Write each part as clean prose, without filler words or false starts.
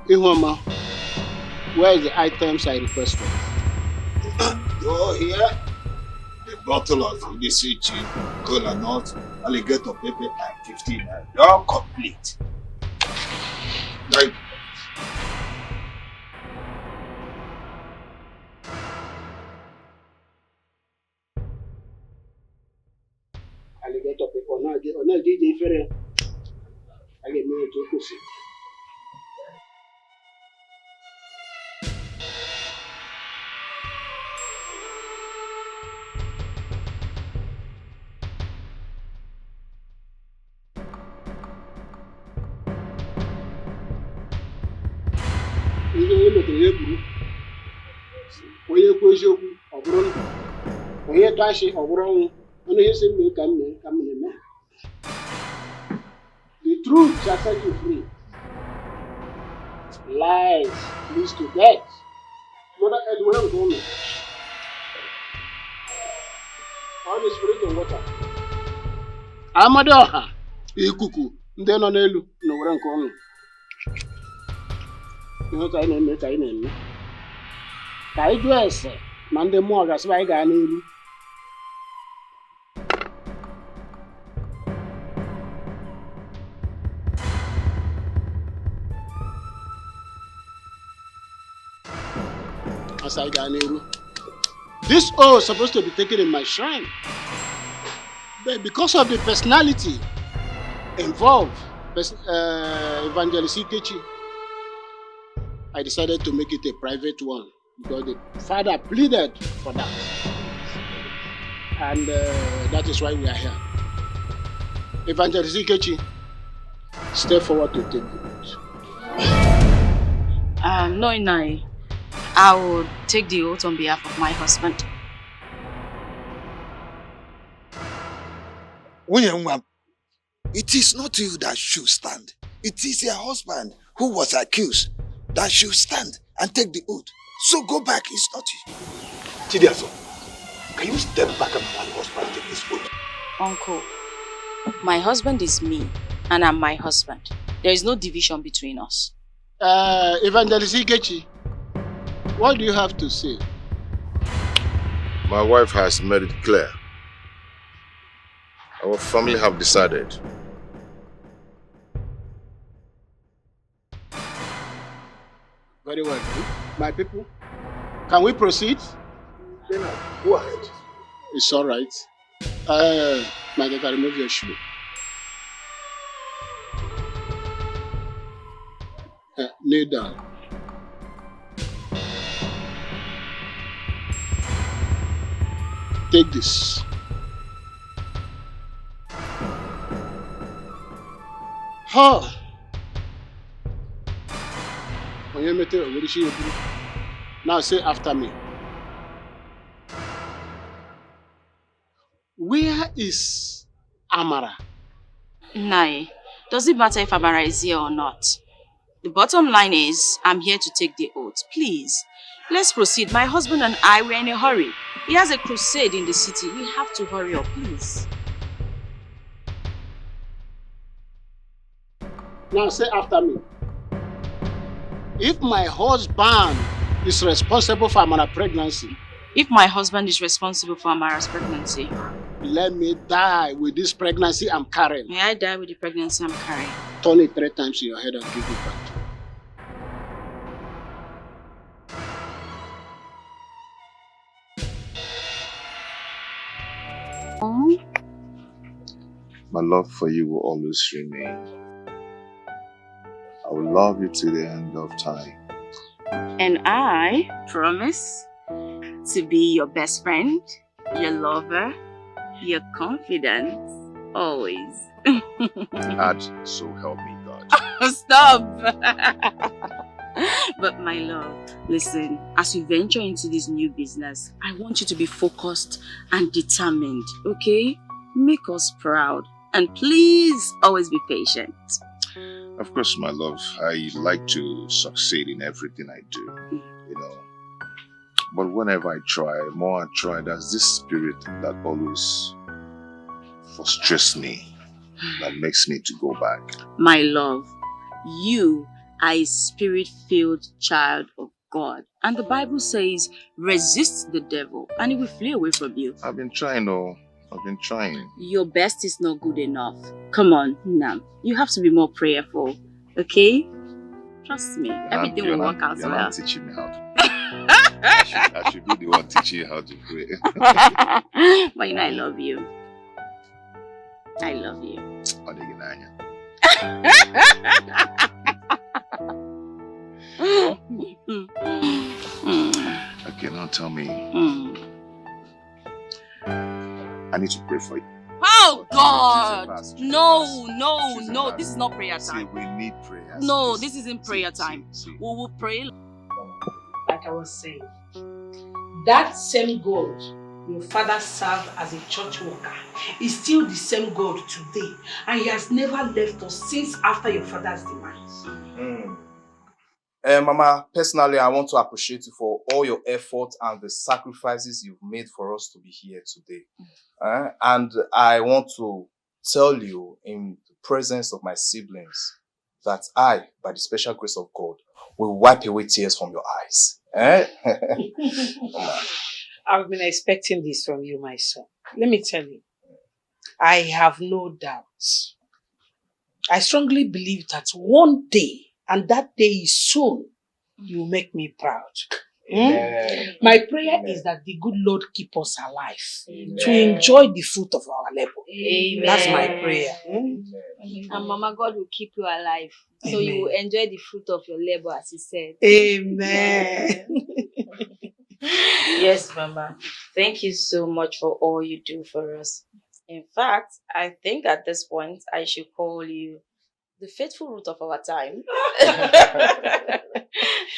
Ihoma, where is the items I requested? Go here. A bottle of illicit cola nut, alligator pepper, and 15. You're complete. Like, Alligator pepper, no, DJ Ferre. I get me to pussy. Ihe metere ya buru onye kwu eziokwu ọ bụrụ ndụ onye tụ ashị ọ bụrụ ọnwụ ọnụ ihe si mee ka m na-eme the truth shall set you free lies leads to death mother earth were nke ụlọ all the spirit of water amadi ọha ikuku ndị nọ n'elu na were nke ụlọ ihe ka anyị na-eme ka anyị jụọ ese na ndị mmụọ gasịba anyị gaa n'iru as I gaa n'iru this oath is supposed to be taken in my shrine but because of the personality involved Evangelist Ikechi, I decided to make it a private one because the father pleaded for that. And that is why we are here. Evangelist Ikechi, step forward to take the oath. No, I will take the oath on behalf of my husband. it is not you that should stand. It is your husband who was accused that should stand and take the oath. So go back, it's not you. Chidiaso, can you step back and my husband take this oath? Uncle, my husband is me and I'm my husband. There is no division between us. Evangelist Ikechi, what do you have to say? My wife has made it clear. Our family have decided. Very well. My people, can we proceed? Go ahead. It's all right. My daughter, remove your shoe. Kneel down. Take this. Ha! Now say after me. Where is Amara? Nai, does it matter if Amara is here or not? The bottom line is, I'm here to take the oath. Please, let's proceed. My husband and I were in a hurry. He has a crusade in the city. We have to hurry up, please. Now say after me. If my husband is responsible for Amara's pregnancy. If my husband is responsible for Amara's pregnancy. Let me die with this pregnancy I'm carrying. May I die with the pregnancy I'm carrying? Turn it 3 times in your head and give it back. My love for you will always remain. I will love you to the end of time. And I promise to be your best friend, your lover, your confidant, always. And so help me God. Stop! But my love, listen, as you venture into this new business, I want you to be focused and determined, okay? Make us proud. And please, always be patient. Of course, my love, I like to succeed in everything I do, you know. But whenever I try, more I try, there's this spirit that always frustrates me, that makes me to go back. My love, you are a spirit-filled child of God. And the Bible says, resist the devil and he will flee away from you. I've been trying, I've been trying. Your best is not good enough. Come on, Nam. You have to be more prayerful, okay? Trust me, everything will work out You're well. not teaching me how to pray. I should be the one teaching you how to pray. But you know I love you. I love you. Okay, now tell me. I need to pray for you. Oh God! No, this is not prayer See, time. we need prayer. No, this isn't prayer time. See. We will pray. Like I was saying, that same God your father served as a church worker is still the same God today, and he has never left us since after your father's demise. Mama, personally, I want to appreciate you for all your effort and the sacrifices you've made for us to be here today. And I want to tell you in the presence of my siblings that I, by the special grace of God, will wipe away tears from your eyes. I've been expecting this from you, my son. Let me tell you, I have no doubts. I strongly believe that one day, and that day is soon, you will make me proud. My prayer is that the good Lord keep us alive to enjoy the fruit of our labor. That's my prayer. And Mama, God will keep you alive. So you will enjoy the fruit of your labor, as he said. Amen. Yes, Mama. Thank you so much for all you do for us. In fact, I think at this point, I should call you the faithful root of our time.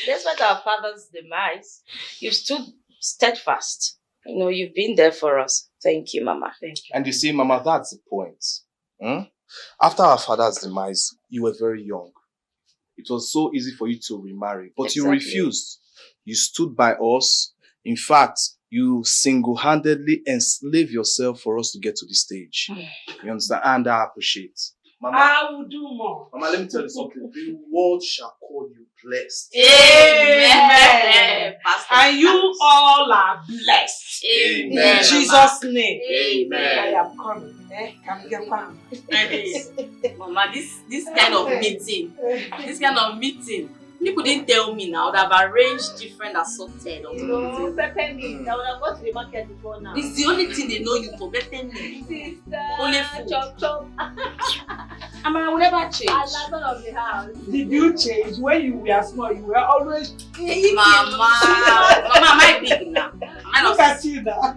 Despite our father's demise, you've stood steadfast. You know, you've been there for us. Thank you, Mama. Thank you. And you see, Mama, that's the point. After our father's demise, you were very young. It was so easy for you to remarry, but you refused. You stood by us. In fact, you single-handedly enslaved yourself for us to get to this stage. You understand? And I appreciate. Mama, I will do more. Mama, let me tell you something. The world shall call you blessed. Amen. And you all are blessed. Amen. In Jesus' name. Amen. I am coming. Mama, this kind of meeting, people didn't tell me now that I've arranged different assorted. No, pepper me. I would have gone to the market before now. It's the only thing they know you for, pepper me. Sister, Only food. chop. I will never change. I love all of the house. Did you change? When you were small, you were always... Mama, am I big now? Look at you now.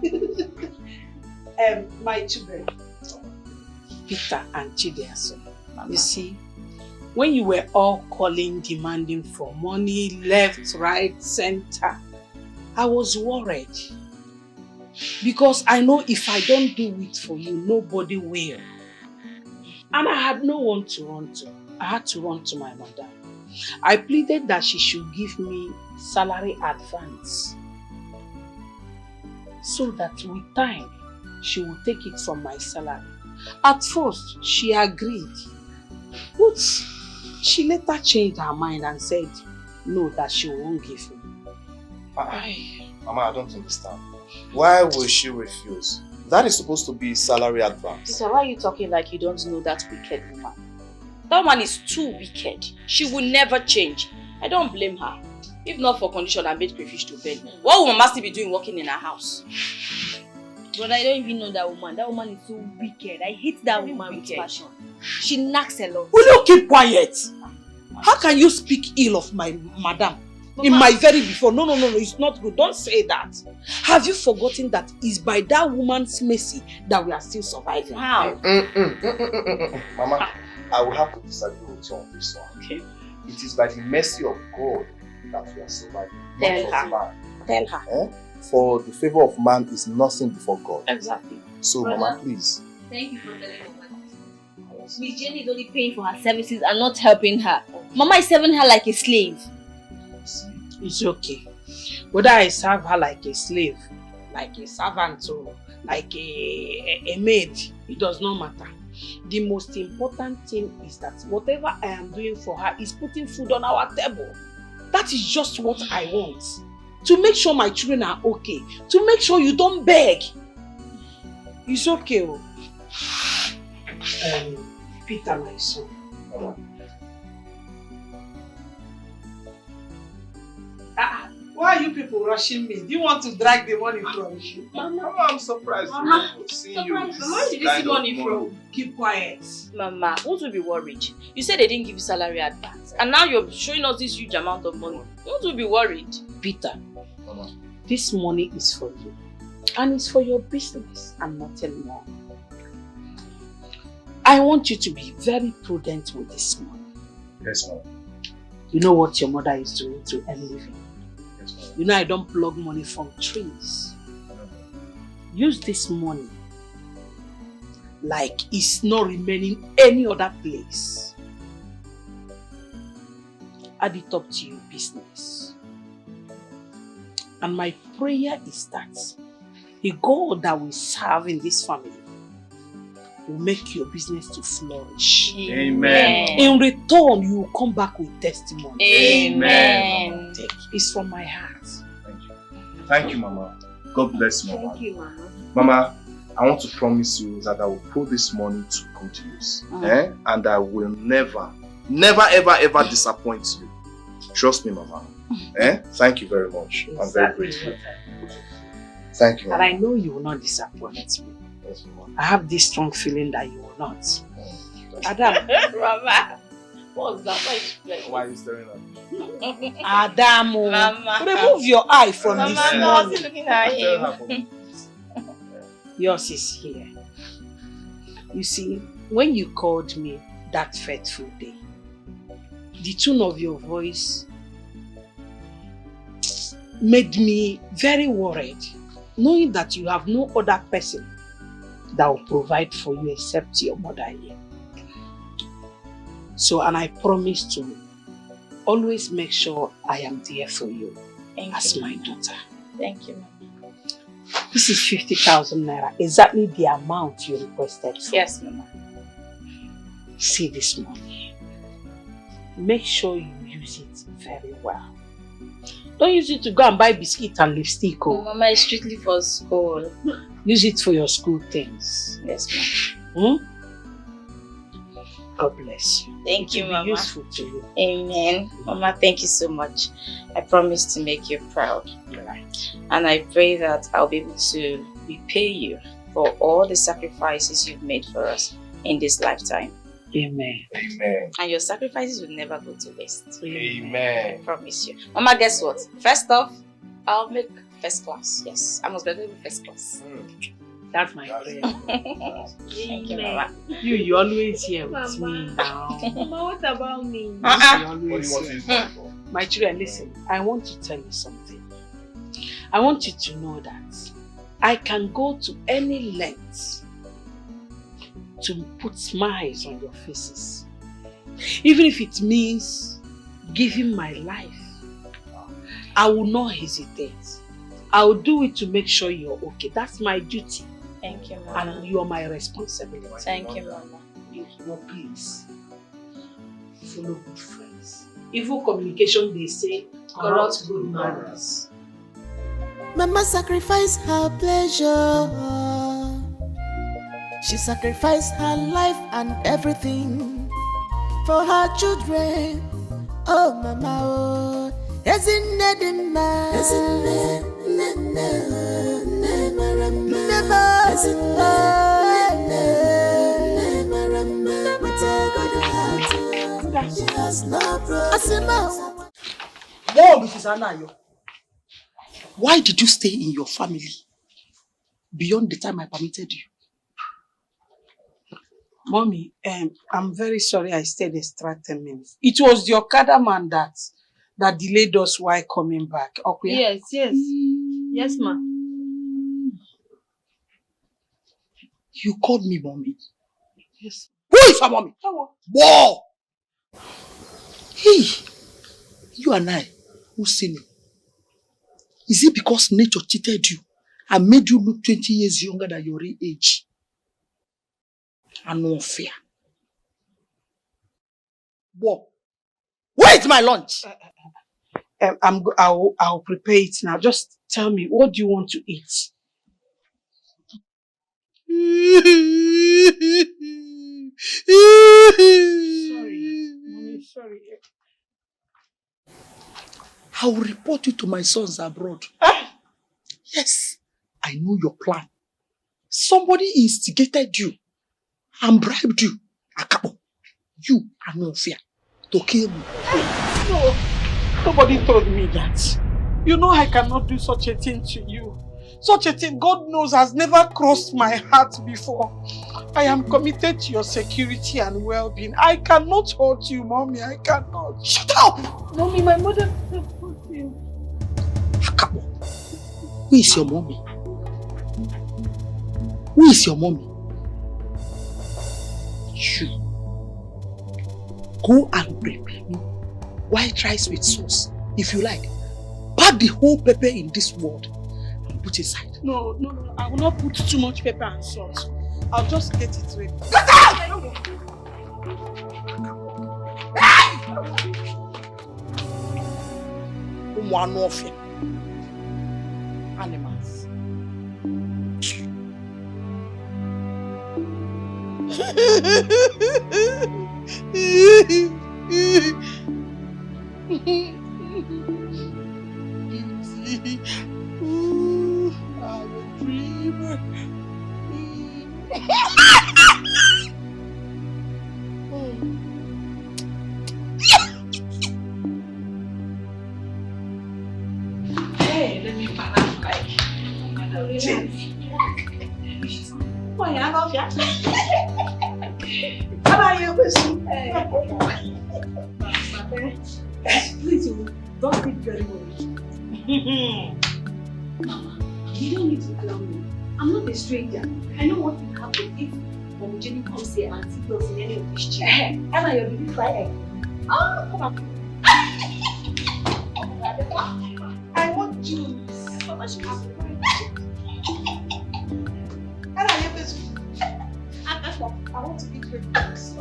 My children, Peter and Chidiaso, you see, when you were all calling, demanding for money, left, right, center, I was worried. Because I know if I don't do it for you, nobody will. And I had no one to run to. I had to run to my mother. I pleaded that she should give me salary advance, so that with time, she would take it from my salary. At first, she agreed. But she later changed her mind and said, no, that she won't give me. Mama, I don't understand. Why will she refuse? That is supposed to be salary advance. Peter, why are you talking like you don't know that wicked woman? That woman is too wicked. She will never change. I don't blame her. If not for condition, I made crayfish to bed. What woman must be doing working in her house? But I don't even know that woman. That woman is so wicked. I hate that woman with passion. She knacks a lot. Will you keep quiet? How can you speak ill of my madam? Mama. In my very before. No, it's not good. Don't say that. Have you forgotten that it's by that woman's mercy that we are still surviving? How? Mama, I will have to disagree with you on this one. Okay. It is by the mercy of God that we are surviving. Tell not her. of man. Tell her. For the favor of man is nothing before God. Exactly. So, Mama, please. Thank you for telling me. Miss Jenny is only paying for her services and not helping her. Mama is serving her like a slave. It's okay. Whether I serve her like a slave, like a servant, or like a maid, it does not matter. The most important thing is that whatever I am doing for her is putting food on our table. That is just what I want. To make sure my children are okay. To make sure you don't beg. It's okay. Peter, my son. Why are you people rushing me? Do you want to drag the money from you? Mama, I'm surprised to see you. Mama, where did you see money from? Keep quiet. Mama, won't we be worried? You said they didn't give you salary advance, and now you're showing us this huge amount of money. Won't we be worried? Peter, Mama. This money is for you. And it's for your business and nothing more. I want you to be very prudent with this money. Yes, ma'am. You know what your mother is doing to earn living? Yes, ma'am. You know I don't plug money from trees. Use this money like it's not remaining any other place. Add it up to your business. And my prayer is that the God that we serve in this family will make your business to flourish. Amen. In return, you will come back with testimony. Amen. Take it. It's from my heart. Thank you. Thank you, Mama. God bless you, Mama. Thank you, Mama. Mama, I want to promise you that I will put this money to good use. And I will never, ever disappoint you. Trust me, Mama. Thank you very much. I'm very grateful. Thank you, Mama. And I know you will not disappoint me. Yes, Mama. I have this strong feeling that you will not. Adam. Mama, what's that? Why are you staring at me? Adam, Mama. remove your eye from Mama, this no, I was money. looking at him. Yours is here. You see, when you called me that fateful day, the tone of your voice made me very worried, knowing that you have no other person that will provide for you except your mother here. So, and I promise to always make sure I am there for you as my daughter. Thank you, Mama. This is 50,000 naira, exactly the amount you requested for. Yes, Mama. See this money. Make sure you use it very well. Don't use it to go and buy biscuit and lipstick. Oh, Mama, it's strictly for school. Use it for your school things. Yes, Mama. God bless you. Thank you, It will be Mama. useful to you. Amen. Mama, thank you so much. I promise to make you proud. Right. And I pray that I'll be able to repay you for all the sacrifices you've made for us in this lifetime. Amen. Amen. And your sacrifices will never go to waste. I Amen. promise you. Mama, guess what? First off, I'll make first class. Yes, I must be able to first class. That's my prayer. Thank you, Mama. You always here with me now. Mama, what about me? You What do you always want to here. use money for? My children, listen, I want to tell you something. I want you to know that I can go to any length to put smiles on your faces. Even if it means giving my life, I will not hesitate. I will do it to make sure you're okay. That's my duty. Thank you, Mama. And you are my responsibility. Thank you, Mama. But please, follow good friends. Evil communication, they say, corrupt good manners. Mama sacrificed her pleasure. She sacrificed her life and everything for her children. Oh, Mama, oh. Whoa, Mrs. Anayo. Why did you stay in your family beyond the time I permitted you? Mommy, I'm very sorry I stayed extra 10 minutes. It was the Okada man that delayed us while coming back. Okay? Yes. Yes, ma. You called me mommy. Yes. Who is her mommy? Whoa! Hey, you and I, who's seen you? Is it because nature cheated you and made you look 20 years younger than your real age? and no fear. Whoa. Where is my lunch? I'll prepare it now. Just tell me, what do you want to eat? Sorry, mommy, sorry. I will report you to my sons abroad. Yes, I know your plan. Somebody instigated you and bribed you, Akabo, you and no fear, to kill me. No, nobody told me that. You know I cannot do such a thing to you. Such a thing, God knows, has never crossed my heart before. I am committed to your security and well-being. I cannot hurt you, Mommy. I cannot. Shut up! Mommy, my mother hurt you. Akabo, who is your mommy? Who is your mommy? You. Go and prepare me white rice with sauce. If you like, pack the whole pepper in this world and put inside. No, I will not put too much pepper and salt. I'll just get it ready. Get out! One of you. Animals. Beauty. Ooh, I'm a dreamer. Hey, let me balance like. Why, I love you. How are you, please, don't speak very well. Mama, you don't need to tell me. I'm not a stranger. I know what will happen if Mom Jenny comes here and sees us in any of these chairs. Emma, you'll be quiet. Oh, come on. I want juice. Mama, she has to I want to eat with books.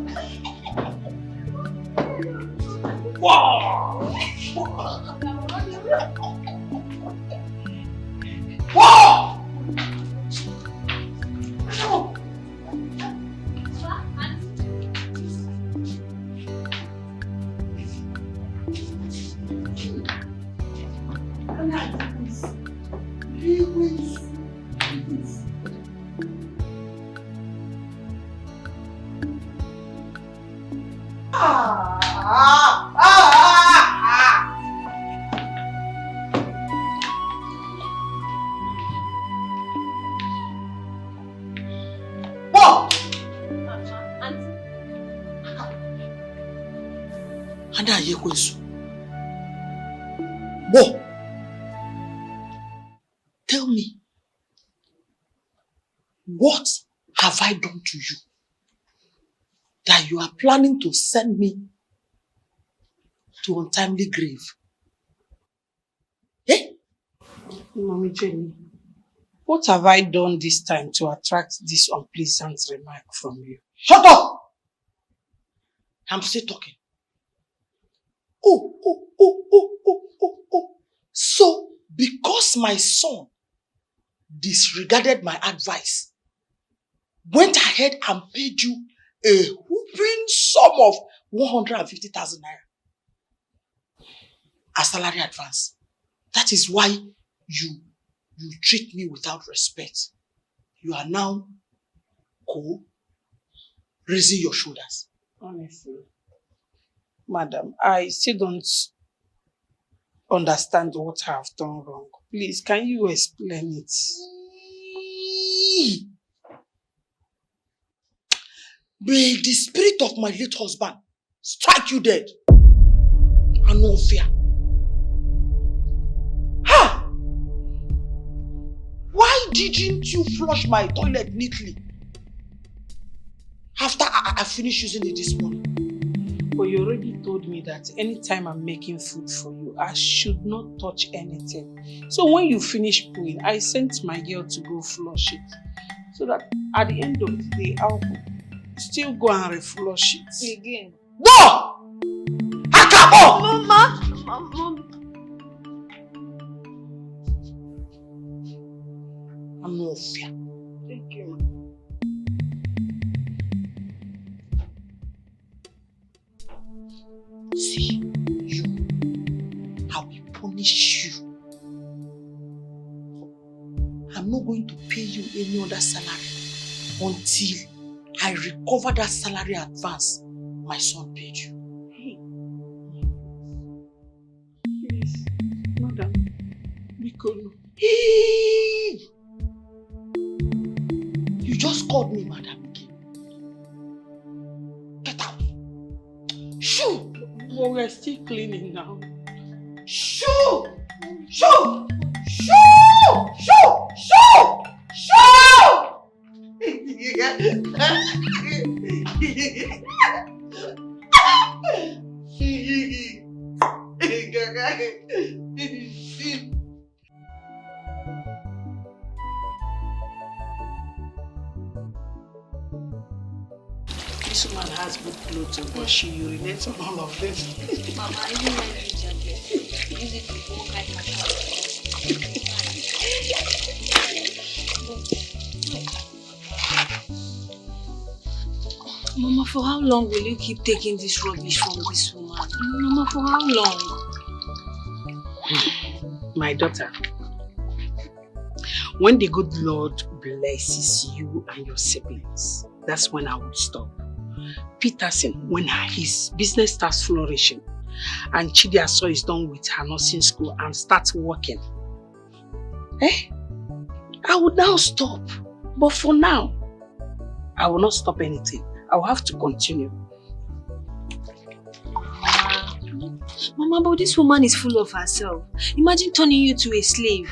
Wow! Wow! Bo, tell me, what have I done to you that you are planning to send me to untimely grave? Eh? Mommy Jenny, what have I done this time to attract this unpleasant remark from you? Shut up! I'm still talking. Oh. So, because my son disregarded my advice, went ahead and paid you a whooping sum of 150,000 naira as salary advance. That is why you treat me without respect. You are now raising your shoulders. Honestly, madam, I still don't understand what I have done wrong. Please, can you explain it? May the spirit of my late husband strike you dead and no fear. Ha! Why didn't you flush my toilet neatly after I finished using it this morning? But you already told me that anytime I'm making food for you, I should not touch anything. So when you finish pooing, I sent my girl to go flush it. So that at the end of the day, I'll Still go and reflush it. Again. Go! Akabo! Mama! Mama! I'm no fear. Thank you. See, you, I will punish you. I'm not going to pay you any other salary until I recover that salary advance my son paid you. Hey. Please, madam. Because hey! You just called me madam again. Get out. Shoo! But we're still cleaning now. Shoo! Shoo! Shoo! Shoo! Shoo! Shoo! This woman has good clothes, but she urinates on all of them. Mama, I didn't like the jacket. Use it to walk like my Mama, for how long will you keep taking this rubbish from this woman? Mama, for how long? My daughter, when the good Lord blesses you and your siblings, that's when I would stop. Peterson, when his business starts flourishing and Chidiaso is done with her nursing school and starts working, I would now stop. But for now, I will not stop anything. I will have to continue. Mama, but this woman is full of herself. Imagine turning you to a slave,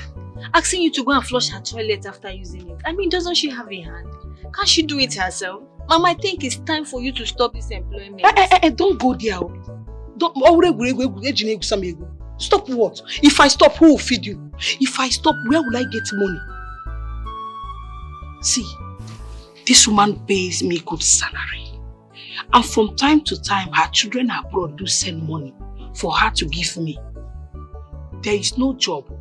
asking you to go and flush her toilet after using it. I mean, doesn't she have a hand? Can't she do it herself? Mama, I think it's time for you to stop this employment. Don't go there. Stop what? If I stop, who will feed you? If I stop, where will I get money? See, this woman pays me good salary. And from time to time, her children abroad do send money for her to give me. There is no job.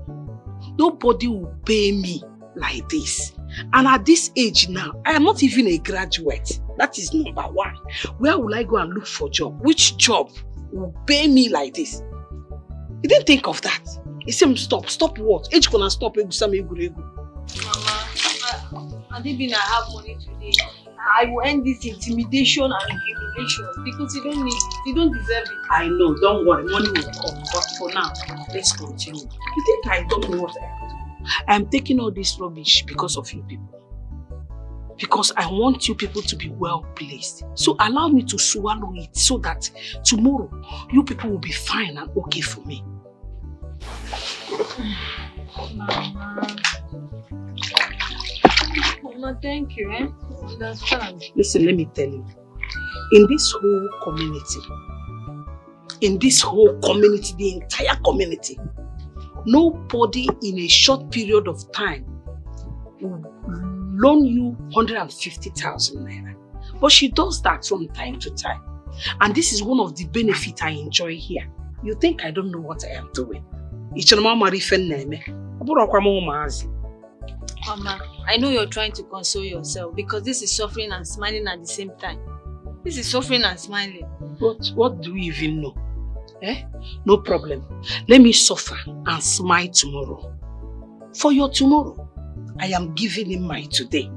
Nobody will pay me like this. And at this age now, I am not even a graduate. That is number one. Where will I go and look for a job? Which job will pay me like this? You didn't think of that. He said, stop. Stop what? Age gonna stop. Mama, I didn't have money today. I will end this intimidation and humiliation because you don't need it. You don't deserve it. I know, don't worry, money will come. But for now, let's continue. You think I don't know what I am doing? I am taking all this rubbish because of you people. Because I want you people to be well placed. So allow me to swallow it so that tomorrow you people will be fine and okay for me. Mama, thank you, Understand. Listen, let me tell you. In this whole community, the entire community, nobody in a short period of time will loan you 150,000 naira. But she does that from time to time. And this is one of the benefits I enjoy here. You think I don't know what I am doing? Mama, I know you're trying to console yourself because this is suffering and smiling at the same time. This is suffering and smiling. But what do we even know? No problem. Let me suffer and smile tomorrow. For your tomorrow, I am giving him my today.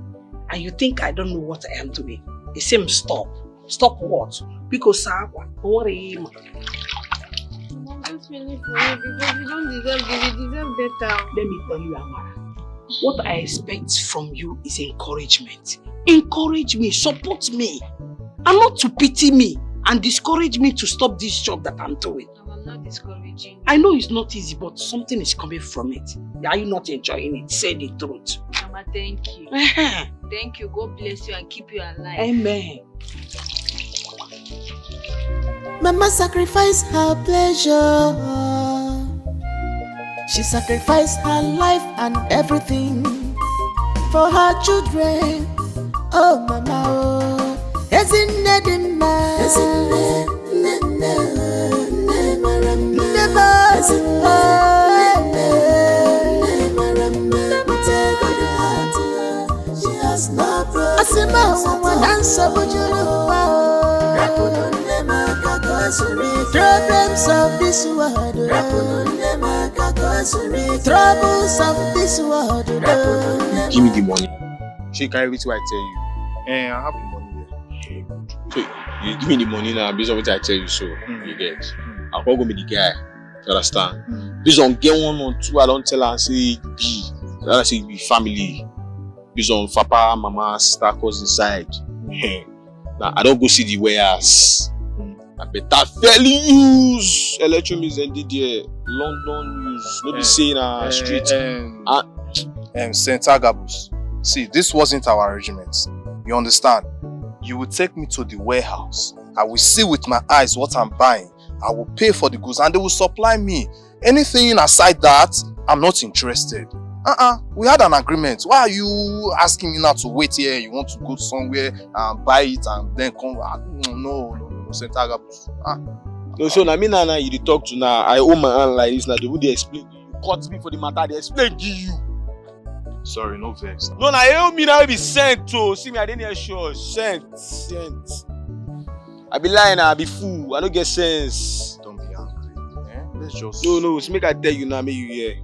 And you think I don't know what I am doing? He said, stop. Stop what? Because don't worry. Mama, just finish for you because you don't deserve this. You deserve better. Let me tell you, Amara. What I expect from you is encouragement. Encourage me, support me, and not to pity me and discourage me to stop this job that I'm doing. No, I'm not discouraging. I know it's not easy, but something is coming from it. Are you not enjoying it? Say the truth. Mama, thank you. Thank you. God bless you and keep you alive. Amen. Mama sacrificed her pleasure. She sacrificed her life and everything for her children. Oh, Mama, oh. Problems of this world, troubles of this world. Give me the money. She carry everything I tell you. I have the money here. So you give me the money now based on what I tell you. So you get. I'm not gonna be the guy. You understand? Based on get 1 or 2, I don't tell her say be. I say be family. Based on papa, mama, sister, cousin side. Now I don't go see the wares. I better fairly use electromix and DDA. London use. No be saying street. St. Agabus. See, this wasn't our arrangement. You understand? You will take me to the warehouse. I will see with my eyes what I'm buying. I will pay for the goods and they will supply me. Anything aside that, I'm not interested. We had an agreement. Why are you asking me now to wait here? You want to go somewhere and buy it and then come? No, St. Agabus. No, so now me now you talk to now. I owe my hand like this now. They would explain. You cut me for the matter. They explain to you. Sorry, no vex. No, now you me now be sent to. See me, I didn't hear sure. Sent. I be lying, I be fool. I don't get sense. Don't be angry. Let's just. No. So make I tell you now. Make you hear.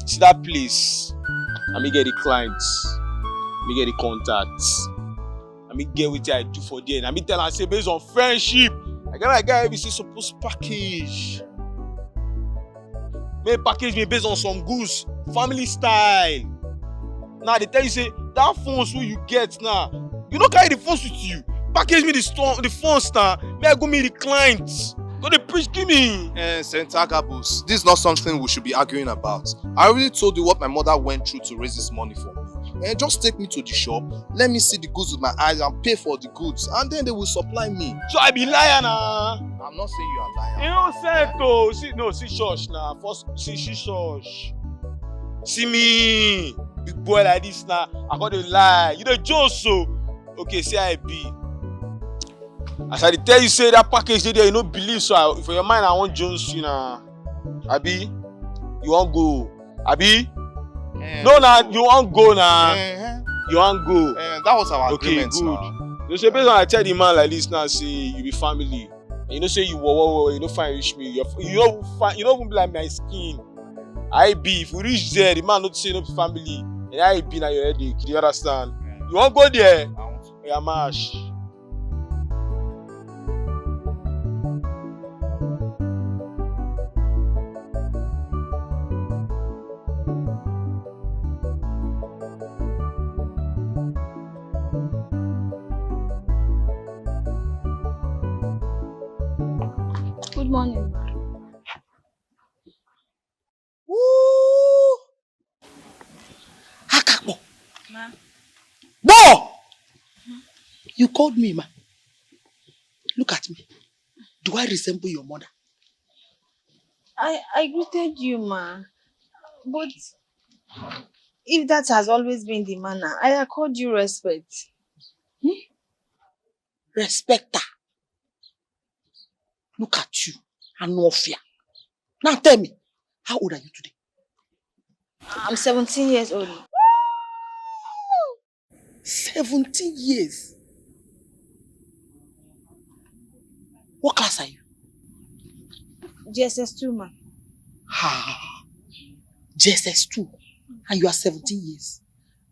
See that place. I me get the clients. Me get the contacts. I me get what I do for them. I me tell her say based on friendship. I get my guy every say supposed package. May package me based on some goods, family style. Now they tell you say that phones who you get now, you don't carry the phones with you. Package me the phones now. May I go me the clients. Go the preach give me. St. Agabus, this is not something we should be arguing about. I already told you what my mother went through to raise this money for me. Just take me to the shop, let me see the goods with my eyes and pay for the goods, and then they will supply me. So I be liar now. I'm not saying you are lying. You know say to see church now. First see church. See me, big boy like this now. I got to lie. You the joke so. Okay, say I be. As I tell you say that package there, you don't believe so. For your mind, I want Jones, you know. Abi, you want go? Abi. No, you want go now. You want go. That was our agreement. Okay, good. Now. You say based on I tell the man like this now, say you be family. And you know say you you don't find reach me. You don't even be like my skin. I be if we reach there, the man not say no family. And I be na your headache. Do you understand? You want go there? Yeah, mash. Good morning. Woo! Hakakbo. Ma. No! You called me, ma. Look at me. Do I resemble your mother? I greeted you, ma. But if that has always been the manner, I accord you respect. Respect her. Look at you. And no fear. Now tell me, how old are you today? I'm 17 years old. 17 years? What class are you? JSS2, ma. JSS2. And you are 17 years.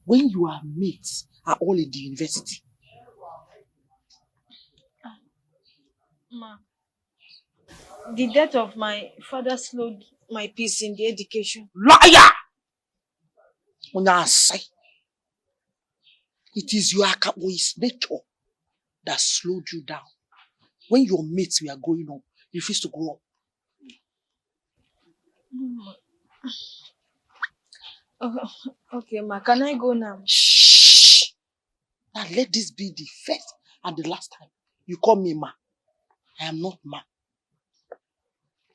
When your mates are all in the university. Ma. The death of my father slowed my peace in the education. Liar! On our side, it is your Akabo's nature that slowed you down. When your mates were growing up, you refused to grow up. Okay, ma. Can I go now? Shh! Now let this be the first and the last time you call me ma. I am not ma.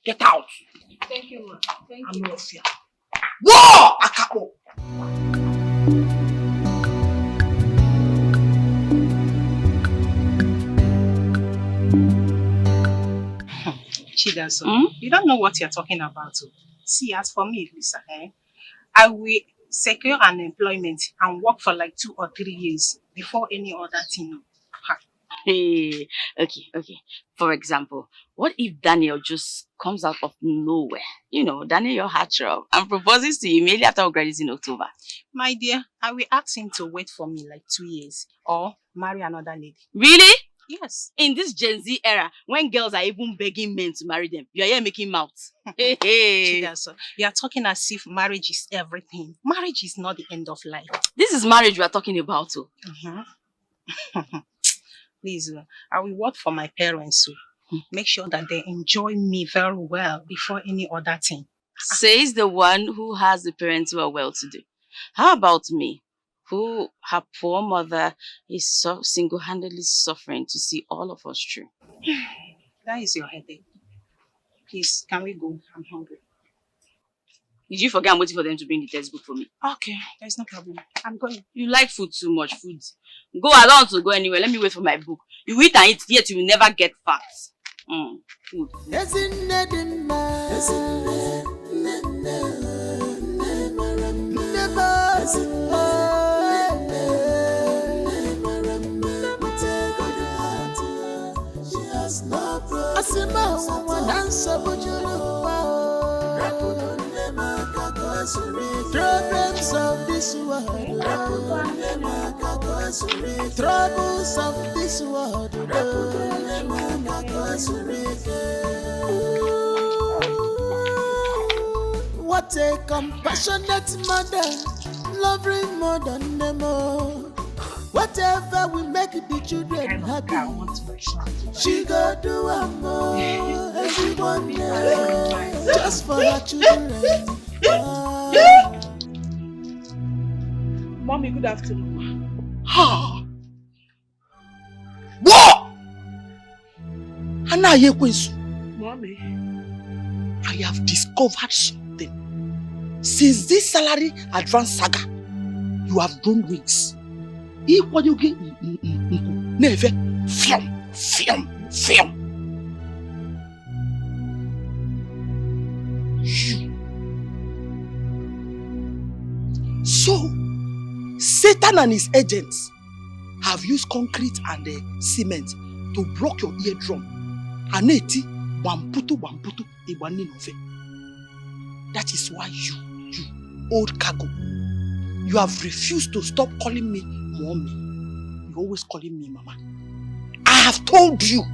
Get out! Thank you, ma. Thank I'm you. not fear. No! Akabo! Chidaso, you don't know what you're talking about. Oh. See, as for me, Lisa, I will secure an employment and work for like 2 or 3 years before any other thing. Hey, okay. For example, what if Daniel just comes out of nowhere? You know, Daniel, your heart throb, and proposes to you immediately after we graduate in October. My dear, I will ask him to wait for me like 2 years or marry another lady. Really? Yes. In this Gen Z era, when girls are even begging men to marry them, you are here making mouths. Hey. Chidaso, you are talking as if marriage is everything. Marriage is not the end of life. This is marriage we are talking about. Oh. Please, I will work for my parents to make sure that they enjoy me very well before any other thing. Says the one who has the parents who are well-to-do. How about me, who her poor mother is so single-handedly suffering to see all of us through? That is your headache. Please, can we go? I'm hungry. Did you forget I'm waiting for them to bring the textbook for me? Okay, there's no problem. I'm going. You like food too much, food. Go, I don't want to go anywhere. Let me wait for my book. You eat and eat, yet you will never get fat. Food. Problems of this world, troubles of this world. What a compassionate mother, loving more than them all. Whatever will make the children happy, she go do a more. Everyone just for her children. Mommy, good afternoon. What? Mommy, I have discovered something. Since this salary advance saga, you have grown wings. Never film. So, Satan and his agents have used concrete and cement to block your eardrum. Aneti, wamputu, iwaninove. That is why you old cargo, you have refused to stop calling me mommy. You're always calling me mama. I have told you,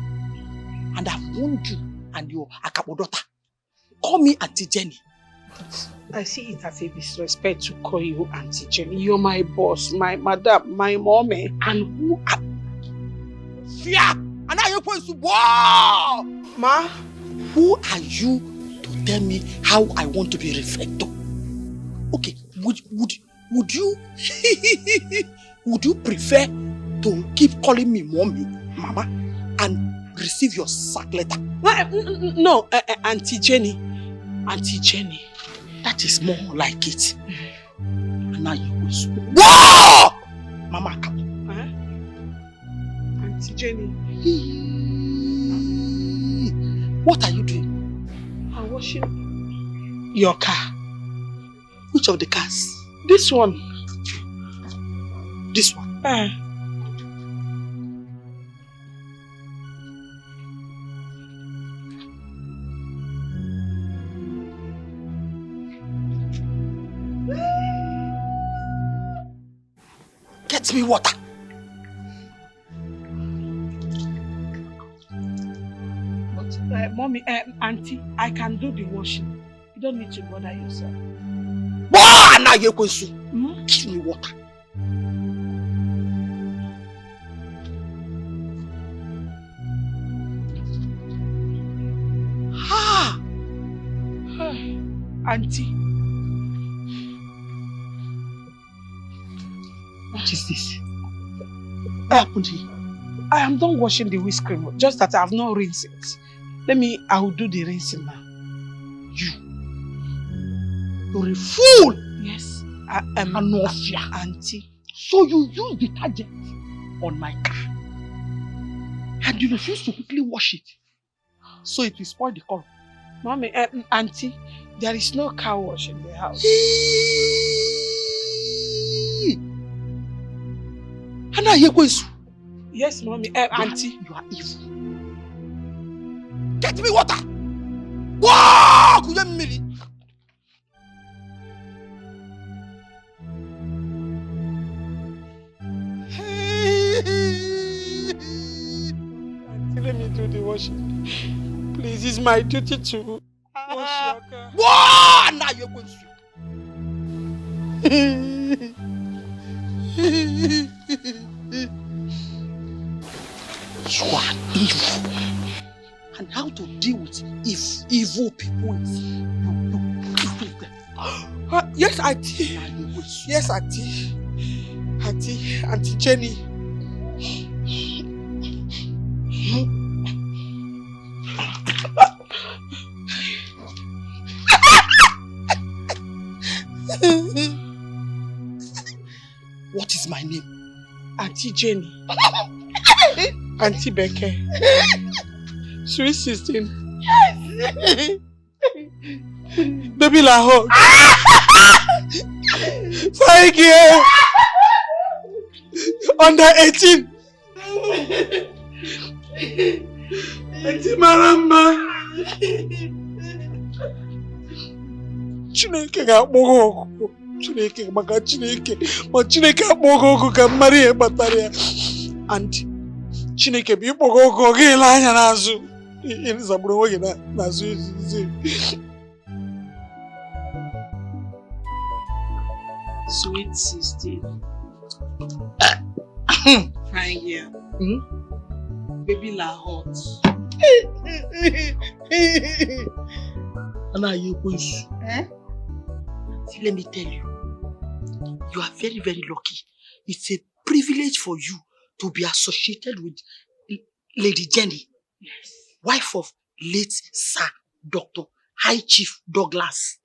and I've warned you and your akabodota. Call me Auntie Jenny. I see it as a disrespect to call you Auntie Jenny. You're my boss, my madam, my mommy. And who are... Fear! And now you're going to... Wow! Ma? Who are you to tell me how I want to be referred to? Okay, would you... would you prefer to keep calling me mommy, mama, and receive your sack letter? No, Auntie Jenny. Auntie Jenny. That is more like it. And now you will speak. Whoa! Mama, come on. Auntie Jenny. What are you doing? I'm washing your car. Which of the cars? This one. This one? Get me water. But, mommy, auntie, I can do the washing. You don't need to bother yourself. Now you're going to give me water. Auntie. What is this? What happened here? I am done washing the windscreen, just that I have not rinsed it. I will do the rinsing now. You're a fool! Yes. Auntie. So you use detergent on my car and you refuse to quickly wash it. so it will spoil the color. Mommy, auntie, there is no car wash in the house. Yes, mommy, auntie. You are evil. Get me water! Wow! Auntie, let me do the washing. Please, it's my duty to wash your car. Wow! Now you're going to. You are evil. And how to deal with evil people is you give them. Yes, auntie. Yes, auntie. Auntie Jenny. What is my name? Auntie Jenny. Auntie Becky. Sweet 16. Yes. Baby Lahore. Thank you. Under 18. Auntie Maramba. Chineke ga-akpọghọ ọgụ. Chineke maka Chineke. Ma Chineke akpọghọ ọgụ ka mmadụ ihe kpatara ya. And Chineke bụ ịkpọghọ ọgụ ọ ga-ele anya n'azụ. Ịzagburu onwe gị n'azụ izizi. Sweet 16. Fine girl. Baby Lahore. And are you going to? See, let me tell you, you are very, very lucky. It's a privilege for you to be associated with Lady Jenny, yes, wife of late Sir Dr. High Chief Douglas.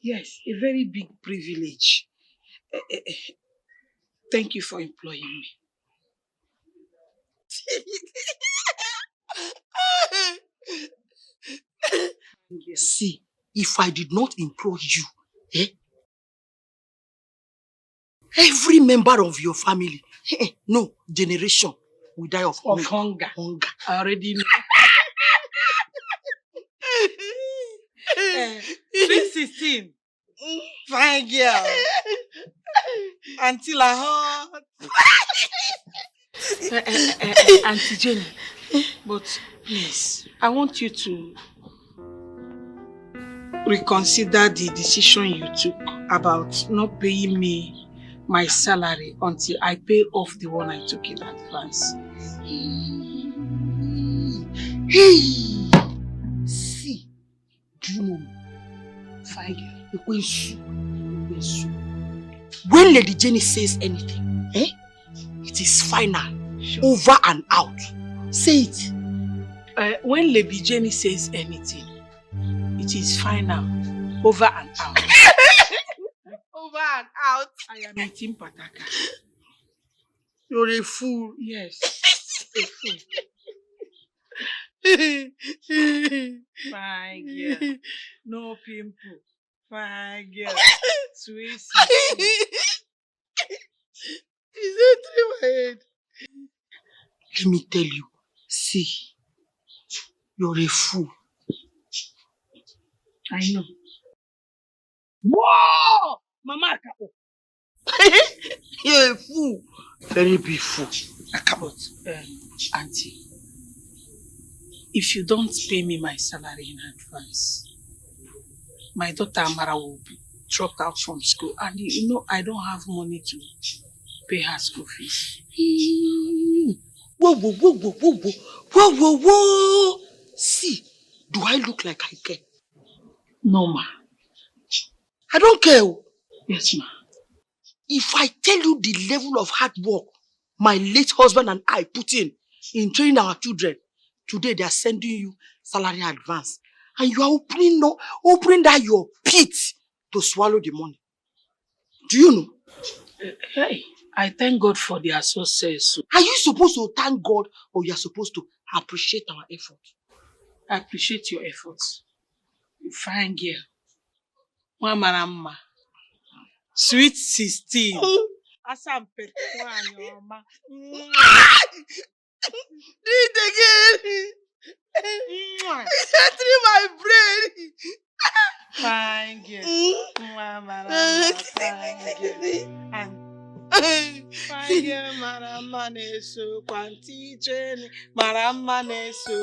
Yes, a very big privilege. Thank you for employing me. See, if I did not employ you, every member of your family, no generation, will die of hunger. I already know. 316. Fine girl. Auntie Lahore. Auntie Jenny, but please, I want you to reconsider the decision you took about not paying me my salary until I pay off the one I took in advance. Hey! See, do you know me? Fine girl. When Lady Jenny says anything, it is final, sure, over and out. Say it. When Lady Jenny says anything, it is final, over and out. Over and out. I am eating pataka. You're a fool. Yes, a fool. Fine girl. No pimple. Fine girl. Sweet 16. Is that through my head? Let me tell you, see, you're a fool. I know. Whoa! Mama, you're a fool. Very big fool. But, auntie, if you don't pay me my salary in advance, my daughter Amara will be dropped out from school, and you know I don't have money to pay her school fees. Whoa, whoa, whoa, whoa, whoa, whoa, whoa, whoa, whoa. See, do I look like I care? No, ma. I don't care. Yes, ma. If I tell you the level of hard work my late husband and I put in training our children, today they are sending you salary advance, and you are opening that your pit to swallow the money. Do you know? Hey, I thank God for their success. Are you supposed to thank God, or you are supposed to appreciate our effort? I appreciate your efforts. You fine girl. Mama. Sweet 16. Asampe. Do it again. Through my brain. Fine girl. Mama. Fine girl. Marama neso. Kwanti training. Marama neso.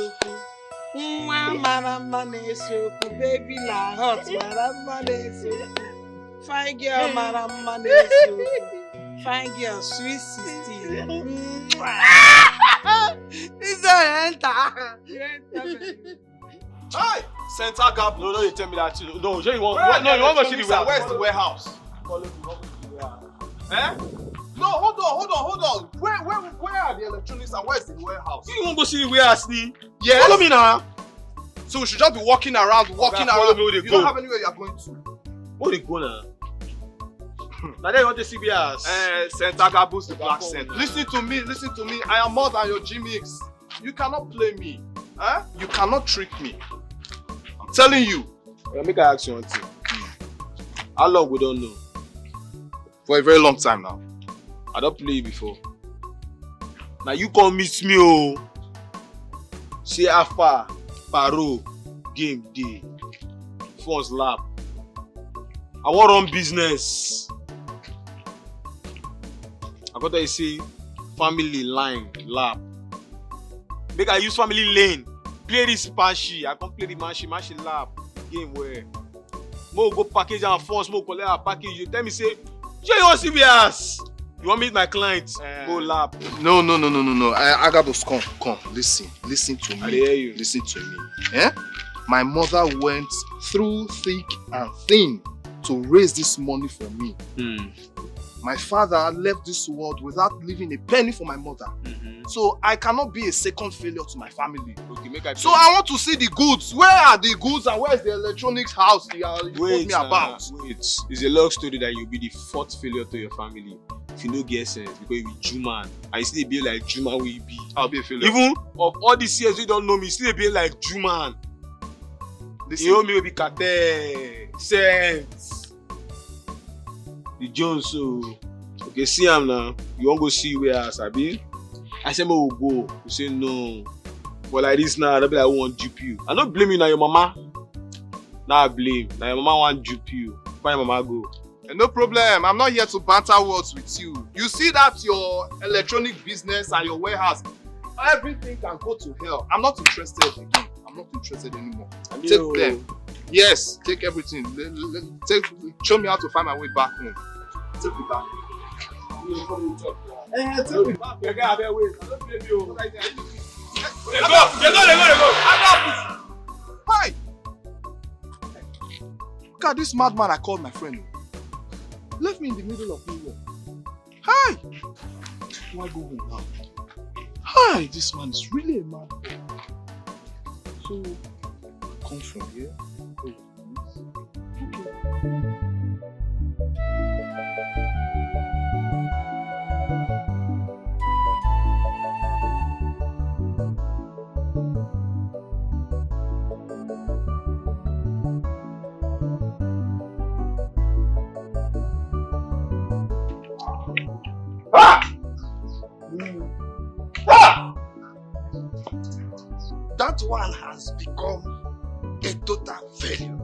Marama neso. Baby la hot. Marama neso. Fine girl. Marama neso. Fine girl. Sweet 16. This don't enter. Hi! Center gap. No, you tell me that. No, you want to see the warehouse. Where's the warehouse? Eh? No, hold on. Where are the electronics and where's the warehouse? You want to go see the warehouse, ni? Yes. Follow me now. So we should just be walking around. Follow me where they You go. don't have anywhere you're going to. Where they go now? Now they want to see warehouse. Center gap boost the black scent. Listen to me. I am more than your gimmicks. You cannot play me. Eh? You cannot trick me. I'm telling you. Make I ask you one thing. How long we don't know? For a very long time now. I don't play you before. Now you come meet me, oh. Say how far, paro, game day, phones lap. I want run business. I got to say family line lap. Make I use family lane. Play this panshi. I can play the manshi lap. Game where. Mo go package and phones, mo collect a package. You tell me say, you want to see ass? You want to meet my clients? Go lap. No. I got to come. Listen to me. I hear you. Listen to me. Eh? My mother went through thick and thin to raise this money for me. My father left this world without leaving a penny for my mother. So I cannot be a second failure to my family. Okay, so I want to see the goods. Where are the goods and where is the electronics house you told me about? Wait. It's a long story that you'll be the fourth failure to your family. If you don't get sense, because you be Juman. And you still be like Juman will be. I'll be a failure. Even of all these years you don't know me, still be like Juman. You know me will be Kate, Sense. The Jones, so okay, see him now. You won't go see where else, Abi? I said, we'll go. You say no. But like this now, I'll be like, I won't dupe you. I don't blame you now, your mama. Now I blame. Now your mama won't dupe you. Why your mama go? No problem. I'm not here to banter words with you. You see that your electronic business and your warehouse, everything can go to hell. I'm not interested again. I'm not interested anymore. Take them. Yes, take everything. Show me how to find my way back home. Take me back. Take me back. You gotta bear wait. I don't blame you. They go. Hi. Look at this madman I called my friend. Left me in the middle of nowhere. Hi. Do I go home now? Hi, this man is really a mad boy. So, come from here. That one has become a total failure.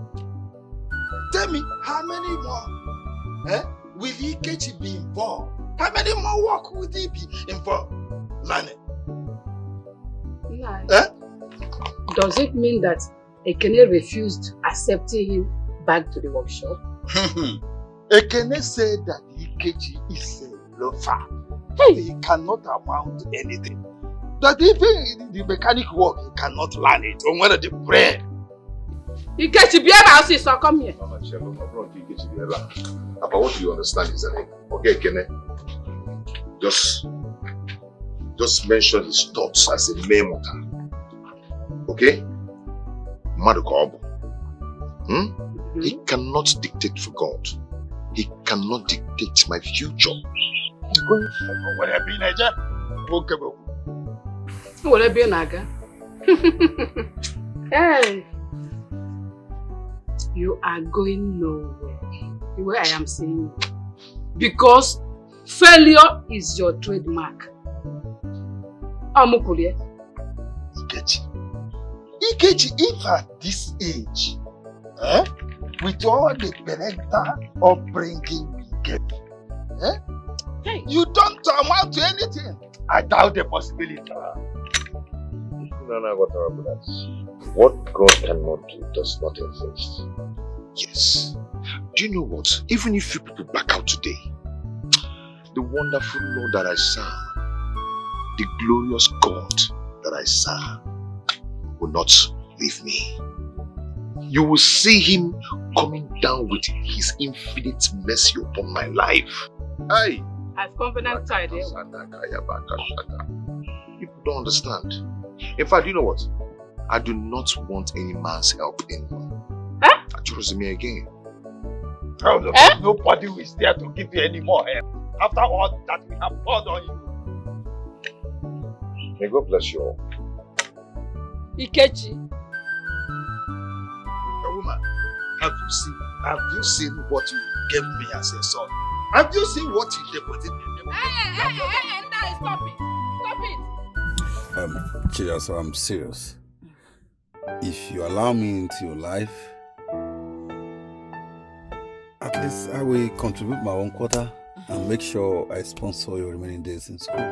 Tell me, how many more will Ikechi be involved? How many more work will he be involved? Lane. Does it mean that Ekene refused accepting him back to the workshop? Ekene said that Ikechi is a loafer. He cannot amount to anything. That even the mechanic work, he cannot learn it. On one of the brain. Ikechi, be able to so come here. Mama, but what do you understand is that, okay, Ekene, just mention his thoughts as a memo. Okay? Madukobo. He cannot dictate for God. He cannot dictate my future. Hey, you are going nowhere. The way I am saying it. Because failure is your trademark. Amukulie. Ikechi, if at this age, with all the parental upbringing we get, you don't amount to anything. I doubt the possibility. What God cannot do does not exist. Yes. Do you know what? Even if you people back out today, the wonderful Lord that I serve, the glorious God that I serve, will not leave me. You will see him coming down with his infinite mercy upon my life. Hey! I've confidence idea. People don't understand. In fact, you know what? I do not want any man's help anymore. I chose me again. Nobody is there to give you any more help. After all that we have poured on you. May God bless you all. Ikechi. Woman, have you seen what you gave me as a son? Have you seen what you deposited in me? Hey, stop it. Stop it. Chidas, I'm serious. If you allow me into your life, at least I will contribute my own quota and make sure I sponsor your remaining days in school.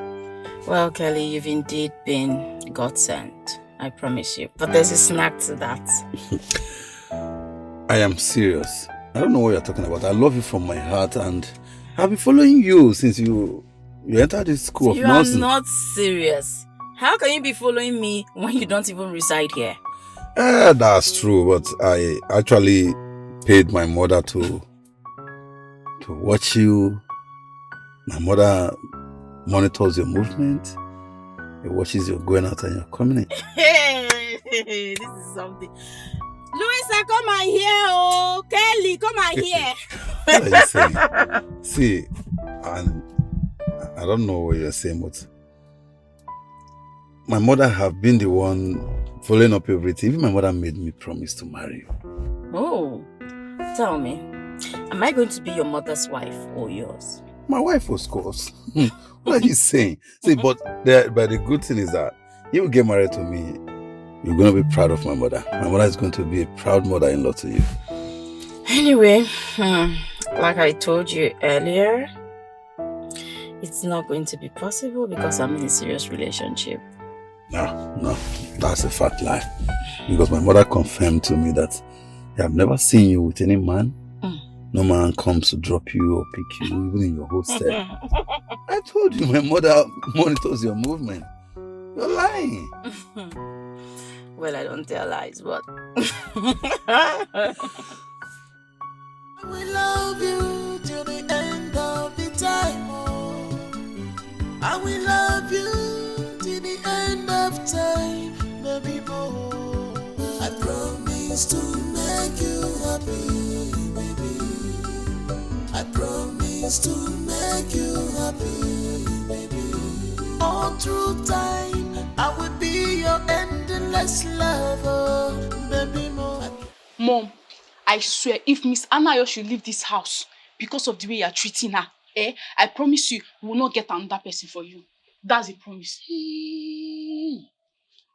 Well, Kelly, you've indeed been God sent. I promise you. But there's a snag to that. I am serious. I don't know what you're talking about. I love you from my heart and I've been following you since you entered this school of nursing. You are not serious. How can you be following me when you don't even reside here? That's true, but I actually paid my mother to watch you. My mother monitors your movement. It watches you going out and you're coming in. Hey, this is something. Louisa, come and hear. Oh, Kelly, come and hear. What are you saying? See, and I don't know what you're saying, but my mother have been the one following up everything. Even my mother made me promise to marry you. Oh, tell me, am I going to be your mother's wife or yours? My wife, of course. What are you saying? See, but the good thing is that you will get married to me. You're going to be proud of my mother. My mother is going to be a proud mother-in-law to you. Anyway, like I told you earlier, it's not going to be possible because I'm in a serious relationship. No, that's a fat lie. Because my mother confirmed to me that they have never seen you with any man. No man comes to drop you or pick you, even in your hostel. I told you my mother monitors your movement. You're lying. Well, I don't tell lies, but... We love you till the end of the time, oh. I will love you till the end of time, baby boy. I promise to make you happy, baby. I promise to make you happy, baby. All through time, I will be your endless lover, baby boy. Mom, I swear, if Miss Anayo should leave this house because of the way you're treating her, I promise you, we will not get another person for you. That's a promise.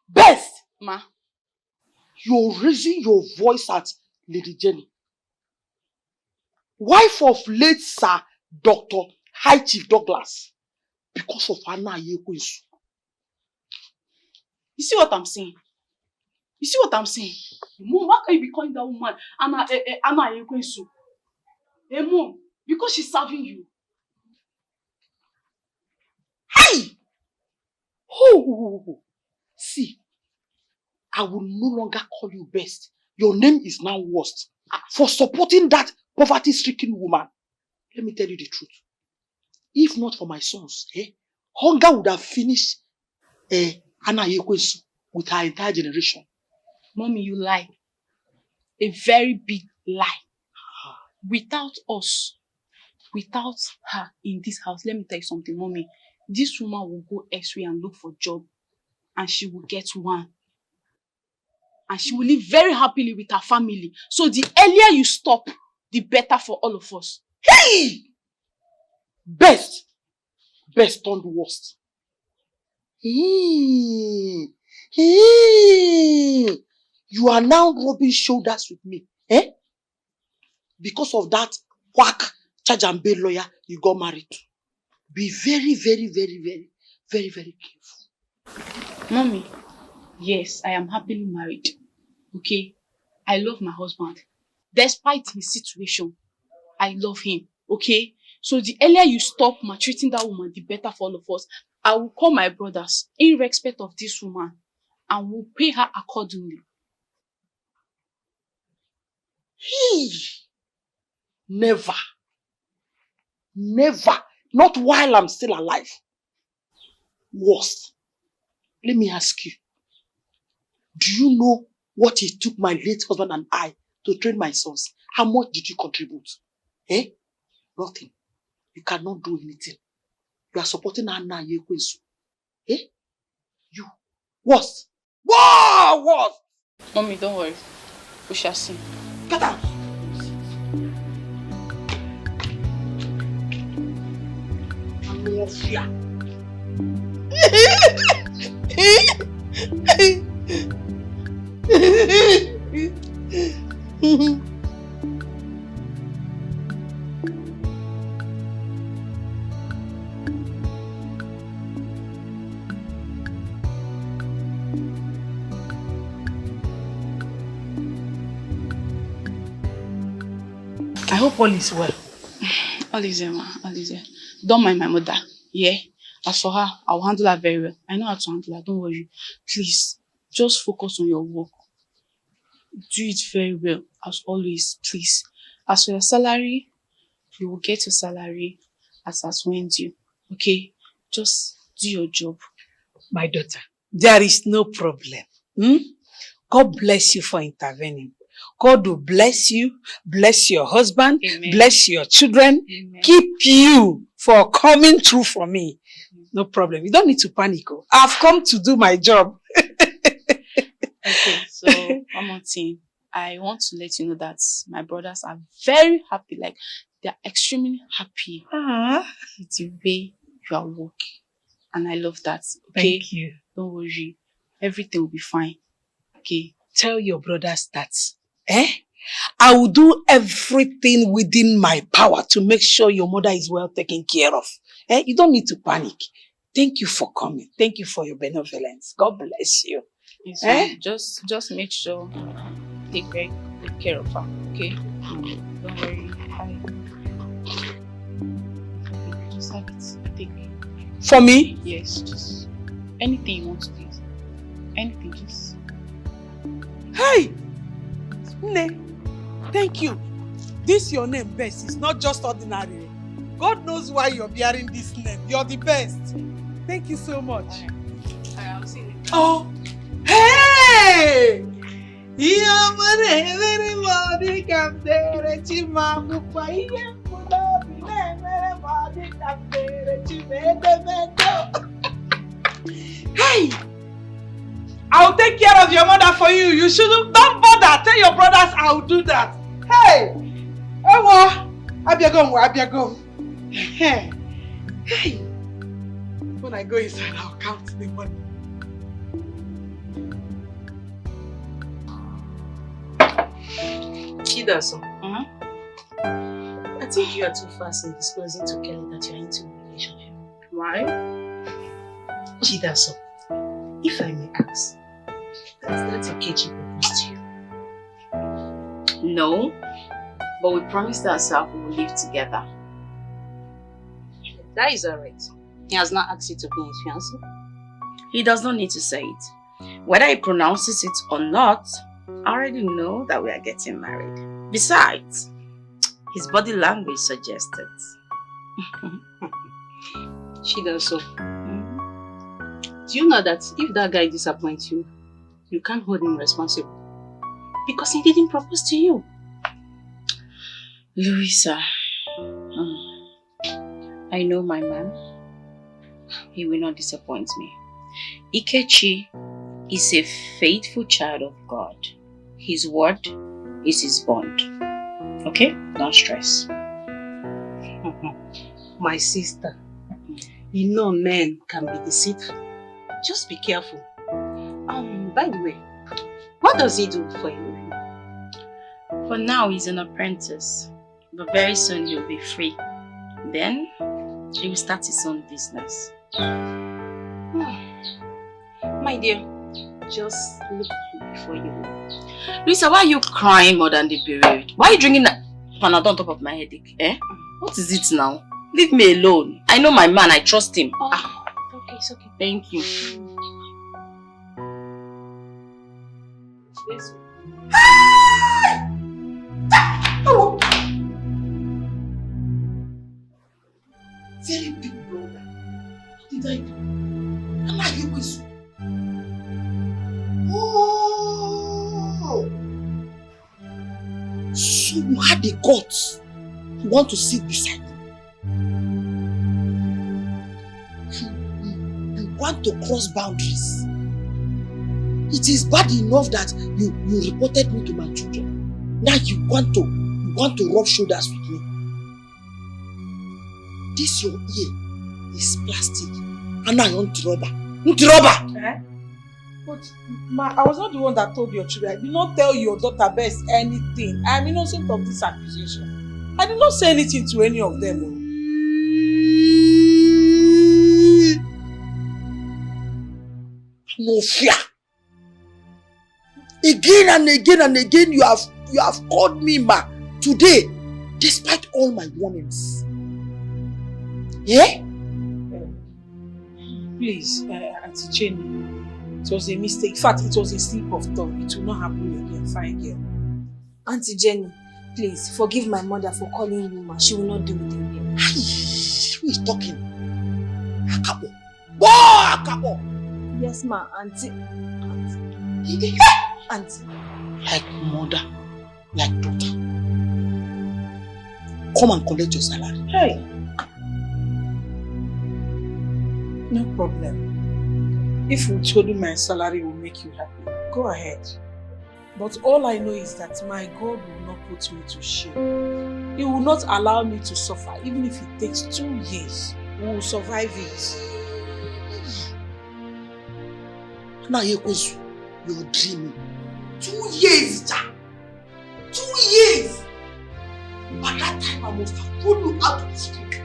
Best! Ma. You're raising your voice at Lady Jenny. Wife of late Sir Dr. High Chief Douglas. Because of Anna Yekwensu. You see what I'm saying? You see what I'm saying? Mom, why can't you be calling that woman Anna Yekwensu? Hey, Mom, because she's serving you. Hey! Oh! See, I will no longer call you best. Your name is now worst. For supporting that poverty-stricken woman. Let me tell you the truth. If not for my sons, hunger would have finished Anna Yekwensu with her entire generation. Mommy, you lie. A very big lie. Without us, without her in this house, let me tell you something, Mommy. This woman will go elsewhere and look for a job. And she will get one. and she will live very happily with her family. So the earlier you stop, the better for all of us. Hey! Best turned worst. You are now rubbing shoulders with me, eh? Because of that quack charge and bail lawyer you got married to. Be very, very, very, very, very, very careful. Mommy, yes, I am happily married. Okay? I love my husband. Despite his situation, I love him. Okay? So the earlier you stop maltreating that woman, the better for all of us. I will call my brothers in respect of this woman and will pay her accordingly. Never. Never. Not while I'm still alive. Worst. Let me ask you. Do you know what it took my late husband and I to train my sons? How much did you contribute? Eh? Nothing. You cannot do anything. You are supporting Anna Yekwesu. Eh? You. Worst. Wow! Worst! Mommy, don't worry. We shall see. Get out! I hope all is well. All is well, ma. All is well. Don't mind my mother. Yeah? As for her, I'll handle her very well. I know how to handle her. Don't worry. Please, just focus on your work. Do it very well, as always, please. As for your salary, you will get your salary as when due. Okay? Just do your job. My daughter, there is no problem. God bless you for intervening. God will bless you, bless your husband, Amen. Bless your children, Amen. Keep you for coming through for me. No problem. You don't need to panic. I've come to do my job. Okay, so one more thing. I want to let you know that my brothers are very happy. Like, they're extremely happy with the way you are working. And I love that. Okay? Thank you. Don't worry. Everything will be fine. Okay? Tell your brothers that. I will do everything within my power to make sure your mother is well taken care of. You don't need to panic. Thank you for coming. Thank you for your benevolence. God bless you. It's fine. Just make sure take very good care of her. Okay? Don't worry. Just have it. Take it. For me? Yes, just anything you want to please. Anything, just. Hey! Ne, thank you. This your name, Best. It's not just ordinary. God knows why you're bearing this name. You're the best. Thank you so much. I'll see you. Oh! Hey! Everybody come there, Chimamupa. Hey! I'll take care of your mother for you. You shouldn't. Don't bother. Tell your brothers I'll do that. Hey! Oh, Abiagom. Hey! Hey! When I go inside, I'll count the money. Chidaso. I think you are too fast in disclosing to Kelly that you are into a relationship. Why? Chidaso, if I may ask, has that Akechi proposed to you? No, but we promised ourselves we will live together. That is alright. He has not asked you to be his fiancé. He does not need to say it. Whether he pronounces it or not, I already know that we are getting married. Besides, his body language suggests it. Chidaso, do you know that if that guy disappoints you, you can't hold him responsible? Because he didn't propose to you. Louisa, I know my man. He will not disappoint me. Ikechi is a faithful child of God. His word is his bond. Okay? Don't stress. My sister, you know men can be deceitful. Just be careful. By the way, what does he do for you? For now, he's an apprentice. But very soon he'll be free. Then, he will start his own business. My dear, just look before you. Luisa, why are you crying more than the period? Why are you drinking that Panadol on top of my headache? Eh? What is it now? Leave me alone. I know my man. I trust him. Okay, it's okay. Thank you. Hello. Very big brother. What did I do? Am I here with you? Oh! So you had the guts to want to sit beside me. You want to cross boundaries. It is bad enough that you reported me to my children. Now you want to rub shoulders with me. This your ear is plastic. And I want rubber. Eh? But ma, I was not the one that told your children. I did not tell your daughter Bess anything. I am innocent of this accusation. I did not say anything to any of them. No fear. Again and again and again you have called me ma today, despite all my warnings. Yeah? Please, Auntie Jenny, it was a mistake. In fact, it was a slip of tongue. It will not happen again, fine girl. Auntie Jenny, please forgive my mother for calling you ma. She will not do it again. Who is talking? Akabo. Boy, Akabo! Yes, ma, Auntie. Auntie. Like mother, like daughter. Come and collect your salary. Hey. No problem. If we told you my salary will make you happy, go ahead. But all I know is that my God will not put me to shame. He will not allow me to suffer, even if it takes 2 years. We will survive it. Now you're dreaming. 2 years, Jack. 2 years. By that time, I must have pulled you out of the street,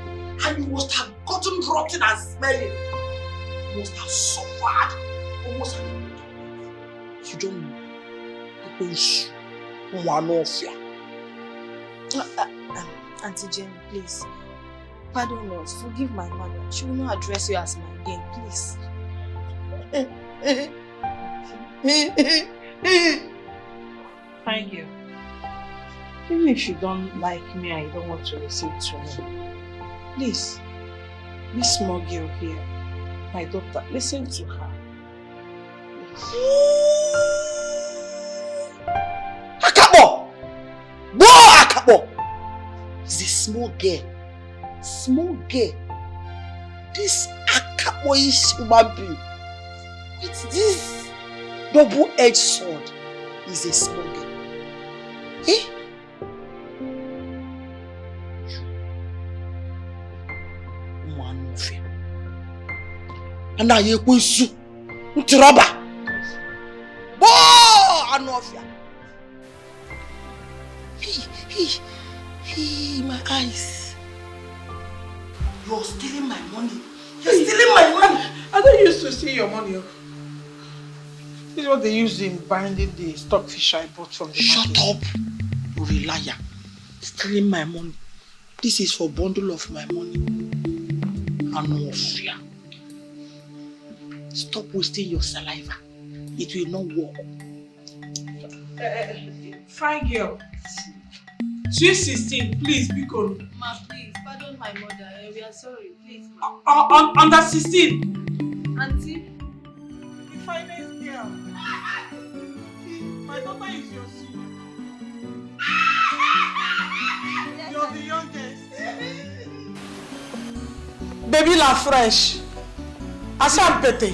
and you must have gotten rotten and smelling. You must have suffered. Almost have. You don't know. Auntie Jenny, please. Pardon us. Forgive my mother. She will not address you as my again, please. Thank you. Even if you don't like me and you don't want to listen to me, please, this small girl here, my daughter, listen to her. Akabo! Boy, Akabo! It's a small girl. Small girl. This Akabo-ish human being with this double-edged sword is a small girl. Eh? And now you go to Ntiroba. Boy, Anofia. Hey, my eyes. You're stealing my money. You're stealing my money. I don't used to steal your money. This is what they use in binding the stockfish I bought from the market. Shut up. You're a liar. Stealing my money. This is for bundle of my money. Anofia. Stop wasting your saliva. It will not work. Fine girl. Sweet 16, please, be good. Ma, please, pardon my mother. We are sorry, please. Under 16. Auntie. The finest girl. My daughter is your senior. Yes, you're the youngest. Baby la fresh. Asam pete.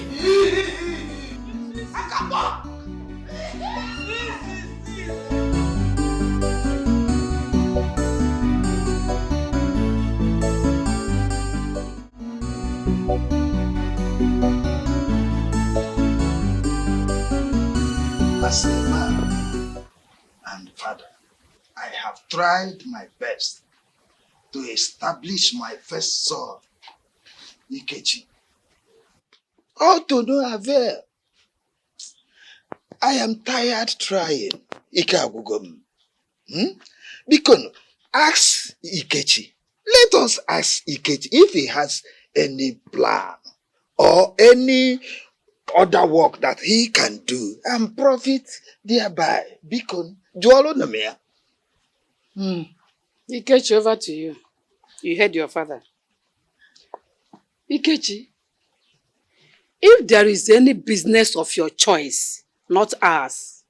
as a man and father, I have tried my best to establish my first son, Ikechi. All to no avail. I am tired trying, Ike Agugom. Because ask Ikechi. Let us ask Ikechi if he has any plan or any other work that he can do and profit thereby. Because Joalo Namia. Ikechi, over to you. You heard your father. Ikechi, if there is any business of your choice, not ours,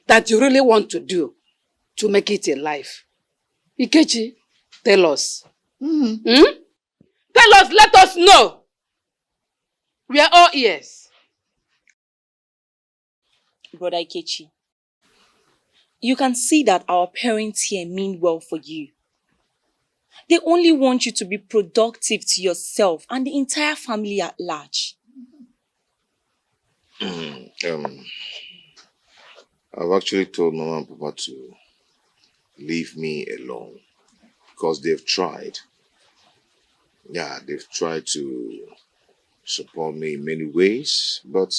that you really want to do to make it a life, Ikechi, tell us. Tell us, let us know. We are all ears. Brother Ikechi, you can see that our parents here mean well for you. They only want you to be productive to yourself and the entire family at large. I've actually told Mama and Papa to leave me alone because they've tried. Yeah, they've tried to support me in many ways, but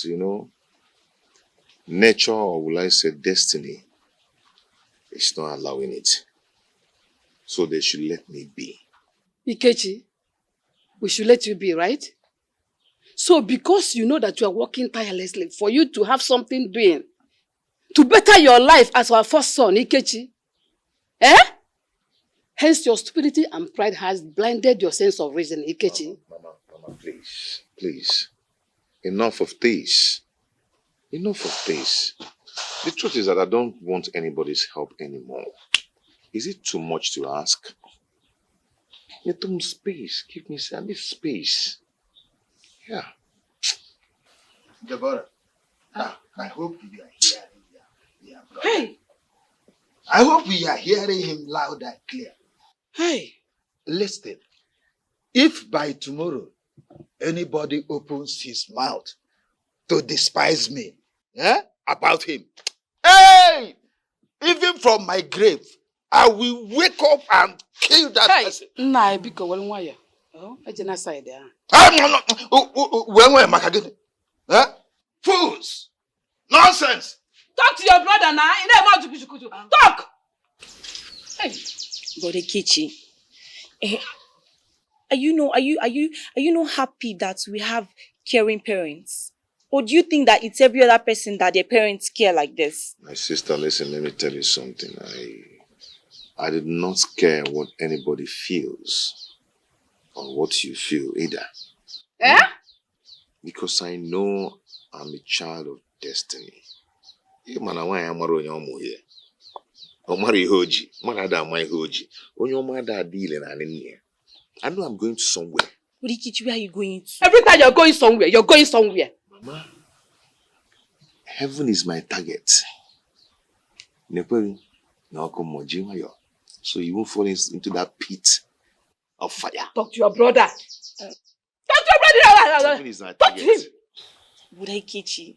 nature, or will I say destiny, is not allowing it. So they should let me be. Ikechi, we should let you be, right? So because you know that you are working tirelessly for you to have something doing, to better your life as our first son, Ikechi, hence your stupidity and pride has blinded your sense of reason, Ikechi. Mama, please. Enough of this. The truth is that I don't want anybody's help anymore. Is it too much to ask? Give me space. I need space. Yeah. Deborah, I hope you are hearing your brother. Hey! I hope we are hearing him loud and clear. Hey! Listen, if by tomorrow anybody opens his mouth to despise me about him, hey! Even from my grave, I will wake up and kill that person. Nah, because one wire. Oh, I didn't say there. Fools! Nonsense! Talk to your brother now. Talk! Hey, Brother Ikechi, are you not happy that we have caring parents? Or do you think that it's every other person that their parents care like this? My sister, listen, let me tell you something. I did not care what anybody feels or what you feel either. Because I know I'm a child of destiny. I know I'm going to somewhere. Ikechi, where are you going to? Every time you're going somewhere. Mama, heaven is my target. So you won't fall into that pit of fire. Talk to your brother. Heaven is my target. Talk to him. Brother Ikechi,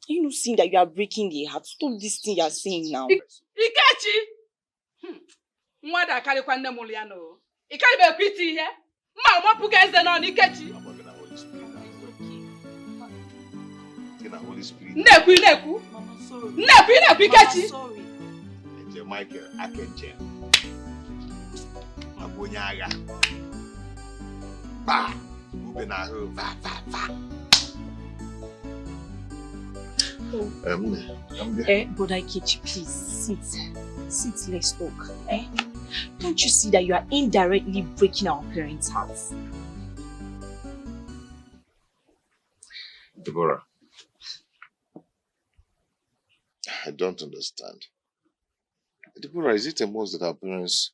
you know, seeing that you are breaking the heart. Stop this thing you are saying now. Ikechi! Mwada kari kwa nne muliano. Ikari be kwiti here. Mama puka eze no Ikechi. Neku. Mama, sorry. Neku Ikechi. Sorry. Michael, Akenje. Abunyaga. Ba. Ubenahu. Va. Brother Ikechi, please sit, let's talk. Don't you see that you are indirectly breaking our parents' hearts? Deborah, I don't understand. Deborah, is it a must that our parents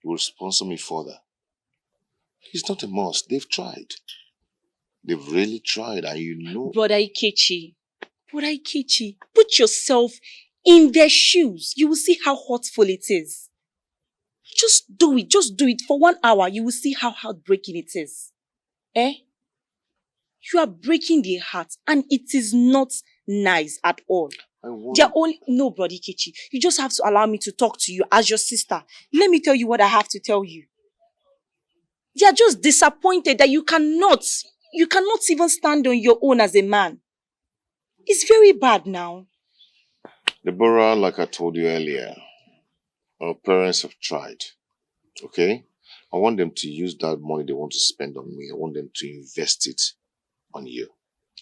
will sponsor me further? It's not a must. They've tried. They've really tried, and you know. Brother Ikechi, put yourself in their shoes. You will see how hurtful it is. Just do it for 1 hour. You will see how heartbreaking it is. You are breaking their heart, and it is not nice at all. They're only no, Brother Kichi. You just have to allow me to talk to you as your sister. Let me tell you what I have to tell you. They are just disappointed that you cannot even stand on your own as a man. It's very bad now. Deborah, like I told you earlier, our parents have tried. Okay? I want them to use that money they want to spend on me. I want them to invest it on you.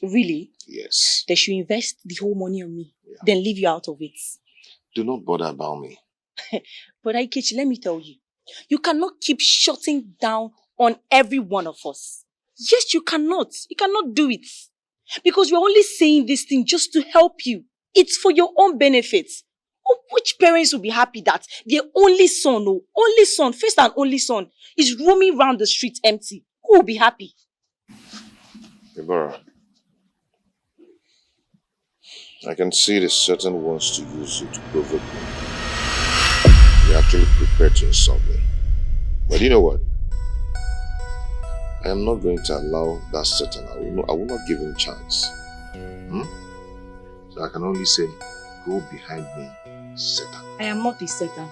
Really? Yes. They should invest the whole money on me. Yeah. Then leave you out of it. Do not bother about me. But Ikechi, let me tell you. You cannot keep shutting down on every one of us. Yes, you cannot. You cannot do it. Because we're only saying this thing just to help you. It's for your own benefit. Which parents will be happy that their only son, first and only son, is roaming around the streets empty? Who will be happy? Deborah, I can see the certain wants to use you to provoke me. You're actually prepared to insult me. But you know what? I am not going to allow that Satan. I will not give him a chance. So I can only say, go behind me, Satan. I am not a Satan.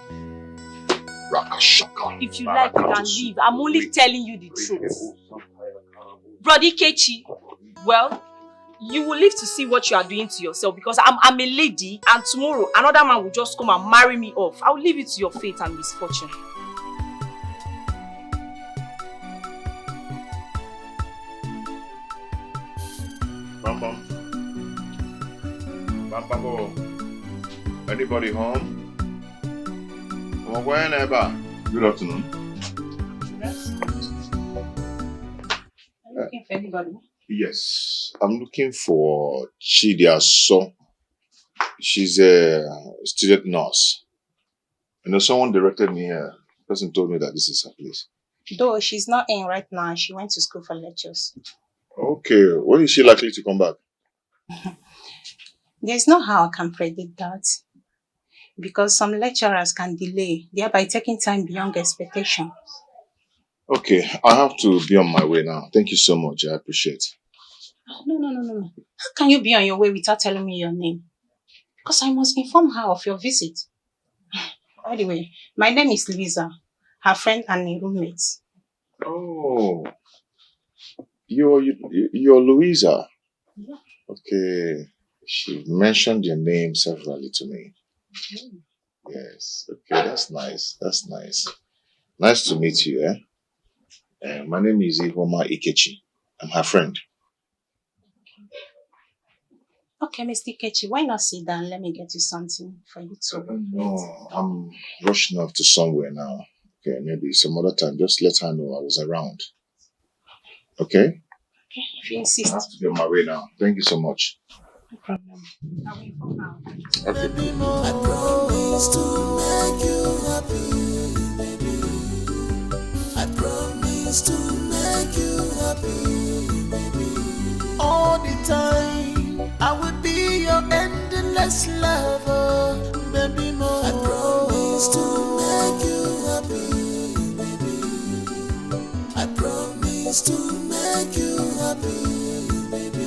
Rakashaka. If you like, you can leave. I'm only telling you the truth. Brother Kechi, well, you will live to see what you are doing to yourself because I'm a lady and tomorrow another man will just come and marry me off. I will leave it to your fate and misfortune. Bam bam. Anybody home? Good afternoon. Are you looking for anybody? Yes, I'm looking for Chidiaso. She's a student nurse. You know, someone directed me here. The person told me that this is her place. Though she's not in right now, she went to school for lectures. Okay, when is she likely to come back? There's no how I can predict that. Because some lecturers can delay, thereby taking time beyond expectation. Okay, I have to be on my way now. Thank you so much. I appreciate it. No. How can you be on your way without telling me your name? Because I must inform her of your visit. By the way, my name is Lisa, her friend and a roommate. Oh, you're Louisa. Yeah. Okay, she mentioned your name severally to me. Yes. Okay, that's nice. That's nice. Nice to meet you. My name is Ihoma Ikechi. I'm her friend. Okay, Mr. Ikechi, why not sit down? Let me get you something for you to No, I'm rushing off to somewhere now. Okay, maybe some other time. Just let her know I was around. Okay? Okay, if you insist. I have to be on my way now. Thank you so much. No problem. I'll wait for now. Okay. I promise to make you happy, baby. I promise to make you happy, baby. All the time, I will be your endless lover, baby. More. I promise to make you happy, baby. I promise to make you happy, baby.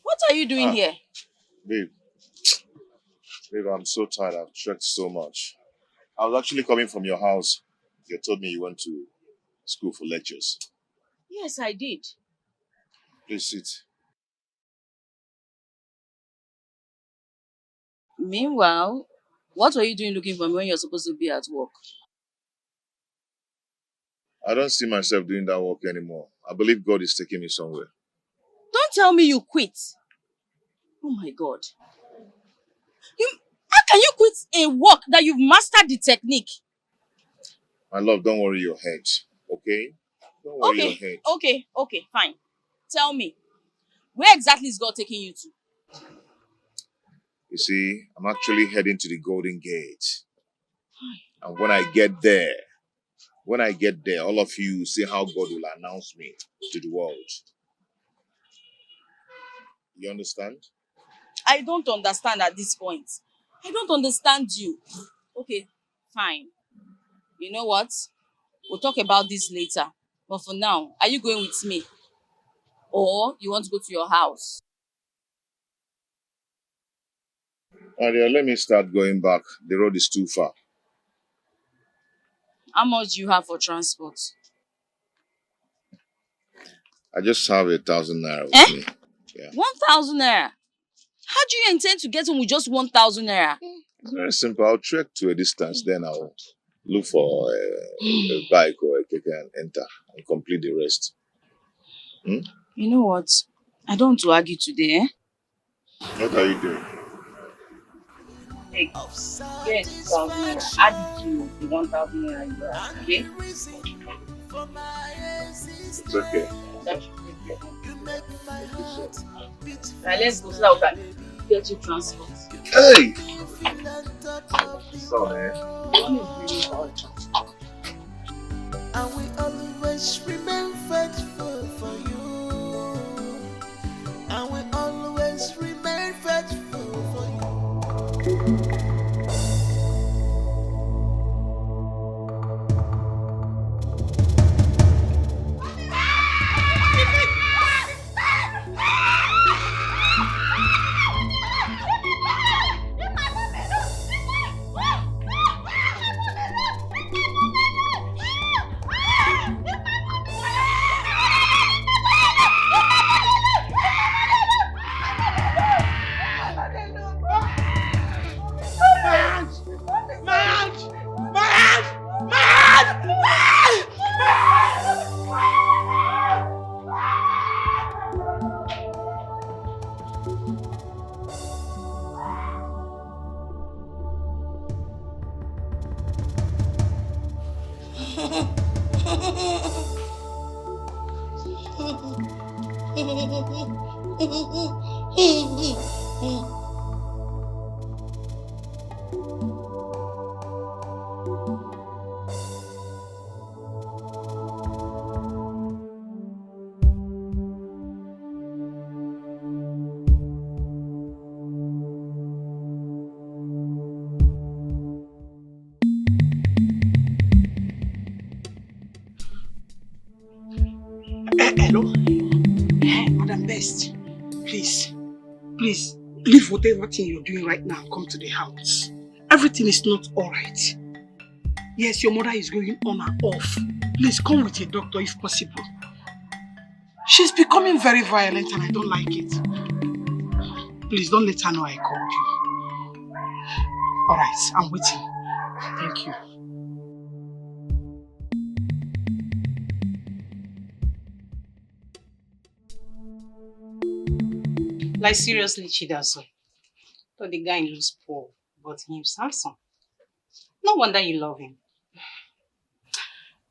What are you doing here? Babe, I'm so tired. I've trekked so much. I was actually coming from your house. You told me you went to school for lectures. Yes, I did. Please sit. Meanwhile, what were you doing looking for me when you're supposed to be at work? I don't see myself doing that work anymore. I believe God is taking me somewhere. Don't tell me you quit. Oh my God. How can you quit a work that you've mastered the technique? My love, don't worry your head, okay? Don't worry your head. Okay, fine. Tell me, where exactly is God taking you to? You see, I'm actually heading to the Golden Gate. And when I get there, all of you will see how God will announce me to the world. You understand? I don't understand at this point. I don't understand you. Okay, fine. You know what? We'll talk about this later. But for now, are you going with me? Or you want to go to your house? Aria, let me start going back. The road is too far. How much do you have for transport? I just have 1,000 naira with me. Yeah. 1,000 naira? How do you intend to get home with just 1,000 naira? Very simple. I'll trek to a distance, then I'll look for a bike or a keke and enter and complete the rest. Hmm? You know what? I don't want to argue today, eh? What are you doing? Hey, get 2,000 naira. Add it to the 1,000 naira you have, okay? It's okay. That should be okay. Now let's go so that we can get you transport. Hey! So, man. One is really hard. And we always remain faithful for you. And we always remain faithful for you. Hello? Madam Best, please, leave whatever thing you're doing right now and come to the house. Everything is not alright. Yes, your mother is going on and off. Please come with a doctor if possible. She's becoming very violent and I don't like it. Please don't let her know I called you. Alright, I'm waiting. Thank you. Like seriously, Chidaso. Though the guy looks poor, but he's handsome. No wonder you love him.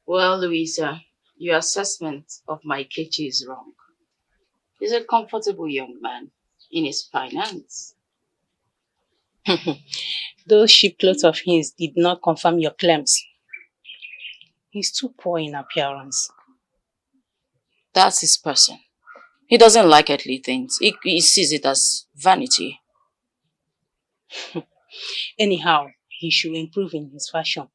Well, Louisa, your assessment of my Kechi is wrong. He's a comfortable young man in his finance. Those cheap clothes of his did not confirm your claims. He's too poor in appearance. That's his person. He doesn't like earthly things. He sees it as vanity. Anyhow, he should improve in his fashion.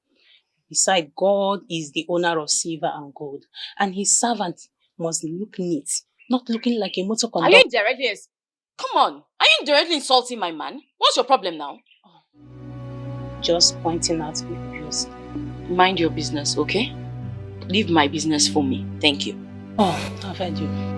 Besides, God is the owner of silver and gold, and his servant must look neat, not looking like a motor conductor. Are you indirectly? Come on. Are you indirectly insulting my man? What's your problem now? Just pointing out the obvious. Mind your business, okay? Leave my business for me. Thank you. Oh, I've heard you.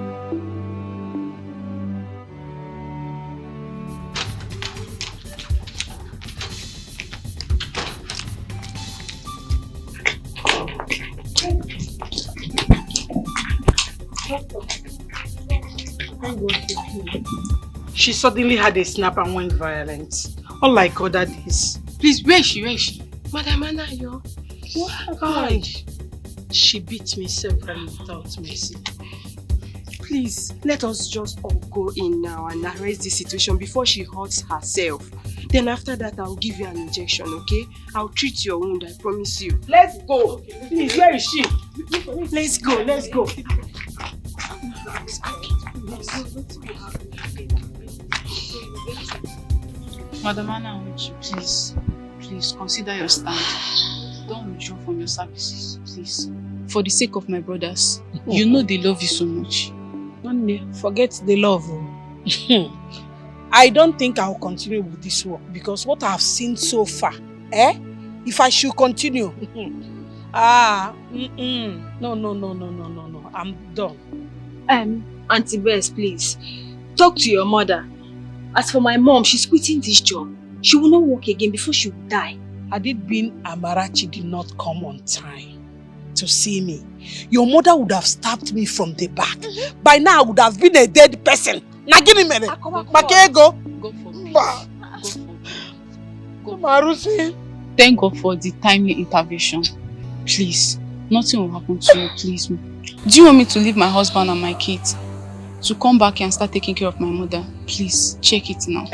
She suddenly had a snap and went violent. Unlike other days. Please, where is she? Madam Anayo. What happened? She beat me severally without mercy. Please, let us just all go in now and arrest the situation before she hurts herself. Then after that, I'll give you an injection, okay? I'll treat your wound, I promise you. Let's go. Please, where is she? Let's go. Madam Anna, I want you, please. Please, consider your stand. Don't withdraw from your services, please. For the sake of my brothers. You know they love you so much. Forget the love. I don't think I'll continue with this work because what I've seen so far, if I should continue, no, I'm done. Auntie Bess, please, talk to your mother. As for my mom, she's quitting this job. She will not work again before she will die. Had it been Amarachi did not come on time to see me, your mother would have stabbed me from the back. By now, I would have been a dead person. Nagini mere. Makego. Go for peace. Go for Thank God for the timely intervention. Please, nothing will happen to you, please. Do you want me to leave my husband and my kids to come back and start taking care of my mother? Please, check it now.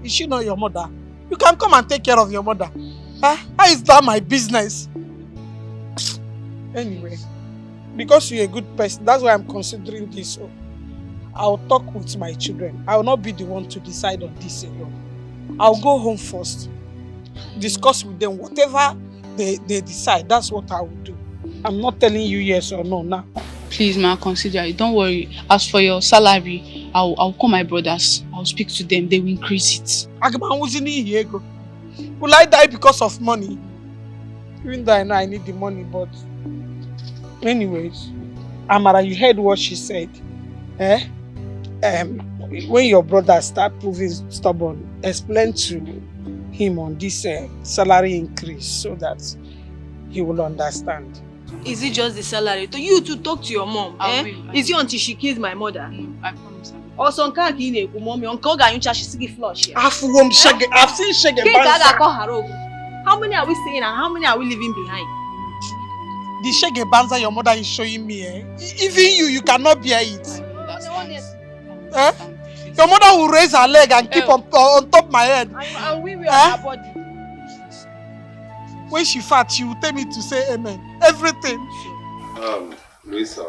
Is she not your mother? You can come and take care of your mother. How is that my business? Anyway, because you're a good person, that's why I'm considering this. So I'll talk with my children. I will not be the one to decide on this alone. I'll go home first, discuss with them whatever they decide. That's what I will do. I'm not telling you yes or no now. Please, ma, consider it. Don't worry. As for your salary, I'll call my brothers. I'll speak to them. They will increase it. Will I die because of money? Even though I know I need the money, but anyways, Amara, you heard what she said. When your brother start proving stubborn, explain to him on this salary increase so that he will understand. Is it just the salary? To you to talk to your mom? Is it until she kills my mother? No, I promise. Also, can't kill mommy. Uncle Gayuncha, she's still flush. I've seen Shege Banza. How many are we seeing and how many are we leaving behind? The Shege Banza your mother is showing me, even you cannot bear it. Your mother will raise her leg and keep on top my head. And we will on her body. When she fat, she will tell me to say amen. Everything. Luisa,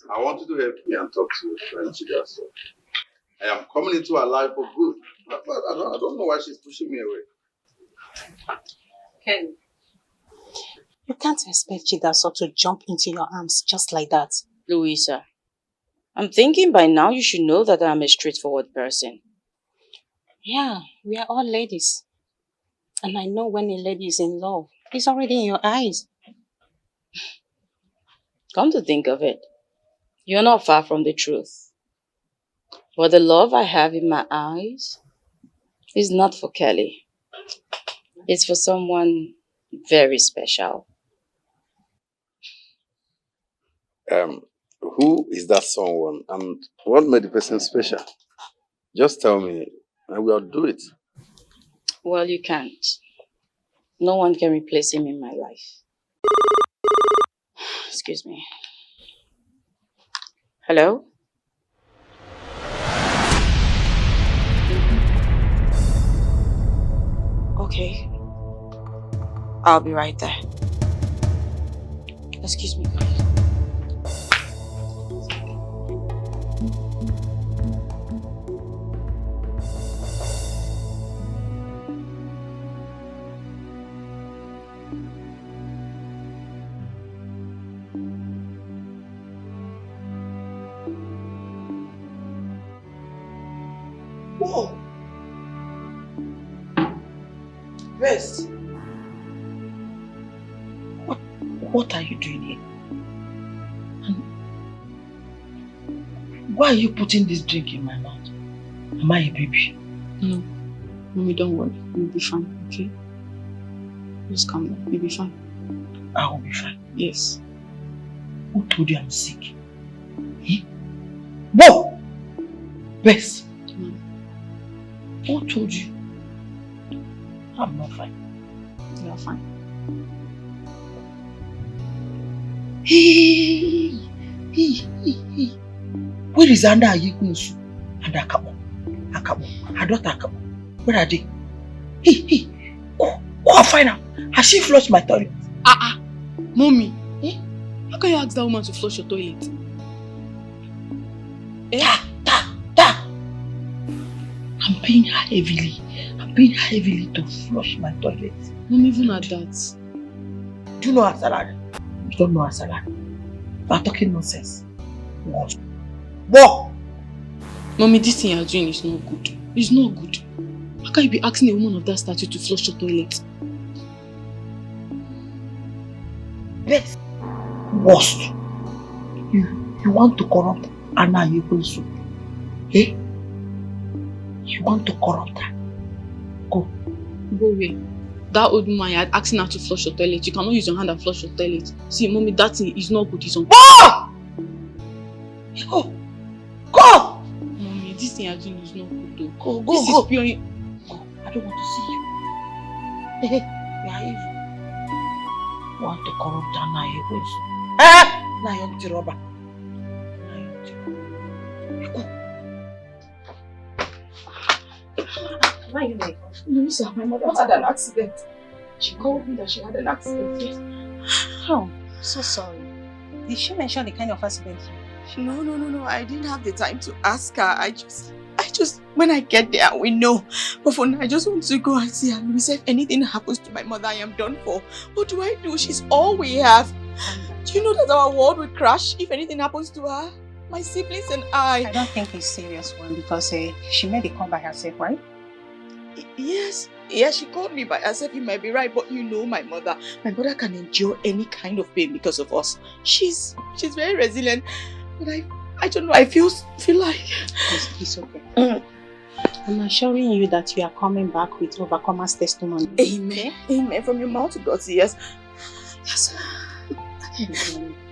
I want you to help me and talk to your friend Chigaso. I am coming into her life for good. But I don't know why she's pushing me away. Ken, you can't expect Chigaso to jump into your arms just like that. Louisa, I'm thinking by now you should know that I'm a straightforward person. Yeah, we are all ladies. And I know when a lady is in love, it's already in your eyes. Come to think of it, you're not far from the truth. But the love I have in my eyes is not for Kelly. It's for someone very special. Who is that someone and what made the person special? Just tell me and we'll do it. Well, you can't. No one can replace him in my life. Excuse me. Hello? Okay. I'll be right there. Excuse me, please. Whoa! Rest. What are you doing here? And why are you putting this drink in my mouth? Am I a baby? No. Mommy, don't worry. You'll be fine, okay? Just calm down. You'll be fine. I will be fine. Yes. Who told you I'm sick? Whoa! Bess. Who told you? I'm not fine. You're fine. Hey. Where is Anda Ayikunsu and Akabo? Her daughter Akabo. Where are they? Hey. Go and find her. Has she flushed my toilet? Mommy. How can you ask that woman to flush your toilet? I'm paying her heavily. I'm paying her heavily to flush my toilet. Not even at that. Do you know her salary? You don't know her salary. You are talking nonsense. What? What? Mommy, this thing you're doing is not good. It's not good. How can you be asking a woman of that stature to flush your toilet? Best. Worst. You want to corrupt Anna Yekunsu. Eh? You want to corrupt her. Go. Go where? That old woman you're asking her to flush your toilet. You cannot use your hand and flush your toilet. See, Mommy, that thing is not good. It's on. Go! Go! Go! Mommy, this thing you're doing is not good though. Go, go, this go. Is pure... Go. I don't want to see you. Hey, you are evil. You want to corrupt Anna Yekunsu. Eh? Now you're the robber. Why are you like? No, sir, my mother had an accident. She called me that she had an accident. Yes. How? So sorry. Did she mention the kind of accident? No. I didn't have the time to ask her. I just, when I get there, we know. But for now, I just want to go and see her. Maybe if anything happens to my mother, I am done for. What do I do? She's all we have. Do you know that our world will crash if anything happens to her? My siblings and I. I don't think it's a serious one because she made the call by herself, right? Yes, she called me by herself. You might be right, but you know my mother. My mother can endure any kind of pain because of us. She's very resilient. But I don't know. I feel like it's okay. I'm assuring you that you are coming back with overcomer's testimony. Amen. Amen. From your mouth to God's ears. Yes.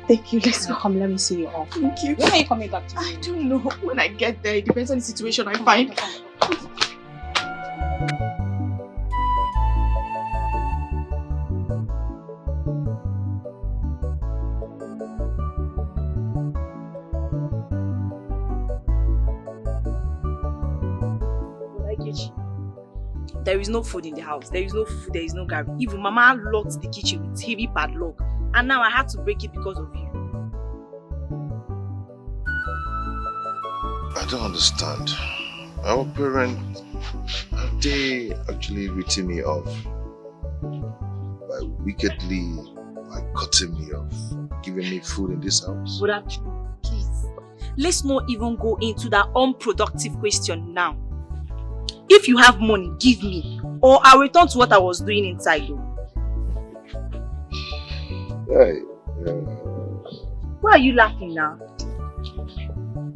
Thank you. Let's go. Come, let me see you off. Thank you. When are you coming back to me? I don't know. When I get there, it depends on the situation I find. There is no food in the house. There is no food. There is no garbage. Even Mama locked the kitchen with heavy padlock, and now I had to break it because of you. I don't understand. Our parents, have they actually written me off by wickedly cutting me off, giving me food in this house? But please, let's not even go into that unproductive question now. If you have money, give me, or I'll return to what I was doing inside. Hey, why are you laughing now?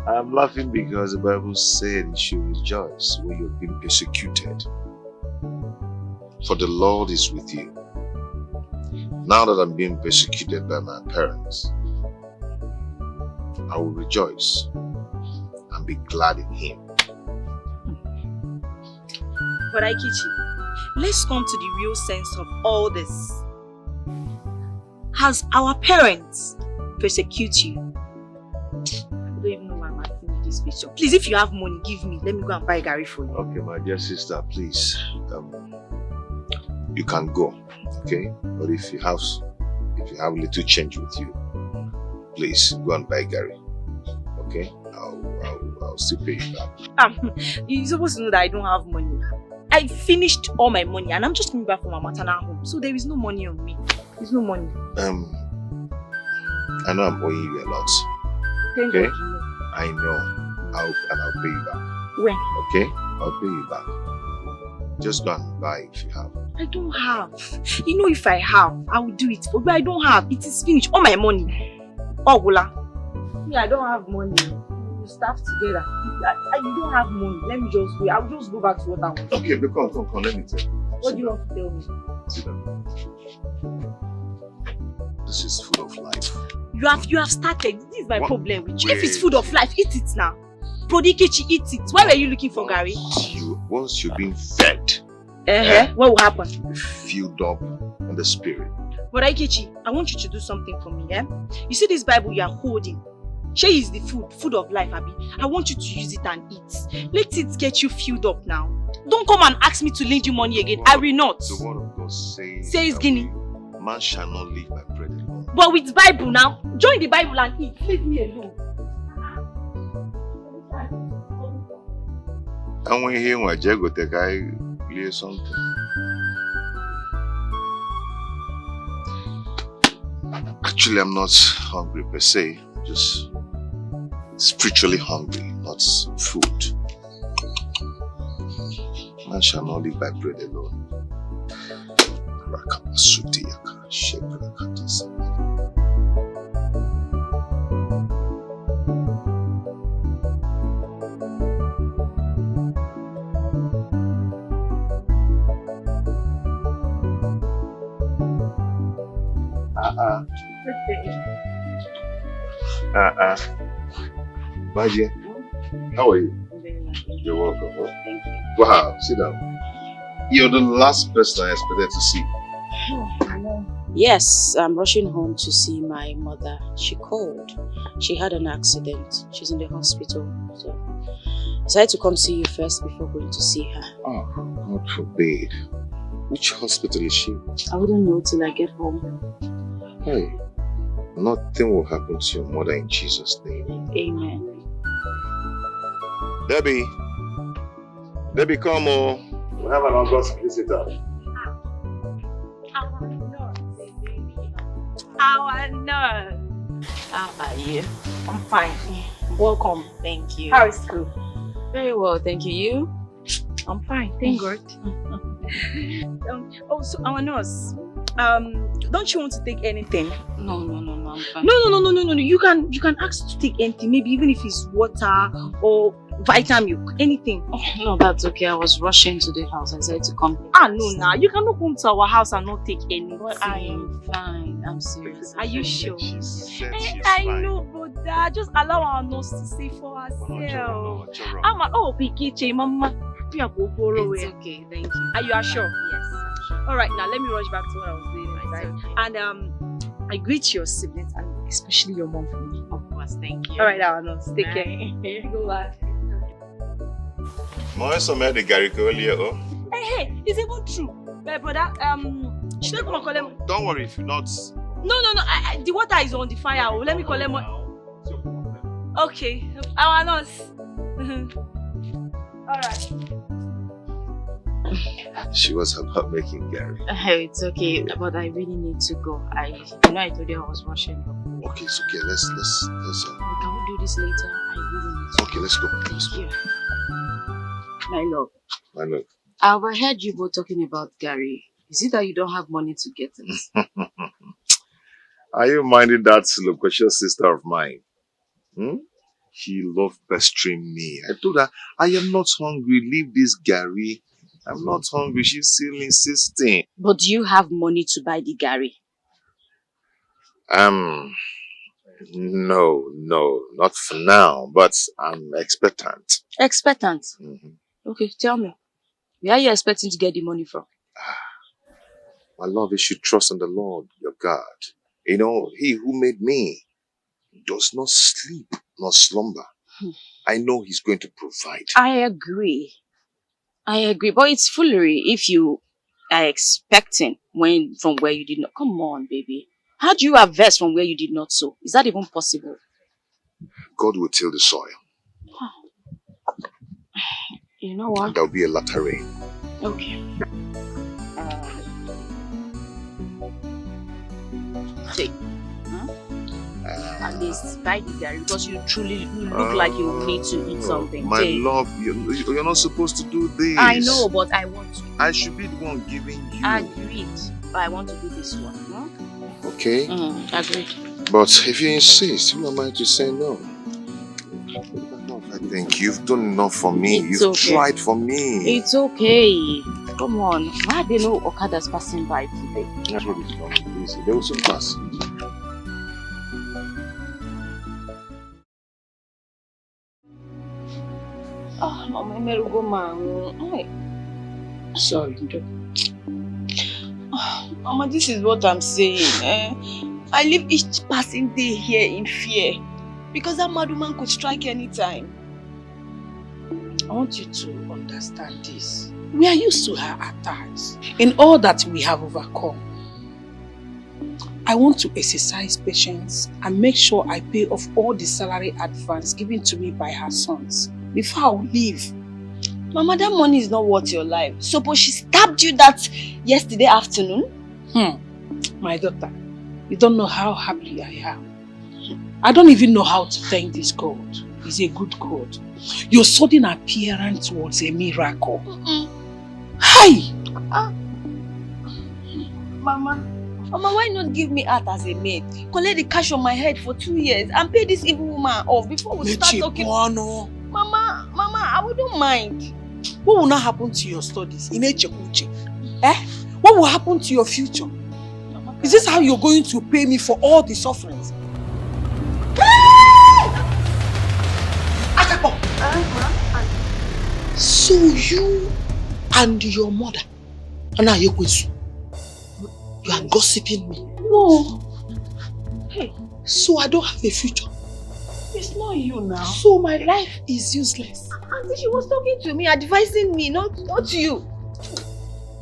I'm laughing because the Bible said you should rejoice when you're being persecuted. For the Lord is with you. Now that I'm being persecuted by my parents, I will rejoice and be glad in Him. But Aikichi, let's come to the real sense of all this. Has our parents persecuted you? I don't even know why I'm asking you this question. Please, if you have money, give me. Let me go and buy Gary for you. Okay, my dear sister, please. You can go, okay? But if you have a little change with you, please go and buy Gary. Okay? I'll still pay you back. You're supposed to know that I don't have money. I finished all my money and I'm just coming back from my maternal home. So there is no money on me. There's no money. I know I'm owing you a lot. Thank okay? God you know. I know. I'll pay you back. When? Okay? I'll pay you back. Just go and buy if you have. I don't have. You know, if I have, I will do it. But I don't have. It is finished. All my money. Oh, Gula. Me, I don't have money. We staff together. You don't have money. Let me just go. I'll just go back to what I want. Okay, but come. Let me tell you. What do you want to tell me? Sit down. This is food of life. You have started. This is my problem with you. If it's food of life, eat it now. Prodigichi, eat it. Why were you looking for Gary? Once you're being fed, what will happen? You'll be filled up in the spirit. But Aikichi, I want you to do something for me, You see this Bible you are holding? Shay is the food of life, Abi. I want you to use it and eat. Let it get you filled up now. Don't come and ask me to lend you money again. I will not. The word of God says, Guinea. Man shall not live by bread alone. But with Bible now, join the Bible and eat. Leave me alone. And when he went, Jago take I clear something. Actually, I'm not hungry per se, just spiritually hungry, not food. Man shall not live by bread alone. Maji, how are you? You're welcome. Huh? Thank you. Wow, sit down. You're the last person I expected to see. Yes, I'm rushing home to see my mother. She called. She had an accident. She's in the hospital. So I decided to come see you first before going to see her. Oh, God forbid. Which hospital is she? I wouldn't know till I get home. Hey, nothing will happen to your mother in Jesus' name. Amen. Debbie, come on. We have an August visitor. Our nurse. How are you? I'm fine. Welcome. Thank you. How is school? Very well, thank you. You? I'm fine, thank God. So our nurse, don't you want to take anything? No, I'm fine. No. You can ask to take anything, maybe even if it's water or vitamin milk, anything. Oh, no, that's okay. I was rushing to the house. I decided to come. No, you cannot come to our house and not take anything. Well, I am fine. I'm serious. Are you sure? I know, but just allow our nurse to say for herself. Mama. It's okay, thank you. Are you sure? Yes, I'm sure. Alright, now let me rush back to what I was doing. Right? Okay. And I greet your siblings and especially your mom for me. Of course, thank you. Alright, our nurse, take care. Go back. The Gary earlier. Hey, it's even true. My brother, should I come and call him? Don't worry if you're not. No, the water is on the fire. Let me call him. Okay, our nurse. Alright. She was about making Gary. It's okay, but I really need to go. I told you I was rushing. Okay, it's okay. Let's. Can we do this later? I really need to. Okay, let's go. Thank you. My love. I overheard you both talking about Gary. Is it that you don't have money to get it? Are you minding that loquacious sister of mine? She loved pestering me. I told her, I am not hungry. Leave this Gary. I'm not hungry. She's still insisting. But do you have money to buy the Gary? No, not for now. But I'm expectant. Expectant? Okay, tell me. Where are you expecting to get the money from? My love, you should trust in the Lord, your God. You know, He who made me does not sleep nor slumber. I know He's going to provide. I agree, but it's foolery if you are expecting from where you did not. Come on, baby. How do you harvest from where you did not sow? Is that even possible? God will till the soil. You know what? And there'll be a latter rain. Okay. Take. At least buy the Gary because you look like you need to eat something. My love, you're not supposed to do this. I know, but I want to. I should be the one giving you. Agreed. But I want to do this one. Okay. Agreed. But if you insist, who am I to say no? I think you've done enough for me. You've tried for me. It's okay. Come on. Why are there no Okadas passing by today? That's what it's going to be. They will soon pass. Mama, sorry. Mama, this is what I'm saying. I live each passing day here in fear because that mad woman could strike anytime. I want you to understand this. We are used to her attacks. In all that we have overcome, I want to exercise patience and make sure I pay off all the salary advance given to me by her sons before I leave. Mama, that money is not worth your life. Suppose she stabbed you that yesterday afternoon? My daughter, you don't know how happy I am. I don't even know how to thank this God. He's a good God. Your sudden appearance was a miracle. Hi! Mama, why not give me out as a maid? Collect the cash on my head for 2 years and pay this evil woman off before we start talking. Mama, I wouldn't mind. What will not happen to your studies? What will happen to your future? Is this how you're going to pay me for all the sufferings? So you and your mother, Anna Yekwesu, you are gossiping me? No. Hey. So I don't have a future? It's not you now. So my life is useless? Auntie, she was talking to me, advising me, not you.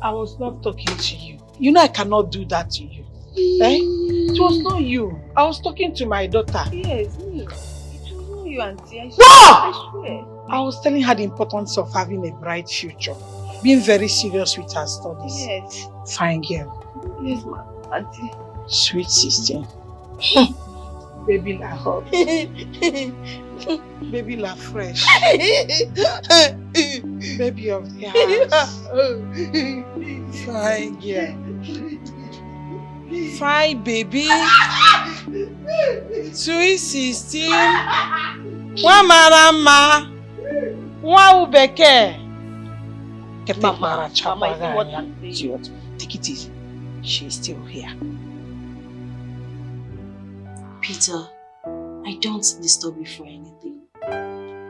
I was not talking to you. You know I cannot do that to you. It was not you. I was talking to my daughter. Yes, me. It was not you, Auntie. I swear. I was telling her the importance of having a bright future. Being very serious with her studies. Yes. Fine girl. Yes, ma. Auntie. Sweet sister. Baby la hot. Baby la fresh. Baby of the house. Fine girl. Fine baby. Sweet sister. Wamarama. Waubeke. Mama, you see what I'm saying? Take it easy. She's still here. Peter, I don't disturb you for anything.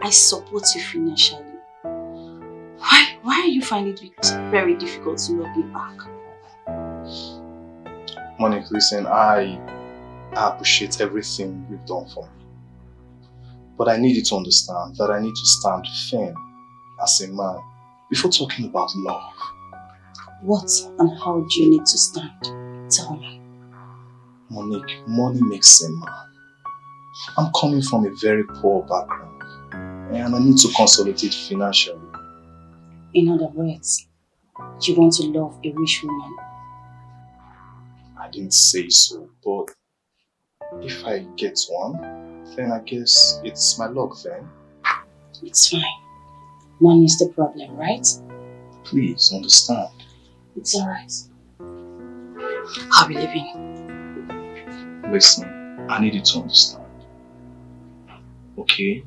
I support you financially. Why are you finding it very difficult to love me back? Monique, listen, I appreciate everything you've done for me. But I need you to understand that I need to stand firm as a man before talking about love. What and how do you need to stand? Tell me. Monique, money makes a man. I'm coming from a very poor background and I need to consolidate financially. In other words, you want to love a rich woman? I didn't say so, but if I get one, then I guess it's my luck then. It's fine. Money is the problem, right? Please understand. It's alright. I'll be leaving. Listen, I need you to understand. Okay?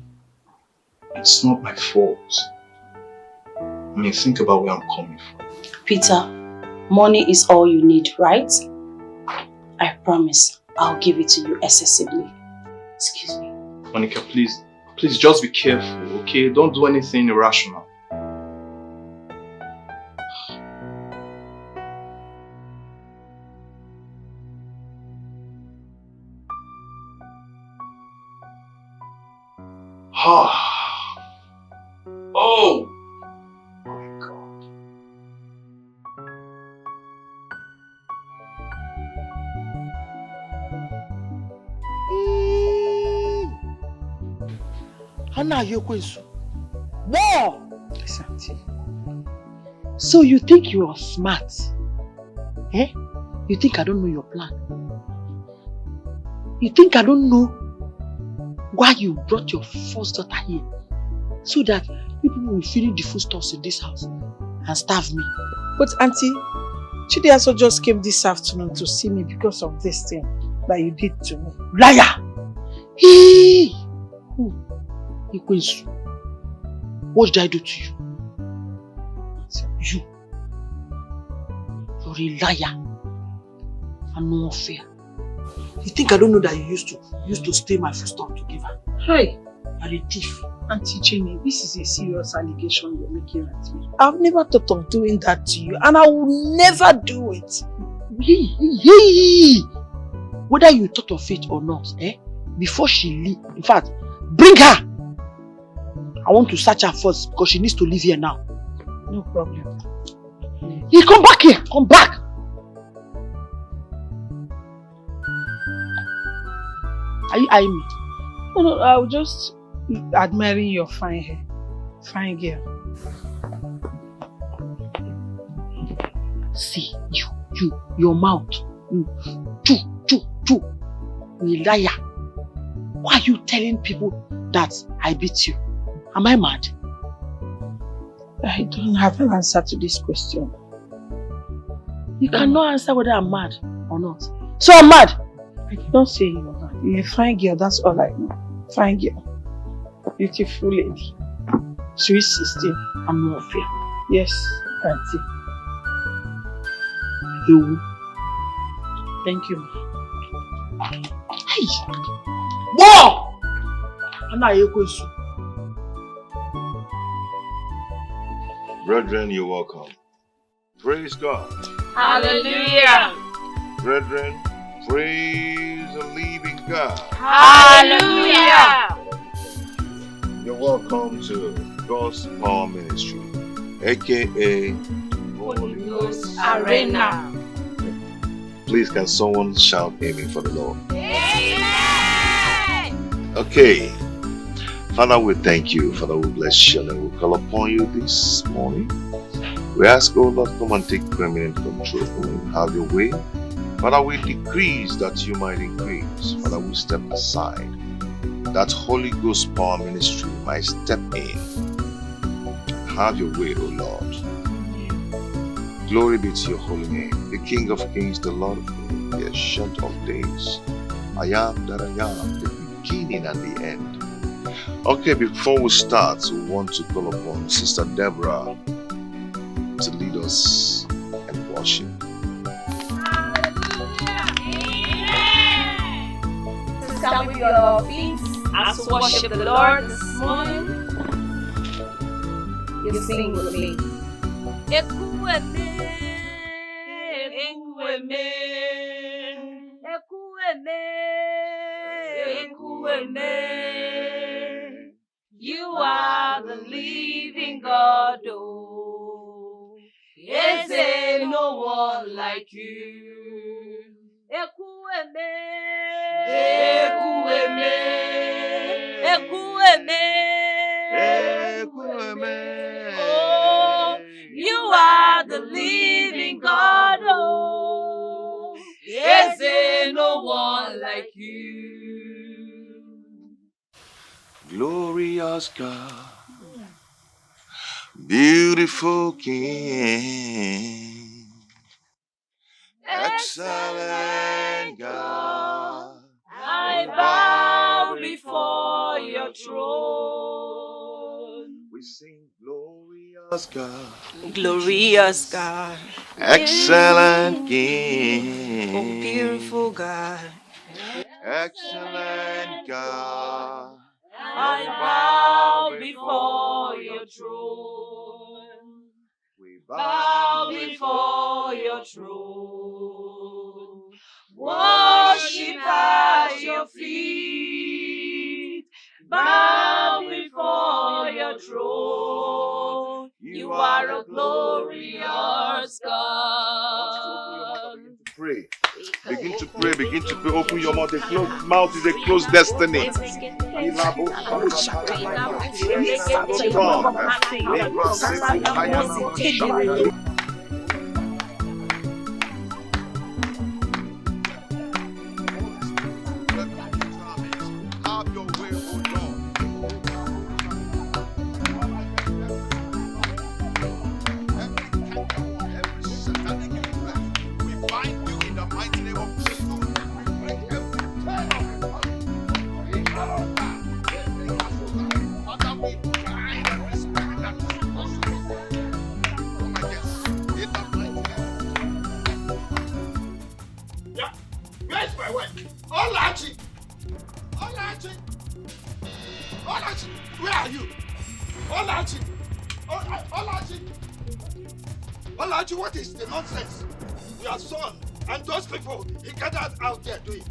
It's not my fault. I mean, think about where I'm coming from. Peter, money is all you need, right? I promise I'll give it to you excessively. Excuse me. Monica, please just be careful, okay? Don't do anything irrational. Oh! My God. Anna Yekwesu. Whoa! Santi. So you think you are smart? Eh? You think I don't know your plan? You think I don't know why you brought your first daughter here? So that people will finish the foodstuffs in this house and starve me. But Auntie, Chidiaso just came this afternoon to see me because of this thing that you did to me. Liar! Hey! Who? Yekwesu. What did I do to you? You. You're a liar. And no fair. You think I don't know that you used to steal my foodstuff to give her? Hey! You're a thief. Auntie Jenny, this is a serious allegation you're making at me. I've never thought of doing that to you and I will never do it. Hey. Whether you thought of it or not, before she leave, in fact, bring her! I want to search her first because she needs to leave here now. No problem. Hey, come back here! Come back! Are you eyeing me? No, I'll just admiring your fine hair. Fine girl. See, your mouth. You liar. Why are you telling people that I beat you? Am I mad? I don't have an answer to this question. You cannot answer whether I'm mad or not. So I'm mad. Don't say you're mad. You're a fine girl, that's all I know. Fine girl. Beautiful lady. Sweet 16. I'm not fair. Yes, Auntie. You. Thank you. Hey! Whoa! I'm not your question. Brethren, you're welcome. Praise God. Hallelujah. Brethren, praise the living God. Hallelujah. You're welcome to God's Power Ministry, aka Holy Ghost Arena. Please, can someone shout amen for the Lord? Amen. Okay. Father, we thank you. Father, we bless you and we call upon you this morning. We ask, oh Lord, come and take preeminent control. Come and have your way. Father, we decrease that you might increase. Father, we step aside. That Holy Ghost Power Ministry might step in. Have your way, O Lord. Glory be to your holy name, the King of Kings, the Lord of Lords, the Ancient of Days. I am that I am, the beginning and the end. Okay, before we start, we want to call upon Sister Deborah to lead us in worship. Stand with your feet as we worship the Lord this morning. You sing with me. Ekueme, ekueme, ekueme, ekueme. You are the living God, oh. Is there no one like you? Ekueme, ekueme, ekueme, ekueme. Oh, you are the living God, oh. Is there no one like you? Glorious God, beautiful King, excellent God, I bow before your throne. we sing glorious God, Glorious God, excellent King, oh beautiful God, excellent God, I bow before your throne. we Bow before your throne. Worship at your feet. Bow before your throne. You are a glorious God. Pray. Begin to pray, begin to pray. Open your mouth. A closed mouth is a closed destiny. Have your way, O Lord. We bind you in the mighty name of Jesus. Father, we bind and respect that. Come against in the mighty name. Yeah. Where's my wife? Olachi! Olachi! Olachi! Where are you? Olachi! Olachi! Olachi, what is the nonsense? Your son and those people he gathered out there doing.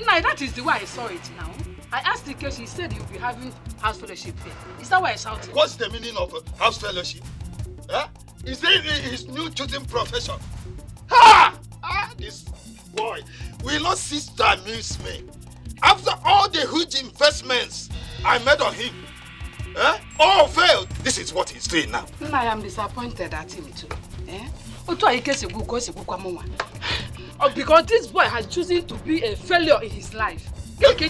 Nah, that is the way I saw it now. I asked the case, he said you'll be having house fellowship here. Is that why I shouted? What's the meaning of house fellowship? Huh? Is it his new choosing profession? Ha! This boy will not cease to amuse me. After all the huge investments I made on him, All failed. This is what he's doing now. I am disappointed at him too. Because this boy has chosen to be a failure in his life. Look,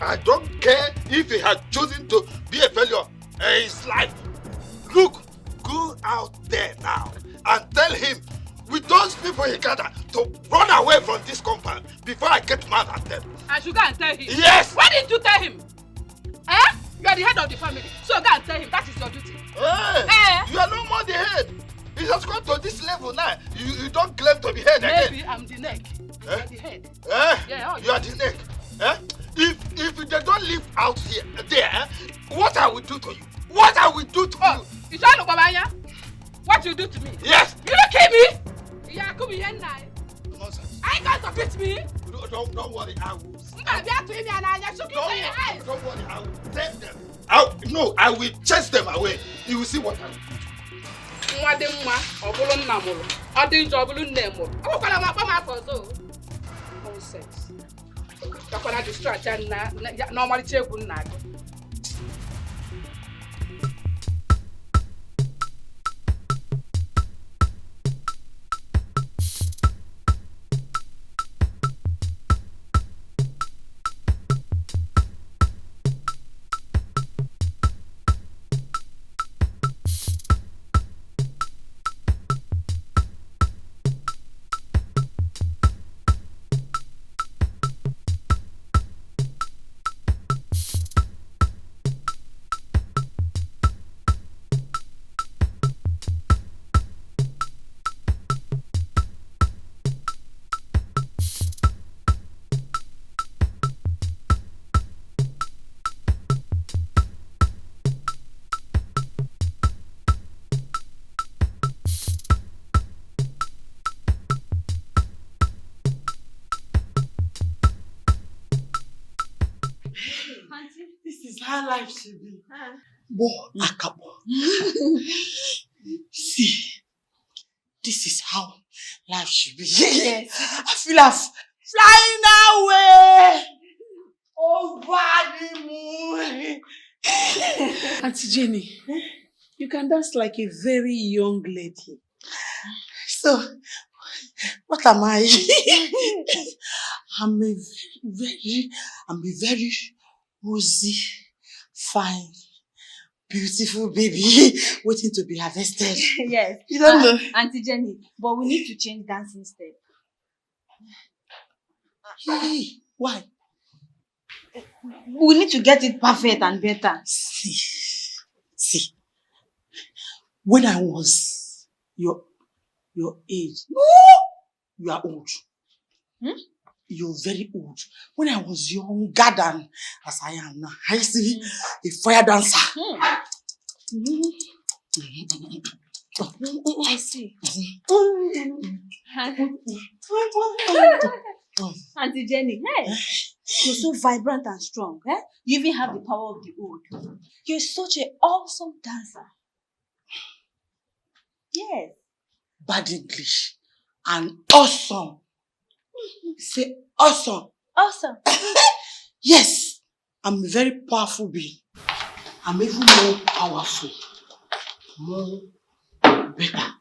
I don't care if he had chosen to be a failure in his life. Look, go out there now and tell him with those people he gathered to run away from this compound before I get mad at them. I should go and tell him? Yes! Why didn't you tell him? You are the head of the family, so go and tell him that is your duty. You are no more the head. It has gone to this level now. You don't claim to be head again. Maybe I'm the neck. You are the head. You are the neck. If they don't live out here, what I will do to you? What I will do to you? You trying to Babanya? What you do to me? Yes. You don't kill me? Yeah, come here now. Nonsense. I can't beat me. Don't worry, I will. Don't worry, I will take them. I will chase them away. You will see what I will do. Nonsense. You're gonna distract and normally take one night. This is how life should be. See, this is how life should be. Yes. I feel like flying away over the moon. Auntie Jenny, you can dance like a very young lady. So, what am I? I'm a very rosy, fine, beautiful baby waiting to be harvested. Yes. You don't know. Auntie Jenny, but we need to change dancing step. Hey, why? We need to get it perfect and better. See. When I was your age, you are old. You're very old. When I was younger than as I am now, I used to be a fire dancer. I see. Auntie Jenny, hey, you're so vibrant and strong. Eh? You even have the power of the old. You're such an awesome dancer. Yes. Bad English and awesome. Say awesome. Awesome. Yes, I'm a very powerful being. I'm even more powerful, more better,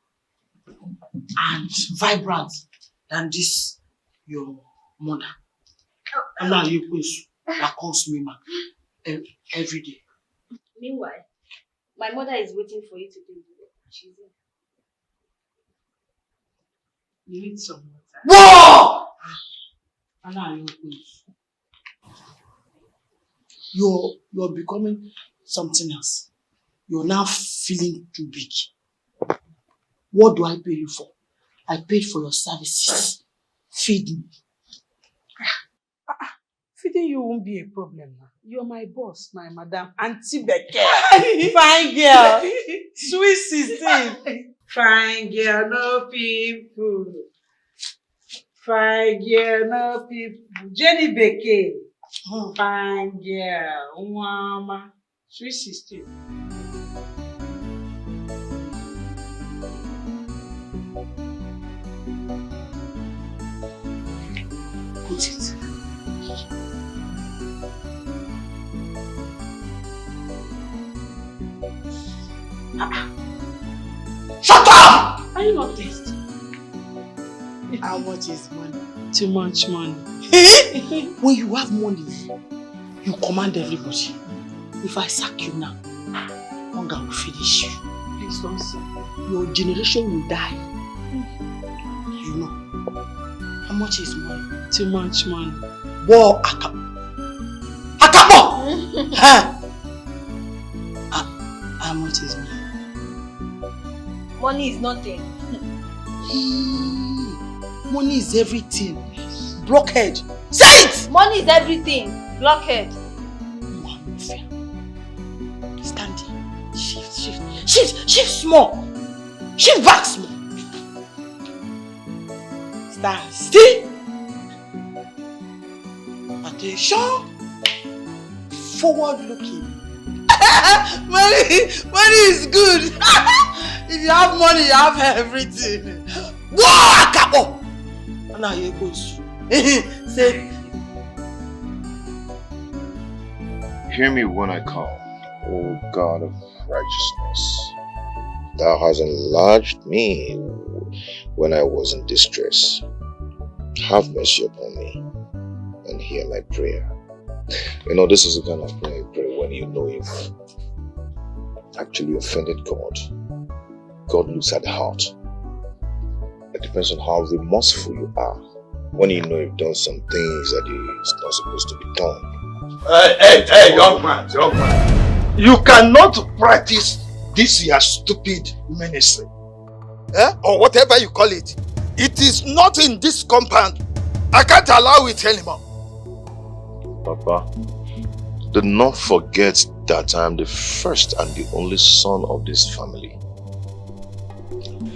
and vibrant than this your mother. And now you that calls me every day. Meanwhile, my mother is waiting for you to do it. She's in. You need some water. Whoa! And now you're becoming something else. You're now feeling too big. What do I pay you for? I paid for your services. Feed me. Feeding you won't be a problem now. You're my boss, my madam, Auntie Becky. Fine girl. Sweet 16. Fine girl, no people. Fine girl, no people. Jenny Becky. Fine girl. Mama. Sweet 16. Put it. Are you not thirsty? How much is money? Too much money. When you have money, you command everybody. If I sack you now, hunger will finish you. Please don't say. Your generation will die. You know. How much is money? Too much money. Whoa, Akapo! How much is money? Money is nothing. Money is everything. Blockhead. Say it! Money is everything. Blockhead. Stand here. Shift small. Shift back small. Stand still. Attention. Forward looking. money is good. If you have money, you have everything. Whoa, Akapo! Now here goes. Say. Hear me when I call, O God of righteousness. Thou hast enlarged me when I was in distress. Have mercy upon me and hear my prayer. You know, this is the kind of prayer you pray when you know you've actually offended God. God looks at the heart. It depends on how remorseful you are. When you know you've done some things that is not supposed to be done. Hey, young man. You cannot practice this your stupid ministry. Or whatever you call it. It is not in this compound. I can't allow it anymore. Papa, do not forget that I am the first and the only son of this family.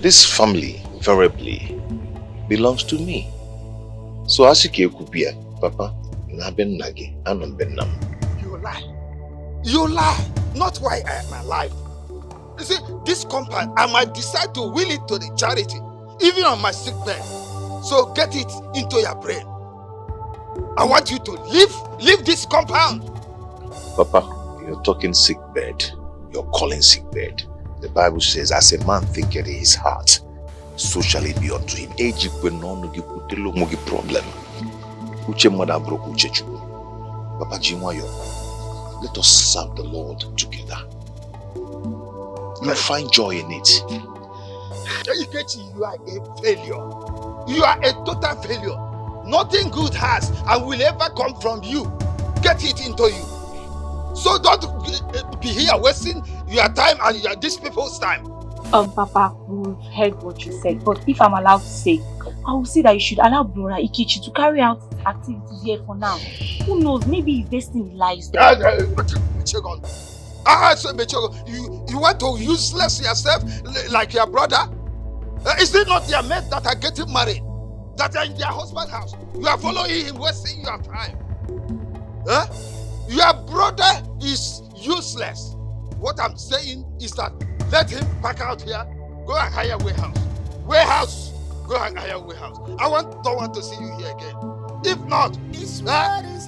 This family, variably, belongs to me. So Asike Kupia, Papa, Naben Nagi, Anon Benam. You lie. You lie. Not why I am alive. You see, this compound, I might decide to will it to the charity, even on my sick bed. So get it into your brain. I want you to leave this compound. Papa, you're talking sick bed. You're calling sick bed. The Bible says, as a man thinketh in his heart, so shall it be unto him. Problem. Papa Jimayo, let us serve the Lord together. You'll find joy in it. You are a failure. You are a total failure. Nothing good has and will ever come from you. Get it into you. So don't be here wasting your time and these people's time. Papa, we've heard what you said, but if I'm allowed to say, I will say that you should allow Brother Ikichi to carry out his activities here for now. Who knows, maybe his destiny lies there. You want to useless yourself like your brother? Is it not your mate that are getting married? That are in their husband's house? You are following him, wasting your time. Your brother is useless. What I'm saying is that let him pack out here, go and hire warehouse. Go and hire warehouse. I don't want to see you here again. If not,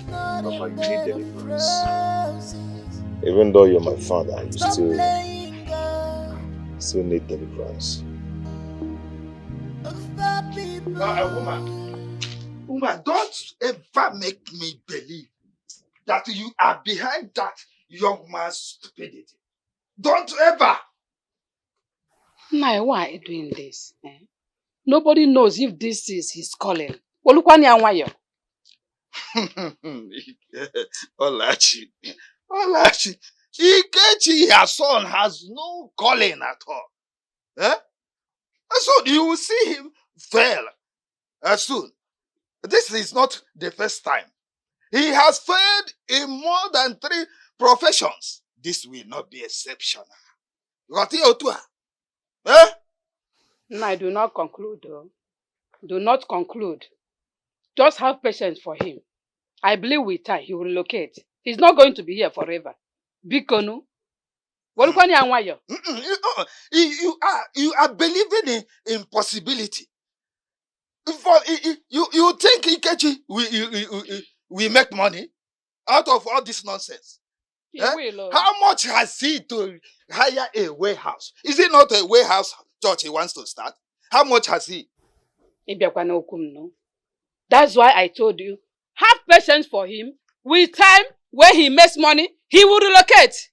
Papa, you need deliverance. Even though you're my father, you still need deliverance. Woman, don't ever make me believe that you are behind that young man's stupidity. Don't ever. Nai, why are you doing this? Nobody knows if this is his calling. Olachi, Ikechi, her son, has no calling at all. So you will see him fail soon. This is not the first time. He has failed in more than 3 professions. This will not be exceptional. I do not conclude, though. Do not conclude. Just have patience for him. I believe with time he will locate. He's not going to be here forever. Bikonu. You are believing in impossibility. You think Ikechi we make money out of all this nonsense? How much has he to hire a warehouse? Is it not a warehouse church he wants to start? How much has he? That's why I told you, have patience for him. With time, when he makes money, he will relocate.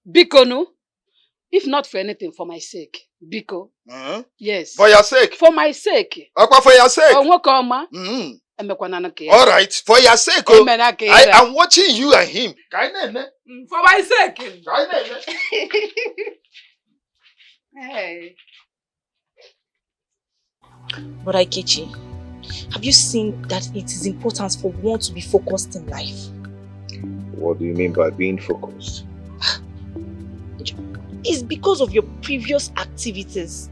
Biko, no? If not for anything, for my sake. Biko. Yes. For your sake? For my sake. Okwa, for your sake? All right, for your sake. I am watching you and him. For my sake. Hey. But Ikechi, have you seen that it is important for one to be focused in life? What do you mean by being focused? It's because of your previous activities.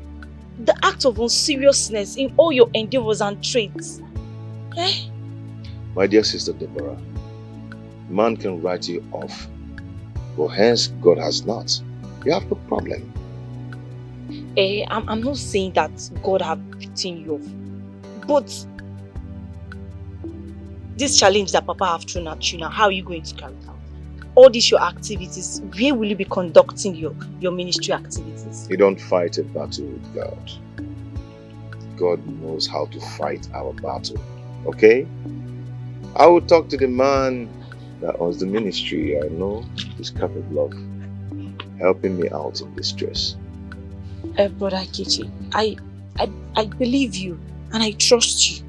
The act of unseriousness in all your endeavors and traits. My dear sister Deborah, man can write you off, but hence God has not. You have no problem. I'm not saying that God have written you off, but this challenge that Papa have thrown at you now, how are you going to carry it out? All these your activities, where will you be conducting your ministry activities? You don't fight a battle with God. God knows how to fight our battle. Okay? I will talk to the man that owns the ministry. I know he's capable of helping me out in distress. Brother Ikechi, I believe you and I trust you.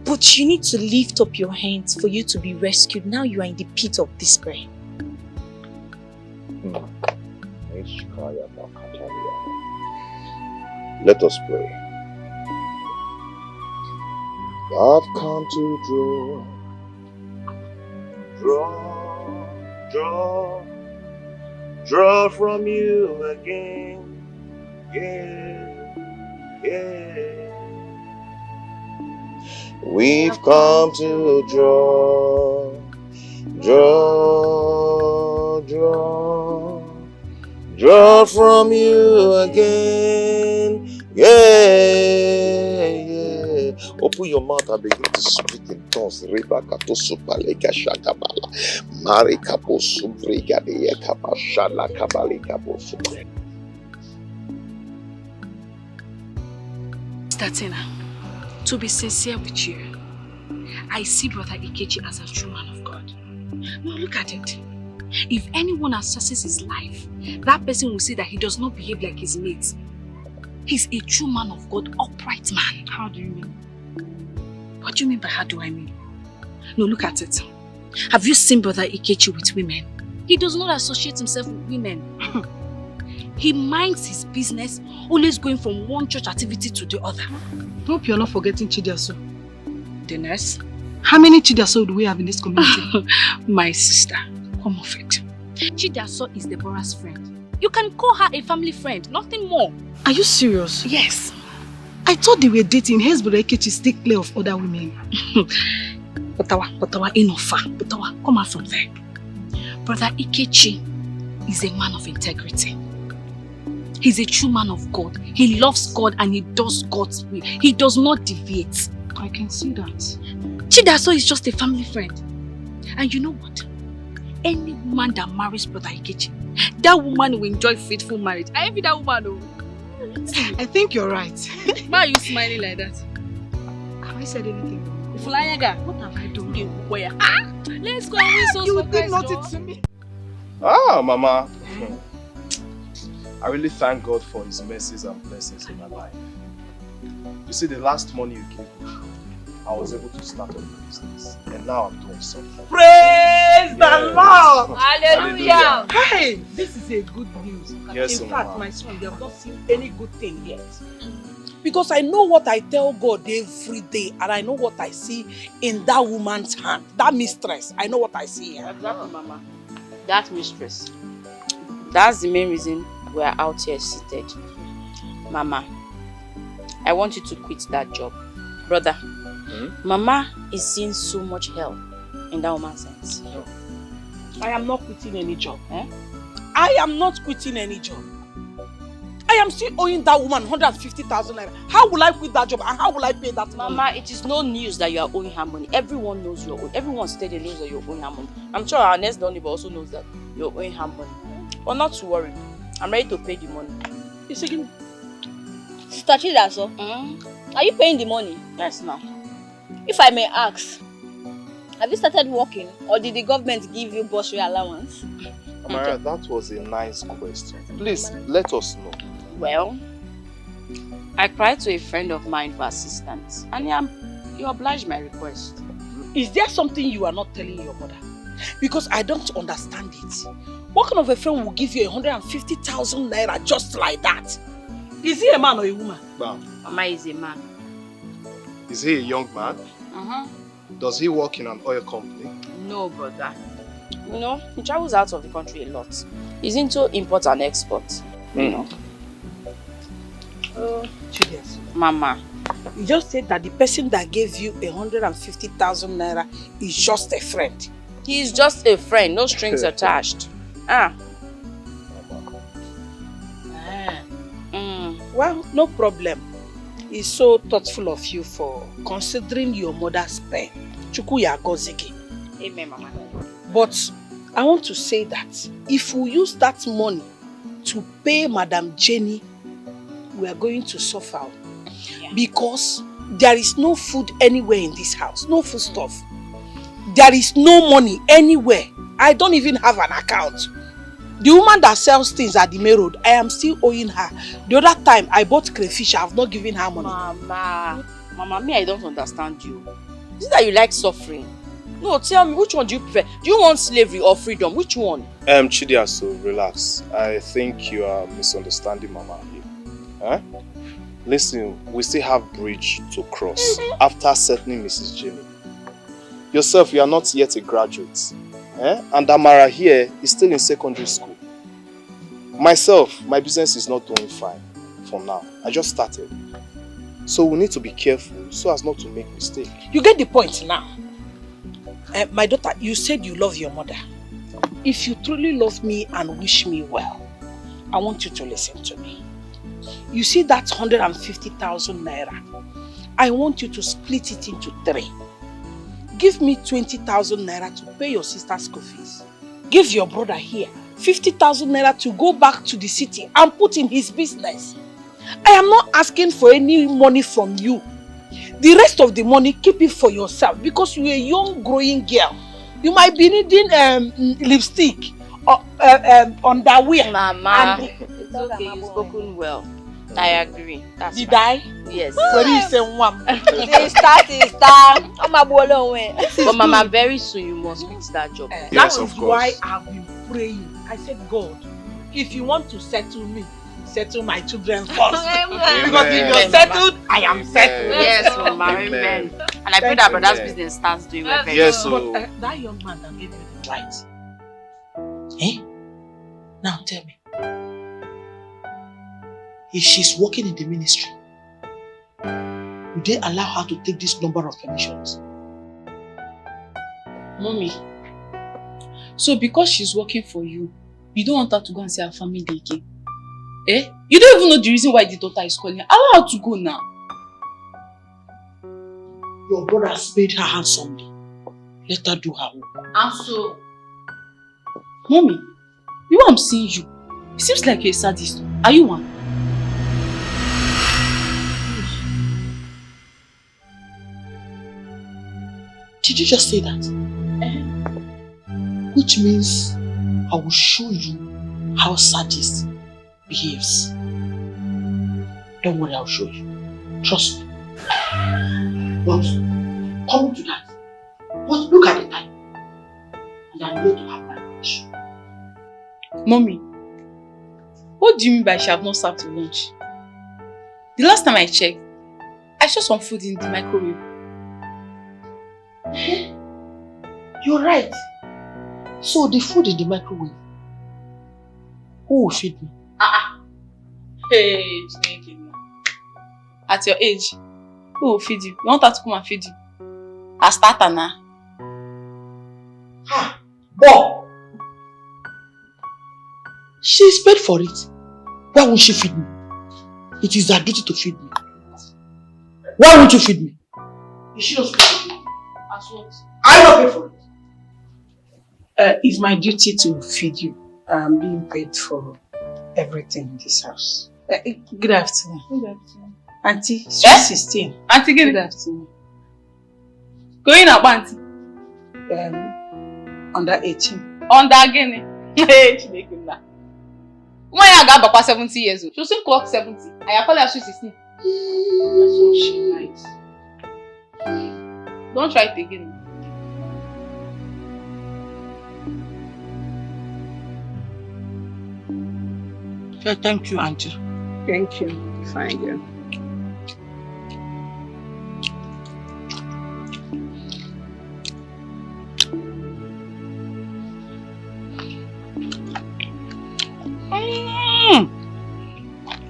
But you need to lift up your hands for you to be rescued. Now you are in the pit of despair. Let us pray. I've come to draw from you again. Yeah. We've come to draw from you again. Yeah. Open your mouth and begin to speak in tongues. Rebecca to supaleka shakabala. Marika po subriga de yakaba shala kabalika po supre. Statina, to be sincere with you, I see Brother Ikechi as a true man of God. Now look at it. If anyone assesses his life, that person will say that he does not behave like his mates. He's a true man of God, upright man. How do you mean? What do you mean by how do I mean? No, look at it. Have you seen Brother Ikechi with women? He does not associate himself with women. He minds his business, always going from one church activity to the other. Hope you're not forgetting Chidiaso. The nurse? How many Chidiaso do we have in this community? My sister, come off it. Chidiaso is Deborah's friend. You can call her a family friend, nothing more. Are you serious? Yes. I thought they were dating. Hence, Brother Ikechi stay clear of other women. Botawa, enough. Botawa, come out from there. Brother Ikechi is a man of integrity. He's a true man of God. He loves God and he does God's will. He does not deviate. I can see that. Chidaso is just a family friend. And you know what? Any woman that marries Brother Ikechi, that woman will enjoy faithful marriage. I envy that woman. Oh. I think you're right. Why are you smiling like that? Have I said anything wrong? Fulayaga, what have I done? Let's go and win souls for Christ. You did nothing to me. Ah, Mama. I really thank God for His mercies and blessings in my life. You see, the last money you gave me, I was able to start up a business. And now I'm doing something. Praise the Lord! Hallelujah! Hey, this is a good news. Yes, in fact, Mama. my son, they have not seen any good thing yet. Because I know what I tell God every day, and I know what I see in that woman's hand, that mistress. I know what I see here. Exactly, Mama. That mistress. That's the main reason we're out here seated. Mama, I want you to quit that job. Brother, Mama is seeing so much hell in that woman's hands. I am not quitting any job. I am not quitting any job. I am still owing that woman 150,000 naira. How will I quit that job and how will I pay that money? Mama, it is no news that you are owing her money. Everyone knows you're owing. Everyone steady knows that you're owing her money. I'm sure our next door neighbor also knows that you're owing her money. But not to worry. I'm ready to pay the money. It's again. Sister Chidaso, are you paying the money? Yes, no. If I may ask, have you started working or did the government give you bursary allowance? Amara, that was a nice question. Please, let us know. Well, I cried to a friend of mine for assistance and he obliged my request. Is there something you are not telling your mother? Because I don't understand it. What kind of a friend will give you 150,000 naira just like that? Is he a man or a woman? Mama is a man. Is he a young man? Does he work in an oil company? No, brother. You know, he travels out of the country a lot. He's into import and export. You know. Julius. Mama. You just said that the person that gave you 150,000 naira is just a friend. He is just a friend, no strings attached. Well, no problem. It's so thoughtful of you for considering your mother's pain. Chukwu ya gozigi. Amen, Mama. But I want to say that if we use that money to pay Madam Jenny, we are going to suffer. Because there is no food anywhere in this house. No food stuff. There is no money anywhere. I don't even have an account. The woman that sells things at the main road, I am still owing her. The other time I bought crayfish, I have not given her money. Mama, me, I don't understand you. Is it that you like suffering? No, tell me, which one do you prefer? Do you want slavery or freedom? Which one? Chidiaso, relax. I think you are misunderstanding Mama here. Huh? Listen, we still have bridge to cross after settling Mrs. Jenny. Yourself, you are not yet a graduate. And Amara here is still in secondary school. Myself, my business is not doing fine for now. I just started. So we need to be careful so as not to make mistakes. You get the point now. My daughter, you said you love your mother. If you truly love me and wish me well, I want you to listen to me. You see that 150,000 naira? I want you to split it into 3. Give me 20,000 naira to pay your sister's school fees. Give your brother here 50,000 naira to go back to the city and put in his business. I am not asking for any money from you. The rest of the money, keep it for yourself because you're a young growing girl. You might be needing lipstick or underwear. Mama, it's okay, you've spoken well. I agree. Did I? Yes. What you say, Mom? But Mama, very soon you must quit that job. Yes, that is why I've been praying. I said, God, if you want to settle me, settle my children first. Because if you're settled, I am settled. Yes, Mama. Amen. And I pray that brother's business starts doing well. Yes, but that young man that gave you the right. Now tell me. If she's working in the ministry, would they allow her to take this number of permissions? Mommy, so because she's working for you, you don't want her to go and see her family again? You don't even know the reason why the daughter is calling her. Allow her to go now. Your brother has paid her handsomely. Let her do her work. And so, Mommy, the way I'm seeing you, it seems like you're a sadist. Are you one? Did you just say that? Which means I will show you how sadist behaves. Don't worry, I'll show you. Trust me. But come to that. But look at the time. And I'm going to have my lunch. Mommy, what do you mean by she have not served your lunch? The last time I checked, I saw some food in the microwave. You're right. So the food in the microwave, who will feed me? Hey, at your age, who will feed you? You want her to come and feed you? I start her now. Bob! She's paid for it. Why won't she feed me? It is her duty to feed me. Why won't you feed me? Is she not supposed to feed me? As what? I not pay for it. It's my duty to feed you. I'm being paid for everything in this house. Good afternoon. Good afternoon. Auntie, sweet 16. Auntie, good afternoon. Going up, Auntie? Under 18. Under again? Hey, she make him laugh. When I got Papa 70 years old, she soon clock 70. I call her sweet 16. That's what she likes. Don't try it again. Okay, thank you, Auntie. Thank you. Fine girl.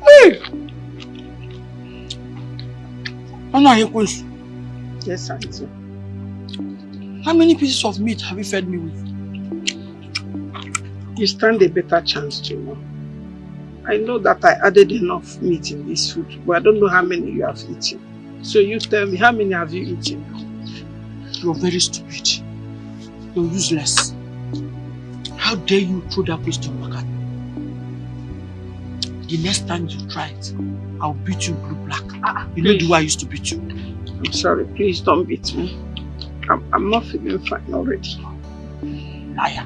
Hey! Yes, Auntie. How many pieces of meat have you fed me with? You stand a better chance to know. I know that I added enough meat in this food, but I don't know how many you have eaten. So you tell me, how many have you eaten? You're very stupid. You're useless. How dare you throw that question back at me? The next time you try it, I'll beat you blue-black. You know the way I used to beat you. I'm sorry, please don't beat me. I'm not feeling fine already. Liar.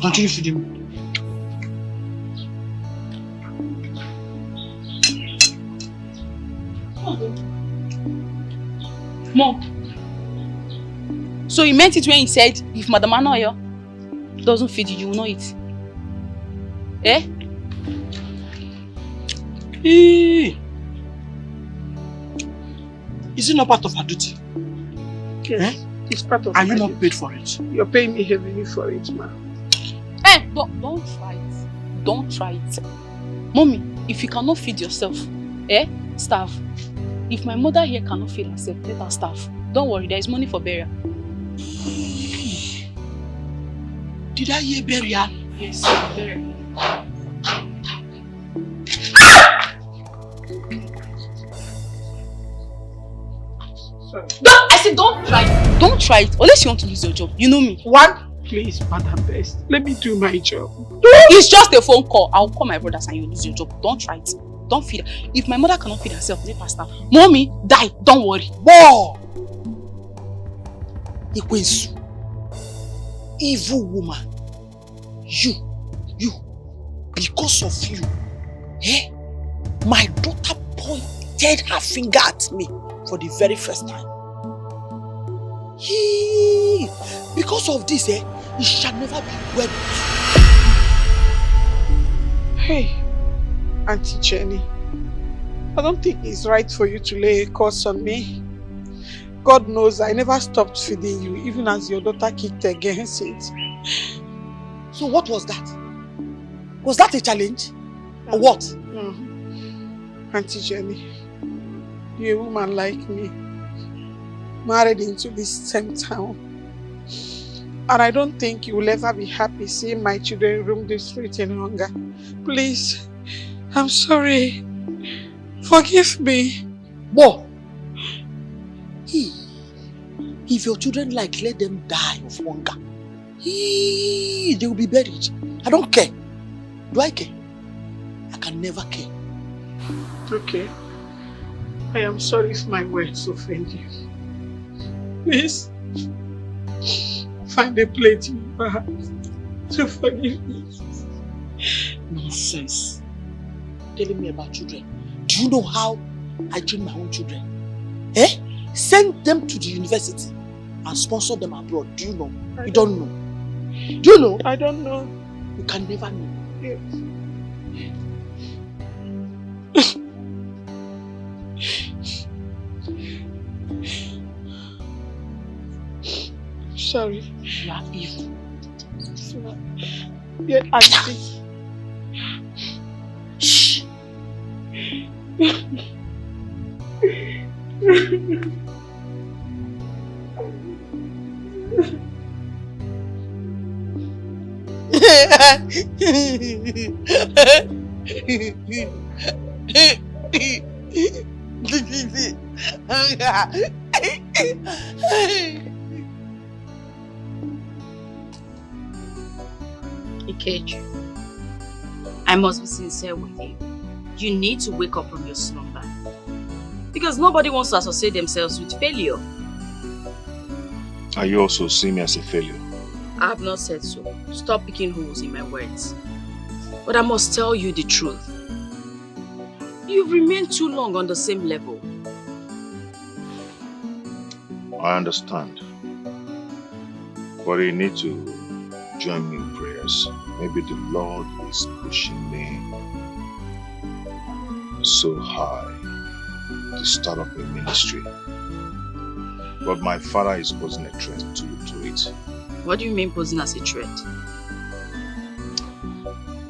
Continue feeding me. Mom. So he meant it when he said, if Madam Anoyo doesn't feed you, you will not eat. Eh? Is it not part of her duty? Yes, it's part of Are you my not duty. paid for it? You're paying me heavily for it, ma. Don't try it. Don't try it. Mommy, if you cannot feed yourself, starve. If my mother here cannot feed herself, let her starve. Don't worry, there is money for burial. Did I hear burial? Yes, burial. I said don't try it. Don't try it. Unless you want to lose your job. You know me. One, please, Madam Best, let me do my job. It's just a phone call. I'll call my brothers and you lose your job. Don't try it. Don't feed her. If my mother cannot feed herself, let her starve. Mommy, die. Don't worry. Whoa! Ikwensu. Evil woman. You. Because of you. My daughter pointed her finger at me for the very first time. Because of this, it shall never be well. Hey, Auntie Jenny, I don't think it's right for you to lay a curse on me. God knows I never stopped feeding you, even as your daughter kicked against it. So what was that? Was that a challenge? Or what? Auntie Jenny, you're a woman like me, married into this same town. And I don't think you will ever be happy seeing my children roam the street in hunger. Please, I'm sorry. Forgive me. Whoa! If your children let them die of hunger. They will be buried. I don't care. Do I care? I can never care. Okay. I am sorry if my words offend you. Please, find a place in your heart to forgive me. Nonsense. Telling me about children. Do you know how I train my own children? Send them to the university and sponsor them abroad. Do you know? You don't know. Do you know? I don't know. You can never know. Yes. Sorry. You are evil. Yeah, Auntie. Shh. Ikeju, I must be sincere with you. You need to wake up from your slumber. Because nobody wants to associate themselves with failure. Are you also seeing me as a failure? I have not said so. Stop picking holes in my words. But I must tell you the truth. You've remained too long on the same level. I understand. But you need to join me in prayers. Maybe the Lord is pushing me so high to start up a ministry. But my father is posing a threat to it. What do you mean posing as a threat?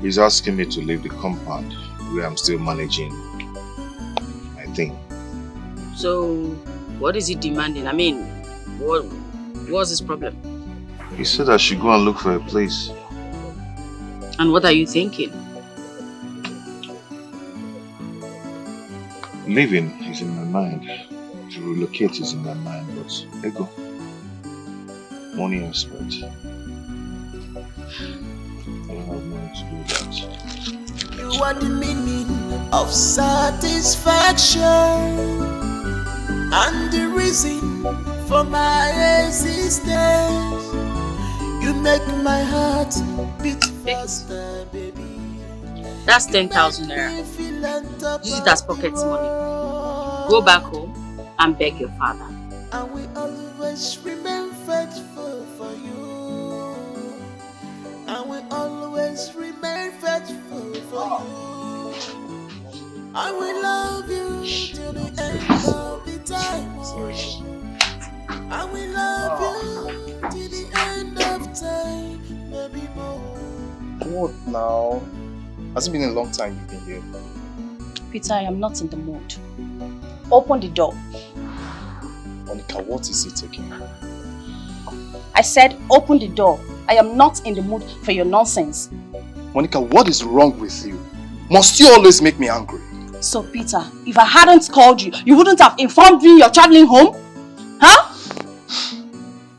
He's asking me to leave the compound where I'm still managing my thing. So, what is he demanding? I mean, what's his problem? He said I should go and look for a place. And what are you thinking? Living is in my mind. To relocate is in my mind, but ego. Money aspect. I don't have money to do that. You are the meaning of satisfaction and the reason for my existence. You make my heart beat faster, baby. That's 10,000 naira. Use it as pocket money. Go back home and beg your father. And we always remain faithful for you. And we always remain faithful for you. I will love you till the end of the time. I will love you till the end of time, maybe more. What now? Has it been a long time you've been here? Peter, I am not in the mood. Open the door. Monica, what is it again? I said open the door. I am not in the mood for your nonsense. Monica, what is wrong with you? Must you always make me angry? So Peter, if I hadn't called you, you wouldn't have informed me you're traveling home? Huh?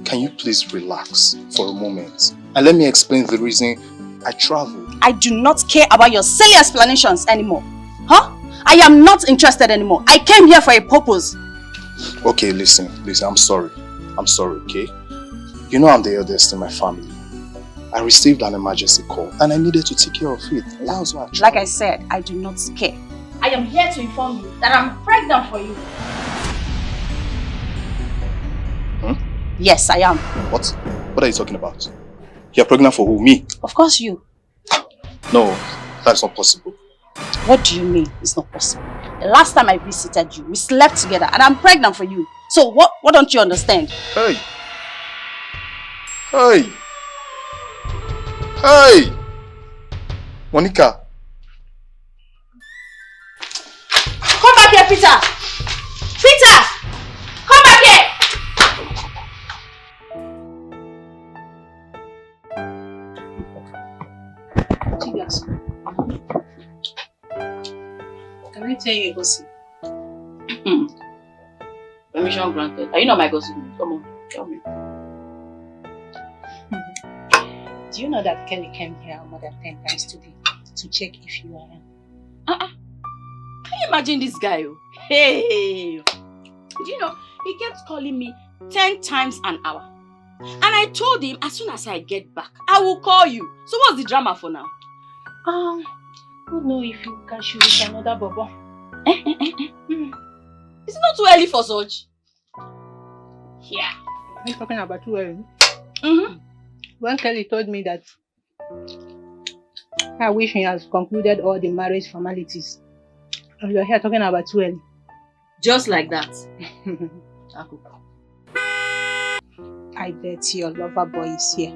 Can you please relax for a moment and let me explain the reason I traveled? I do not care about your silly explanations anymore. Huh? I am not interested anymore. I came here for a purpose. Okay, listen, I'm sorry, okay? You know I'm the eldest in my family. I received an emergency call and I needed to take care of it. That was why I traveled. Like I said, I do not care. I am here to inform you that I'm pregnant for you. Yes, I am. What? What are you talking about? You're pregnant for who? Me? Of course you. No, that's not possible. What do you mean it's not possible? The last time I visited you, we slept together and I'm pregnant for you. So what don't you understand? Hey! Hey! Hey! Monica! Come back here, Peter! Peter! Come back here! Can I tell you a gossip? Permission granted. Are you not my gossip? Come on, tell me. Do you know that Kelly came here more than 10 times today to check if you are in? Can you imagine this guy? Hey! Do you know, he kept calling me 10 times an hour. And I told him as soon as I get back, I will call you. So what's the drama for now? I don't know if you can shoot with another bobo. It's not too early for such. Yeah. Are you talking about too early? Mm-hmm. When Kelly told me that I wish he has concluded all the marriage formalities, and you're here talking about too early. Just like that. I bet your lover boy is here.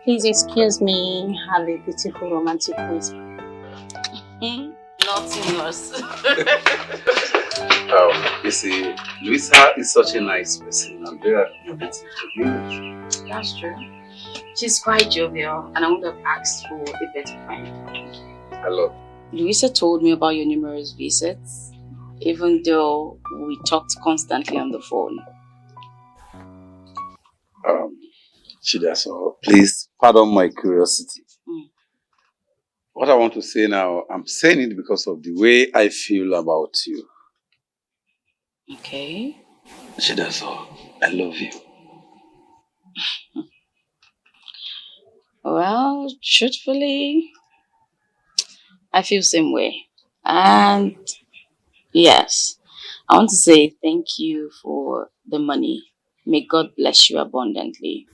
Please excuse me, have a beautiful romantic ways. Nothing else. You see, Luisa is such a nice person. I'm very happy to be with you. That's true. She's quite jovial and I would have asked for a better friend. Hello. Luisa told me about your numerous visits, even though we talked constantly on the phone. Chidaso, please pardon my curiosity. What I want to say now, I'm saying it because of the way I feel about you. Okay. Chidaso, I love you. Well, truthfully, I feel the same way. And yes, I want to say thank you for the money. May God bless you abundantly.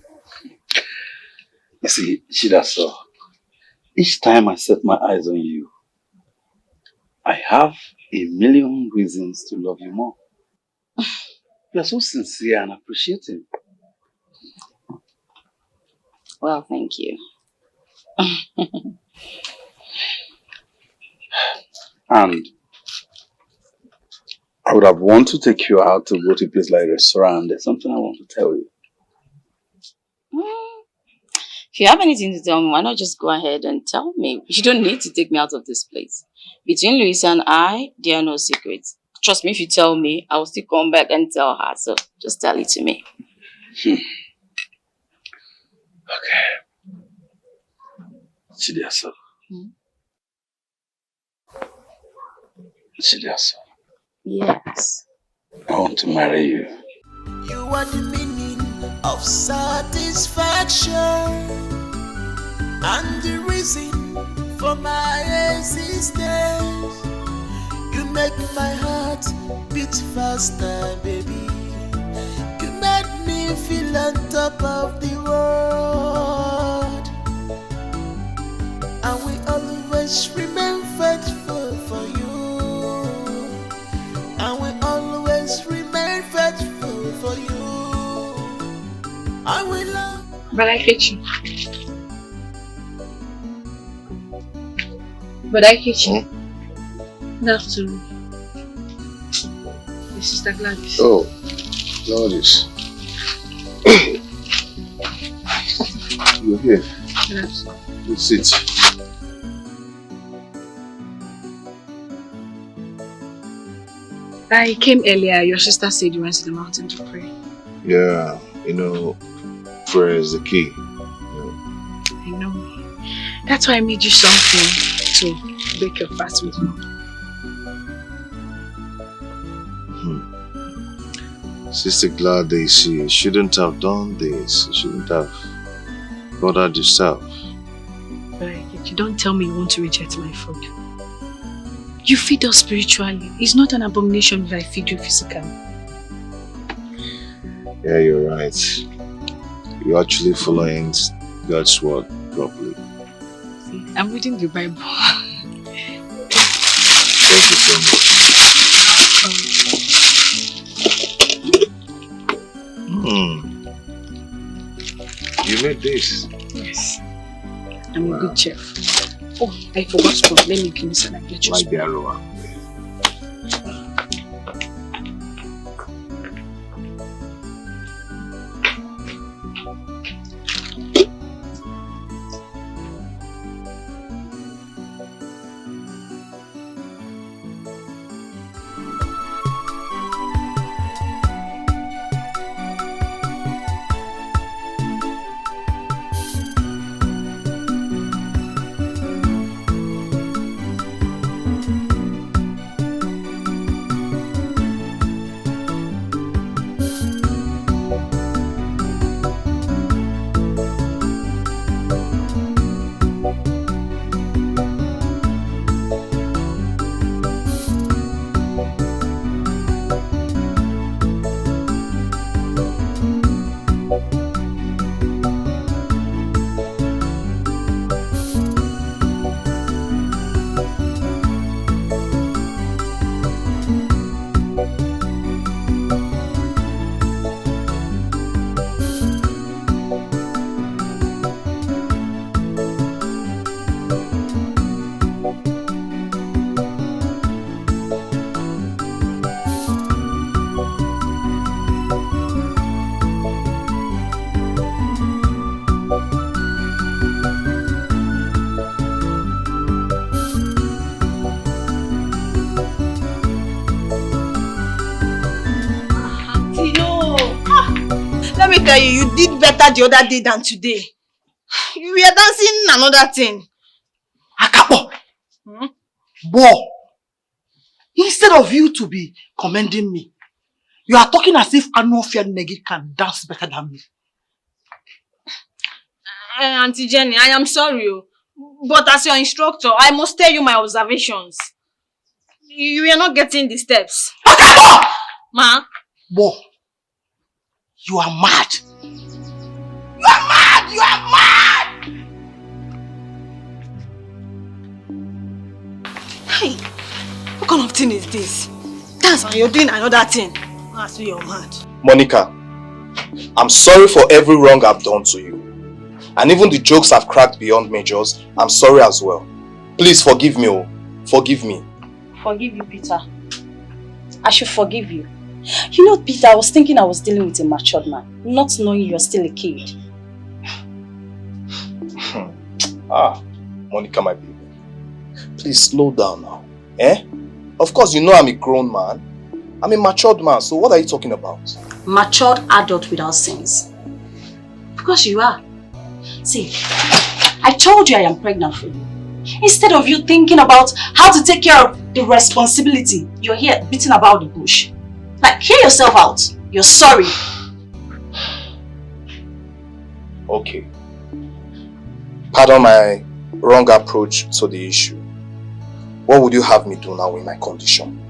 You see, Chidaso, each time I set my eyes on you, I have a million reasons to love you more. You are so sincere and appreciative. Well, thank you. And I would have wanted to take you out to go to a place like a restaurant. There's something I want to tell you. If you have anything to tell me, why not just go ahead and tell me? You don't need to take me out of this place. Between Louisa and I, there are no secrets. Trust me, if you tell me, I will still come back and tell her. So just tell it to me. Okay. Chidiaso. Chidiaso. Yes. I want to marry you. You are the meaning of satisfaction and the reason for my existence. You make my heart beat faster, baby. You made me feel on top of the world. And we always remain faithful for you. And we always remain faithful for you. I will love. But I hate you. But I hate you. Good afternoon. My sister Gladys. Oh, Gladys. You're here. Good afternoon. Good sit. I came earlier. Your sister said you went to the mountain to pray. Yeah, prayer is the key. I know. That's why I made you something to break your fast with me. Sister Gladys, you shouldn't have done this. You shouldn't have bothered yourself. But you don't tell me you want to reject my food. You feed us spiritually. It's not an abomination if I feed you physically. Yeah, you're right. You're actually following God's word properly. See, I'm reading the Bible. Thank you so much. You made this? Yes. I'm a good chef. Oh, I forgot to. Let me give you some and get you like the aroma. tell you, you did better the other day than today. You were dancing another thing. Akapo! Bo! Instead of you to be commending me, you are talking as if Anofia Negi can dance better than me. Auntie Jenny, I am sorry. But as your instructor, I must tell you my observations. You are not getting the steps. Ma? Bo, you are mad. You are mad! You are mad! Hey, what kind of thing is this? Dance and you're doing another thing. As you're mad. Monica, I'm sorry for every wrong I've done to you. And even the jokes I've cracked beyond measures, I'm sorry as well. Please forgive me, oh. Forgive me. Forgive you, Peter. I should forgive you. You know, Peter, I was thinking I was dealing with a matured man, not knowing you're still a kid. Monica, my baby. Please slow down now. Eh? Of course, you know I'm a grown man. I'm a matured man, so what are you talking about? Matured adult without sins. Because you are. See, I told you I am pregnant for you. Instead of you thinking about how to take care of the responsibility, you're here beating about the bush. Like, hear yourself out. You're sorry. Okay. Pardon my wrong approach to the issue. What would you have me do now in my condition?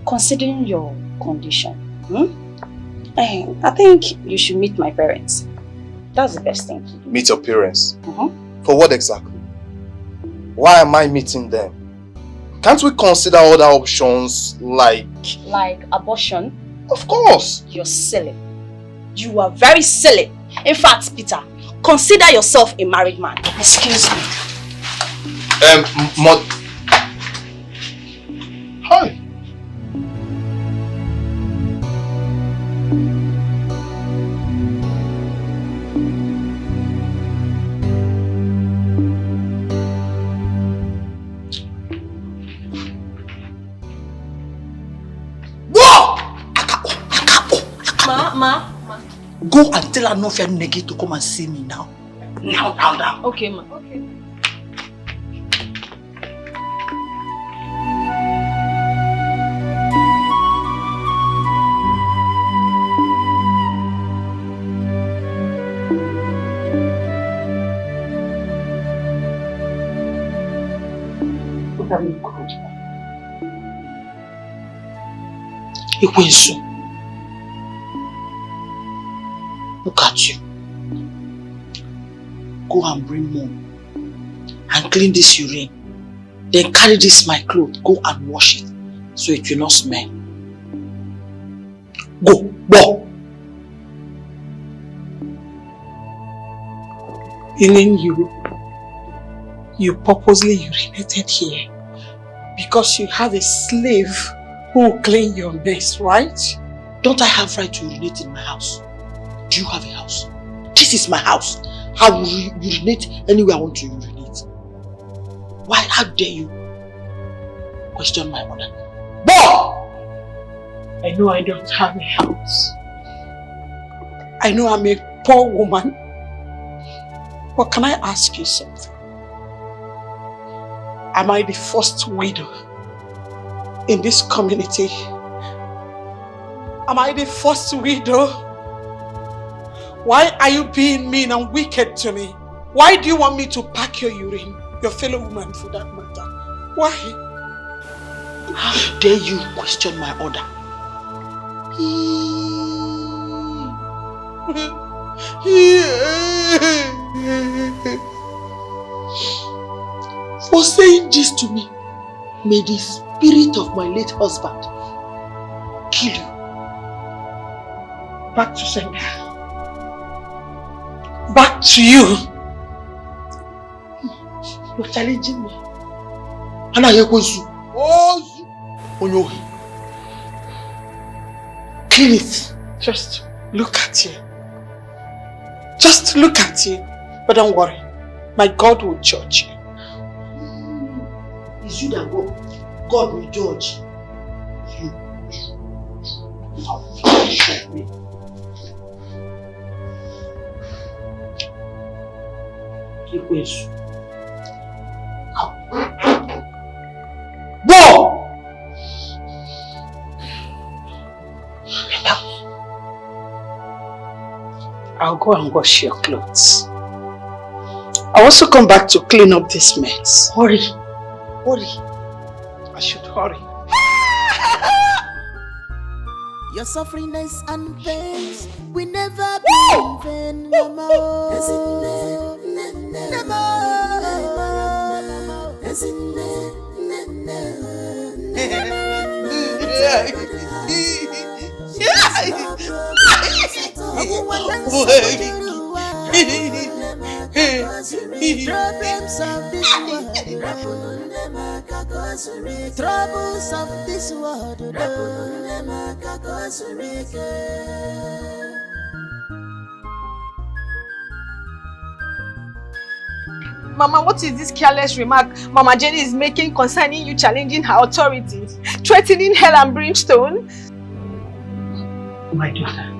Considering your condition, I think you should meet my parents. That's the best thing to do. Meet your parents? For what exactly? Why am I meeting them? Can't we consider other options like... Like abortion? Of course! You're silly. You are very silly. In fact, Peter, consider yourself a married man. Excuse me. Hi. Ma. Go and tell Anofia Negi to come and see me now. Now. Okay, ma. Okay. Look at you. Go and bring mom and clean this urine. Then carry this my clothes. Go and wash it so it will not smell. Go. Meaning you purposely urinated here because you have a slave who will clean your mess, right? Don't I have right to urinate in my house? Do you have a house? This is my house. I will urinate anywhere I want to urinate. Why? How dare you question my order? Boy! I know I don't have a house. I know I'm a poor woman. But can I ask you something? Am I the first widow in this community? Am I the first widow? Why are you being mean and wicked to me? Why do you want me to pack your urine? Your fellow woman for that matter. Why? How dare you question my order? For saying this to me, may the spirit of my late husband kill you. Back to sender. Back to you. You're challenging me. Clean it. Just look at you. Just look at you. But don't worry. My God will judge you. It's you that God will judge. You. Show me. Go! I'll go and wash your clothes. I'll also come back to clean up this mess. Hurry. Hurry. I should hurry. Your sufferings and pains will never be in vain, Mama. Problems of this world, troubles of this world. Mama, what is this careless remark Mama Jenny is making concerning you challenging her authority, threatening hell and brimstone? My daughter,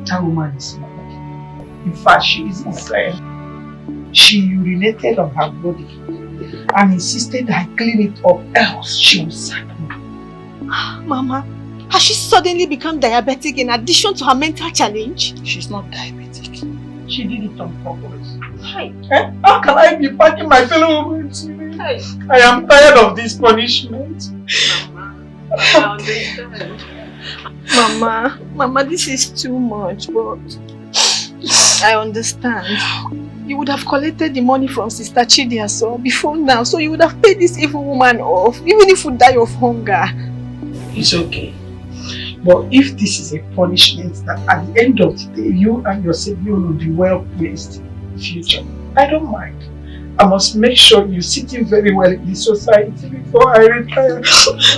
that woman is mad. In fact, she is insane. She urinated on her body and insisted I clean it up, else she will sack me. Mama, has she suddenly become diabetic in addition to her mental challenge? She's not diabetic. She did it on purpose. Hi. How can I be packing my fellow women to me? Hi. I am tired of this punishment. Mama, I understand. Mama, this is too much, but I understand. You would have collected the money from Sister Chidiaso before now, so you would have paid this evil woman off, even if you die of hunger. It's okay. But if this is a punishment that at the end of the day, you and your sibling will be well placed in the future, I don't mind. I must make sure you sit in very well in the society before I retire.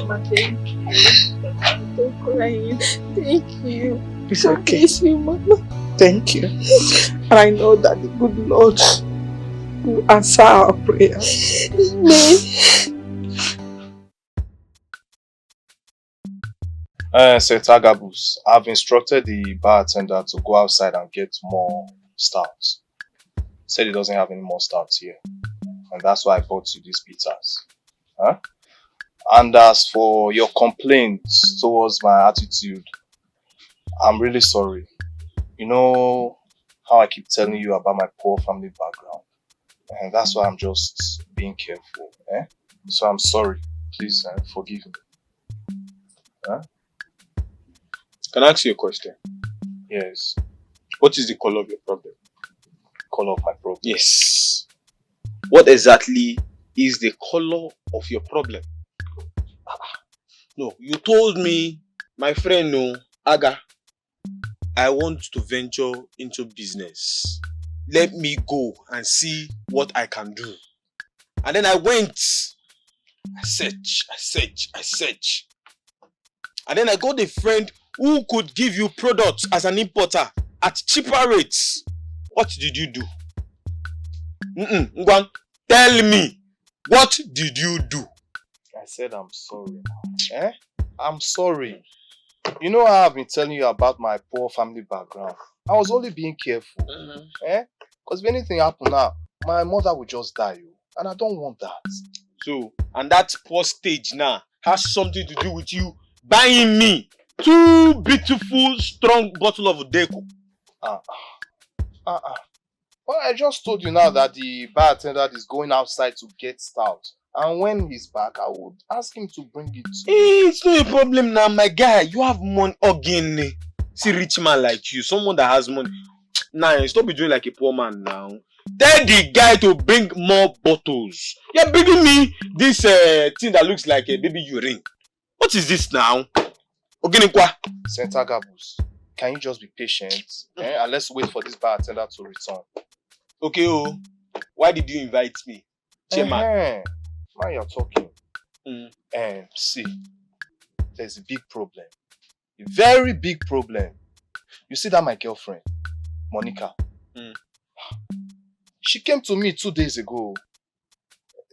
Mama, thank you. Don't cry. Thank you. It's okay. Bless you, Mama. Thank you. And I know that the good Lord will answer our prayers. Amen. Sir Tagabus, I've instructed the bartender to go outside and get more stouts. Said he doesn't have any more stouts here. And that's why I bought you these pizzas. Huh? And as for your complaints towards my attitude, I'm really sorry. You know how I keep telling you about my poor family background. And that's why I'm just being careful. So I'm sorry. Please forgive me. Huh? Can I ask you a question? Yes. What is the color of your problem? Color of my problem? Yes. What exactly is the color of your problem? No, you told me, my friend, no, Aga, I want to venture into business. Let me go and see what I can do. And then I went. I search. And then I got a friend who could give you products as an importer at cheaper rates. What did you do? Ngwan, tell me, what did you do? I said I'm sorry. I'm sorry. You know how I've been telling you about my poor family background. I was only being careful. Because if anything happened now, my mother would just die. And I don't want that. So, and that poor stage now has something to do with you buying me 2 beautiful, strong bottle of Deco. Well, I just told you now that the bartender is going outside to get stout. And when he's back, I would ask him to bring it to me. It's not a problem now, my guy. You have money again. See, rich man like you, someone that has money. Nah, stop be doing like a poor man now. Tell the guy to bring more bottles. You're bringing me this thing that looks like a baby urine. What is this now? Oginikwa. Senator Gabus, can you just be patient? And let's wait for this bartender to return. Okay, why did you invite me? Chairman. Now you're talking. See, there's a big problem. A very big problem. You see that my girlfriend, Monica? She came to me 2 days ago.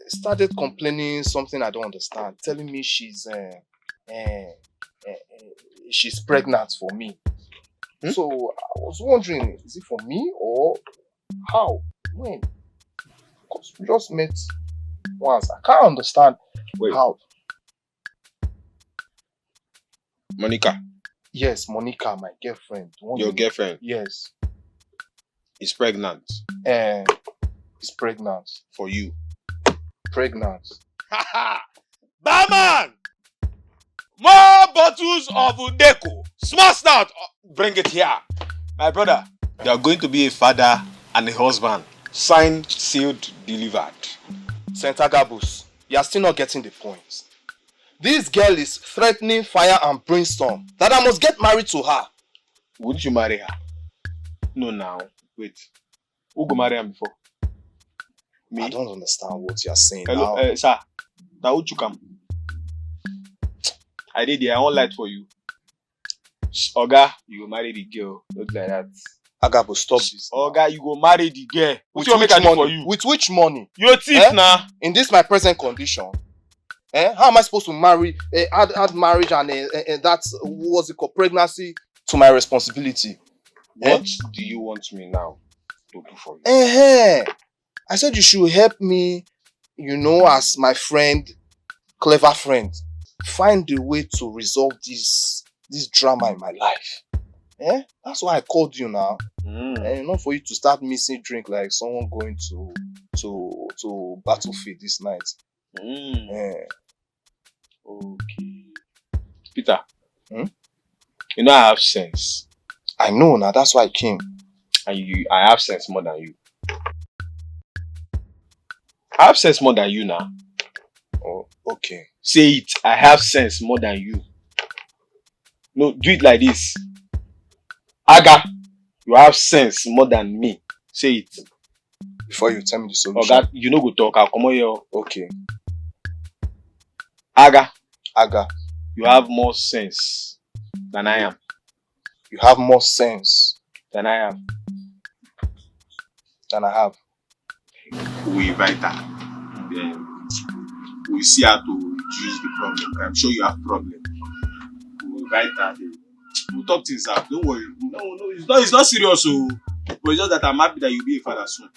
Started complaining something I don't understand. Telling me she's pregnant for me. So I was wondering, is it for me or how? When? Because we just met once. I can't understand how. Monica. Yes, Monica, my girlfriend. Your girlfriend? Yes. Is pregnant. Is pregnant. For you. Pregnant. Barman! More bottles of Udeko. Smash out. Bring it here. My brother, you are going to be a father and a husband. Signed, sealed, delivered. Senator Gabus, you are still not getting the point. This girl is threatening fire and brimstone that I must get married to her. Wouldn't you marry her? No, now. Wait. Who go marry her before? Me? I don't understand what you are saying. Hello, now. Sir. Now would you come? I did I won't lie for you. Oga, you go marry the girl. Not like that. Agabo, stop this. Oga, you go marry the girl. With which money? For you? With which money? Your thief now. In this my present condition. How am I supposed to marry, add marriage and that's, what's it called, pregnancy to my responsibility? What do you want me now to do for you? I said you should help me, you know, as my friend, clever friend, find a way to resolve this drama in my life. That's why I called you now. And not for you to start missing drink like someone going to battlefield this night. Okay. Peter. You know I have sense. I know now, that's why I came. And I have sense more than you. I have sense more than you now. Oh, okay. Say it. I have sense more than you. No, do it like this. Aga, you have sense more than me. Say it. Before you tell me the solution. Oga, you know go talk. I'll come on here. Okay. Aga, you have more sense than I am. You have more sense than I am. Than I have. We invite her. Then we see how to reduce the problem. I'm sure you have problem. We invite her. We'll talk things out. Don't worry. No, it's not serious. So, but it's just that I'm happy that you'll be a father soon.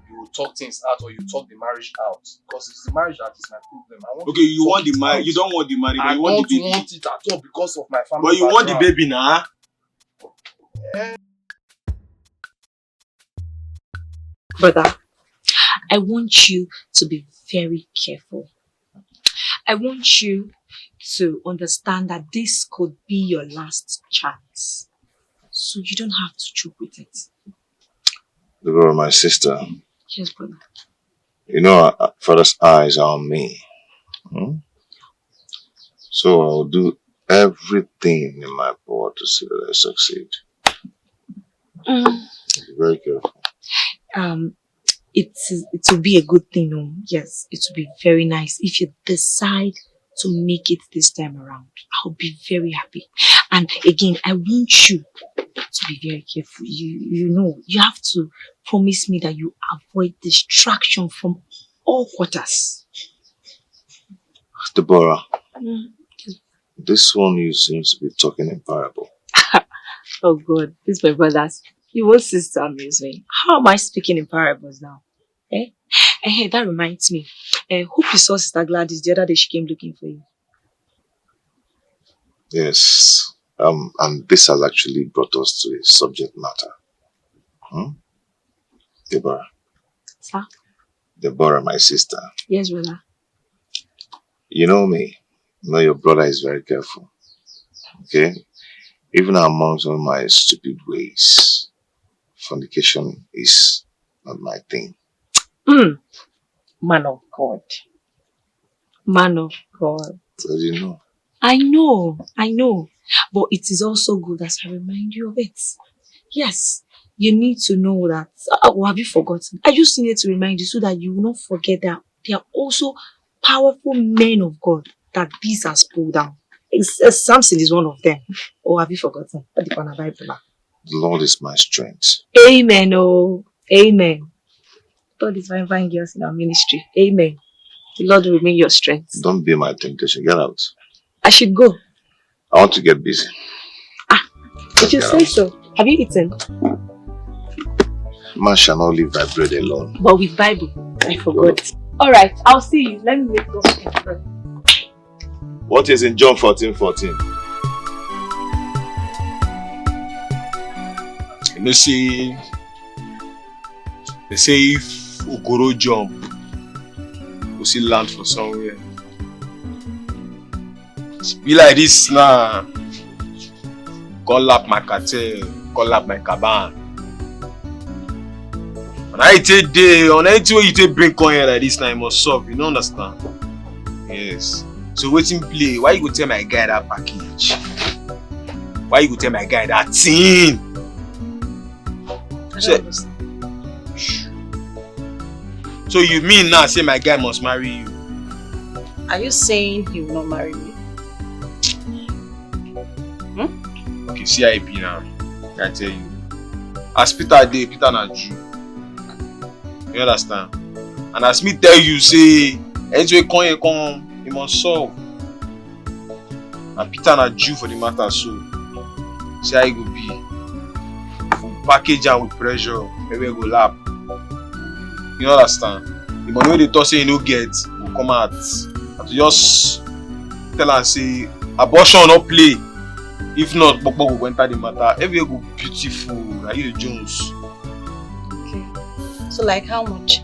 You will talk things out, or you talk the marriage out, because it's the marriage that is my problem. Okay, you want the marriage. You don't want the marriage. I you want don't the baby. want it at all because of my family. But you want the baby now. Brother, I want you to be very careful. I want you to understand that this could be your last chance. So you don't have to joke with it. Deborah, my sister. Yes, brother. You know, Father's eyes are on me. So I'll do everything in my power to see that I succeed. Be very careful. It will be a good thing, no? Yes, it will be very nice if you decide to make it this time around. I'll be very happy. And again, I want you to be very careful. You know, you have to promise me that you avoid distraction from all quarters. Deborah, this one you seems to be talking in parable. Oh God, this is my brothers. You won't cease to amuse me. How am I speaking in parables now? Hey, that reminds me. Hope you saw Sister Gladys the other day. She came looking for you. Yes. And this has actually brought us to a subject matter. Deborah. Sir? Deborah, my sister. Yes, brother. You know me. You know your brother is very careful. Okay? Even amongst all my stupid ways, fornication is not my thing. Man of God. Man of God. How do you know? I know. But it is also good as I remind you of it. Yes, you need to know that. Oh, have you forgotten? I just needed to remind you so that you will not forget that there are also powerful men of God that this has pulled down. Samson is one of them. Or have you forgotten? The Lord is my strength. Amen. Oh, amen. God is fine girls in our ministry. Amen. The Lord will remain your strength. Don't be my temptation. Get out. I should go. I want to get busy. Did you say so? Have you eaten? Man shall not live by bread alone. But with Bible, I forgot. Alright, I'll see you. Let me make something first. What is in John 14:14? You know, say, they say if Okoro jump, we see land for somewhere. Be like this now. Call up my cartel, call up my caban. And I take day on anything way you take bring coin here like this now, you must solve. You don't understand? Yes. So waiting play. Why you go tell my guy that package? Why you go tell my guy that thing? I don't understand. So you mean now say my guy must marry you? Are you saying he will not marry me? Okay, see how it be now. I tell you. As Peter dey, Peter na Jew. You understand? And as me tell you, say, anything come, you must solve. And Peter na Jew for the matter, so see how it go be. We package am with pressure, maybe we go lap. You understand? The money wey they talk say you no get will come out. And to just tell am say abortion no play. If not, Pokpo will enter the matter. Everywhere go beautiful. Like you the Jones. Okay. So like how much?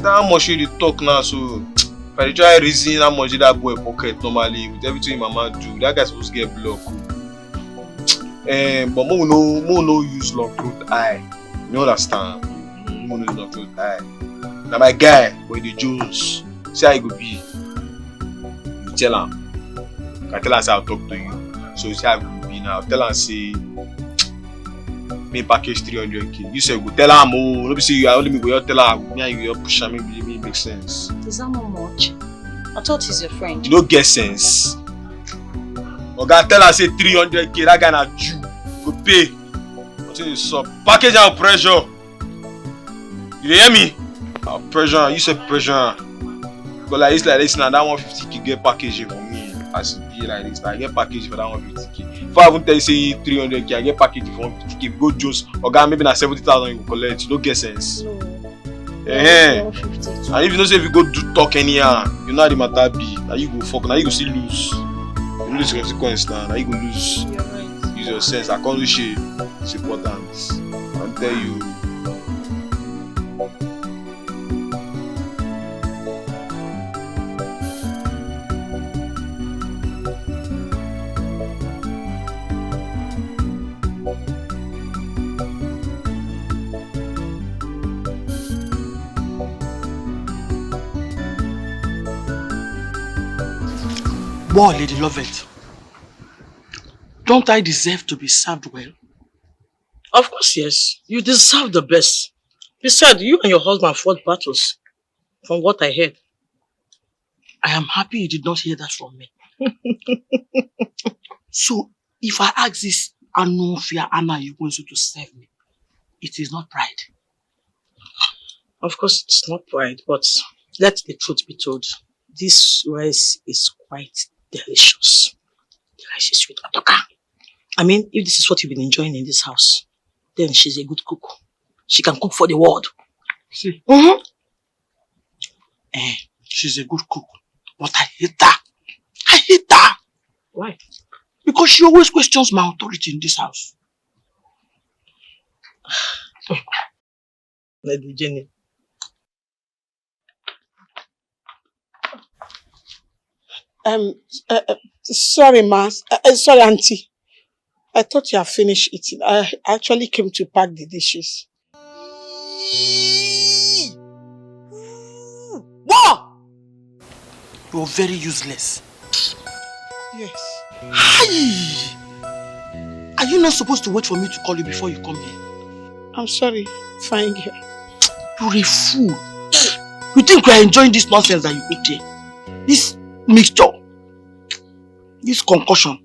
How much you dey talk now? So if I try reason how much did that boy pocket normally with everything mama do, that guy supposed to get blocked. But mo no use long throat eye. You understand? Mo no use long throat eye. Now my guy, boy the Jones, see how it go be. You tell him. I tell her say I'll talk to you. So see how it will be now. Tell her say me package 300k. You say go tell her more. No be say you are only me go tell her me and you push her, maybe it makes sense. Is that not much? I thought he's your friend. You don't get sense. Oga tell her say 300k, that guy na Jew. Go pay. Until you sub. Package and pressure. You hear me? Pressure, you say pressure. Because like this now, that 150k get packaging for me. As it be like this, I get package for that 150k. If I even tell you say 300k, I get package for 150k. If you go Jones, Oga maybe na 70,000 you go collect. You don't get sense. No. And if you know say if you go do talk anyhow, you know how the matter be. Now you go fuck, now you go still lose. You lose consequence now, now you go lose. You're right. Use your sense. I can't do shit. It's important. I'll tell you. Boy, Lady Lovett, don't I deserve to be served well? Of course, yes. You deserve the best. Besides, you and your husband fought battles, from what I heard. I am happy you did not hear that from me. So, if I ask this Anufia Anna you going to serve me, it is not pride. Of course, it's not pride, but let the truth be told. This rice is quite delicious. The rice is sweet. I mean, if this is what you've been enjoying in this house, then she's a good cook. She can cook for the world. See? She's a good cook, but I hate her. I hate her. Why? Because she always questions my authority in this house. Lady Jenny. Sorry, ma. Sorry, auntie. I thought you had finished eating. I actually came to pack the dishes. What? You're very useless. Yes. Hi! Are you not supposed to wait for me to call you before you come here? I'm sorry, fine girl. You're a fool. You think we are enjoying this nonsense that you cooked here? This mixture. This concussion.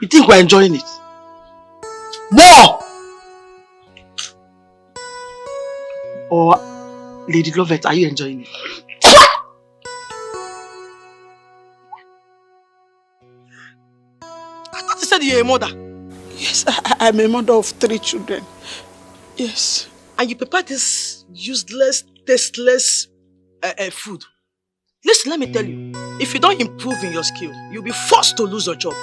You think we're enjoying it? More! Or, Lady Lovett, are you enjoying it? I thought you said you're a mother. Yes. Yes, I'm a mother of 3 children. Yes. And you prepare this useless, tasteless food. Listen, let me tell you. If you don't improve in your skill, you'll be forced to lose your job.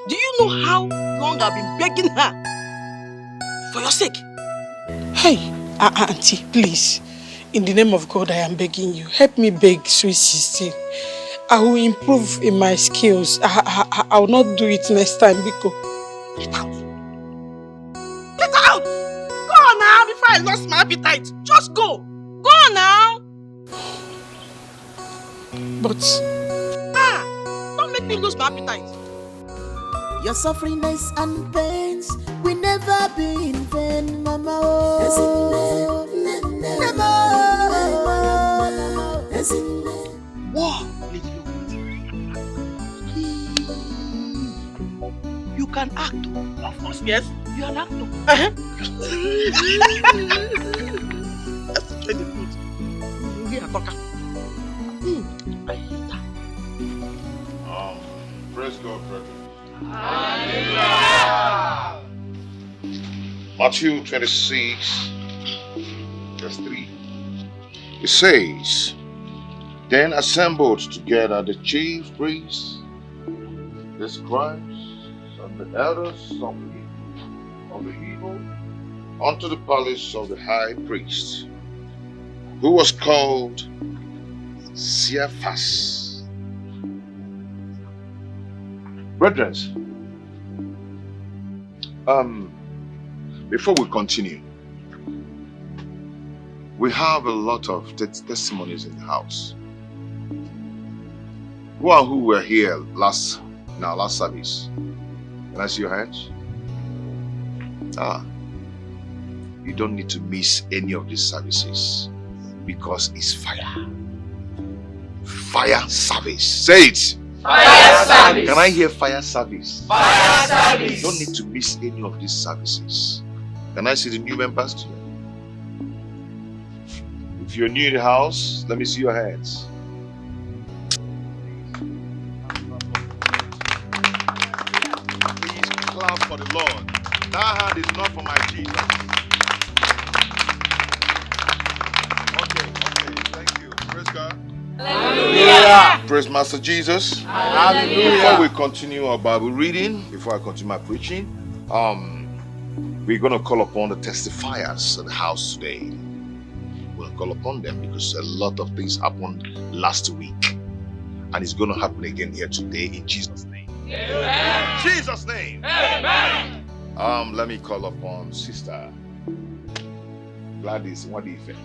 Do you know how long I've been begging her for your sake? Hey, Auntie, please. In the name of God, I am begging you. Help me beg sweet sister. I will improve in my skills. I will not do it next time, Biko. Get out! Get out! Go on now before I lost my appetite. Just go. Go on now. But... don't make me lose my appetite. Your sufferings and pains will never be in vain, Mama. Oh, Wow, you can act. Of course, yes. You are an actor. Let's try the food. We are talking. I hate that. Praise God, brethren. Hallelujah. Matthew 26, verse 3. It says, Then assembled together the chief priests, the scribes, and the elders of the people, unto the palace of the high priest, who was called Caiaphas. Brethren, before we continue, we have a lot of testimonies in the house. Who were here last service? Can I see your hands? You don't need to miss any of these services because it's fire. Fire service. Say it. Fire service. Can I hear fire service? Fire service. You don't need to miss any of these services. Can I see the new members too? If you're new in the house, let me see your hands. Please clap for the Lord. That hand is not for my Jesus. Okay, thank you. Praise God. Hallelujah. Praise Master Jesus. Hallelujah. Before we continue our Bible reading, before I continue my preaching, we're going to call upon the testifiers of the house today. We'll call upon them because a lot of things happened last week. And it's going to happen again here today in Jesus' name. Amen. Jesus' name. Amen. Let me call upon Sister Gladys. What do you think?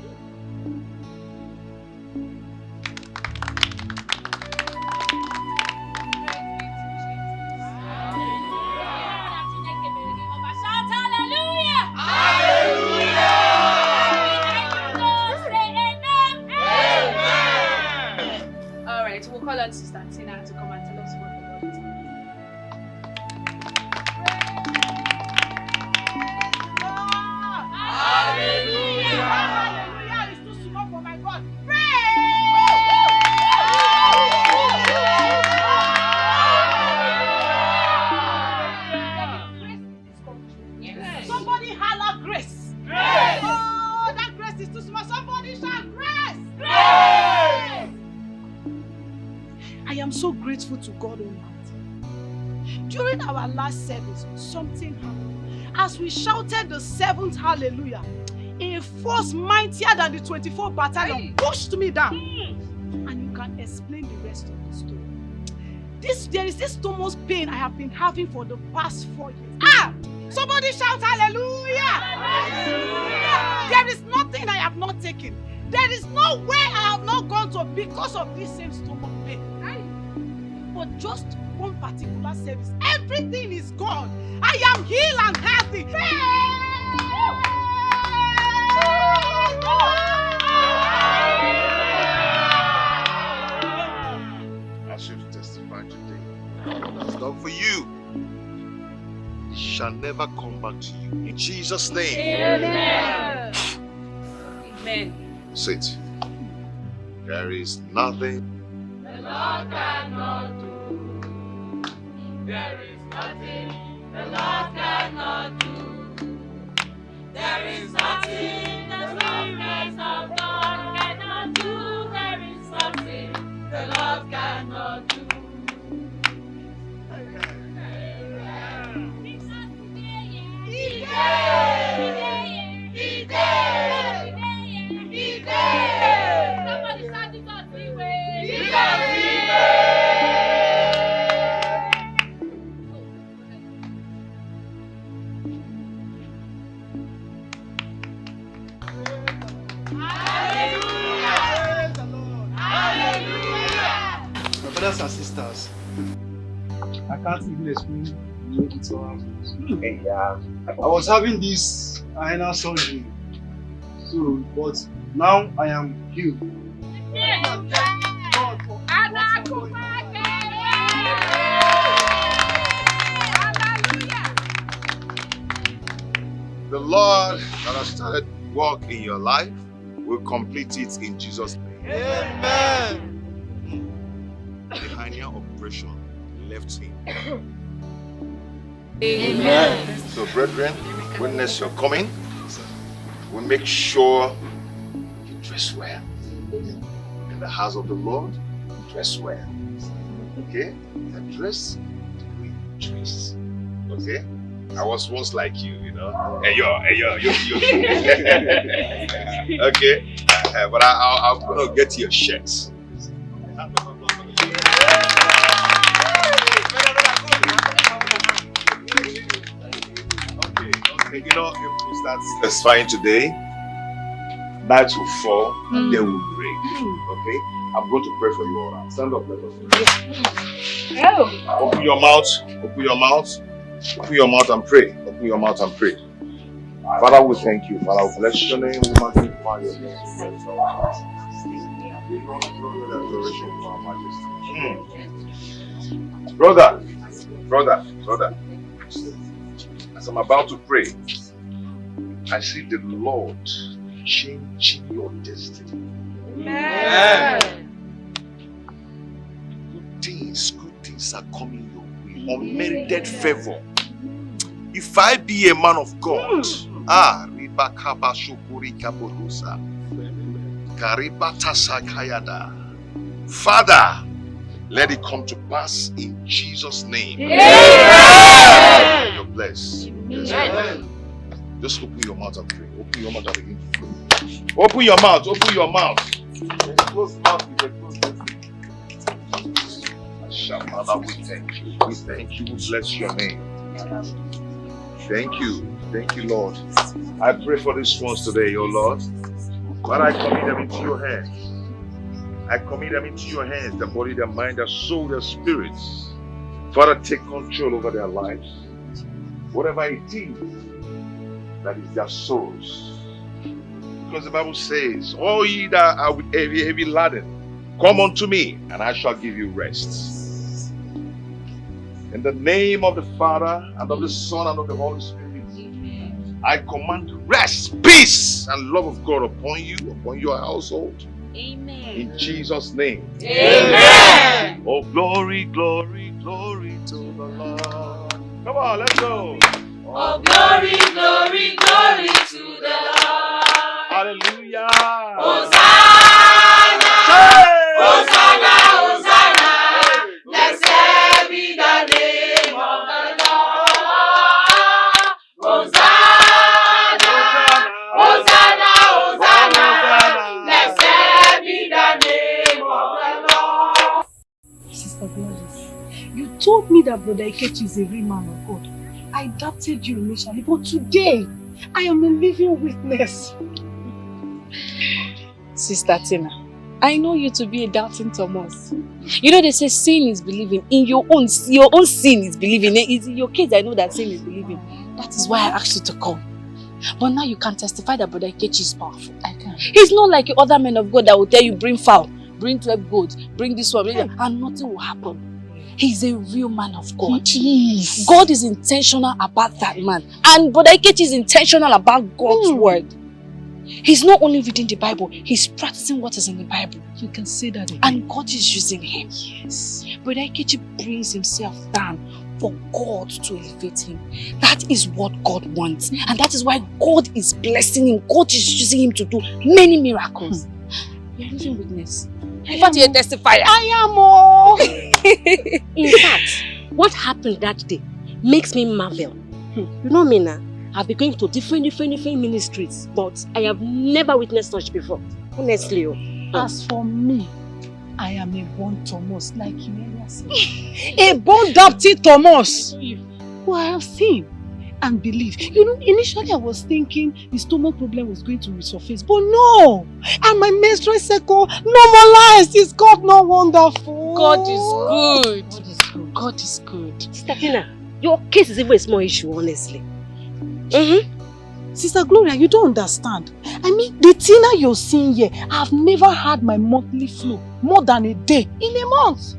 We'll call on Sister Tina to come and tell us what the Lord is doing. Hallelujah! Hallelujah! It's too small for my God. Yes. Somebody holler grace. Grace. Oh, that grace is too small. Somebody shout grace. Grace. I am so grateful to God Almighty. During our last service, something happened. As we shouted the 7th hallelujah, a force mightier than the 24 battalion pushed me down. And you can explain the rest of the story. There is this stomach pain I have been having for the past 4 years. Somebody shout hallelujah! Hallelujah! There is nothing I have not taken. There is no way I have not gone to because of this same stomach pain. But just one particular service, everything is gone. I am healed and healthy. As you've testified today, what has done for you, it shall never come back to you. In Jesus' name. Amen. Amen. Say it. There is nothing the Lord cannot do. There is nothing the Lord cannot do. There is nothing the Spirit of God cannot do. There is nothing the Lord cannot do. Somebody shout it out, My brothers and sisters, I can't even explain the way it all happened. I was having this anal surgery, so but now I am healed. The Lord that has started work in your life will complete it in Jesus' name. Amen. The hernia operation left him. Amen. So, brethren, witness your coming. We make sure you dress well. In the house of the Lord, dress well. Okay? And dress the way you dress. Okay? I was once like you, you know. Hey, yo. Okay? But I'm going to get your shirts. Okay, you know, if we start testifying today, night will fall and day will break. Okay? I'm going to pray for you all now. Stand up, let us pray. Open your mouth. Open your mouth. Open your mouth and pray. Open your mouth and pray. Father, we thank you. Father, we bless your name. We magnify your name. Brother. As I'm about to pray, I see the Lord changing your destiny. Amen. Good things are coming your way. Unmerited favor. If I be a man of God, Father, let it come to pass in Jesus' name. Amen. You're blessed. Yes. Just open your mouth and pray. Open your mouth and begin to pray. Open your mouth. Open your mouth. Close mouth with a closed mouth. Father, we thank you. We thank you. We bless your name. Thank you. Thank you, Lord. I pray for these ones today, oh Lord. But I commit them into your hands. I commit them into your hands, their body, their mind, their soul, their spirits. Father, take control over their lives. Whatever it is that is their souls. Because the Bible says, all ye that are with heavy laden, come unto me, and I shall give you rest. In the name of the Father, and of the Son, and of the Holy Spirit, I command rest, peace, and love of God upon you, upon your household. Amen. In Jesus' name. Amen. Oh, glory, glory, glory to the Lord. Come on, let's go. Oh, glory, glory, glory to the Lord. Hallelujah. Hosanna. Hosanna, Hosanna. Blessed be the name of the Lord. Hosanna. Hosanna, Hosanna. Blessed be the name of the Lord. Sister Gladys, you told me that Brother Ikechi is a real man of God. I doubted you initially, but today I am a living witness. Sister Tina, I know you to be a doubting Thomas. You know they say sin is believing. In your own sin is believing. It's in your case I know that sin is believing. That is why I asked you to come. But now you can testify that Brother Ikechi is powerful. I can. He's not like your other men of God that will tell you bring fowl, bring 12 goats, bring this one, and nothing will happen. He's a real man of God. He is. God is intentional about that man. And Brother Ikechi is intentional about God's word. He's not only reading the Bible, he's practicing what is in the Bible. You can say that again. And God is using him. Yes. Brother Ikechi brings himself down, for God to elevate him. That is what God wants. And that is why God is blessing him. God is using him to do many miracles. You're living witness. In fact, you're testifying. I am. In fact, what happened that day makes me marvel. You know me now. I've been going to different ministries, but I have never witnessed such before. Honestly. As for me, I am a born Thomas, like you earlier said. A born Dapty Thomas, who I have seen and believed. You know, initially I was thinking the stomach problem was going to resurface, but no! And my menstrual cycle normalized. Is God not wonderful? God is good. God is good. God is good. Sister Tina, your case is even a small issue, honestly. Sister Gloria, you don't understand. I mean, the Tina you're seeing here, I've never had my monthly flow more than a day in a month.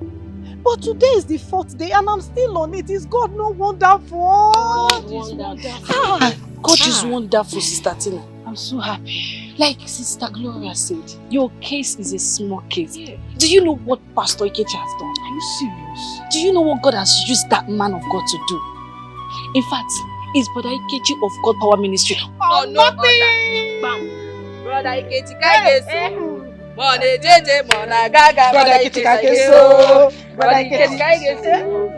But today is the 4th day and I'm still on it. Is God not wonderful? God is wonderful. God is wonderful, Sister Tina. I'm so happy. Like Sister Gloria said, your case is a small case. Yeah. Do you know what Pastor Ikechi has done? Are you serious? Do you know what God has used that man of God to do? In fact, it's Brother Ikechi of God Power Ministry. Oh, nothing! Brother Ikechi Kaigesu. Mone jeje mona gaga. Brother Ikechi Kaigesu. Brother Ikechi Kaigesu.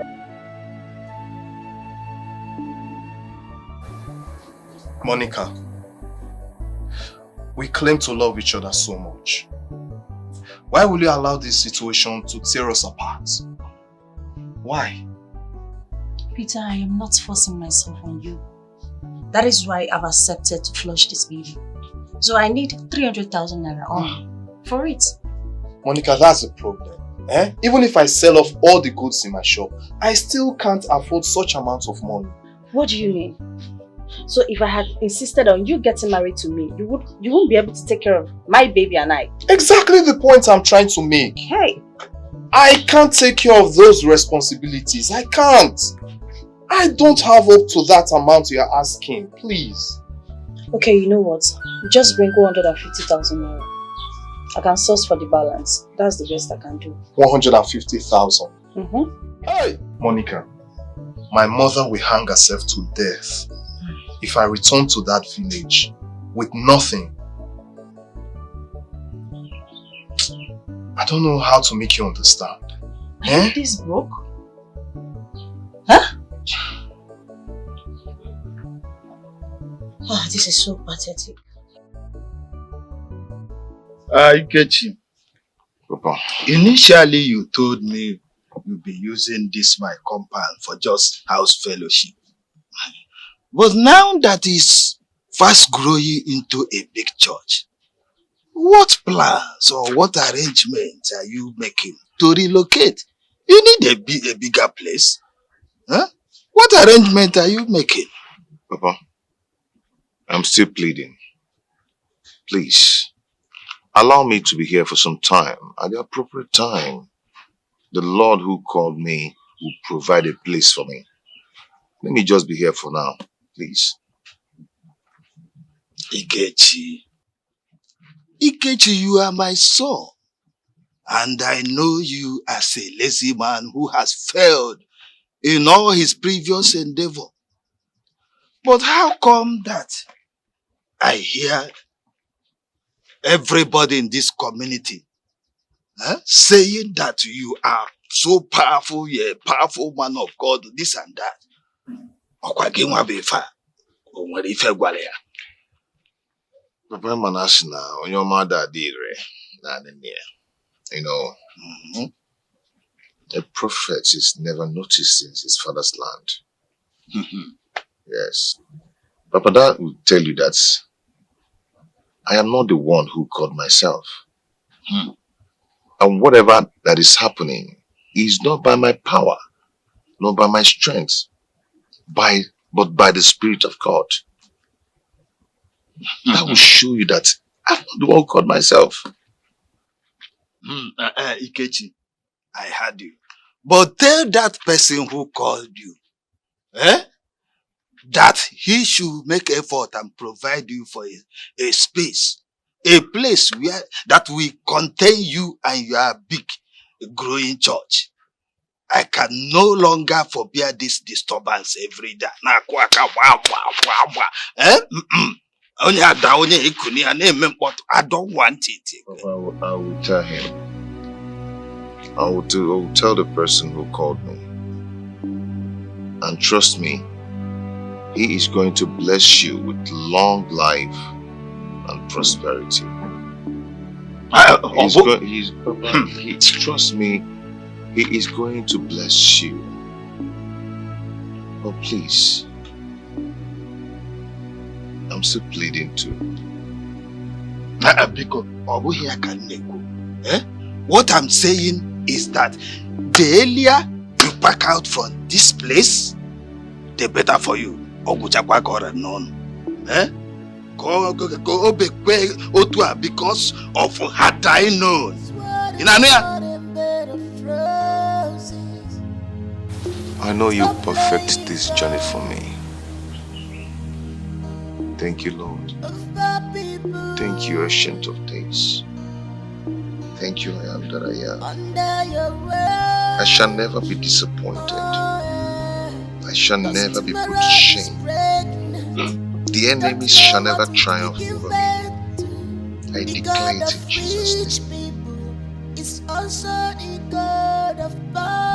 Monica, we claim to love each other so much. Why will you allow this situation to tear us apart? Why? Peter, I am not forcing myself on you. That is why I've accepted to flush this baby. So I need 300,000 naira only for it. Monica, that's the problem. Even if I sell off all the goods in my shop, I still can't afford such amounts of money. What do you mean? So if I had insisted on you getting married to me, you won't be able to take care of my baby and I. Exactly the point I'm trying to make. Hey! I can't take care of those responsibilities. I can't. I don't have up to that amount you're asking. Please. Okay, you know what? Just bring 150,000 naira. I can source for the balance. That's the best I can do. 150,000. Hey! Monica, my mother will hang herself to death if I return to that village with nothing. I don't know how to make you understand. Are you this broke? Huh? Oh, this is so pathetic. I get you. Papa. Initially, you told me you'd be using this my compound for just house fellowship. But now that it's fast growing into a big church, what plans or what arrangements are you making to relocate? You need a bigger place. Huh? What arrangement are you making? Papa, I'm still pleading. Please, allow me to be here for some time. At the appropriate time, the Lord who called me will provide a place for me. Let me just be here for now, please. Ikechi, you are my son. And I know you as a lazy man who has failed in all his previous endeavor. But how come that I hear everybody in this community saying that you are so powerful, you're a powerful man of God, this and that? Papa Manashina, on your mother did, you know, a prophet is never noticed in his father's land. Yes. Papa, that will tell you that I am not the one who called myself. And whatever that is happening is not by my power, not by my strength, but by the Spirit of God. That will show you that I'm not the one who called myself. Ikechi, I heard you. But tell that person who called you, that he should make effort and provide you for a space, a place where that will contain you and your big growing church. I can no longer forbear this disturbance every day. Na kwaka wa. Eh? I don't want it. I will tell him. I will tell the person who called me. And trust me, he is going to bless you with long life and prosperity. Trust me, he is going to bless you. But please, I'm still pleading too. What I'm saying is that the earlier you back out from this place, the better for you. Because of had I known. I know you perfect this journey for me. Thank you, Lord. Thank you, Ancient of Days. Thank you, I am that I am. I shall never be disappointed. I shall never be put to shame. The enemies shall never triumph over me. I declare it in Jesus' name.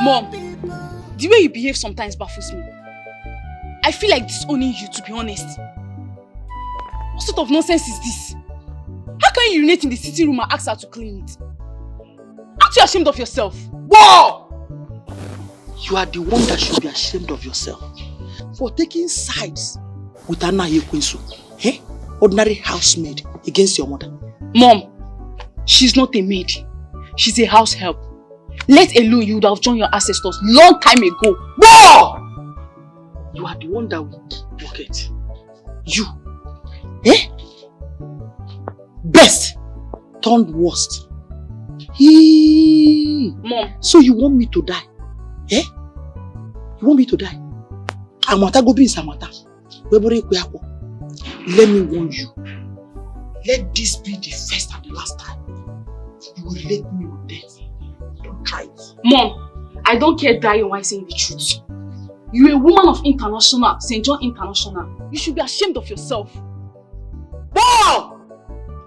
Mom, the way you behave sometimes baffles me. I feel like disowning you, to be honest. What sort of nonsense is this? How can you urinate in the sitting room and ask her to clean it? Aren't you ashamed of yourself? Whoa! You are the one that should be ashamed of yourself for taking sides with Anna Yekwensu, ordinary housemaid, against your mother. Mom, she's not a maid. She's a house help. Let alone you would have joined your ancestors long time ago. Whoa! You are the one that will forget. You. Best turned worst. Mom. So you want me to die? You want me to die? Amata go be in Samata. Let me warn you. Let this be the first and the last time you will let me with death. Don't try it. Mom, I don't care dying while saying the truth. You're a woman of international, St. John International. You should be ashamed of yourself. Wow!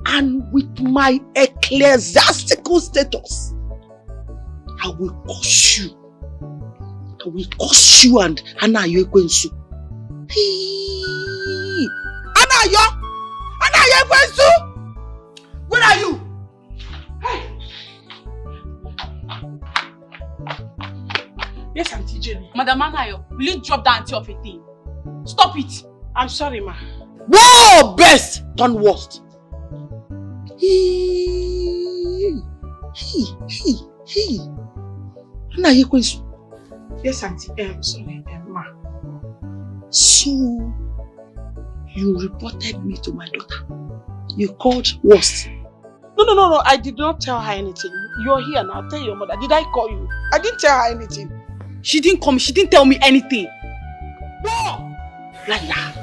And with my ecclesiastical status, I will curse you. I will curse you and Anna Yekwensu. Anna Yekwensu! Where are you? Yes, Auntie Jenny. Madam Anayo, will you drop that auntie of a thing? Stop it. I'm sorry, ma. Whoa! Best turn worst. Anna Yekwensu. Yes, Auntie. Sorry, ma. So, you reported me to my daughter. You called worst. No. I did not tell her anything. You're here now. Tell your mother. Did I call you? I didn't tell her anything. She didn't call me. She didn't tell me anything. No! Liar.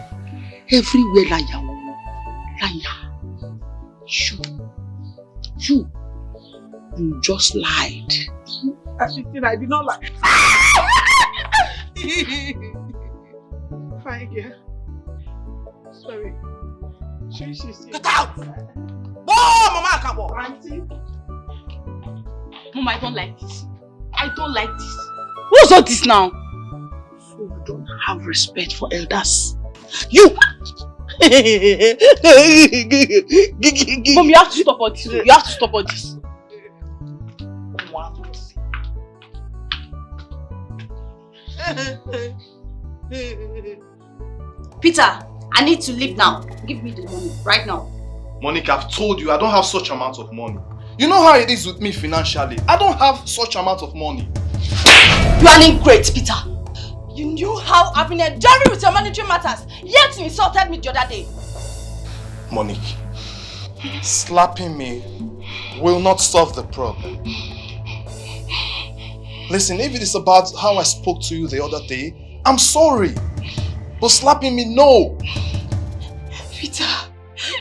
Everywhere liar. Liar. You just lied. I did not lie. Fine, girl. Sorry. Get out! Oh, Mama, come on. Auntie. Mom, I don't like this. I don't like this. What's all this now? So you don't have respect for elders. You! Mom, you have to stop all this. You have to stop all this. Peter, I need to leave now. Give me the money right now. Monica, I've told you I don't have such amount of money. You know how it is with me financially. I don't have such amount of money. You are an ingrate, Peter. You knew how I've been enduring with your monetary matters, yet you insulted me the other day. Monique, slapping me will not solve the problem. Listen, if it is about how I spoke to you the other day, I'm sorry. But slapping me, no. Peter,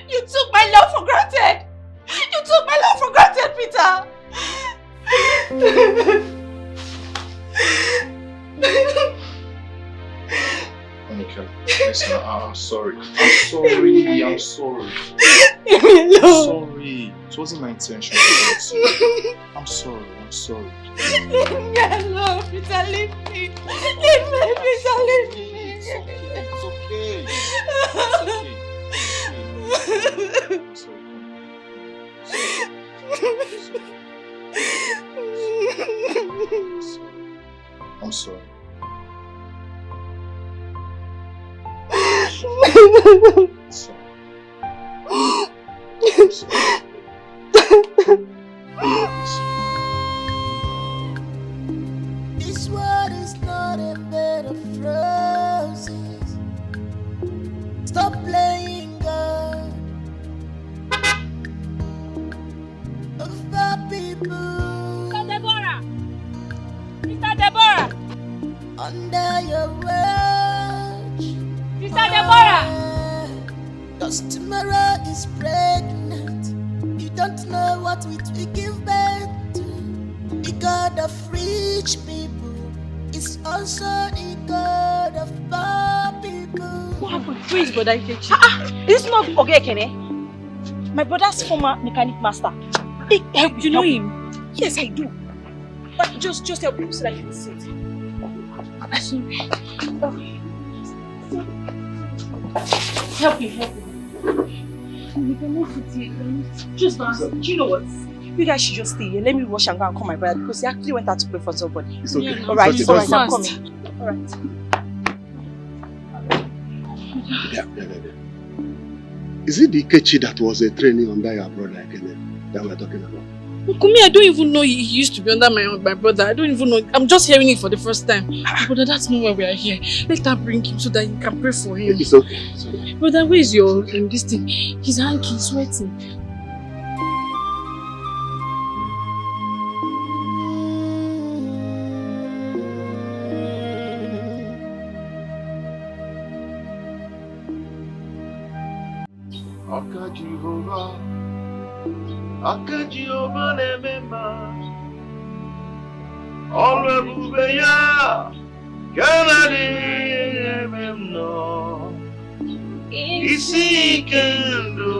you took my love for granted. You took my love for granted, Peter. sorry. I'm sorry. I'm sorry. Leave me I'm alone. sorry. It wasn't my intention to hurt you. I'm sorry. I'm sorry. Leave me alone, Peter. Leave me. Leave me, Peter. Leave me. It's okay. It's okay. I'm sorry. I'm sorry. This world is not a bed of roses. Stop playing God over people. Sister Deborah! Sister Deborah! Under your watch. Sister Deborah! Cause tomorrow is pregnant. You don't know what it will give birth to. The God of rich people is also the God of poor people. What happened? Who is Brother Ikechi? Is this not Ogekene? My brother's former mechanic master. You know him? Yes, I do. But just help him so that he can sit. Sorry. Help him. We cannot sit here. Just dance. Do you know what? You guys should just stay here. Let me rush and go and call my brother because he actually went out to pray for somebody. It's okay. Alright, It's alright, okay. I'm coming. Alright. Is it the Ikechi that was a training under your brother again that we're talking about? Kumi, I don't even know he used to be under my brother. I don't even know. I'm just hearing it for the first time. Brother, that's not why we are here. Let her bring him so that you can pray for him. It's okay. It's okay. Brother, where is your this thing? His hand is sweating. Aka Jehovah remember. All ebube ya Canada remember. Isi kendo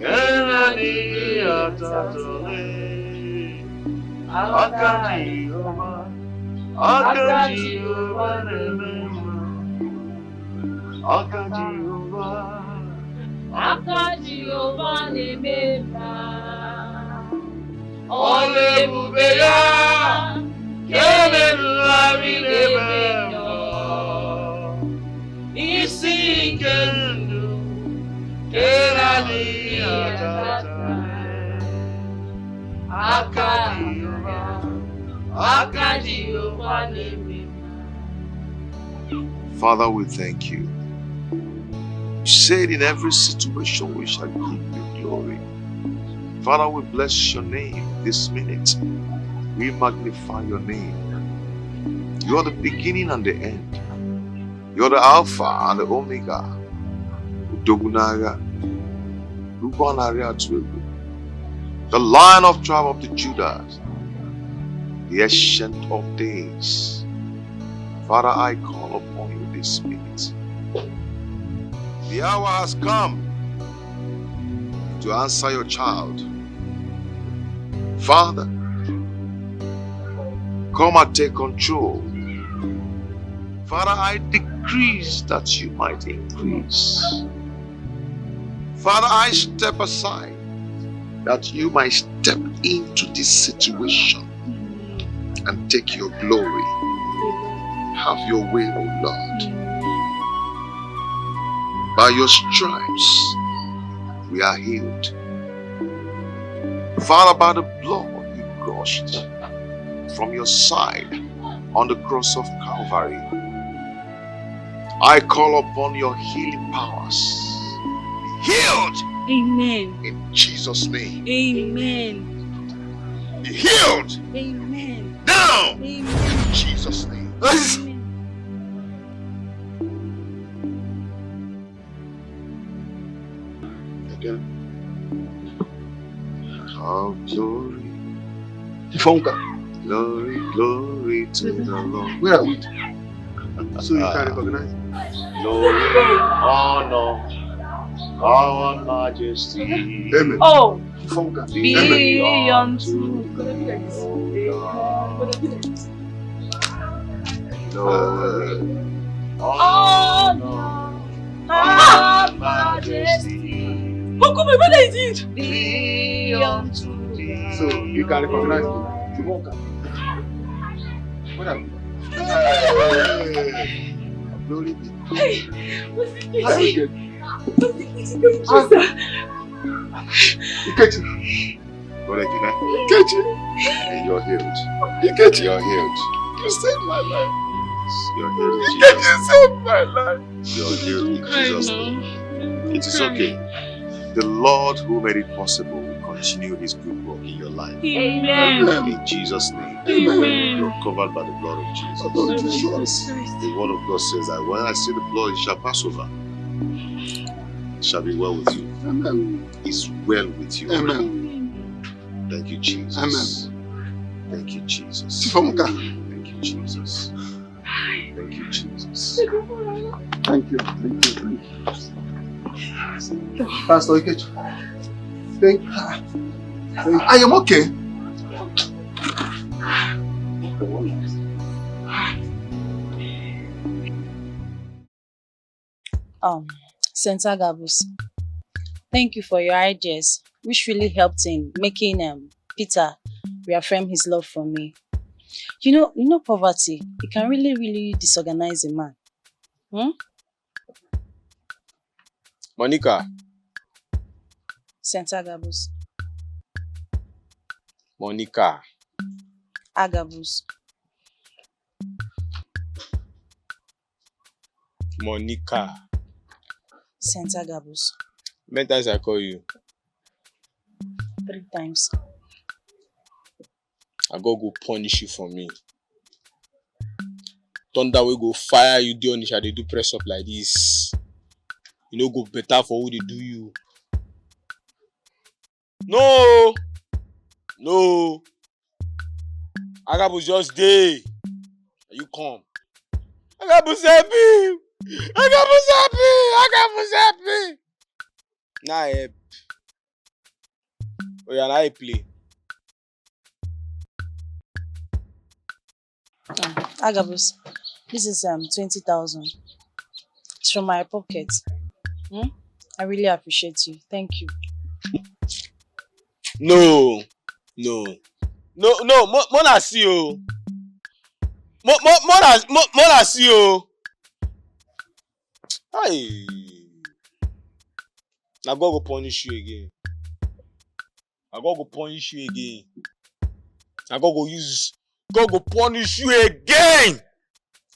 Canada atatole. Aka Jehovah remember. Aka Jehovah. Aka Jehovah remember. All ebube ya Canada remember. Isi kendo Canada atatole. Aka Jehovah remember. Father, we thank you. You said in every situation we shall give you glory. Father, we bless your name this minute. We magnify your name. You are the beginning and the end. You are the Alpha and the Omega. Udogunaga, the Lion of tribe of the Judah, the Ancient of Days. Father, I call upon you this minute. The hour has come to answer your child. Father, come and take control. Father, I decrease that you might increase. Father, I step aside that you might step into this situation and take your glory. Have your way, O Lord. By your stripes, we are healed. Father, by the blood you gushed from your side on the cross of Calvary, I call upon your healing powers. Be healed. Amen. In Jesus' name. Amen. Be healed. Amen. Now. Amen. In Jesus' name. Of glory, glory, glory to the Lord. Where are we? So you can recognize? glory, honor, power, majesty. Amen. Oh, Be unto glory, honor, power, majesty. How come my brother is it? Be unto thee. So you can recognize me. Chumoka. What happened? Glory be. Hey, what's How it? you get? Ikechi. You're healed. Ikechi, you're healed. You saved my life. You're healed in Ikechi, Jesus' you saved my life. You're healed in Jesus' name. It is okay. The Lord who made it possible will continue his good work in your life. Amen. In Jesus' name. Amen. You're covered by the blood of Jesus. The word of God says that when I see the blood, it shall pass over. It shall be well with you. Amen. It's well with you. Amen. Thank you, Jesus. Amen. Thank you, Jesus. Chumoka. Thank you, Jesus. Thank you, Jesus. Thank you. Thank you. Thank you. Pastor Ikechi. Thank you. I am okay. St. Agabus, thank you for your ideas, which really helped in making Peter reaffirm his love for me. You know, poverty, it can really disorganize a man. Monica. St. Agabus. Monica. Agabus. Monica. St. Agabus. Many times I call you. 3 times. I go punish you for me. Thunder will go fire you down. They do press up like this. You know, go better for who they do you. No. Agabus just day. You come. Agabus happy. Nah, help. Oh yeah, now I play. Agabus, this is 20,000. It's from my pocket. I really appreciate you. Thank you. No. Mona see you. Mona see you. Hey. Now God go punish you again. God go punish you again.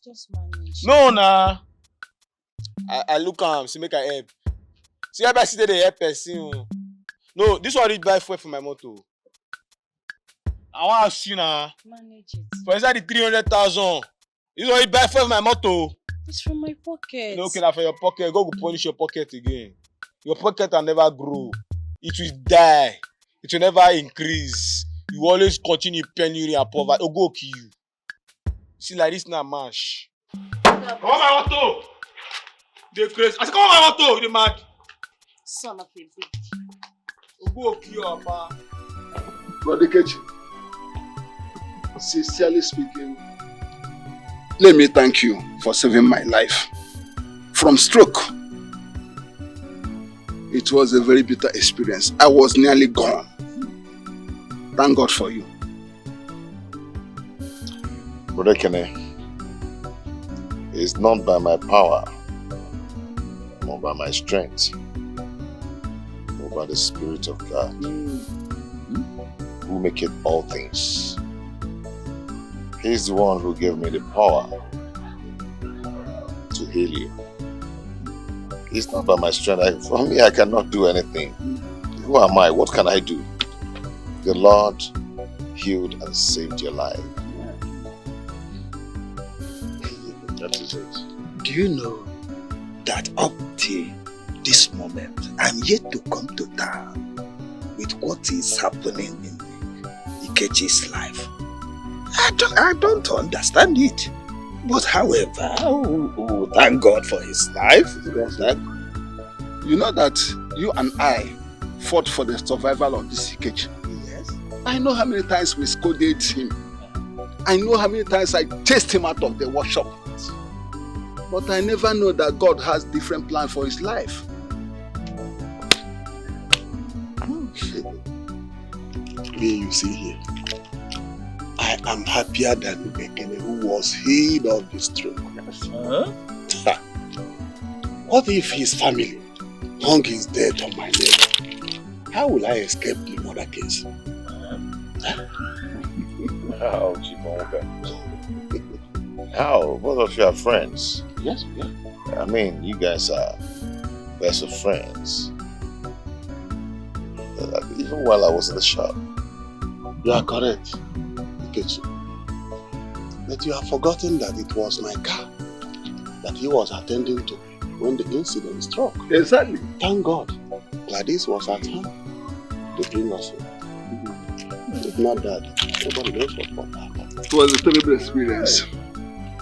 Just manage. No, nah. I look see make I help. See how I see they help person. No, this one read buy fuel for my motor. I want to ask you now. Manage it. For inside the 300,000. This one read buy fuel for my motor. It's from my pocket. Okay, now for your pocket, God will punish your pocket again. Your pocket will never grow. It will die. It will never increase. You always continue penury and poverty. Oh, go kill you. See, like this now, mash. Come on, my auto. They crazy. I said, come on, my auto. They mad. Son of a bitch. Oh, go kill your papa. Brother Kechi, sincerely speaking, let me thank you for saving my life from stroke. It was a very bitter experience. I was nearly gone. Thank God for you. Brother Kene, it's not by my power, nor by my strength, but by the Spirit of God, who maketh all things. He's the one who gave me the power to heal you. It's not by my strength. For me, I cannot do anything. Who am I? What can I do? The Lord healed and saved your life. That is it. Do you know that up till this moment, I'm yet to come to terms with what is happening in Ikechi's life? I don't understand it. But however, thank God for his life. You know that you and I fought for the survival of this CKH. Yes. I know how many times we scolded him. I know how many times I chased him out of the workshop. But I never know that God has different plans for his life. Me, you see here, I am happier than Bekene, who was healed of the stroke. Huh? What if his family hung his death on my neck? How will I escape the murder case? How, Chibonga? How? Both of you are friends. Yes, we are. I mean, you guys are best of friends. Even while I was in the shop. You are correct, Ikechi. But you have forgotten that it was my car that he was attending to when the incident struck. Exactly. Thank God, Gladys was at home to bring us home. If not that, nobody knows what would happen. It was a terrible experience.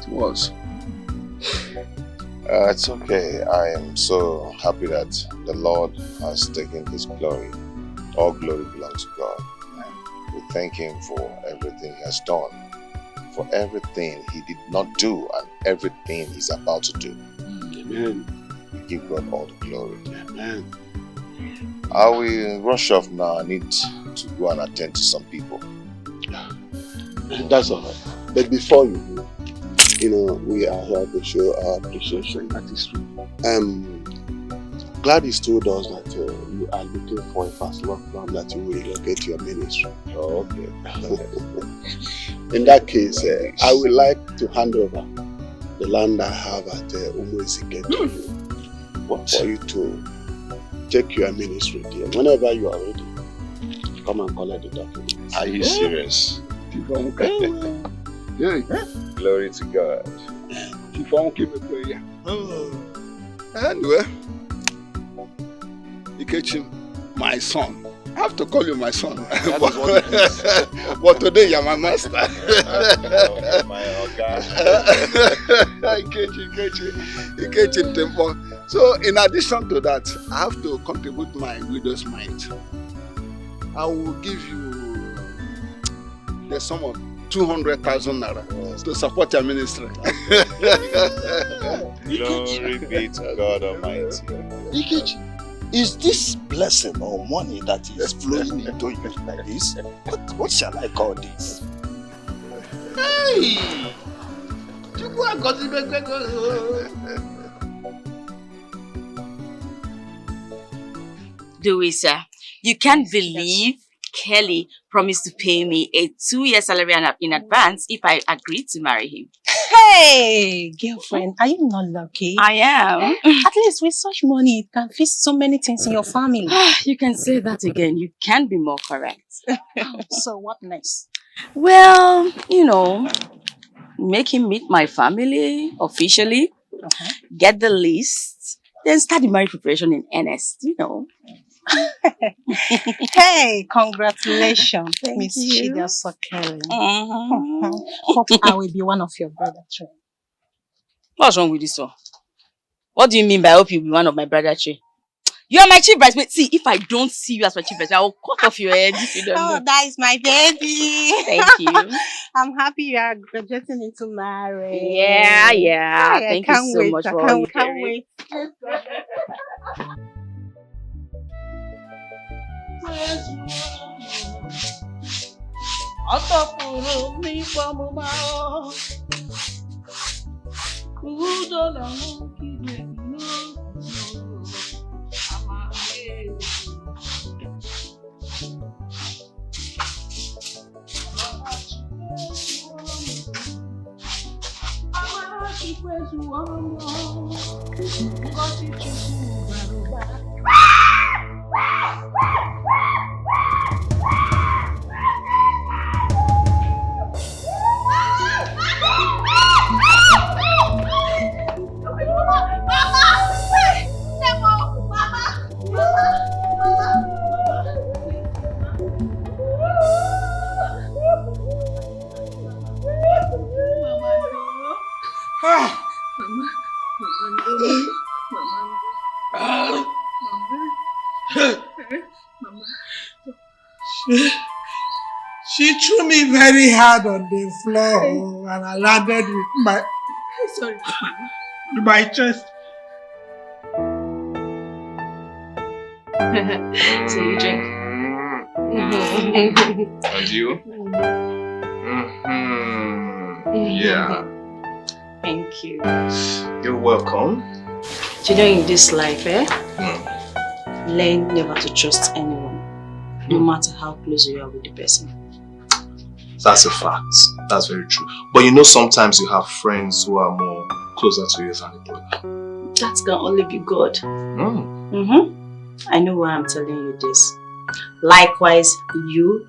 It was. It's okay. I am so happy that the Lord has taken his glory. All glory belongs to God. We thank him for everything he has done, for everything he did not do, and everything he's about to do. Amen. We give God all the glory. Amen. I will rush off now. I need to go and attend to some people. That's all right. But before you do, we are here to show our appreciation. That is true. Gladys told us that you are looking for a fast work plan that you will relocate your ministry. Oh, okay. In that case, I would like to hand over the land I have at Umwezike to you. What? For you to take your ministry there. Whenever you are ready, come and collect the documents. Are you serious? Glory to God. Anyway, Ikechi, my son. I have to call you my son. But today you're my master. My Oga. Ikechi Tempo. So in addition to that, I have to contribute my widow's mite. I will give you the sum of 200,000 naira to support your ministry. Glory be to God Almighty. Ikechi, is this blessing or money that is flowing into you like this? What shall I call this? Hey! Louisa, you can't believe Kelly promised to pay me a 2-year salary in advance if I agreed to marry him. Hey, girlfriend, are you not lucky? I am. At least with such money, it can fix so many things in your family. You can say that again. You can't be more correct. So what next? Well, make him meet my family officially, get the list, then start the marriage preparation in earnest, Hey, congratulations, Thank Miss you. Chida Sokele. Hope I will be one of your brother children. What's wrong with this one? What do you mean by I hope you'll be one of my brother children? You are my chief bridesmaid. See, if I don't see you as my chief bridesmaid, I will cut off your head if you don't know. That is my baby. Thank you. I'm happy you are graduating into marriage. Yeah. Thank you so much for all you can't wait. She threw me very hard on the floor and I landed with my chest. So you drink? And you? Yeah. Thank you. You're welcome. You know, in this life, learn never to trust anyone, no matter how close you are with the person. That's a fact. That's very true. But you know, sometimes you have friends who are more closer to you than a brother. That can only be God. I know why I'm telling you this. Likewise, you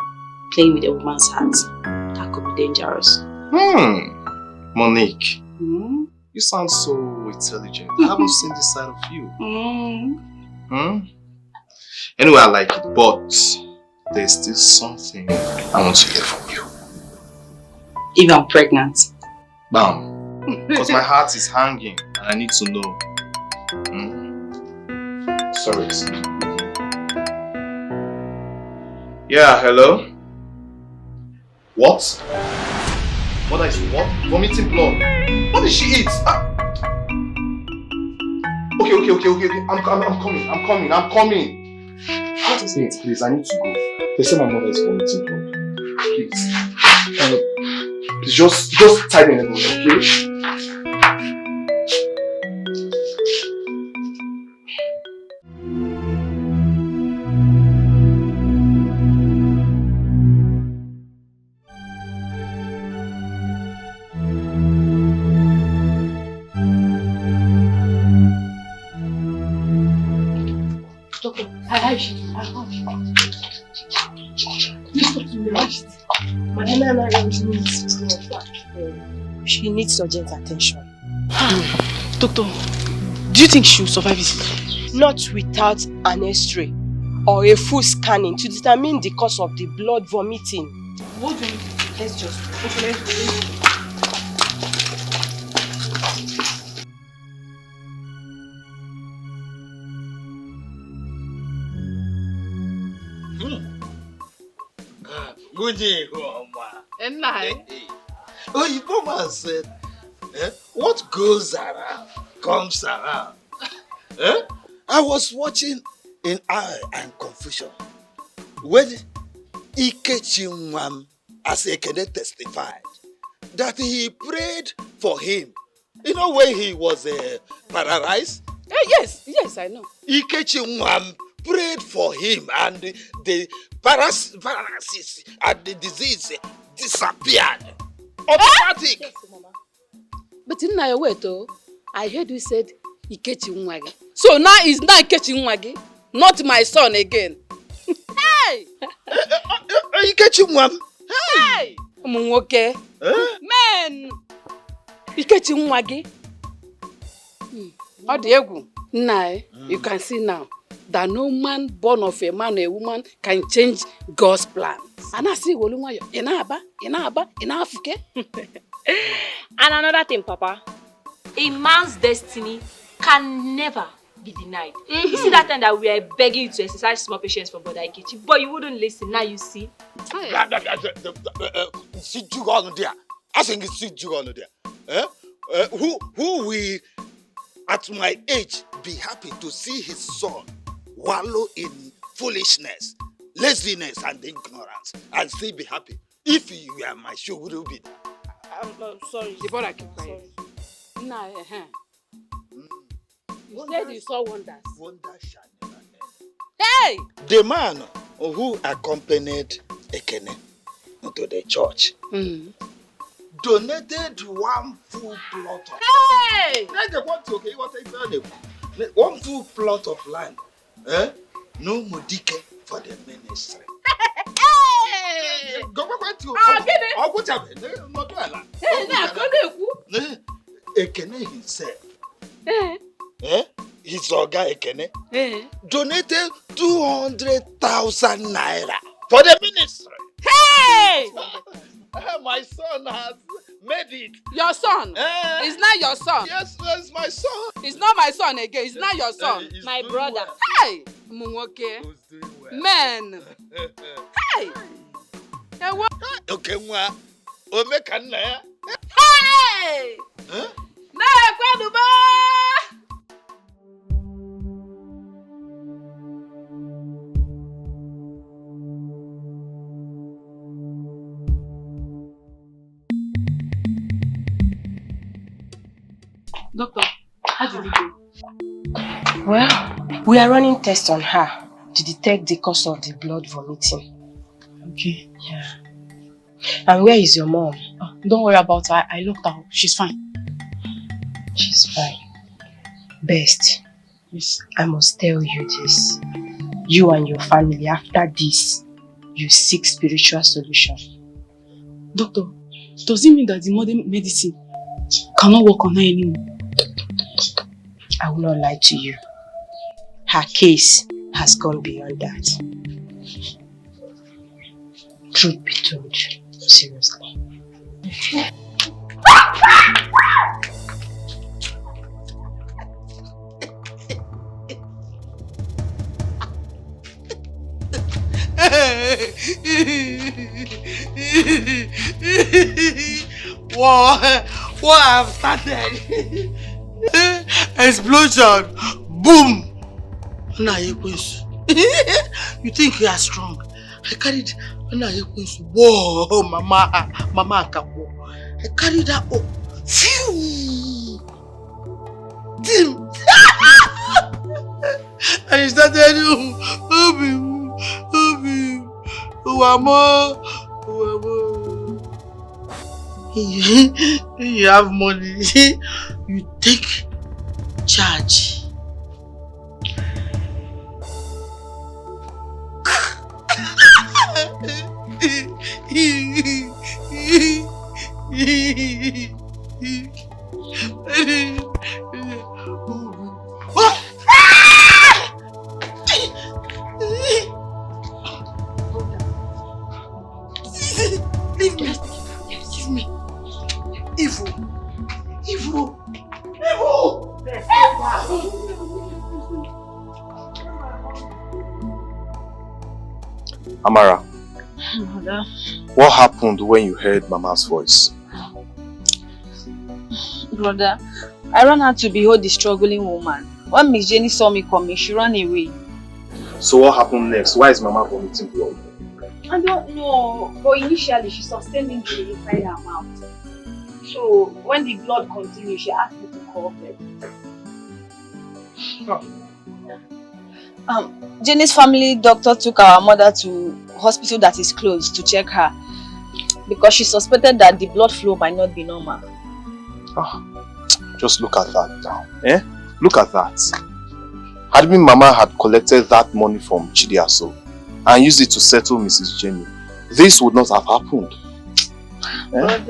playing with a woman's heart, that could be dangerous. Monique, you sound so intelligent. I haven't seen this side of you. Anyway, I like it, but there's still something I want to hear from you. If I'm pregnant. Bam. Because my heart is hanging and I need to know. Sorry. Yeah, hello? What? What is what? Vomiting blood. What did she eat? Okay. I'm coming. What is it? Please, I need to go. They say my mother is vomiting blood. Please. Please just tie me in the boat, okay? She needs urgent attention. Doctor, do you think she will survive it? Not without an X-ray or a full scanning to determine the cause of the blood vomiting. What do you mean? Let's just Good day, Oma. And I. Oh, you man said, what goes around comes around. I was watching in awe and confusion when Ikechimwam, as Ekene testified, that he prayed for him. You know when he was paralyzed? Yes, I know. Ikechimwam prayed for him and the paralysis and the disease disappeared. Automatic. Yes, Mama. But in my way though, I heard you said Ikechi Nwagi. So now it's not Ikechi Nwagi, not my son again. Hey! Ikechi Nwam. Hey! Okay. Man! Ikechi Nwagi. Odiegu. Now, you can see now that no man born of a man or a woman can change God's plan. And I see Inaba, Inafuke. And another thing, Papa, a man's destiny can never be denied. You see that time that we are begging you to exercise small patience for Brother Ikechi, but you wouldn't listen. Now you see. I think it's who will, at my age, be happy to see his son wallow in foolishness, laziness, and ignorance, and still be happy? If you are my shoe, would you be? I'm sorry. The brother keep quiet. Nah, You said you saw wonders. Wonders shall never end. Hey! The man who accompanied Ekene to the church donated one full plot of one full plot of land. No modike for the ministry. Go back to Ekene himself. His Oga Ekene donated 200,000 naira for the ministry. Hey! My son has made it. Your son? It's not your son. Yes, it's my son. It's not my son again. It's not your son. My brother. Hey! Munwoke. Men. Hey. Okay, nwa. O me kan na ya. Hey! Huh? Na kwadu ba. Doctor, how did it go? Well, we are running tests on her to detect the cause of the blood vomiting. Okay. Yeah. And where is your mom? Oh, don't worry about her. I looked her up. She's fine. She's fine. Best. Yes. I must tell you this. You and your family, after this, you seek spiritual solution. Doctor, does it mean that the modern medicine cannot work on her anymore? I will not lie to you. Her case has gone beyond that. Truth be told, seriously. What have started? Explosion! Boom! Nah, you think you are strong? I carried. Whoa, mama kapo. I carried that up. Phew! Tim! And he started, you have money, you take charge. Give me. Evil. Amara, Mother. what happened when you heard Mama's voice? Brother, I ran out to behold the struggling woman. When Miss Jenny saw me coming, she ran away. So what happened next? Why is Mama vomiting blood? I don't know, but initially she sustained injury inside her mouth. So when the blood continued, she asked me to call her. Jenny's family doctor took our mother to hospital that is closed to check her because she suspected that the blood flow might not be normal. Just look at that now. Look at that. Had Mama had collected that money from Chidiaso and used it to settle Mrs. Jenny, this would not have happened. But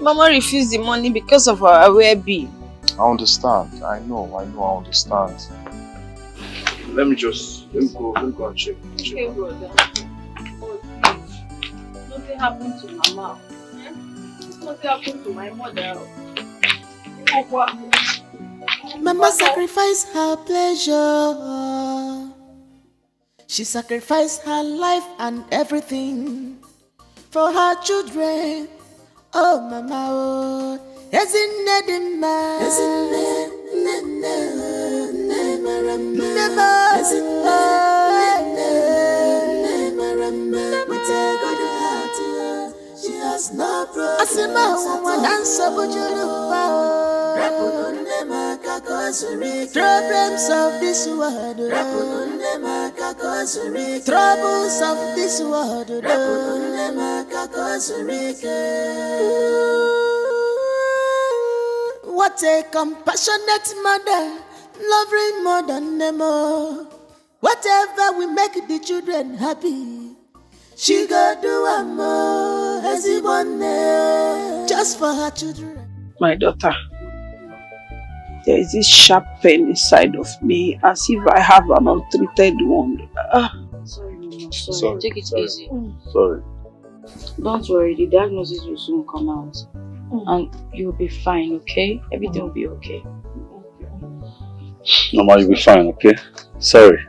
Mama refused the money because of her well-being. I understand. I know, I understand. Let me go and check. Okay, brother. Oh, please. Nothing happened to Mama. Nothing happened to my mother. Mama sacrificed her pleasure. She sacrificed her life and everything for her children. Oh, Mama, oh, she has no problems of this world, troubles of this world. What a compassionate mother, loving more than them all. Whatever we make the children happy, she go do a more as he want just for her children. My daughter, there is this sharp pain inside of me as if I have an untreated wound. Sorry, Mama. Sorry. Take it easy. Sorry. Don't worry, the diagnosis will soon come out. And you'll be fine, okay? Everything will be okay. Mama, you'll be fine, okay? Sorry.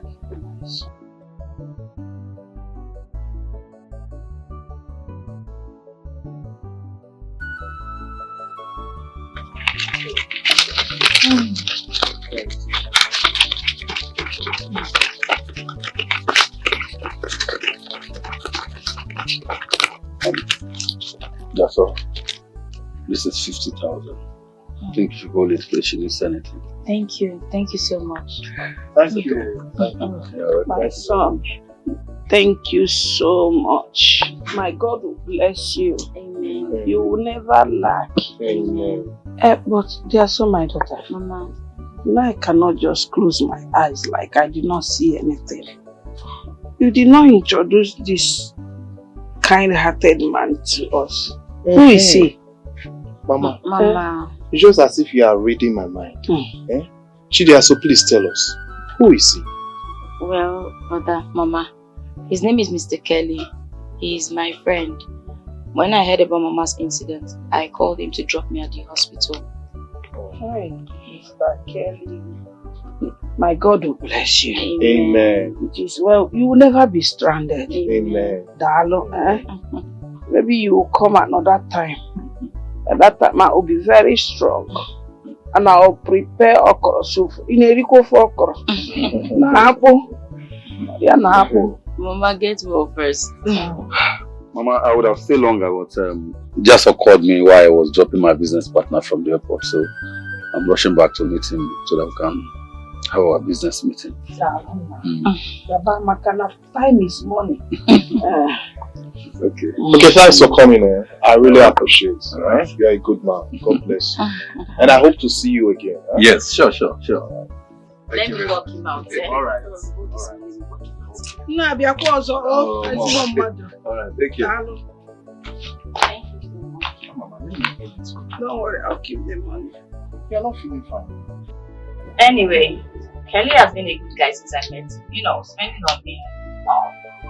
That's all. This is 50,000. I think if you hold it, please, she needs anything. Thank you. Thank you so much. Thank you. My son, thank you so much. My God will bless you. Amen. You will never lack. Amen. But dear son, my daughter, Mama, you know I cannot just close my eyes like I did not see anything. You did not introduce this kind-hearted man to us. Who is he? Mama. Mama. It's just as if you are reading my mind. Eh? Chidia, so please tell us. Who is he? Well, Mother, Mama, his name is Mr. Kelly. He is my friend. When I heard about Mama's incident, I called him to drop me at the hospital. Hi, Mr. Kelly. My God will bless you. Amen. It is well. You will never be stranded. Amen. Darling, maybe you will come another time. At that time, I will be very strong. And I will prepare okra soup. In a rico for okra. Napo. Yeah, Napo. Mama, get well first. Mama, I would have stayed longer, but just called me while I was dropping my business partner from the airport. So I'm rushing back to meet him so that we can have our business meeting. Time is money. Okay. Okay, thanks for coming. I really appreciate it. Right? You're a good man. God bless you. And I hope to see you again. Huh? Yes, sure. Let me walk him out. Alright. Alright, thank you. Don't worry, I'll keep the money. You're not feeling fine. Anyway, Kelly has been a good guy since I met him. You know, spending on me.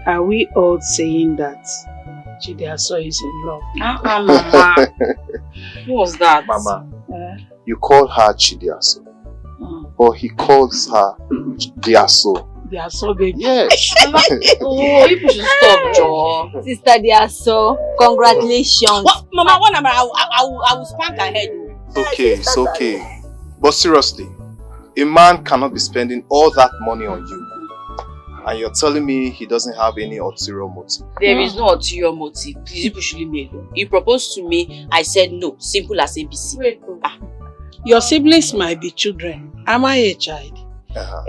Are we all saying that Chidiaso is in love? Mama. Who was that? Mama, you call her Chidiaso, but he calls her Diaso. Diaso, baby. Yes. Oh, you should stop, Joe. Sister Diaso, congratulations. What? Mama, I will spank her head. It's okay. But seriously, a man cannot be spending all that money on you. And you're telling me he doesn't have any ulterior motive? There is no ulterior motive. Please, you should leave me alone. He proposed to me. I said no. Simple as ABC. Wait. Your siblings might be children. Am I a child?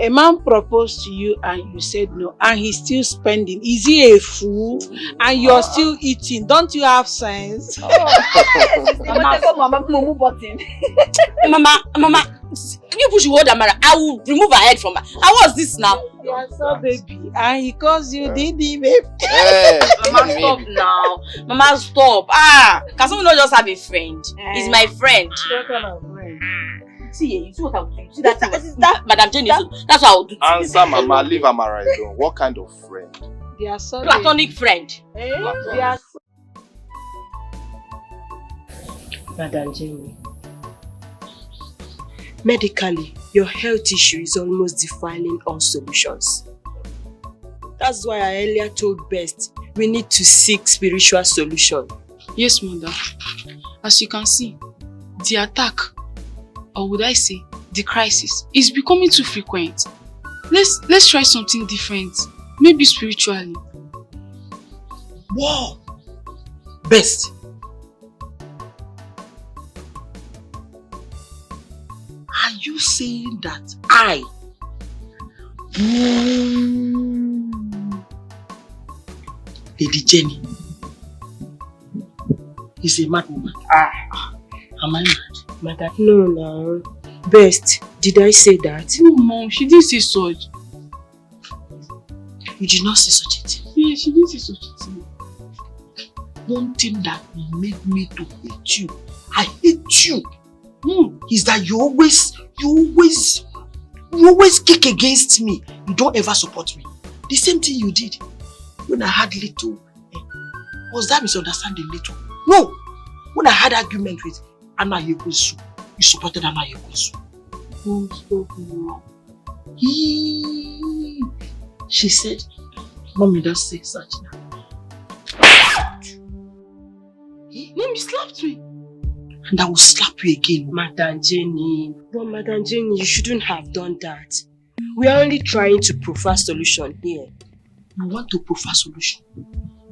A man proposed to you and you said no, and he's still spending. Is he a fool? And you're still eating. Don't you have sense? Mama, you push your Amara. I will remove her head from her. How was this now? Yes, baby. And he calls you Didi, babe. Mama, stop now. Mama, stop. Can someone not just have a friend? He's my friend. What kind of friend? See, you see what I will do. See that Madam Jenny. That's what I will do. Answer, Mama. Leave Amara alone. What kind of friend? They are so platonic friend. They are so... Madam Jenny, medically, your health issue is almost defiling all solutions. That's why I earlier told Best we need to seek spiritual solution. Yes, Mother. As you can see, the attack, or would I say, the crisis, is becoming too frequent. Let's try something different. Maybe spiritually. Wow! Best. Are you saying that Lady Jenny is a mad woman? Am I mad? Mother, no. Best, did I say that? No, Mom, she didn't say such. You did not say such a thing? Yeah, she didn't say such a thing. One thing that made me to hate you, I hate you, is that you always kick against me. You don't ever support me. The same thing you did when I had little. Was that misunderstanding little? No! When I had argument with Anna Yekosu, you supported Anna Yekosu. Oh, stop now. She said, Mommy, don't say such now. Mommy slapped me. And I will slap you again. Madam Jenny. But Madam Jenny, you shouldn't have done that. We are only trying to provide solution here. You want to provide solution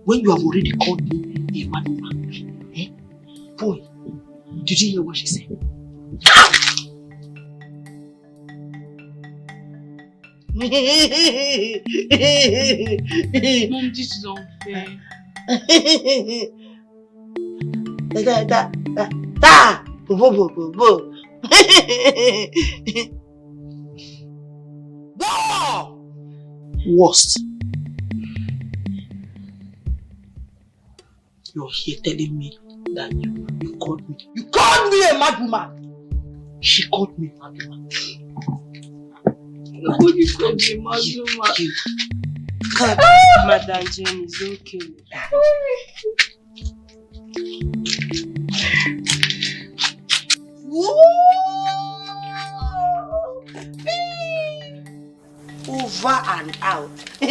when you have already called me a mad woman? Eh? Boy, did you hear what she said? Mom, this is unfair. Worst. You're here telling me that you called me. You called me a mad woman. She called me a mad woman. Nobody called me a mad woman. Madam Jane is okay. Over and out. Do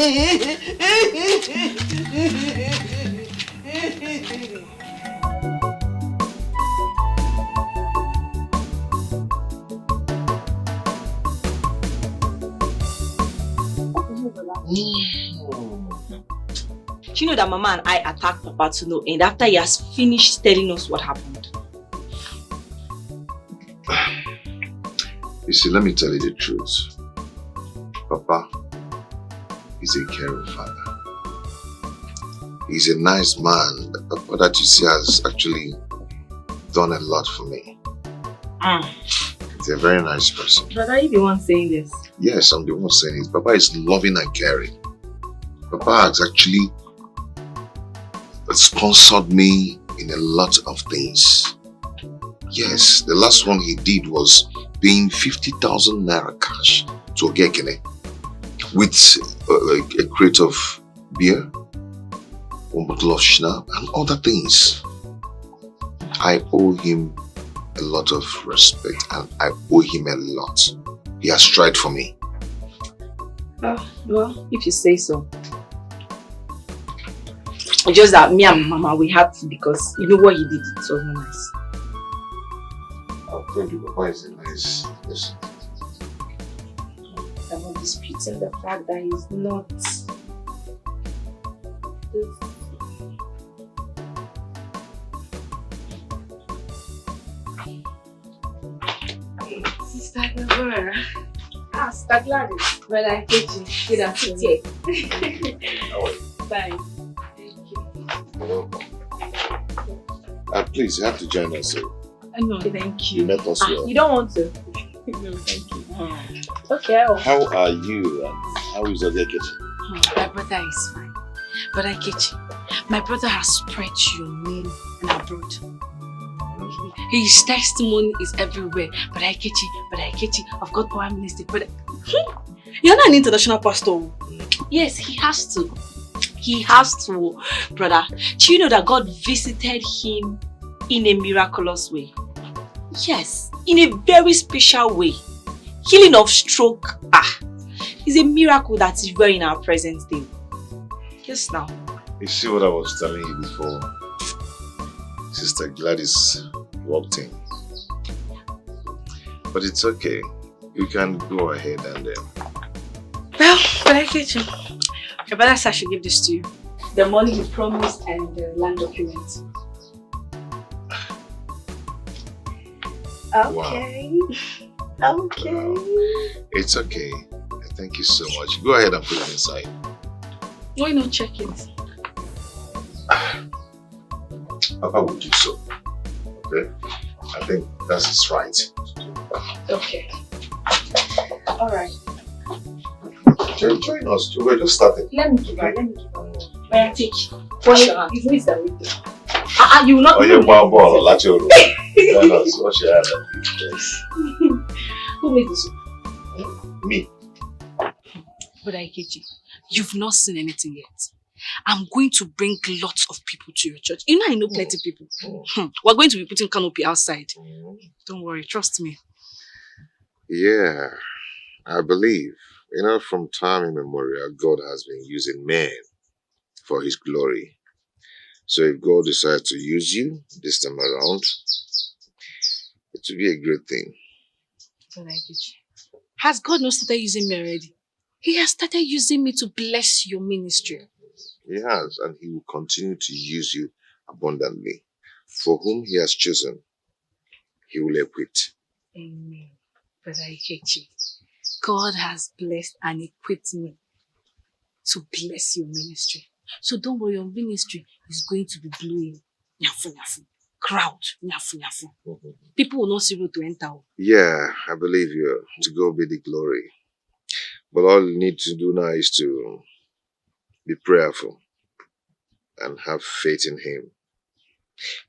you know that Mama and I attacked Papa to no end after he has finished telling us what happened? You see, let me tell you the truth. Papa is a caring father. He's a nice man. Papa that you see has actually done a lot for me. He's a very nice person. But are you the one saying this? Yes, I'm the one saying it. Papa is loving and caring. Papa has actually sponsored me in a lot of things. Yes, the last one he did was paying 50,000 naira cash to Ogekene with a crate of beer, one bottle of schnapps, and other things. I owe him a lot of respect and I owe him a lot. He has tried for me. Well, if you say so. It's just that me and Mama, we had to, because you know what he did, it was not nice. I'll tell you, Papa is a nice person. I'm not disputing the fact that he's not. Sister Deborah. Sister Gladys. Well, I get you. Good afternoon. How are you? Fine. You're welcome. Please, you have to join us. No, thank you. You met us well. You don't want to? No, thank you. Okay. How are you and how is Ogekene? My brother is fine. But Akechi, my brother has spread your name and abroad. His testimony is everywhere. But Akechi, I've got Prime Minister. But you're not an international pastor. Yes, he has to. He has to, brother. Do you know that God visited him in a miraculous way? Yes, in a very special way. Healing of stroke. It's a miracle that is rare in our present day. Yes, now. You see what I was telling you before? Sister Gladys walked in. But it's okay. You can go ahead and Well, but I get you. Your brother said I should give this to you. The money you promised and the land documents. Okay. Wow. Okay. It's okay. Thank you so much. Go ahead and put it inside. Why not check it? Papa will do so. Okay? I think that's his right. Okay. Alright. Join us. We're just starting. Let me give her. May I take? Wash your hand. It's that way. You will not. Oh, you're ball. Let your room. Join us. Wash your hand. Yes. Who made this? Me. But Akechi, you've not seen anything yet. I'm going to bring lots of people to your church. You know I know plenty of people. We're going to be putting canopy outside. Don't worry, trust me. Yeah, I believe. You know, from time immemorial, God has been using men for his glory. So if God decides to use you this time around, it will be a great thing. But Akechi, Has God not started using me already? He has started using me to bless your ministry. He has, and he will continue to use you abundantly. For whom he has chosen, he will equip. Amen. Brother Ikechi, God has blessed and equipped me to bless your ministry. So don't worry, your ministry is going to be blowing. Nyafu, nyafu. Crowd. Nyafu, nyafu. People will not see road to enter. Yeah, I believe you. To God be the glory. But all you need to do now is to be prayerful and have faith in him.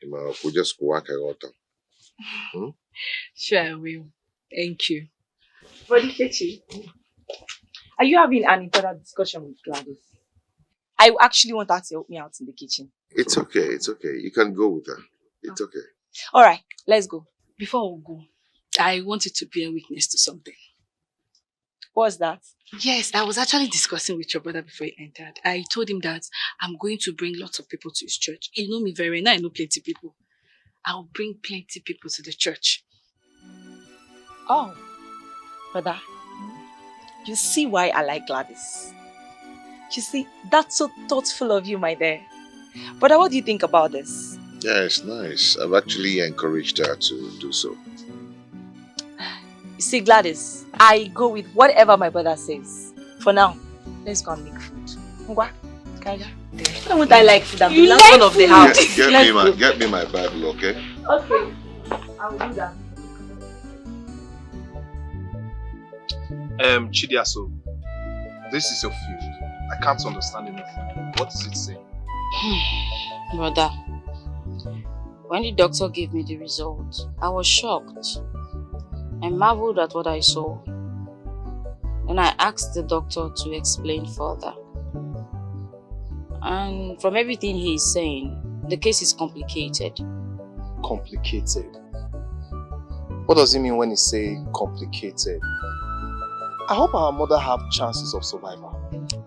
We'll just work out. Sure, I will. Thank you. Brother Ikechi, are you having an important discussion with Gladys? I actually want her to help me out in the kitchen. It's okay, it's okay. You can go with her. It's okay. Alright, let's go. Before we go, I wanted to bear witness to something. What's that? Yes, I was actually discussing with your brother before he entered. I told him that I'm going to bring lots of people to his church. You know me very well. I know plenty of people. I'll bring plenty of people to the church. Oh, brother, you see why I like Gladys. You see, that's so thoughtful of you, my dear. Brother, what do you think about this? Yeah, it's nice. I've actually encouraged her to do so. You see, Gladys, I go with whatever my brother says. For now, let's go and make food. Ngwa, Kaja. Why won't I like food? I'm the last one of the house. Get me my Bible, okay? Okay, I will do that. Chidiaso, this is your field. I can't understand anything. What does it say? Brother, when the doctor gave me the result, I was shocked. I marveled at what I saw. And I asked the doctor to explain further. And from everything he is saying, the case is complicated. Complicated? What does he mean when he say complicated? I hope our mother have chances of survival.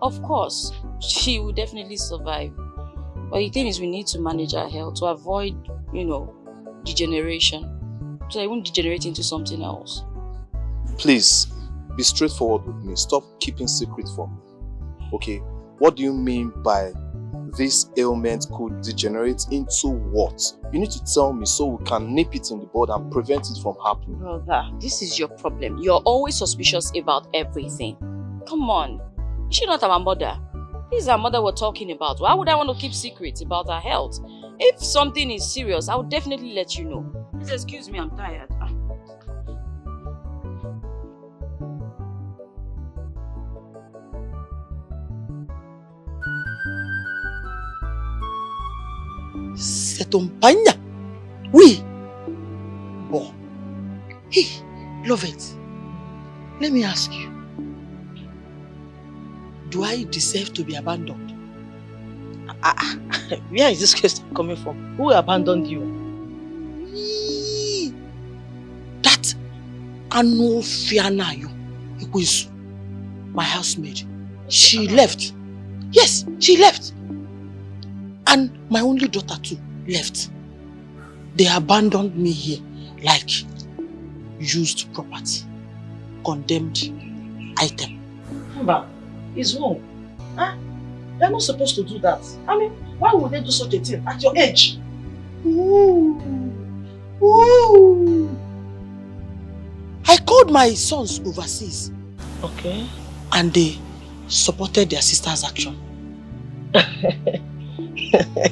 Of course, she will definitely survive. But the thing is, we need to manage our health to avoid, degeneration. So I won't degenerate into something else. Please, be straightforward with me. Stop keeping secret from me. Okay? What do you mean by this ailment could degenerate into what? You need to tell me so we can nip it in the bud and prevent it from happening. Brother, this is your problem. You're always suspicious about everything. Come on. Is she not our mother? This is our mother we're talking about. Why would I want to keep secrets about her health? If something is serious, I would definitely let you know. Please excuse me, I'm tired. C'est ton panya. Oui. Bon. Hey, love it. Let me ask you. Do I deserve to be abandoned? Where is this question coming from? Who abandoned you? That Anofianayo, my housemaid. She left. Yes, she left. And my only daughter too left. They abandoned me here like used property, condemned item. Mba, it's wrong. Huh? They're not supposed to do that. I mean, why would they do such a thing at your age? Ooh. Ooh. I called my sons overseas. Okay. And they supported their sister's action.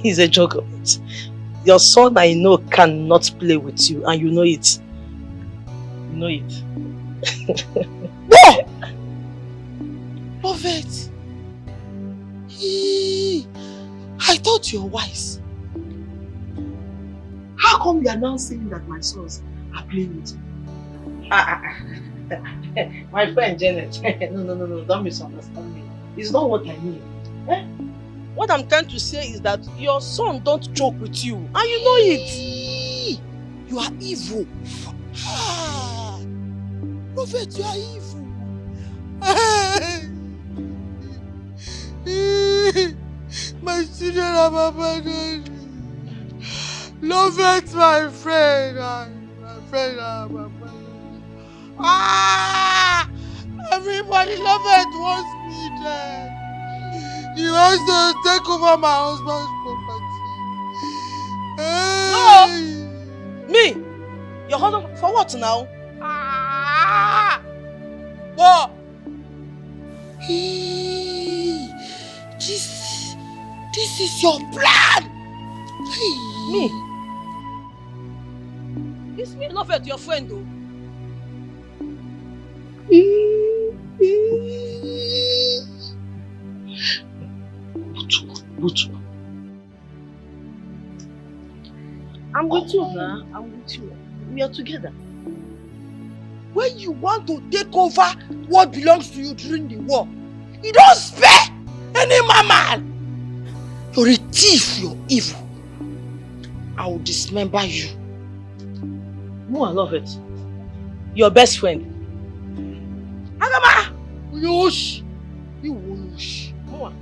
He's a joke of it. Your son, I know, cannot play with you, and you know it. You know it. Whoa! Love it. I thought you were wise. How come you are now saying that my sons are playing with you? My friend Janet, no, don't misunderstand me. It's not what I mean. Eh? What I'm trying to say is that your son don't joke with you, and you know it. You are evil. Prophet, you are evil. My children have abandoned me. Love it, my friend. My friend have abandoned me. Everybody love it wants me dead. He wants to take over my husband's property. No! Me? Your husband? For what now? What? This is your plan. Me? It's me love it, your friend though. Butu. I'm with you now. I'm with you. We are together. When you want to take over what belongs to you during the war, you don't spare any mama. You're a thief, you're evil. I will dismember you. No, I love it. Your best friend. Agama! Yosh! You yosh. Moa.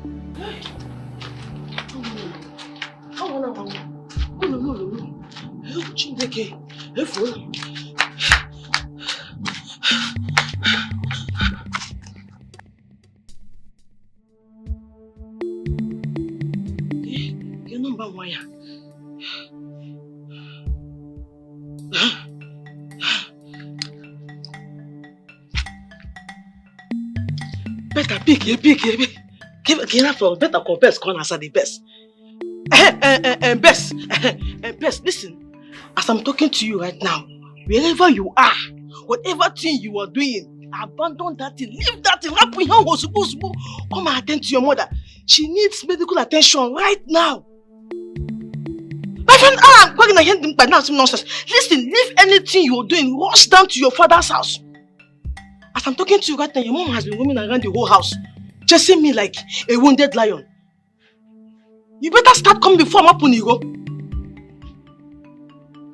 Better pick. Better compare corners are the best. Best, listen. As I'm talking to you right now, wherever you are, whatever thing you are doing, abandon that thing, leave that thing. Come and attend to your mother. She needs medical attention right now. My friend, nonsense. Listen, leave anything you're doing, rush down to your father's house. As I'm talking to you right now, your mom has been roaming around the whole house, chasing me like a wounded lion. You better start coming before I'm up on you go.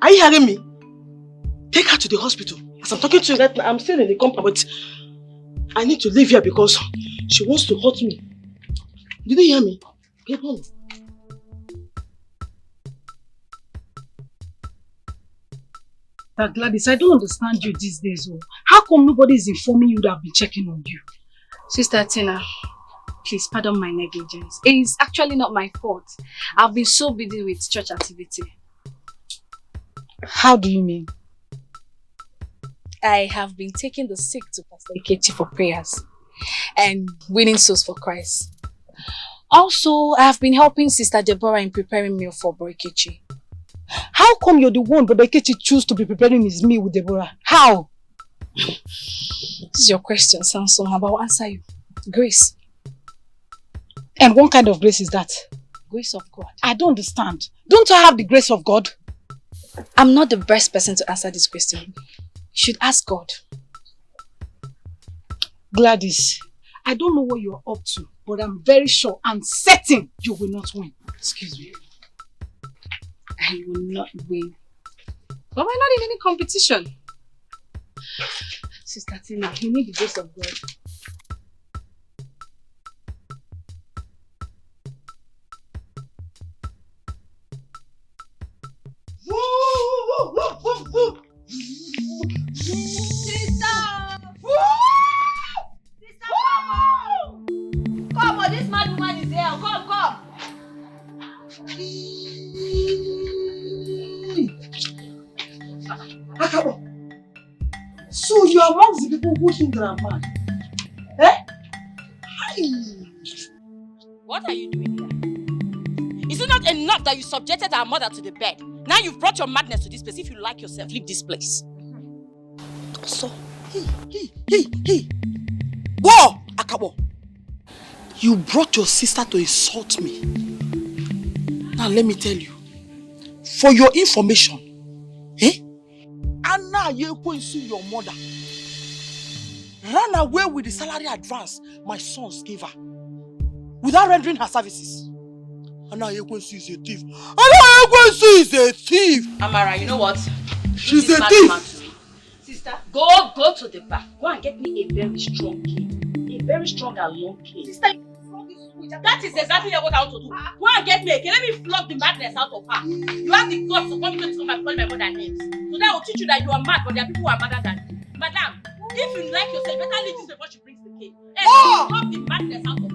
Are you hearing me? Take her to the hospital. As I'm talking to you right now, I'm still in the compound, but I need to leave here because she wants to hurt me. Did you hear me? Get home. Gladys, I don't understand you these days. Oh. How come nobody is informing you that I've been checking on you? Sister Tina, please pardon my negligence. It's actually not my fault. I've been so busy with church activity. How do you mean? I have been taking the sick to Pastor Ikechi for prayers and winning souls for Christ. Also, I have been helping Sister Deborah in preparing meal for Bro Ikechi. How come you're the one Brother Ikechi choose to be preparing his meal with Deborah? How? This is your question, Samson, but I'll answer you. Grace. And what kind of grace is that? Grace of God. I don't understand. Don't I have the grace of God? I'm not the best person to answer this question. You should ask God. Gladys, I don't know what you're up to, but I'm very sure and certain you will not win. Excuse me. I will not win. But we're not in any competition. Sister Tina, you need the grace of God. Come on, this mad woman is here. Come. So you are amongst the people who think that I'm mad? Eh? What are you doing here? Is it not enough that you subjected our mother to the bed? Now you've brought your madness to this place. If you like yourself, leave this place. So, hey. Whoa, Akabo. You brought your sister to insult me. Now let me tell you. For your information, Anna Yekwensu, your mother, ran away with the salary advance my sons gave her without rendering her services. Anna Yekwensu is a thief. Anna Yekwensu is a thief. Amara, you know what? She's a thief. Sister, go to the back. Go and get me a very strong cane. A very strong and long cane. Sister, that is exactly what I want to do. Go and get me a cane. Let me flog the madness out of her. You have the guts to come to come and call my mother names. So that will teach you that you are mad, but there are people who are madder than you. Madam, if you like yourself, better leave this before she brings the okay? Oh! Stop the madness out of me.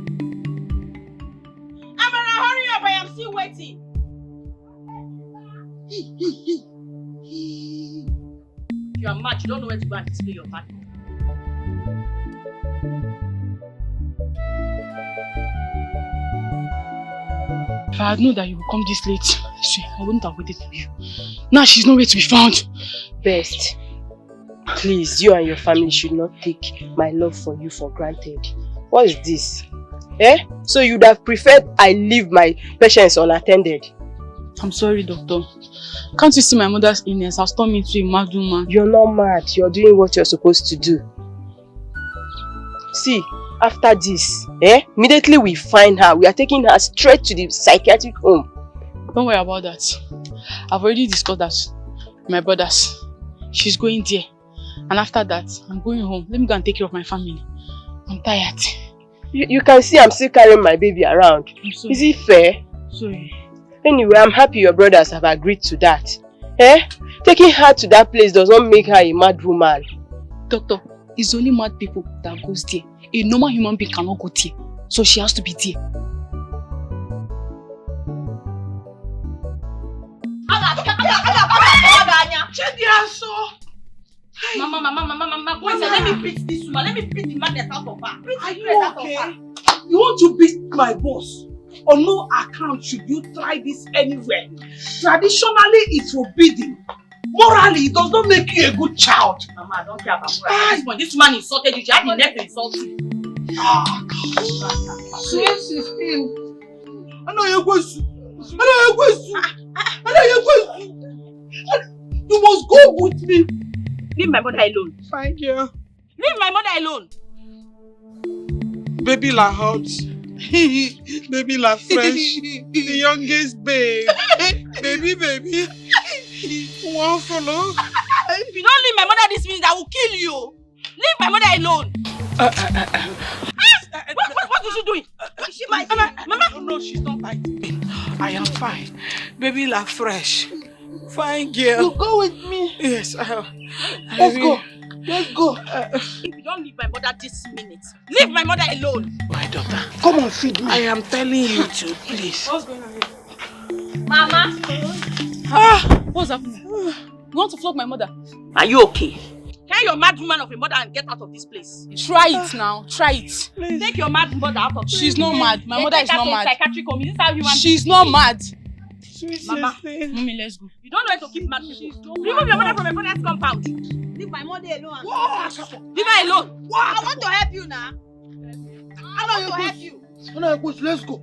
Amara, hurry up, I am still waiting. If you are mad, you don't know where to go and display your madness. If I had known that you would come this late, I swear, I wouldn't have waited for you. Now she's nowhere to be found. Best, please, you and your family should not take my love for you for granted. What is this? Eh? So you'd have preferred I leave my patients unattended? I'm sorry, doctor. Can't you see my mother's illness has turned me into a mad woman? You're not mad. You're doing what you're supposed to do. See, after this, immediately we find her. We are taking her straight to the psychiatric home. Don't worry about that. I've already discussed that with my brothers. She's going there. And after that, I'm going home. Let me go and take care of my family. I'm tired. You can see I'm still carrying my baby around. Is it fair? Sorry. Anyway, I'm happy your brothers have agreed to that. Taking her to that place does not make her a mad woman. Doctor, it's only mad people that goes there. A normal human being cannot go there. So she has to be there. Mama, boys, let me beat this woman. Let me beat the madness out of her. Are you okay? You want to beat my boss? On no account should you try this anywhere. Traditionally, it's forbidden. Morally, it does not make you a good child. Mama, I don't care about moral. This woman insulted you. She had the nerve to insult you. You must go with me. Leave my mother alone. Thank you. Leave my mother alone. Baby la hot. Baby la fresh. The youngest babe. Baby. One follow. If you don't leave my mother this minute, I will kill you. Leave my mother alone. What is she doing? Is she biting? Mama? No, she's not biting me. I am fine. Baby la fresh. Fine girl. You go with me. Yes. Let's go. If you don't leave my mother this minute, leave my mother alone. My daughter. Come on, feed me. I am telling you to, please. What's going on? Mama? What's happening? You want to flog my mother? Are you okay? Carry your mad woman of a mother and get out of this place. Try it now. Try it. Please. Take your mad mother out of this place. She's not mad. My mother is not mad. Psychiatric home. Is this how you want? She's not mad. Mama, Mommy, let's go. You don't know how to keep mad people. Remove your mother from my mother's compound. Leave my mother alone. Leave her alone. I want to help you now. I want to help you. Let's go.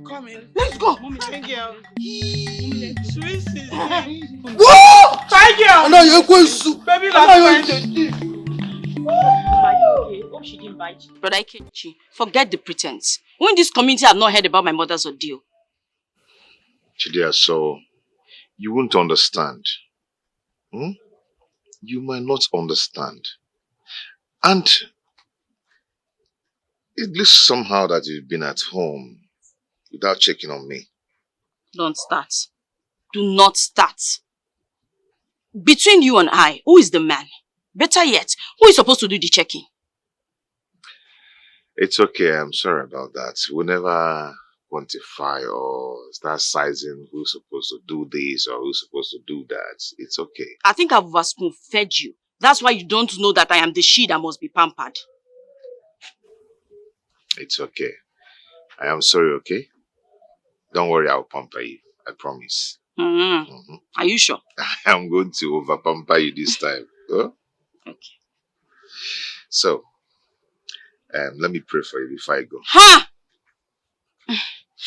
Come in. Let's go. Mommy, thank you. Sweet Whoa! Thank you. I know you're going to. Baby, Hope she didn't bite you. Brother Ikechi, forget the pretense. Who in this community have not heard about my mother's ordeal? Chidia, so you won't understand. You might not understand. And it looks somehow that you've been at home without checking on me. Don't start. Do not start. Between you and I, who is the man? Better yet, who is supposed to do the checking? It's okay, I'm sorry about that. We'll never quantify or start sizing who's supposed to do this or who's supposed to do that. It's okay. I think I've spoon-fed you. That's why you don't know that I am the she that must be pampered. It's okay. I am sorry, okay? Don't worry, I'll pamper you. I promise. Are you sure? I'm going to over-pamper you this time. Huh? Okay. So, let me pray for you before I go. Ha!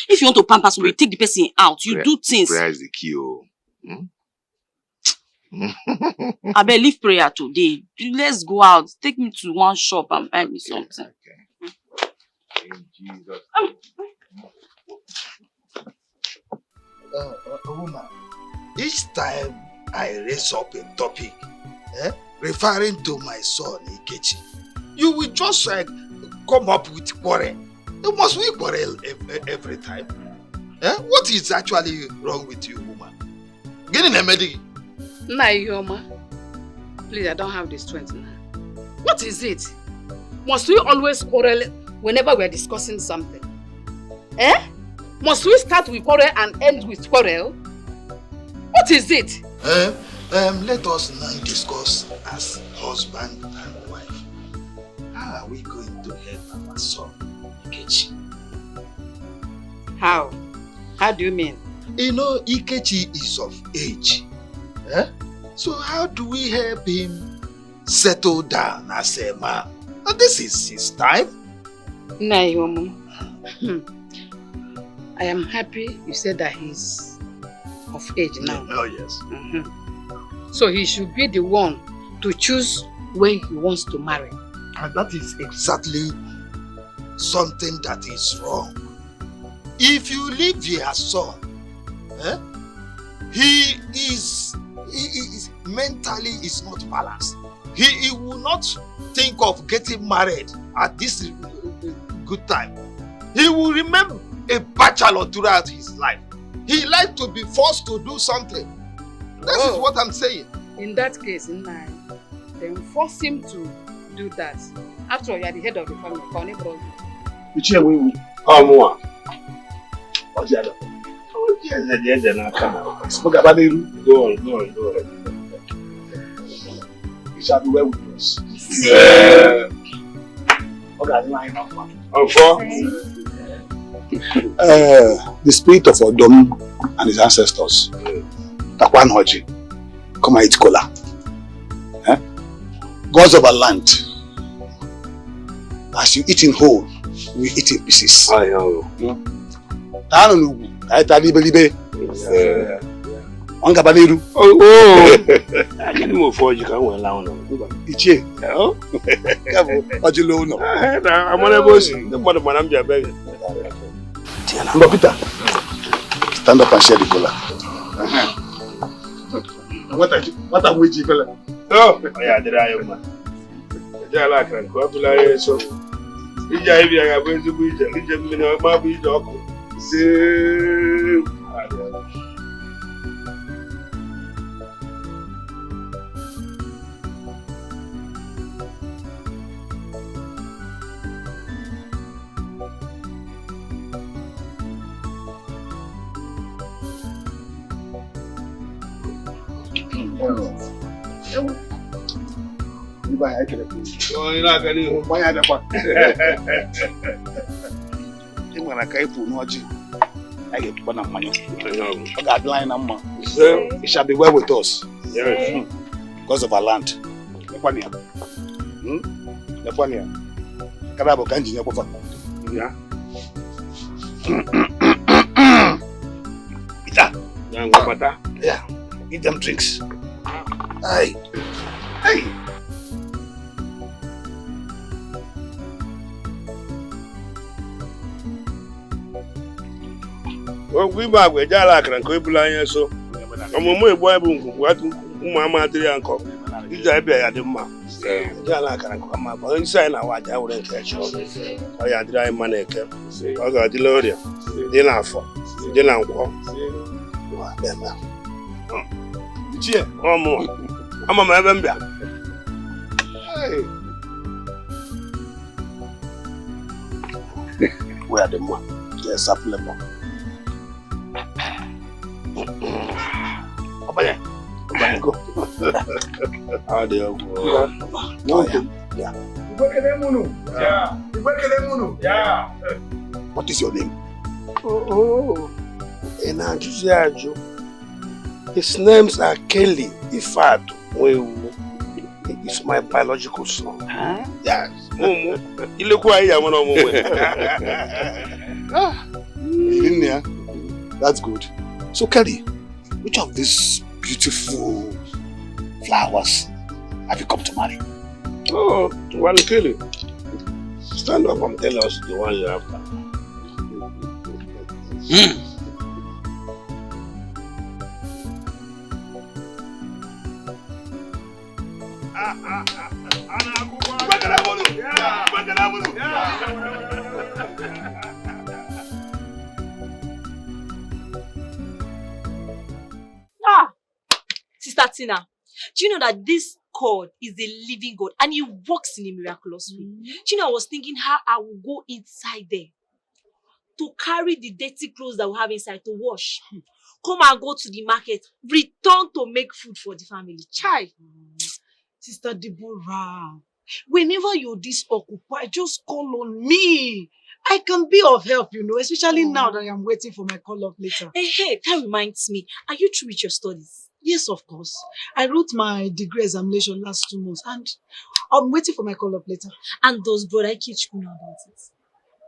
If you want to pamper somebody, take the person out. You do things. Prayer is the key. I better leave prayer today. Let's go out. Take me to one shop and buy me something. Okay. In Jesus. Woman, each time I raise up a topic referring to my son Ikechi, you will just come up with quarrel. Must we quarrel every time? What is actually wrong with you, woman? Get in a medic. Naiyoma, please, I don't have the strength now. What is it? Must we always quarrel whenever we are discussing something? Eh? Must we start with quarrel and end with quarrel? What is it? Let us now discuss as husband and wife. How are we going to help our son, Ikechi? How? How do you mean? You know, Ikechi is of age. So how do we help him settle down as a man? And this is his time. Naomi, I am happy you said that he's of age now. Oh, yes. So he should be the one to choose when he wants to marry. And that is exactly something that is wrong. If you leave your son, he is mentally is not balanced. He will not think of getting married at this good time. He will remain a bachelor throughout his life. He likes to be forced to do something. That is what I'm saying. In that case, then force him to do that. After all, you are the head of the family. Go on. You shall be well with us. The spirit of Odom and his ancestors, Takwan Hoji, come and eat kola. Gods of our land, as you eat in whole, we eat in pieces. Ongabaniru. I can't move forward. You can't well down. Ichie. Ojulo no. I'm on a bus. The mother man I'm just begging. Peter, stand up and share the cola. What am we fella? Oh, yeah, the I am. Jala can copulate so. Ija if you are going to be the Mabi dog. It shall be well with us. Yes. Because of our land. Yeah. Eat them drinks. Hey. Well, we back with Jala can copulate so. I'm a more boy boom. What Mamma did uncle? Is I bear at the ma. Jala can come up inside now. I wouldn't catch you. I had dry money. I got the Loria. Dinner for dinner. Cheer. One more. I'm a member. Hey. Where are the man? Yes, supplement. Go. How do you go? Yeah. Yeah. What is your name? Oh. And Anjusiajo. His names are Kelly Ifad. It's my biological son. Huh? Yes. You look why I am on a moment. That's good. So Kelly, which of these beautiful flowers have you come to marry? Oh, well, Kelly. Stand up and tell us the one you're after. Sister Tina, do you know that this God is a living God and he works in a miraculous way. You know, I was thinking how I will go inside there to carry the dirty clothes that we have inside to wash. Come and go to the market, return to make food for the family. Child. Sister Deborah, whenever you're disoccupied, just call on me. I can be of help, you know, especially now that I am waiting for my call-up later. Hey, that reminds me. Are you through with your studies? Yes, of course. I wrote my degree examination last 2 months and I'm waiting for my call-up later. And does brother Kichku know about it?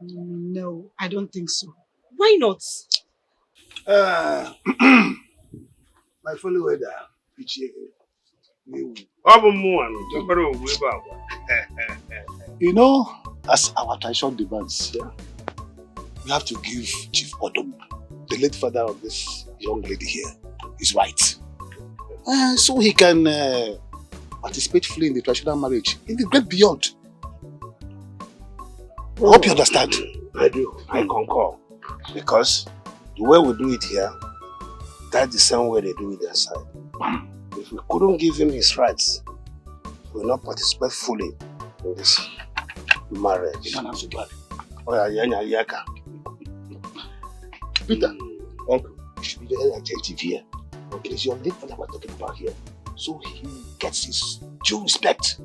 No, I don't think so. Why not? My fellow weather, you know, as our tradition demands, we have to give Chief Odom, the late father of this young lady here, his rights. So he can participate fully in the traditional marriage in the great beyond. I hope you understand. I do. I concur. Because the way we do it here, that's the same way they do it their side. If we couldn't give him his rights, we will not participate fully in this marriage. Oh, yeah. Peter, uncle, you should be very attentive here. It is your late father we're talking about here. So he gets his due respect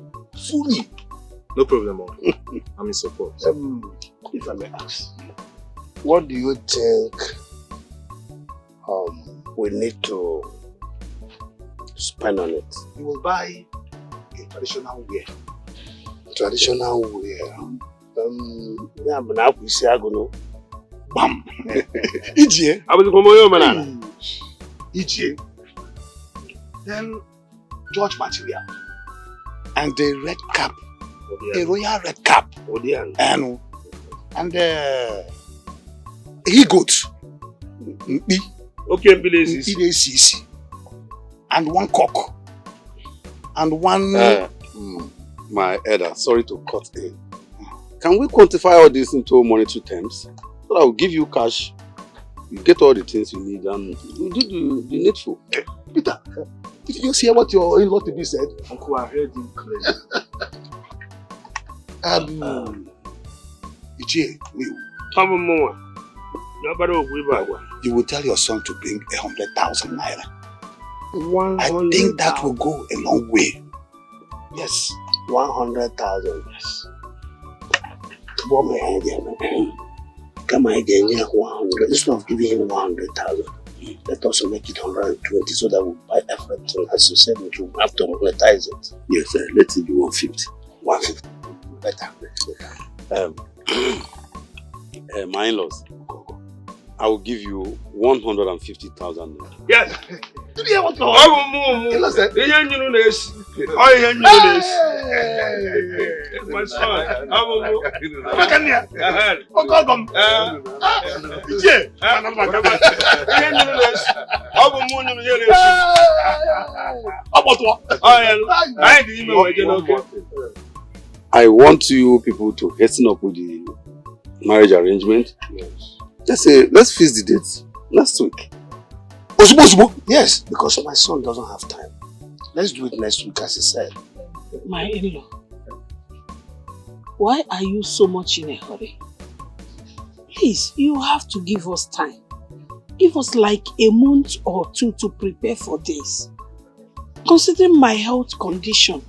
fully. No problem, uncle. I'm in support. If I may ask, what do you think we need to spend on it? You will buy a traditional wear. Traditional wear? Yeah, but now we see Agono. Bam! Ije. I was going Ije. Then George material. And the red cap. A royal red cap. And he goat. Okay, Billy. And one cock. And one... my elder, sorry to cut in. Can we quantify all this into monetary terms? So that I will give you cash, you get all the things you need, and you do the needful. Peter, did you just hear what your in-law to be said? Uncle, I heard him clearly. You will tell your son to bring 100,000 naira. I think that will go a long way. Yes, 100,000. Yes. What my idea, man? Come again, 100. Instead of giving him 100,000, let us make it 120 so that we buy everything. As you said, we will have to monetize it. Yes, let it be 150. 150. Better. My in-laws, I will give you 150,000. Yes. Did you hear what my son. I want you people to hasten up with the marriage arrangement. Yes. Let's fix the date next week. Yes, because my son doesn't have time. Let's do it next week, as he said. My in-law, why are you so much in a hurry? Please, you have to give us time. Give us like a month or two to prepare for this. Considering my health condition,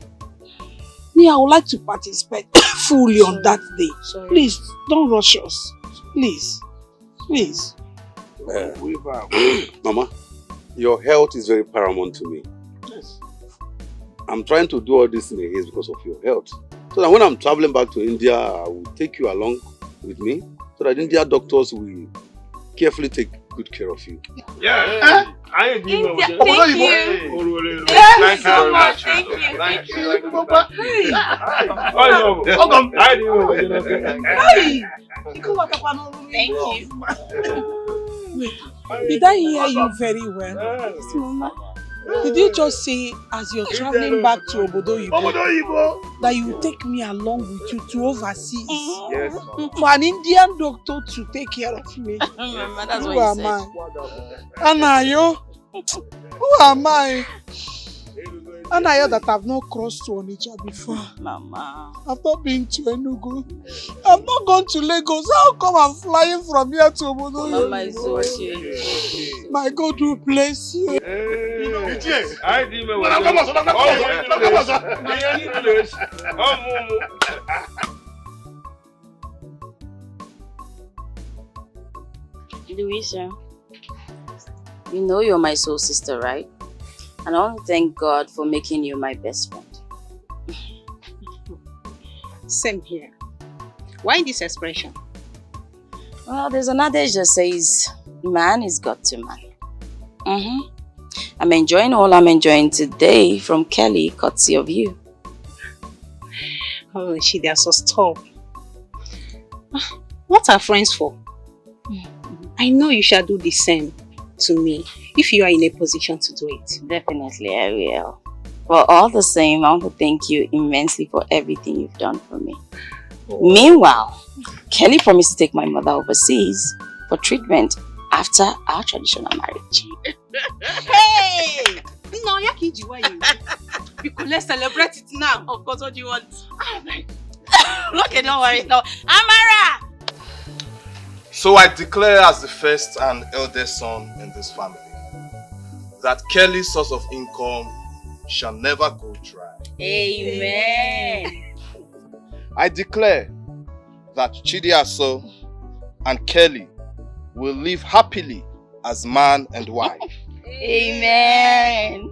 I would like to participate fully on that day. Sorry. Please, don't rush us. Please. Please. Mama, your health is very paramount to me. Yes. I'm trying to do all this in a haste because of your health. So that when I'm traveling back to India, I will take you along with me so that India doctors will carefully take good care of you. Yeah. Thank you. Thank you so much. Thank you. Thank you. Wait, did I hear you very well? Yes, Mama. Did you just say, as you're traveling back to Obodo Yibo, that you take me along with you to overseas? Yes. For an Indian doctor to take care of me? Mama, that's Who what am you I? Anayo? Who am I? And I heard that I've not crossed to Onitsha before. Mama. I've not been to Enugu. I've not gone to Lagos. How come I'm flying from here to Obodo? Mama is okay. My God will bless you. Louisa, you know you're my soul sister, right? And I want to thank God for making you my best friend. Same here. Why this expression? Well, there's an adage that says, man is God to man. I'm enjoying all I'm enjoying today from Kelly, courtesy of you. Oh, they're so stop. What are friends for? I know you shall do the same to me if you are in a position to do it. Definitely, I will. Well, all the same, I want to thank you immensely for everything you've done for me. Oh. Meanwhile, Kelly promised to take my mother overseas for treatment after our traditional marriage. Hey! No, because let's celebrate it now. Of course, what do you want? Okay, don't worry. No, Amara! So I declare as the first and eldest son in this family that Kelly's source of income shall never go dry. Amen. I declare that Chidiaso and Kelly will live happily as man and wife. Amen.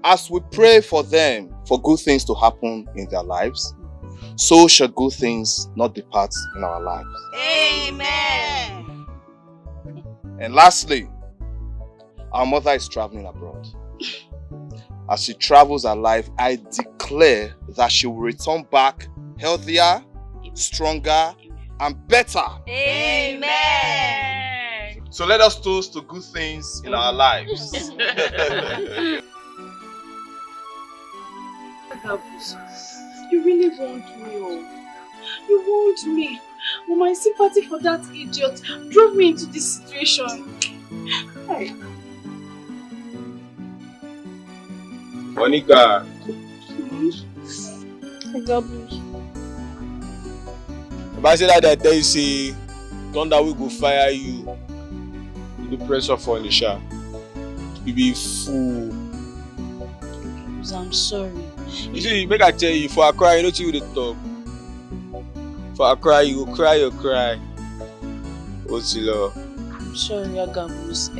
As we pray for them for good things to happen in their lives, so shall good things not depart in our lives. Amen. And lastly, our mother is traveling abroad. As she travels her life, I declare that she will return back healthier, stronger, and better. Amen. So let us toast to good things in our lives. You really want me, oh. You want me. But my sympathy for that idiot drove me into this situation. Hey. Monica. If I say that I tell you, say, thunder will go fire you. You the pressure for Nisha. You be fool. I'm sorry. You see, make I tell you, for a cry, you know you the talk. For a cry, you go cry, you cry. What's your I'm sorry, Agabus.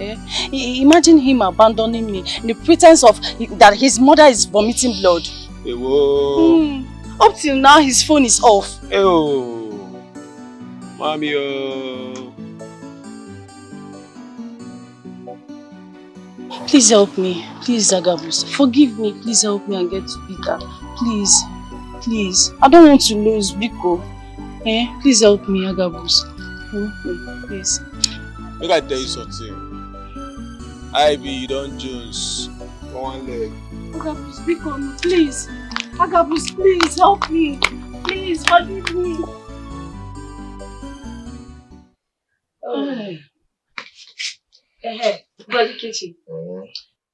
Imagine him abandoning me in the pretense of that his mother is vomiting blood. Hey, whoa. Up till now, his phone is off. Hey, oh. Mommy, oh. Please help me. Please, Agabus. Forgive me. Please help me and get to Peter. Please. Please. I don't want to lose Biko. Please help me, Agabus. Help me, please. Make I tell you something. I be you don't Jones. For one leg. Agabus, Biko, please. Agabus, please help me. Please forgive me.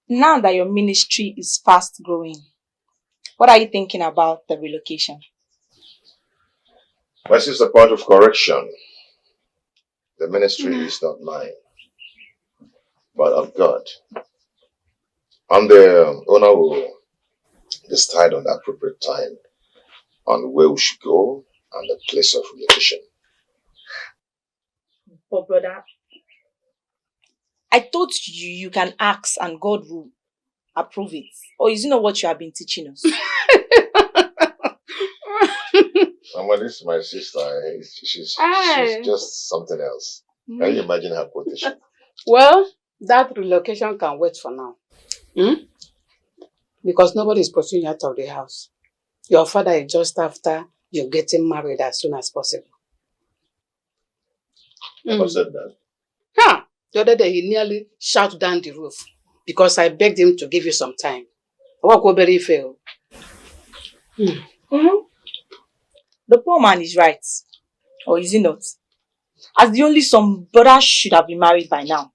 Now that your ministry is fast growing, what are you thinking about the relocation? This is a point of correction. The ministry is not mine, but of God. And the owner will decide on the appropriate time on where we should go and the place of relocation. But brother, I thought you can ask and God will approve it. Or is it not what you have been teaching us? This is my sister. She's just something else. Can you imagine her quotation? Well, that relocation can wait for now. Because nobody is pursuing you out of the house. Your father is just after you getting married as soon as possible. Never said that. Huh. The other day he nearly shot down the roof because I begged him to give you some time. What will very fail? The poor man is right. Or is he not? As the only son, brother should have been married by now.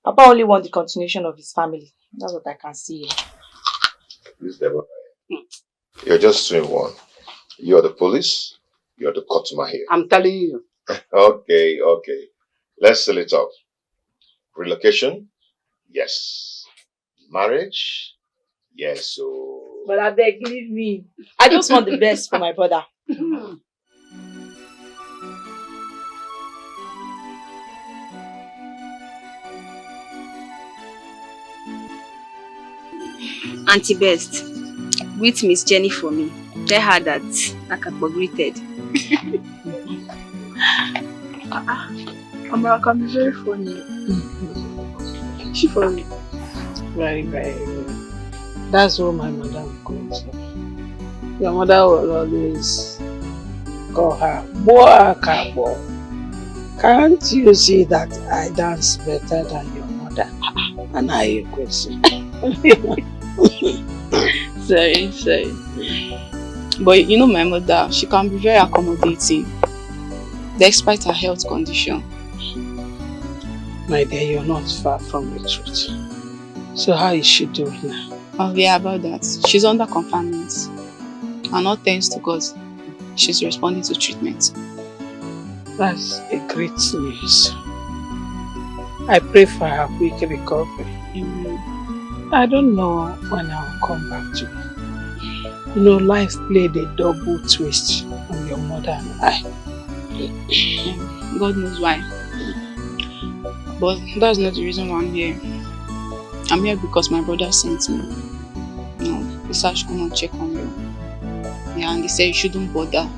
Papa only wants the continuation of his family. That's what I can see here. This Deborah. You're just doing one. You're the police. You're the customer here. I'm telling you. Okay. Let's sell it up. Relocation? Yes. Marriage? Yes. So. But I beg, leave me. I just want the best for my brother. Auntie Best, greet Miss Jenny for me. Tell her that I can be greeted. Amara can be very funny. She funny. Very, very good. That's what my mother would call her. Your mother will always call her Boakabo. Can't you see that I dance better than your mother? And I question. Sorry. But you know my mother, she can be very accommodating, despite her health condition. My dear, you're not far from the truth. So how is she doing now? Oh yeah, about that. She's under confinement. And all thanks to God, she's responding to treatment. That's a great news. I pray for her quick recovery. Amen. I don't know when I will come back to you. You know, life played a double twist on your mother and I. God knows why. But that's not the reason why I'm here. I'm here because my brother sent me. He said I should come and check on you. Yeah, and they said you shouldn't bother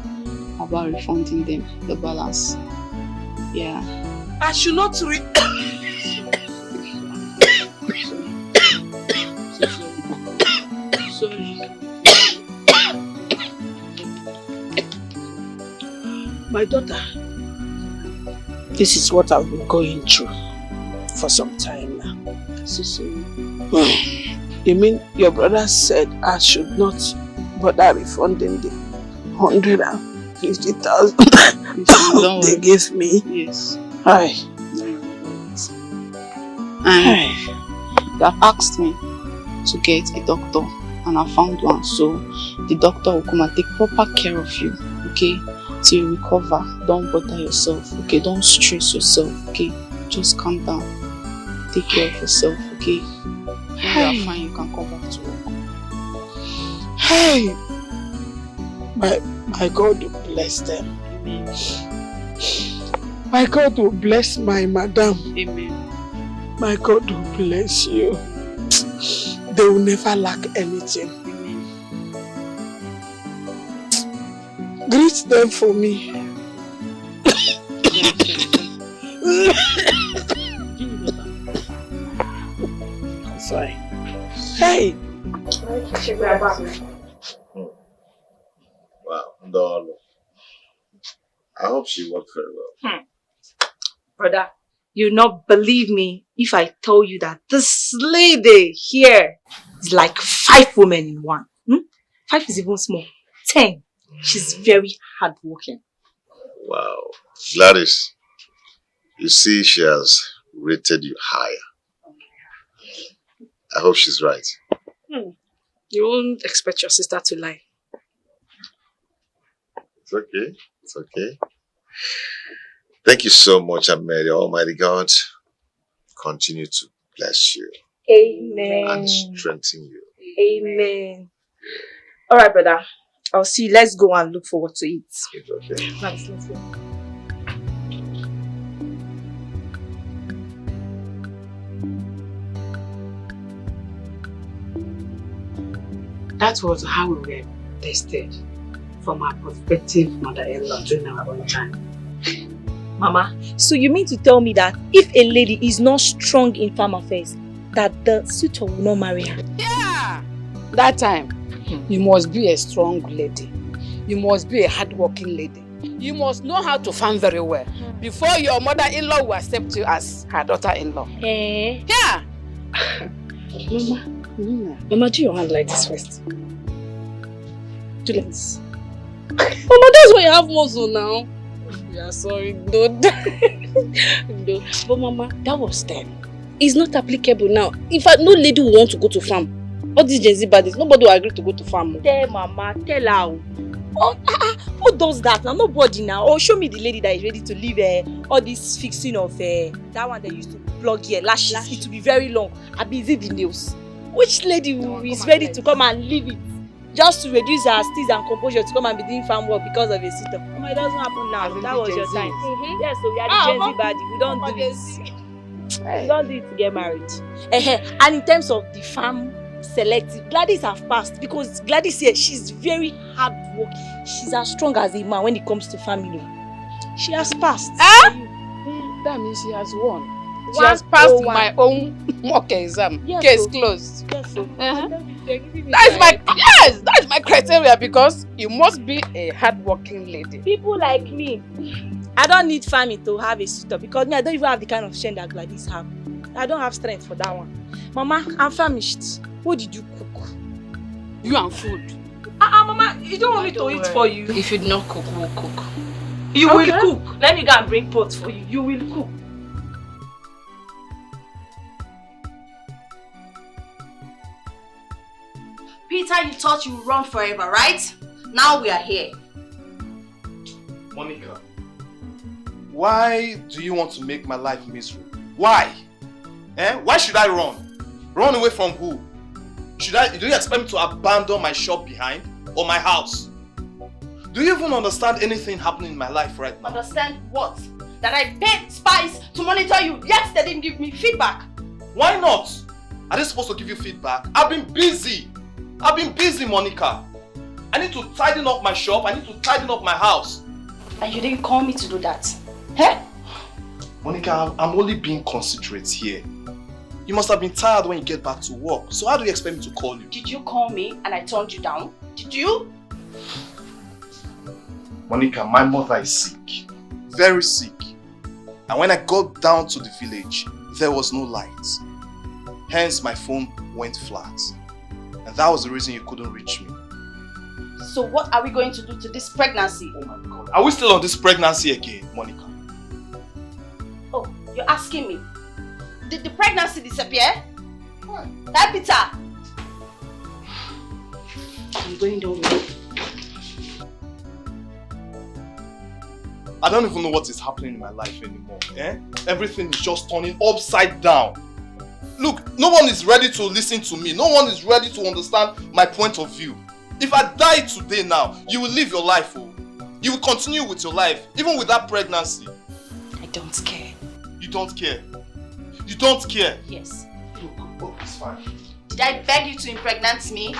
about refunding them the balance. Yeah. I should not Sorry. My daughter, this is what I've been going through for some time now. So sorry. You mean your brother said I should not bother refunding the 150,000 they gave me? Yes. Hi. And they have asked me to get a doctor, and I found one. So the doctor will come and take proper care of you, okay? Till you recover. Don't bother yourself, okay? Don't stress yourself, okay? Just calm down. Take care of yourself, okay? When you are fine, you can come back to work. Hey! My God will bless them. Amen. My God will bless my madam. Amen. My God will bless you. They will never lack anything. Amen. Greet them for me. Sorry. Hey! Wow, Ndolo. I hope she worked very well. Brother, you'll not believe me if I tell you that this lady here is like 5 women in one. 5 is even small. 10. She's very hardworking. Wow. Gladys, you see she has rated you higher. I hope she's right. You won't expect your sister to lie. It's okay. It's okay. Thank you so much, and may the Almighty God continue to bless you. Amen. And strengthen you. Amen. Alright, brother. I'll see you. Let's go and look for what to eat. It's okay. Let's go. That was how we were tested from our prospective mother-in-law during our own time. Mama, so you mean to tell me that if a lady is not strong in farm affairs, that the suitor will not marry her? Yeah! That time, you must be a strong lady. You must be a hard-working lady. You must know how to farm very well before your mother-in-law will accept you as her daughter-in-law. Eh? Yeah! Mama, do your hand like this first. Do like this. Mama, that's why you have muscle now. Yeah, sorry, dude. No. But Mama, that was then. It's not applicable now. In fact, no lady will want to go to farm. All these Gen Z baddies, nobody will agree to go to farm. Tell Mama, tell her. Who does that now? Nobody now. Or show me the lady that is ready to leave all this fixing of that one they used to plug here, lashes. It will be very long. I be the nails. Which lady is ready to come and leave it just to reduce her steeze and composure to come and be doing farm work because of a sitter? It doesn't happen now. That was your time. Yes, so we are the Gen Z body. We don't do it. We don't do it to get married. And in terms of the farm selective, Gladys have passed because Gladys here, she's very hard work. She's as strong as a man when it comes to family. She has passed. That means she has won. She has passed my own mock exam. Yes, case closed. Yes, That is my criteria because you must be a hard-working lady. People like me, I don't need family to have a suitor because me, I don't even have the kind of strength that Gladys have. I don't have strength for that one. Mama, I'm famished. What did you cook? You and food. Mama, you don't want me to eat for you? If you do not cook, we'll cook. You will cook. Let me go and bring pots for you. You will cook. Peter, you thought you would run forever, right? Now we are here. Monica, why do you want to make my life miserable? Why? Why should I run? Run away from who? Do you expect me to abandon my shop behind or my house? Do you even understand anything happening in my life right now? Understand what? That I paid spies to monitor you, yet they didn't give me feedback. Why not? Are they supposed to give you feedback? I've been busy, Monica. I need to tidy up my shop, I need to tidy up my house. And you didn't call me to do that? Monica, I'm only being considerate here. You must have been tired when you get back to work. So how do you expect me to call you? Did you call me and I turned you down? Did you? Monica, my mother is sick. Very sick. And when I got down to the village, there was no light. Hence my phone went flat. And that was the reason you couldn't reach me. So what are we going to do to this pregnancy? Oh my God. Are we still on this pregnancy again, Monica? Oh, you're asking me? Did the pregnancy disappear? Hey, Peter! I'm going down with you. I don't even know what is happening in my life anymore. Everything is just turning upside down. Look, no one is ready to listen to me. No one is ready to understand my point of view. If I die today now, you will live your life. Oh. You will continue with your life, even with that pregnancy. I don't care. You don't care? You don't care? Yes. Look, it's fine. Did I beg you to impregnate me?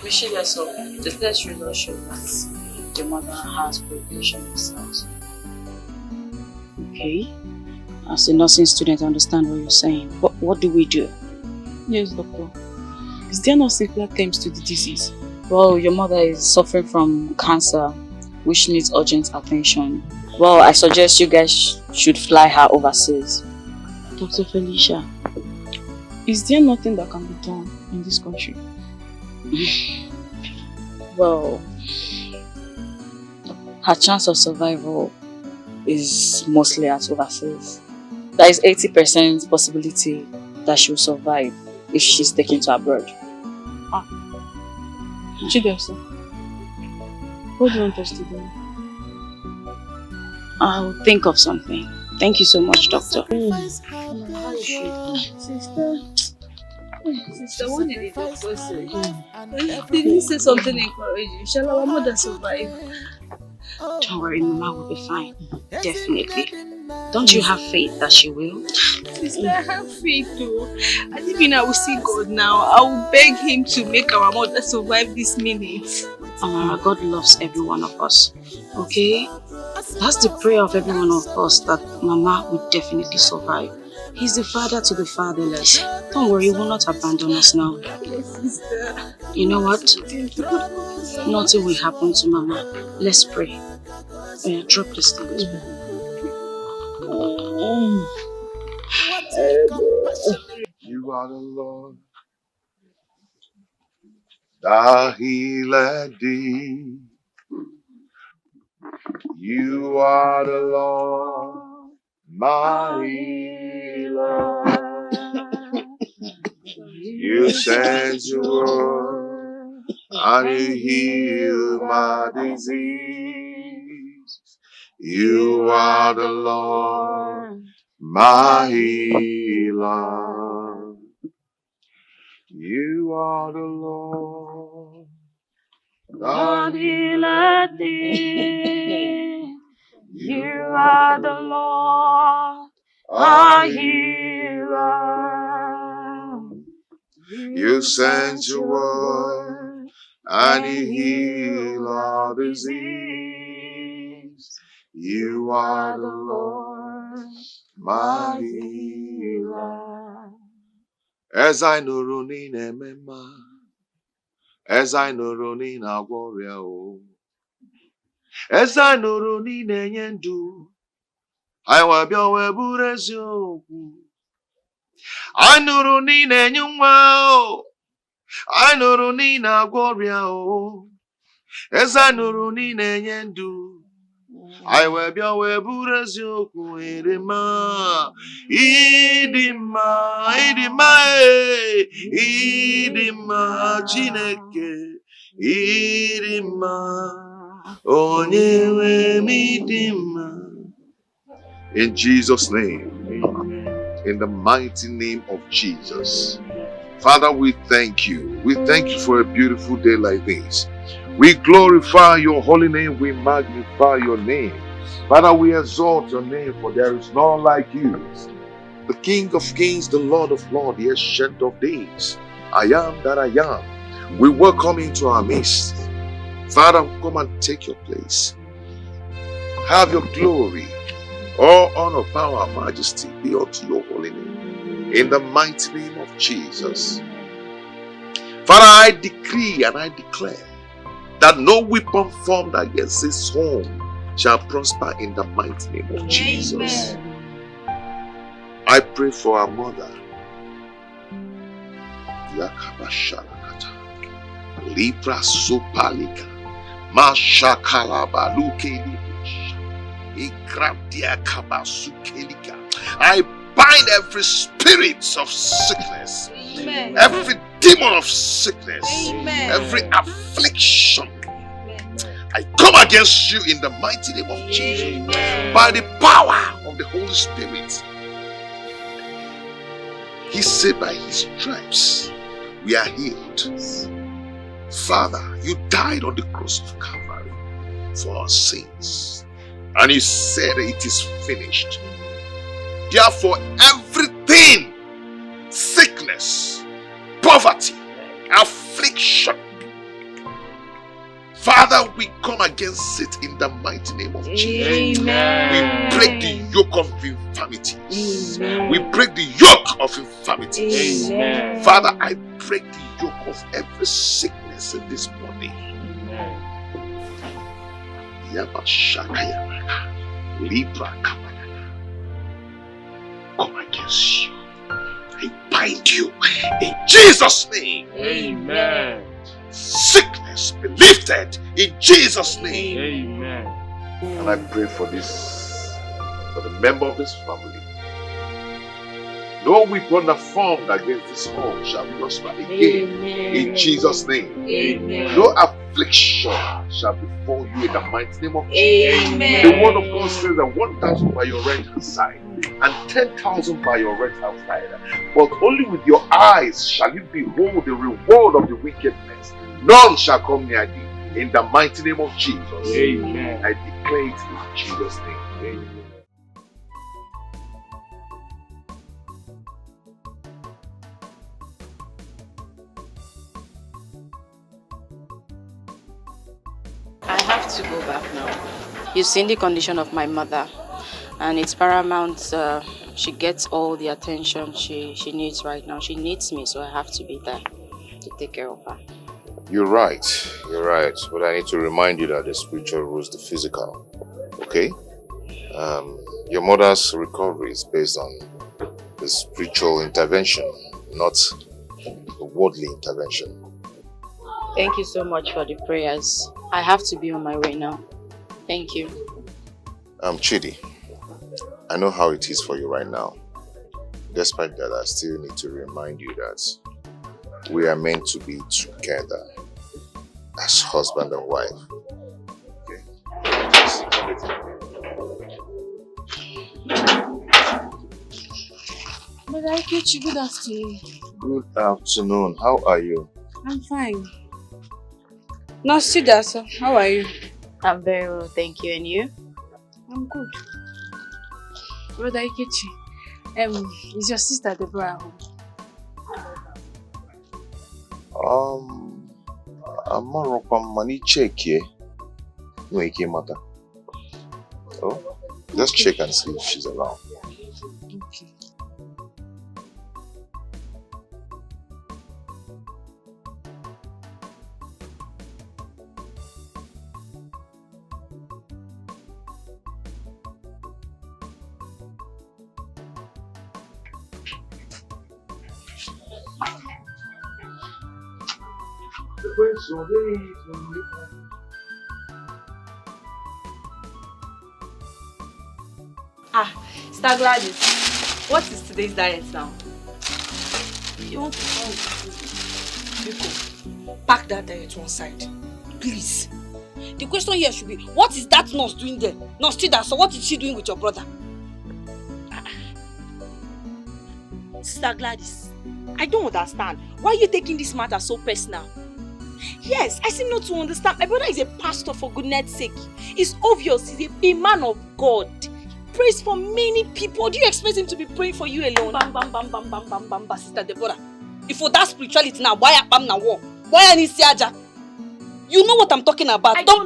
Mistress, the test results show that the mother has preparation in cells. Okay. As a nursing student, I understand what you're saying. But what do we do? Yes, doctor. Is there no simpler terms to the disease? Well, your mother is suffering from cancer, which needs urgent attention. Well, I suggest you guys should fly her overseas. Dr. Felicia, is there nothing that can be done in this country? Well, her chance of survival is mostly at overseas. There is 80% possibility that she will survive if she's taken to abroad. Chidesa, what do you want us to do? I'll think of something. Thank you so much, doctor. Sister, what did the doctor say? Did he say something encouraging? Shall our mother survive? Don't worry, Mama will be fine. Definitely. Don't you have faith that she will? Sister, I have faith too. And even I will see God now. I will beg him to make our mother survive this minute. Amara, God loves every one of us. Okay? That's the prayer of every one of us, that Mama will definitely survive. He's the father to the fatherless. Don't worry, he will not abandon us now. Sister. You know what? Nothing will happen to Mama. Let's pray. Yeah, drop this thing. You are the Lord that healeth thee. You are the Lord my healer. You sent your word and you heal my disease. You are the Lord, my healer. You are the Lord, God healeth thee. You are the Lord, our healer. You sent your word and you heal our disease. You are the Lord, my healer. As I know running emema, as I know running a warrior, as I know running enyendu, I will be a burezio. I know running enyumwa, I know running a warrior. As I know running enyendu. I will be a burezio, idima, idima, chineke, idima, onyewe midima. In Jesus' name, in the mighty name of Jesus. Father, we thank you. We thank you for a beautiful day like this. We glorify your holy name. We magnify your name. Father, we exalt your name, for there is none like you. The King of kings, the Lord of lords, the Ancient of days. I am that I am. We welcome into our midst. Father, come and take your place. Have your glory. All honor, power, majesty be unto your holy name. In the mighty name of Jesus. Father, I decree and I declare that no weapon formed against this home shall prosper in the mighty name of Jesus. I pray for our mother. Yakabashalakata. Libra Sopalika. Mashakalaba Lukelibush. Ikradia Kabasukelika. I bind every spirit of sickness. Amen. Every demon of sickness. Amen. Every affliction. I come against you in the mighty name of Jesus. Amen. By the power of the Holy Spirit. He said by his stripes we are healed. Father, you died on the cross of Calvary for our sins. And you said it is finished. Therefore, everything, sickness, poverty, affliction, Father, we come against it in the mighty name of Jesus. Amen. We break the yoke of infirmities. Amen. We break the yoke of infirmities. Amen. Father, I break the yoke of every sickness in this body. Amen. Come against you. I bind you in Jesus' name. Amen. Sickness be lifted in Jesus' name. Amen. And I pray for this, for the member of this family. No weapon that formed against this home shall prosper again. Amen. In Jesus' name. Amen. No affliction shall befall you in the mighty name of Jesus. Amen. The word of God says that 1,000 by your right hand side and 10,000 by your right hand side, but only with your eyes shall you behold the reward of the wickedness. None shall come near thee. In the mighty name of Jesus. Amen. I declare it in Jesus' name. Amen. I have to go back now. You've seen the condition of my mother, and it's paramount she gets all the attention she needs right now. She needs me, so I have to be there to take care of her. You're right. But I need to remind you that the spiritual rules the physical. Okay? Your mother's recovery is based on the spiritual intervention, not the worldly intervention. Thank you so much for the prayers. I have to be on my way now. Thank you. Chidi, I know how it is for you right now. Despite that, I still need to remind you that we are meant to be together as husband and wife. Okay? But I get you. Good afternoon. Good afternoon. How are you? I'm fine. No, Sidasa, how are you? I'm very well, thank you. And you? I'm good. Brother Ikechi, is your sister Deborah home? I'm not on money check here. No, it came matter. Oh, just check and see if she's around. Okay. Sister Gladys, what is today's diet now? You want to go? Pack that diet to one side, please. The question here should be, what is that nurse doing there? Nurse Chida, so what is she doing with your brother? Sister Gladys, I don't understand. Why are you taking this matter so personal? Yes, I seem not to understand. My brother is a pastor, for goodness sake. It's obvious he's a man of God. He prays for many people. Do you expect him to be praying for you alone? Bam, bam, bam, bam, bam, bam, bam, bam, Sister Deborah. If for that spirituality now, why am na war? Why am I? You know what I'm talking about. Don't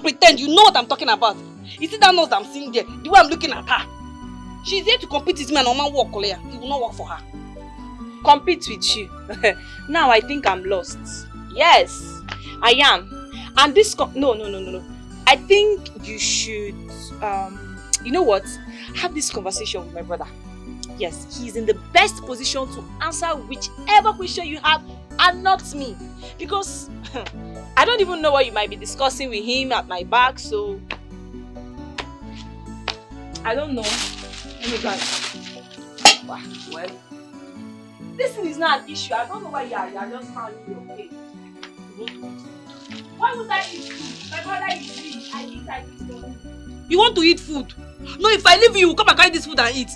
pretend. You know what I'm talking about. You see that nurse I'm seeing there? The way I'm looking at her. She's there to compete with me and Oma work, Kolea. It will not work for her. Compete with you? Now I think I'm lost. Yes, I am. And this no. I think you should, you know what? Have this conversation with my brother. Yes, he's in the best position to answer whichever question you have and not me. Because I don't even know what you might be discussing with him at my back, so I don't know. Let me go. Well, this thing is not an issue. I don't know why you're just finding your way. Why would I eat food? My brother is eating. I eat for him. You want to eat food? No, if I leave you, you will come and carry this food and eat.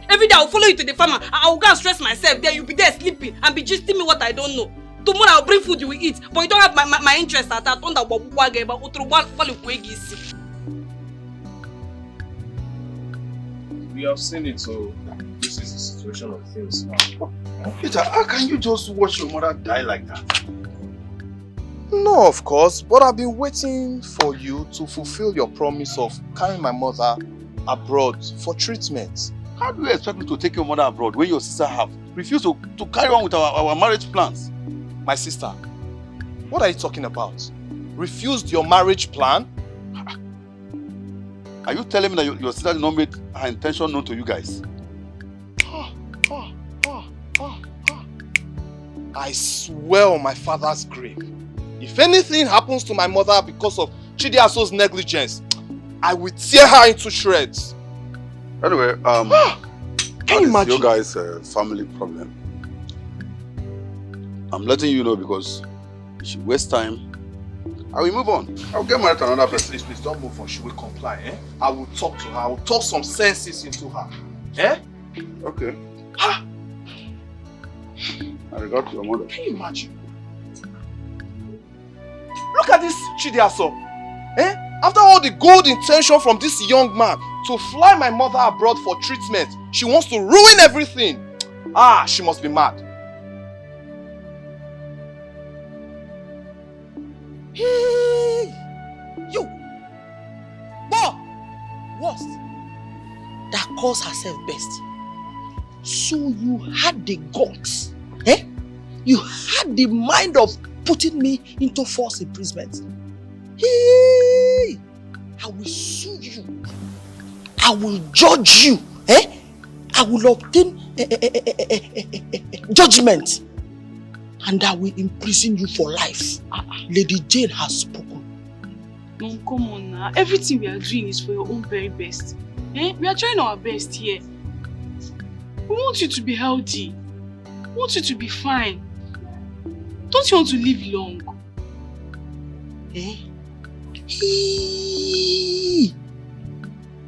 Every day I will follow you to the farm and I will go and stress myself. There you'll be there sleeping and be gisting me what I don't know. Tomorrow I'll bring food you will eat, but you don't have my interest at that. We have seen it, so this is the situation of things now. Peter, how can you just watch your mother die like that? No, of course, but I've been waiting for you to fulfill your promise of carrying my mother abroad for treatment. How do you expect me to take your mother abroad when your sister have refused to carry on with our marriage plans? My sister, what are you talking about? Refused your marriage plan? Are you telling me that your sister did not make her intention known to you guys? I swear on my father's grave, if anything happens to my mother because of Chidiaso's negligence, I will tear her into shreds. Anyway, can you imagine? Your guys' family problem. I'm letting you know because if you waste time, I will move on. I'll get married to another person. Please don't move on. She will comply, eh? I will talk to her. I will talk some senses into her. Eh? Okay. Ha! I regard to your mother. Can you imagine? Look at this Chidiaso. Eh? After all the good intention from this young man to fly my mother abroad for treatment, she wants to ruin everything. She must be mad. Hey! You! Boy! Worst. That calls herself best. So you had the guts, eh? You had the mind of putting me into false imprisonment. Hey! I will sue you. I will judge you, eh? I will obtain judgment. And I will imprison you for life. Lady Jane has spoken. Mom, come on now. Everything we are doing is for your own very best. We are trying our best here. We want you to be healthy. We want you to be fine. Don't you want to live long?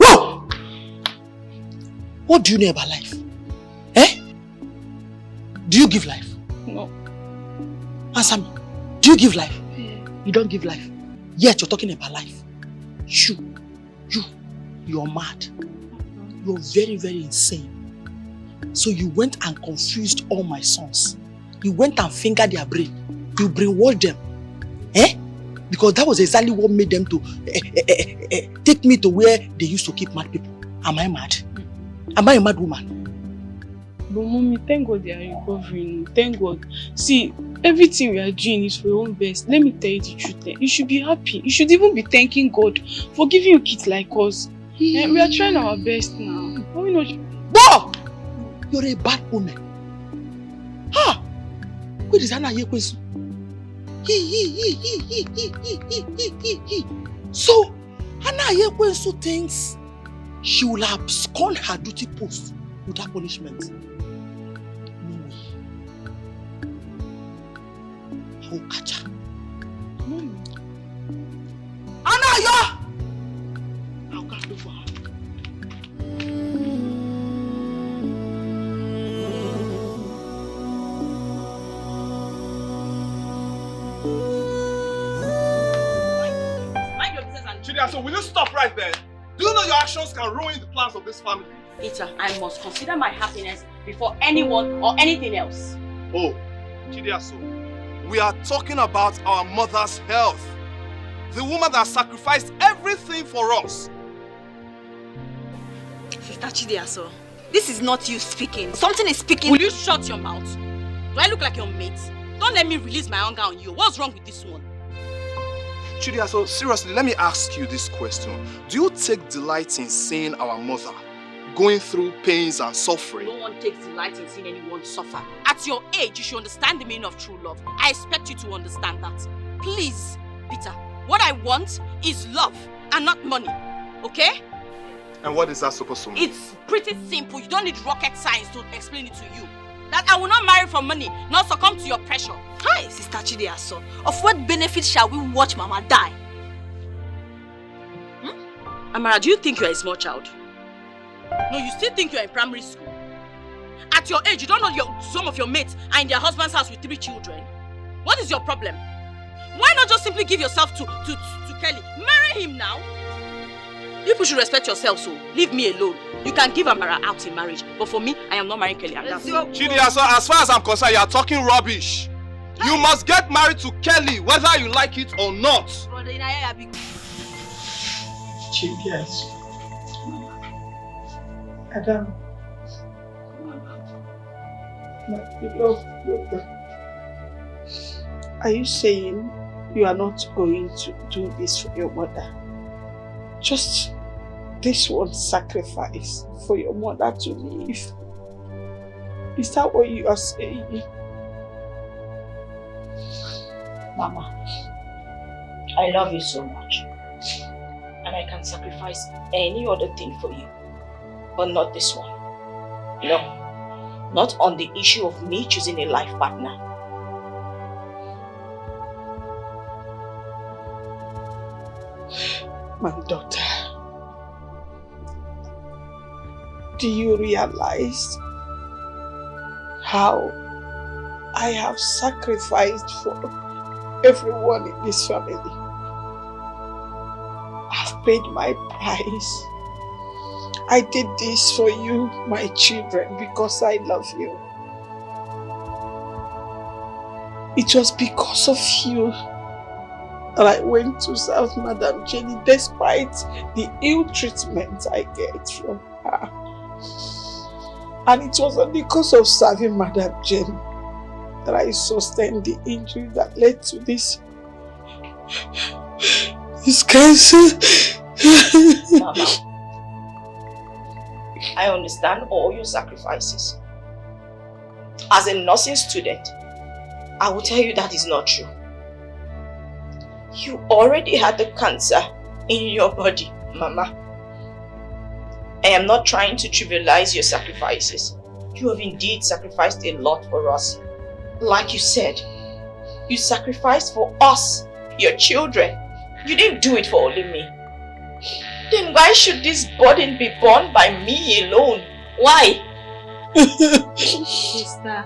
Whoa! What do you know about life? Do you give life? No. Answer me. Do you give life? Yeah. You don't give life. Yet you're talking about life. You're mad. You're very, very insane. So you went and confused all my sons. You went and fingered their brain. You brainwashed them. Because that was exactly what made them to take me to where they used to keep mad people. Am I mad? Am I a mad woman? But mommy, thank God they are recovering. Thank God. See, everything we are doing is for your own best. Let me tell you the truth. You should be happy. You should even be thanking God for giving you kids like us. We are trying our best now. Boh! You're a bad woman. Ha! Where is Anna Yekwesu? So, Anna Yekwesu thinks she will abscond her duty post without punishment. No way. I will catch her. Anaya! I'll catch her for her. So will you stop right there? Do you know your actions can ruin the plans of this family? Peter, I must consider my happiness before anyone or anything else. Oh, Chidiaso, we are talking about our mother's health. The woman that sacrificed everything for us. Sister Chidiaso, this is not you speaking. Something is speaking. Will you shut your mouth? Do I look like your mate? Don't let me release my anger on you. What's wrong with this one? Chidiaso, seriously, let me ask you this question. Do you take delight in seeing our mother going through pains and suffering? No one takes delight in seeing anyone suffer. At your age, you should understand the meaning of true love. I expect you to understand that. Please, Peter, what I want is love and not money. Okay? And what is that supposed to mean? It's pretty simple. You don't need rocket science to explain it to you. That I will not marry for money, not succumb to your pressure. Hi, Sister Chidiaso. Of what benefit shall we watch Mama die? Amara, do you think you are a small child? No, you still think you are in primary school. At your age, you don't know some of your mates are in their husband's house with 3 children. What is your problem? Why not just simply give yourself to Kelly? Marry him now. People should respect yourself, so leave me alone. You can give Amara out in marriage, but for me, I am not marrying Kelly. Chidiaso, as far as I'm concerned, you are talking rubbish. You must get married to Kelly, whether you like it or not. Chidiaso. Adam. My beloved brother. Are you saying you are not going to do this for your mother? Just this one sacrifice for your mother to live. Is that what you are saying? Mama, I love you so much. And I can sacrifice any other thing for you. But not this one. No. Not on the issue of me choosing a life partner. My daughter, do you realize how I have sacrificed for everyone in this family? I've paid my price. I did this for you, my children, because I love you. It was because of you that I went to serve Madam Jenny despite the ill treatment I get from her. And it was because of serving Madam Jenny that I sustained the injury that led to this cancer. Mama, I understand all your sacrifices. As a nursing student, I will tell you that is not true. You already had the cancer in your body, Mama. I am not trying to trivialize your sacrifices. You have indeed sacrificed a lot for us. Like you said, you sacrificed for us, your children. You didn't do it for only me. Then why should this burden be borne by me alone? Why? Sister,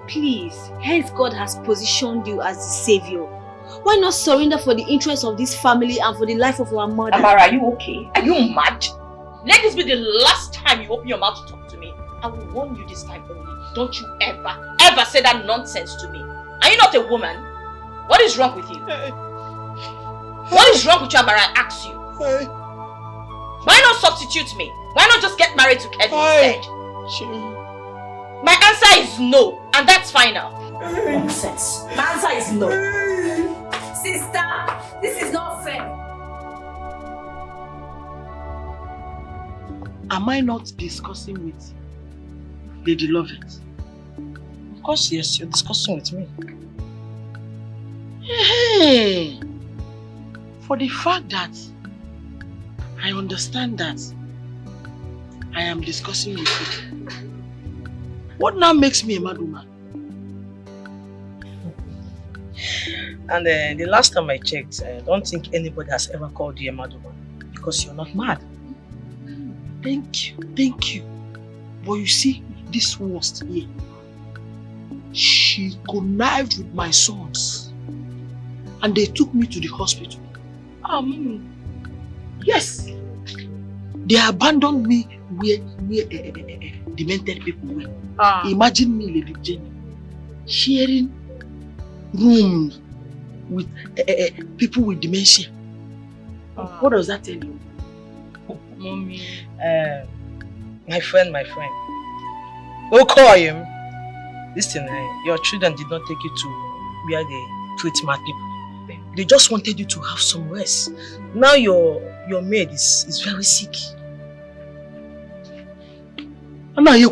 please, hence God has positioned you as the savior. Why not surrender for the interest of this family and for the life of our mother? Amara, are you okay? Are you mad? Let this be the last time you open your mouth to talk to me. I will warn you this time only. Don't you ever say that nonsense to me. Are you not a woman? What is wrong with you? What is wrong with you, Amara? I ask you. Why not substitute me? Why not just get married to Kevin instead? My answer is no, and that's final. Nonsense. My answer is no. Sister, this is not fair. Am I not discussing with Lady Lovett? Of course, yes, you're discussing with me. Hey, for the fact that I understand that I am discussing with you, what now makes me a mad woman? And the last time I checked, I don't think anybody has ever called you a mad woman because you're not mad. Thank you. But you see, this worst here, she connived with my sons and they took me to the hospital. Yes, they abandoned me where demented people were. Imagine me, Lady Jenny, sharing rooms with people with dementia. What does that tell you? Mommy. My friend. We'll call him. Listen, your children did not take you to where they treat mad people. They just wanted you to have some rest. Now your maid is very sick. Now you're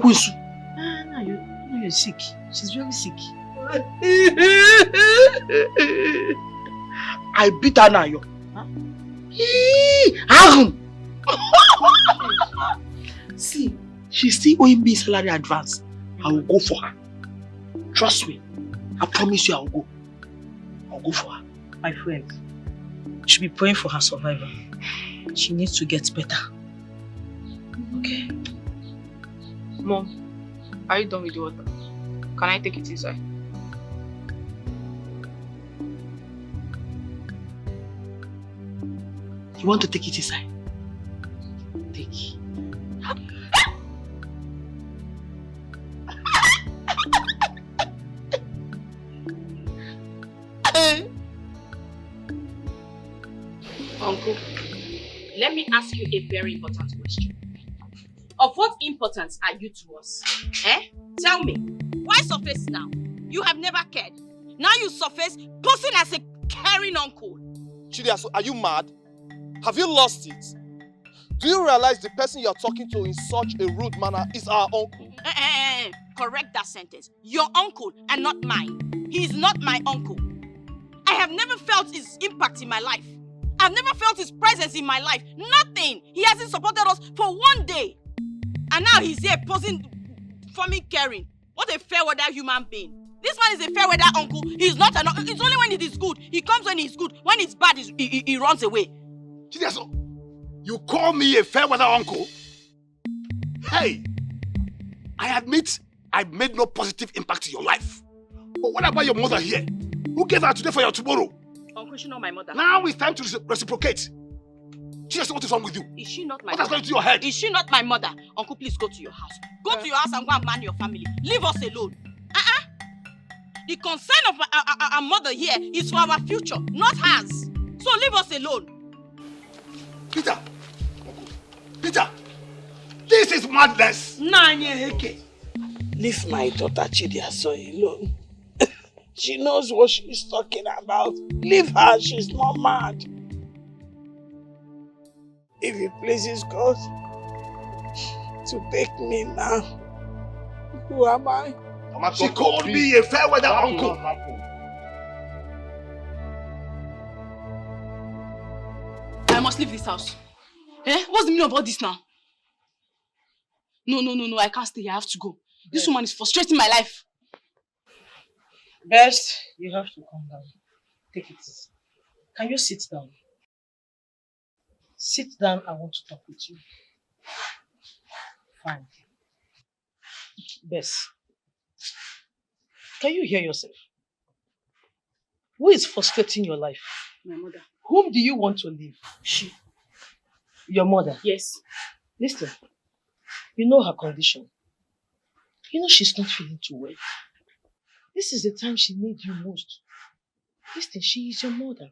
sick. She's very sick. I beat her now, yo. See, she's still owing me salary advance. I will go for her. Trust me. I promise you I will go. I'll go for her. My friend, you should be praying for her survival. She needs to get better. Okay? Mom, are you done with the water? Can I take it inside? You want to take it inside? Take it. Uncle, let me ask you a very important question. Of what importance are you to us? Tell me. Why surface now? You have never cared. Now you surface posing as a caring uncle. Chidia, so are you mad? Have you lost it? Do you realize the person you're talking to in such a rude manner is our uncle? Correct that sentence. Your uncle and not mine. He is not my uncle. I have never felt his impact in my life. I've never felt his presence in my life. Nothing. He hasn't supported us for one day. And now he's here posing for me caring. What a fair weather human being. This man is a fair weather uncle. He's not an uncle. It's only when it is good. He comes when he's good. When it's bad, he runs away. Chidiaso, you call me a fair weather uncle? Hey, I admit I made no positive impact in your life. But what about your mother here? Who gave her today for your tomorrow? Uncle, she's not my mother. Now it's time to reciprocate. Chidiaso, what is wrong with you? Is she not my What mother? has gone into your head? Is she not my mother? Uncle, please go to your house. Go to your house and go and man your family. Leave us alone. The concern of our mother here is for our future, not hers. So leave us alone. Peter! This is madness! Leave my daughter Chidiaso alone. She knows what she's talking about. Leave her, she's not mad. If it pleases God to take me now, who am I? She called me a fair weather uncle. I must leave this house. What's the meaning of all this now? No, I can't stay here. I have to go. This woman is frustrating my life. Best, you have to calm down. Take it easy. Can you sit down? Sit down, I want to talk with you. Fine. Bess, can you hear yourself? Who is frustrating your life? My mother. Whom do you want to leave? She. Your mother? Yes. Listen, you know her condition. You know she's not feeling too well. This is the time she needs you most. Listen, she is your mother.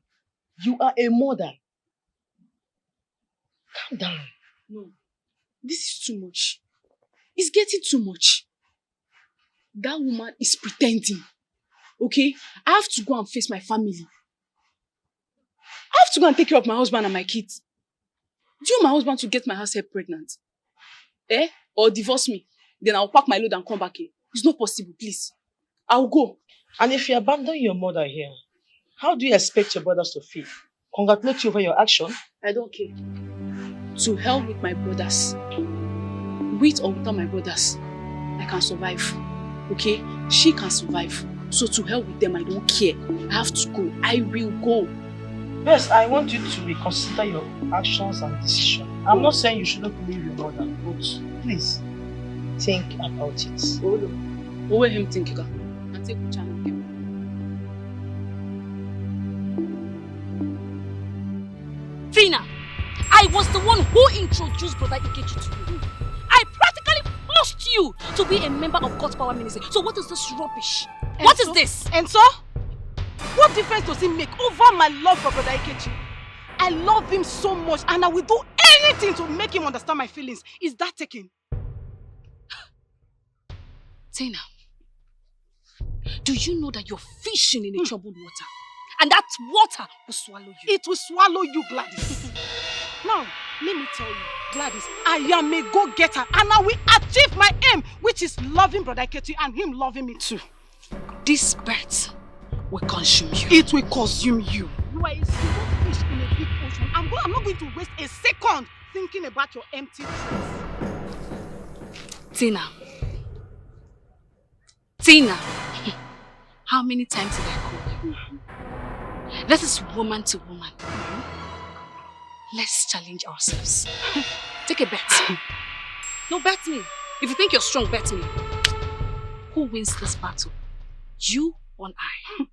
You are a mother. Calm down. No. This is too much. It's getting too much. That woman is pretending. Okay? I have to go and face my family. I have to go and take care of my husband and my kids. Do you want my husband to get my herself pregnant? Or divorce me? Then I'll pack my load and come back here. It's not possible, please. I'll go. And if you abandon your mother here, how do you expect your brothers to feel? Congratulate you over your action? I don't care. To hell with my brothers. With or without my brothers, I can survive. Okay? She can survive. So to hell with them, I don't care. I have to go. I will go. Yes, I want you to reconsider your actions and decisions. I'm not saying you shouldn't leave your mother, but please think about it. Over him thinking. And take which channel. Tina, I was the one who introduced Brother Ikechi to you. I practically forced you to be a member of God's Power Ministry. So what is this rubbish? What is this? And so? What difference does it make over my love for Brother Ikechi? I love him so much and I will do anything to make him understand my feelings. Is that taken? Tina, do you know that you're fishing in a troubled water? And that water will swallow you. It will swallow you, Gladys. Now, let me tell you, Gladys, I am a go-getter and I will achieve my aim, which is loving Brother Ikechi and him loving me too. This bird will consume you. It will consume you. You are a small fish in a big ocean. I'm not going to waste a second thinking about your empty Tina, how many times did I call you? This is woman to woman. Let's challenge ourselves. Take a bet. No, bet me. If you think you're strong, bet me. Who wins this battle? You or I?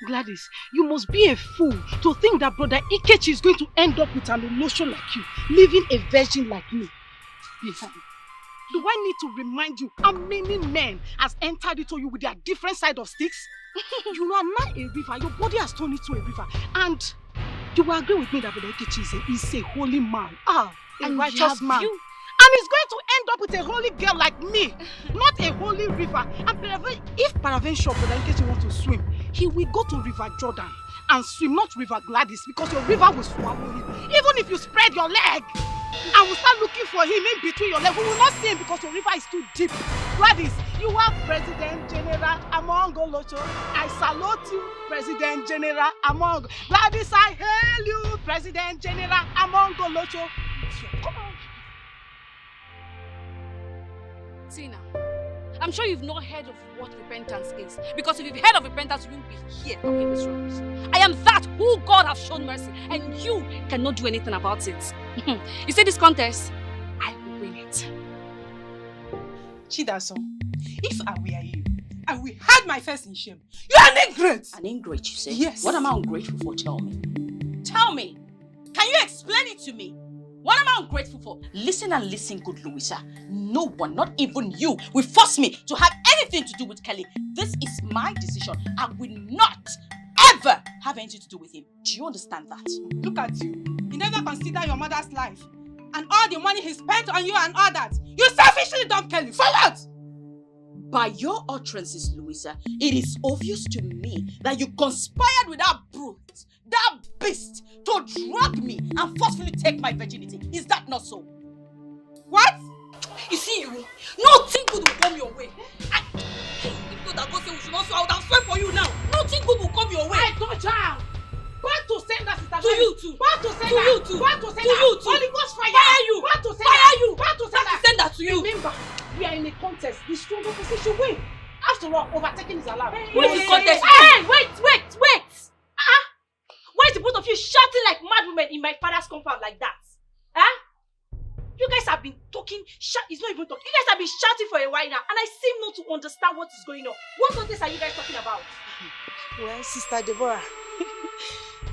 Gladys, you must be a fool to think that Brother Ikechi is going to end up with an emotion like you, leaving a virgin like me. Do I need to remind you how many men has entered into you with their different side of sticks? You are now a river. Your body has turned into a river. And you will agree with me that Brother Ikechi is a holy man. A righteous man. And he's going to end up with a holy girl like me. Not a holy river. And if peradventure Brother Ikechi wants to swim, he will go to River Jordan and swim, not River Gladys, because your river will swallow him. Even if you spread your leg and we start looking for him in between your legs, we will not see him because your river is too deep. Gladys, you are President General among Olocho. I salute you, President General among. Gladys, I hail you, President General among Olocho. Come on. Tina, I'm sure you've not heard of what repentance is. Because if you've heard of repentance, you won't be here talking this rubbish. I am that who God have shown mercy, and you cannot do anything about it. You see this contest? I will win it. Chidaso, if I were you, I will hide my face in shame. You are an ingrate! An ingrate, you say? Yes. What am I ungrateful for? Tell me. Tell me. Can you explain it to me? What am I ungrateful for? Listen and listen, good Louisa. No one, not even you, will force me to have anything to do with Kelly. This is my decision. I will not ever have anything to do with him. Do you understand that? Look at you. You never consider your mother's life and all the money he spent on you and all that. You selfishly dumped Kelly. For what? By your utterances, Louisa, it is obvious to me that you conspired with that brute, that beast, to drug me and forcefully take my virginity. Is that not so? What? You see you, nothing good will come your way. If God had God say we should not swear, I would have swear for you now. Nothing good will come your way. I told you. What to send us, sister? To you too. What to send to us? you too. What to send to us? you too. Holy Ghost fire. Fire you. What to send Fire us? you. What to send us? Send us. to you. Remember, we are in a contest. The stronger person should win. After all, overtaking is allowed. Who is the contest? Hey, wait! Why is the both of you shouting like mad women in my father's compound like that? You guys have been talking, it's not even talking. You guys have been shouting for a while now, and I seem not to understand what is going on. What contest are you guys talking about? Well, Sister Deborah,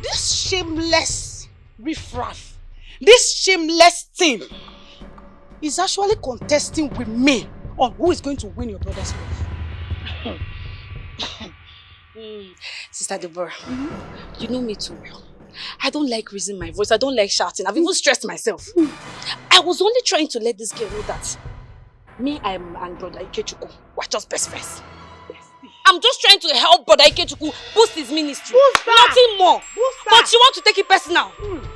this shameless riffraff, this shameless thing is actually contesting with me on who is going to win your brother's love. Sister Deborah, you know me too well. I don't like raising my voice. I don't like shouting. I've even stressed myself. I was only trying to let this girl know that me and brother Ikechukwu were just best friends. I'm just trying to help brother Ikechukwu boost his ministry. Nothing more. But she wants to take it personal.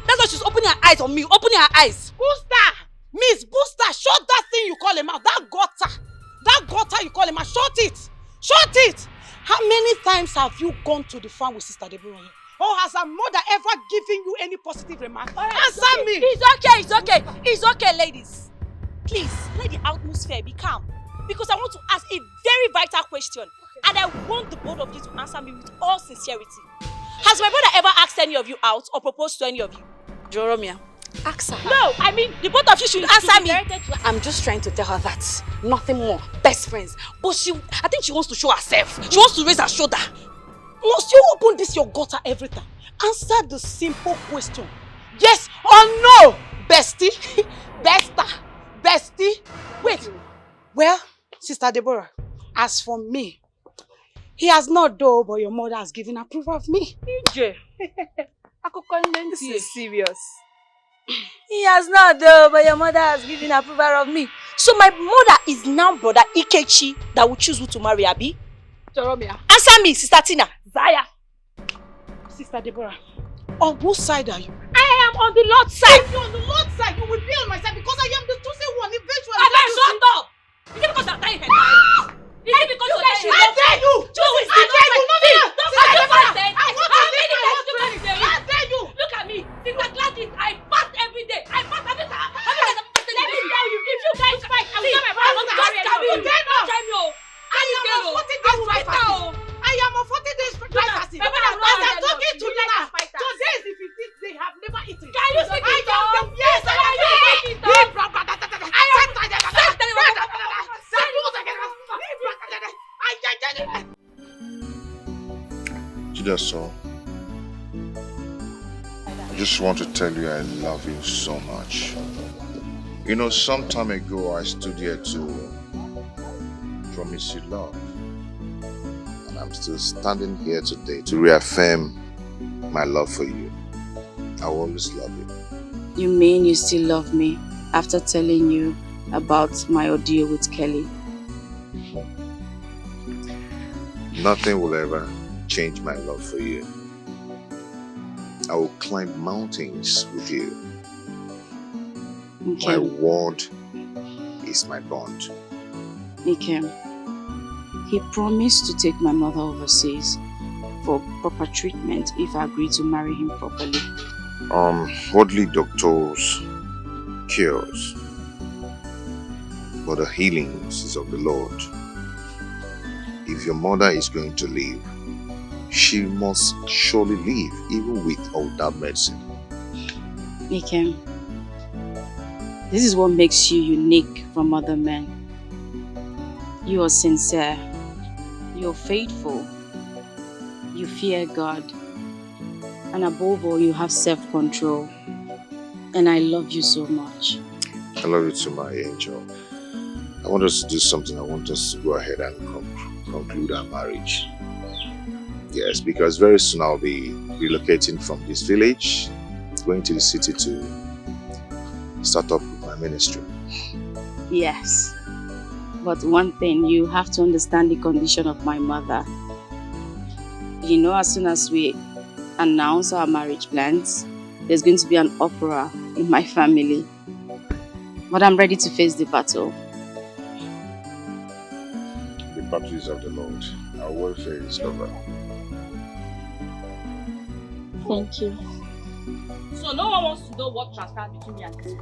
That's why she's opening her eyes on me. Opening her eyes. Booster! Miss Booster, shut that thing you call him out. That gutter you call him out. Shut it! Shut it! How many times have you gone to the farm with Sister Deborah? Or has her mother ever given you any positive remark? Answer me! It's okay, ladies. Please, let the atmosphere be calm. Because I want to ask a very vital question. And I want the both of you to answer me with all sincerity. Has my brother ever asked any of you out or proposed to any of you? Jeromia, ask her. No, I mean, the both of you should answer me. I'm just trying to tell her that. Nothing more. Best friends. But I think she wants to show herself. She wants to raise her shoulder. Must you open this your gutter every time? Answer the simple question. Yes or no, bestie? Bestie? Wait. Well, Sister Deborah, as for me, he has not though, but your mother has given approval of me. EJ, this is serious. He has not though, but your mother has given approval of me. So my mother is now brother Ikechi that will choose who to marry, Abi? Jeromia. Answer me, Sister Tina. Zaya. Sister Deborah, on whose side are you? I am on the Lord's side. If you're on the Lord's side, you will be on my side because I am the chosen one eventually. Shut up! Is it because I'm dying here? Is it because you're dying here? I dare you! Choose I dare you! Don't fight your content. I want to live my life to live. I dare you! Look at me. Sister Gladys, I fast every day. I fast every time. Let me tell you, if you guys fight, I will tell my brother not to marry anyone. I am on 40 days fasting. As I'm talking to you now, today is the 15th day. I've never eaten. Can you speak it up? Yes, I Chidaso, I just want to tell you I love you so much. You know, some time ago I stood here to promise you love. And I'm still standing here today to reaffirm my love for you. I will always love you. You mean you still love me after telling you about my ordeal with Kelly? Nothing will ever change my love for you. I will climb mountains with you. Okay. My word is my bond. Nikem, he promised to take my mother overseas for proper treatment if I agree to marry him properly. Worldly doctors cures, but the healings is of the Lord. If your mother is going to live, she must surely live, even with or without medicine. Nikem, this is what makes you unique from other men. You are sincere, you're faithful, you fear God, and above all, you have self-control. And I love you so much. I love you too, my angel. I want us to do something. I want us to go ahead and conclude our marriage. Yes, because very soon I'll be relocating from this village, going to the city to start up with my ministry. Yes. But one thing, you have to understand the condition of my mother. You know, as soon as we announce our marriage plans, there's going to be an uproar in my family. But I'm ready to face the battle. The battle is of the Lord. Our warfare is over. Thank you. So no one wants to know what transpired between me and this.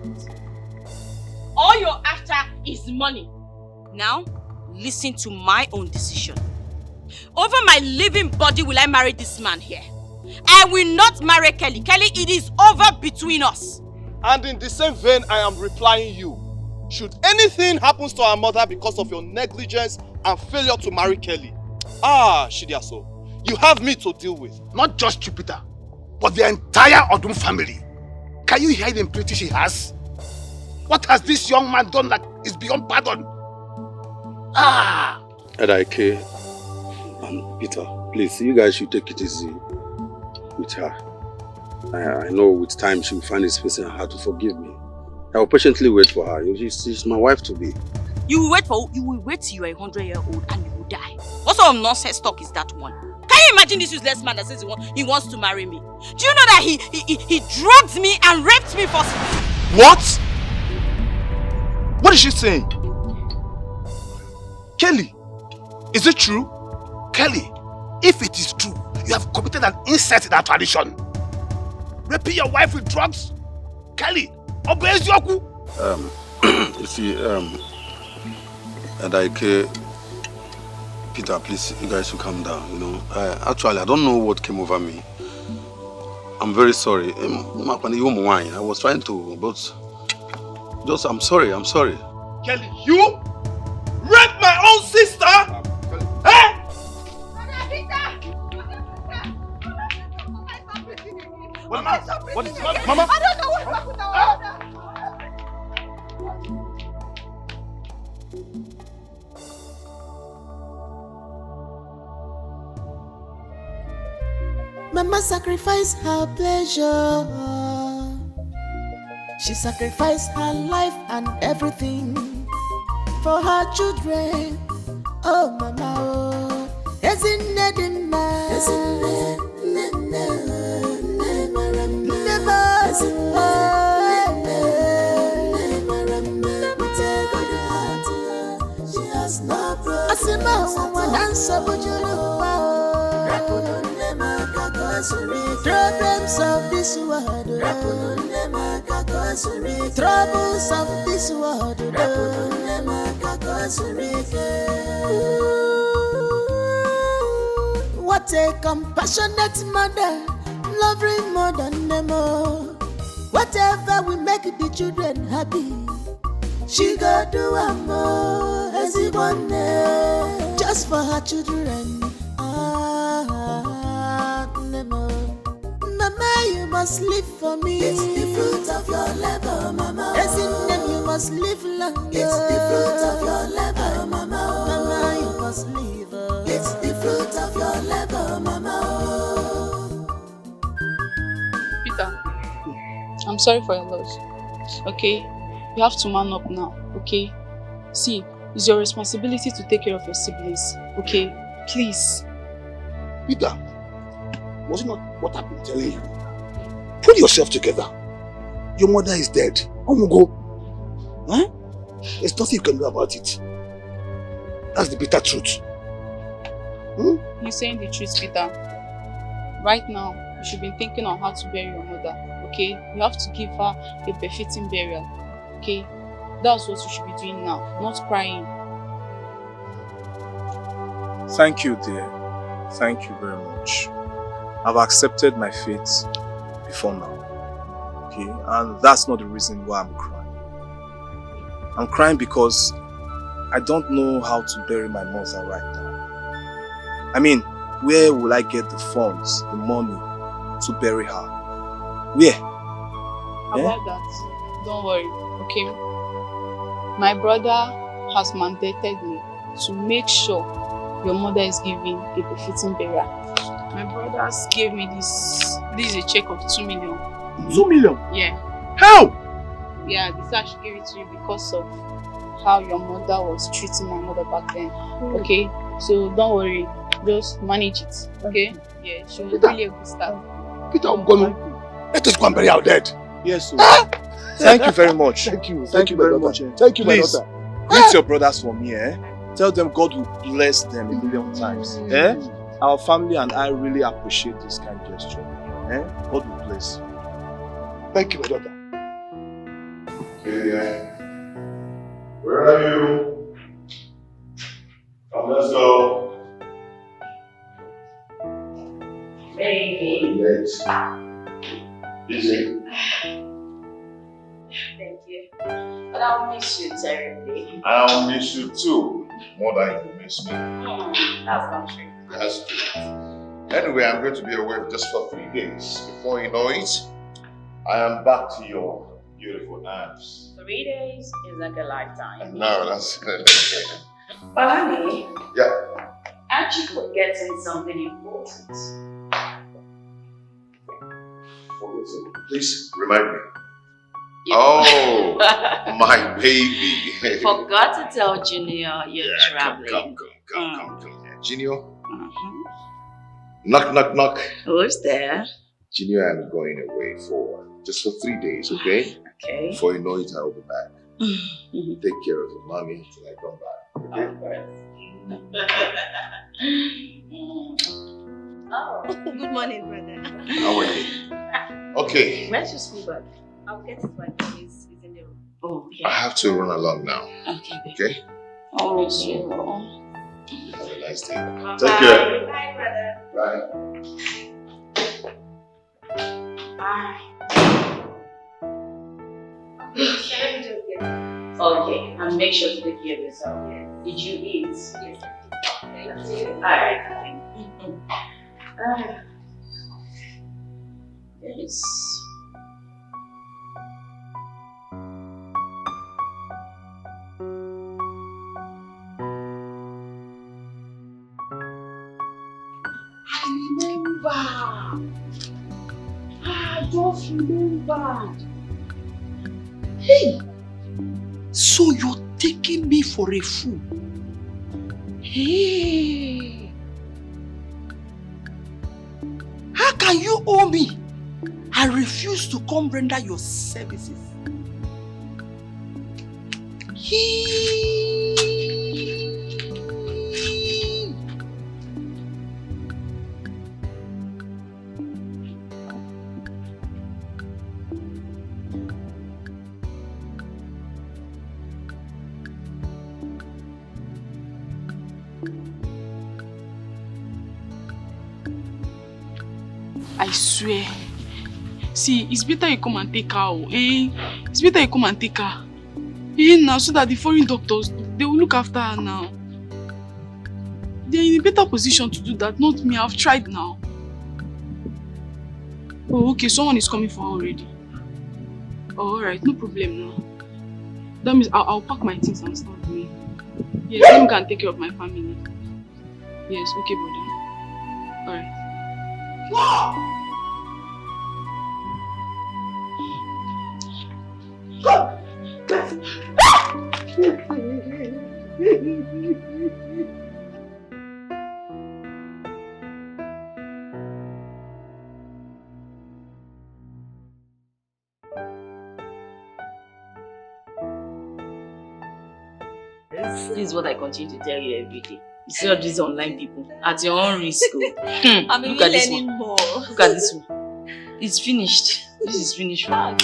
all you're after is money. Now, listen to my own decision. Over my living body will I marry this man here. I will not marry Kelly. Kelly, it is over between us. And in the same vein, I am replying you. Should anything happen to our mother because of your negligence and failure to marry Kelly, Shidiaso, you have me to deal with. Not just Jupiter, but the entire Odum family. Can you hear the impurity she has? What has this young man done that is beyond pardon? Adaike and Peter, please, you guys should take it easy with her. I know with time she will find a space in her heart to forgive me. I will patiently wait for her. She's my wife to be. You will wait till you are 100-year-old and you will die. What sort of nonsense talk is that one? Can you imagine this useless man that says he wants to marry me? Do you know that he drugged me and raped me for... What? What is she saying? Kelly, is it true? Kelly, if it is true, you have committed an incest in our tradition. Raping your wife with drugs? Kelly, obeys Yoku. You see, Adaike, Peter, please, you guys should calm down, you know. Actually, I don't know what came over me. I'm very sorry. I was trying to, but just, I'm sorry. Kelly, you raped my own sister? Eh? What is Mama? I don't know what's wrong with our mother. Mama sacrificed her pleasure. She sacrificed her life and everything for her children. Oh, Mama, oh, isn't it she has no problems of this world, troubles of this world. What a compassionate mother, loving more than them all. Whatever we make the children happy, she go do a more as he want just for her children. Mama, you must live for me. It's the fruit of your labor, Mama. As in them, you must live longer. It's the fruit of your labor, Mama. Mama, you must live. It's the fruit of your labor, Mama. Peter, I'm sorry for your loss. Okay? You have to man up now. Okay? See, it's your responsibility to take care of your siblings. Okay? Please. Peter, was it not what I've been telling you? Put yourself together. Your mother is dead. Go. Huh? There's nothing you can do about it. That's the bitter truth. You're saying the truth, Peter. Right now, you should be thinking on how to bury your mother. Okay? You have to give her a befitting burial. Okay? That's what you should be doing now, not crying. Thank you, dear. Thank you very much. I've accepted my fate before now. Okay? And that's not the reason why I'm crying. I'm crying because I don't know how to bury my mother right now. I mean, where will I get the funds, the money to bury her? Where? About that, don't worry, okay? My brother has mandated me to make sure your mother is given a befitting burial. My brothers gave me this is a check of 2 million. 2 million? Yeah. How? Yeah, this I should give it to you because of how your mother was treating my mother back then. Okay? So don't worry, just manage it. Okay? Yeah, she was really a good staff. Peter, let us go and bury our dead. Yes, sir. Thank you very much. Thank you very much. Thank you, Please, my daughter. greet your brothers for me, eh? Tell them God will bless them a million times. Eh? Our family and I really appreciate this kind gesture. Eh? God will bless you. Thank you, my daughter. Where are you? Come, let's go. Baby. Late. Busy? Thank you. But I'll miss you terribly. I'll miss you too. More than you miss me. That's not true. That's true. Anyway, I'm going to be away just for 3 days. Before you know it, I am back to your beautiful arms. 3 days is like a lifetime. No, that's But honey, yeah. aren't you forgetting something important? Please remind me. Oh, my baby. Forgot to tell Junior you're traveling. Come here. Junior? Knock, knock, knock. Who's there? Junior, I'm going away for just for 3 days, okay? Okay. Before you know it, I'll be back. Take care of your mommy till I come back, okay? Oh, good morning, brother. How are you? Okay. Where's your school bag? I'll get it right now. It's in the room. Oh, I have to run along now. Okay. Okay? I'll miss you. Have a nice day. Bye. Take care. Bye, brother. Bye. Bye. Yes. Okay, and make sure to take care of yourself. Did you eat? Yes. Thank you. Alright. Yes. I just remembered. Hey! So you're taking me for a fool? Hey! How can you owe me? I refuse to come render your services. I swear. See, it's better you come and take her, eh? It's better you come and take her. Eh, now, so that the foreign doctors, they will look after her now. They're in a better position to do that, not me. I've tried now. Oh, okay, someone is coming for her already. Oh, alright, no problem now. That means I'll pack my things and start doing. Yes, then we can take care of my family. Yes, okay, brother. Alright. This is what I continue to tell you every day. You see all these online people at your own risk. I'm Look at this learning one. more. Look at this one. It's finished. This is finished. Oh, God.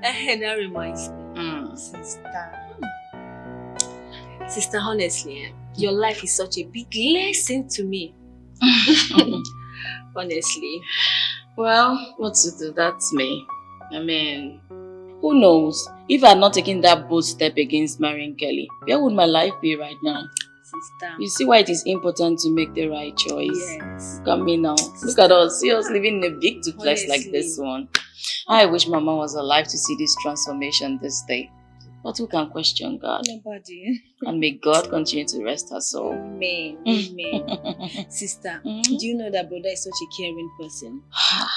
That reminds me. Sister, honestly, your life is such a big lesson to me. Honestly. Well, what to do? That's me. I mean, who knows? If I had not taken that bold step against marrying Kelly, where would my life be right now? Sister. You see why it is important to make the right choice. Yes. Look at me now. Sister. Look at us. See us living in a big duplex like this one. I wish Mama was alive to see this transformation this day. But who can question God? Nobody. And may God continue to rest her soul. Amen. Amen. Sister, do you know that brother is such a caring person?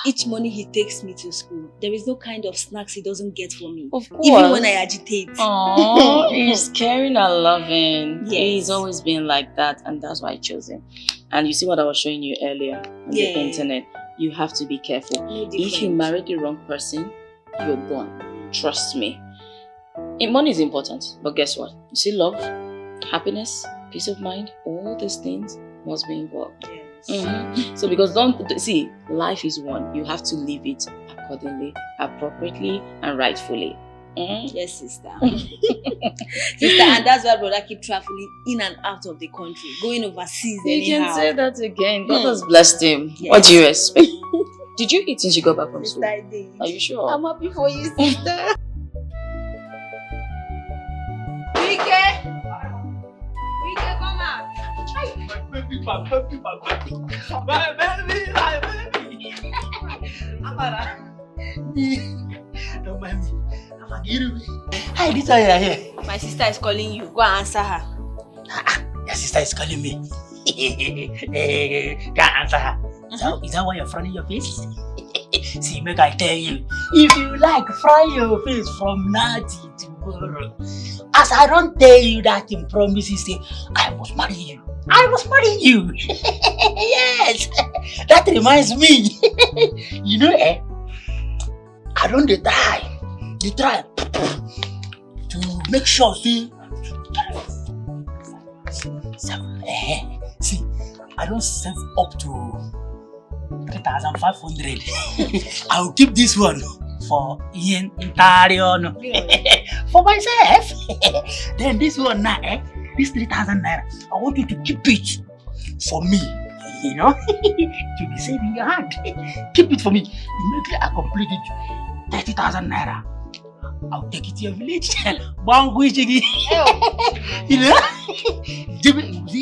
Each morning he takes me to school. There is no kind of snacks he doesn't get for me. Of course. Even when I agitate. Oh, he's caring and loving. Yes. He's always been like that, and that's why I chose him. And you see what I was showing you earlier on the internet? You have to be careful. No if you marry the wrong person, you're gone. Trust me. Money is important, but guess what? You see, love, happiness, peace of mind, all these things must be involved. Yes. So because life is one. You have to live it accordingly, appropriately, and rightfully. Yes, sister. Sister, and that's why brother keep traveling in and out of the country, going overseas You anyhow. can say that again. God has blessed him. Yes. What do you expect? Did you eat since you got back from school? Sister, I did. Are you sure? I'm happy for you, sister. Wike, come out. My baby. Amara. Don't mind me. I'm a girl. Hi, this one here. My sister is calling you. Go and answer her. Your sister is calling me. Can't answer her. Is that why you're frowning your face? See, make I tell you, if you like fry your face from now till tomorrow, as I don't tell you that in promises, say I must marry you. I must marry you. Yes, that reminds me. You know, I don't try to make sure, see, I don't save up to 3,500. I'll keep this one for Ian Intarion. For myself. Then this one now, this 3,000 naira, I want you to keep it for me. You know, to be safe in your hand. Keep it for me. Immediately I complete it, 30,000 naira. I'll take it to your village. You know, give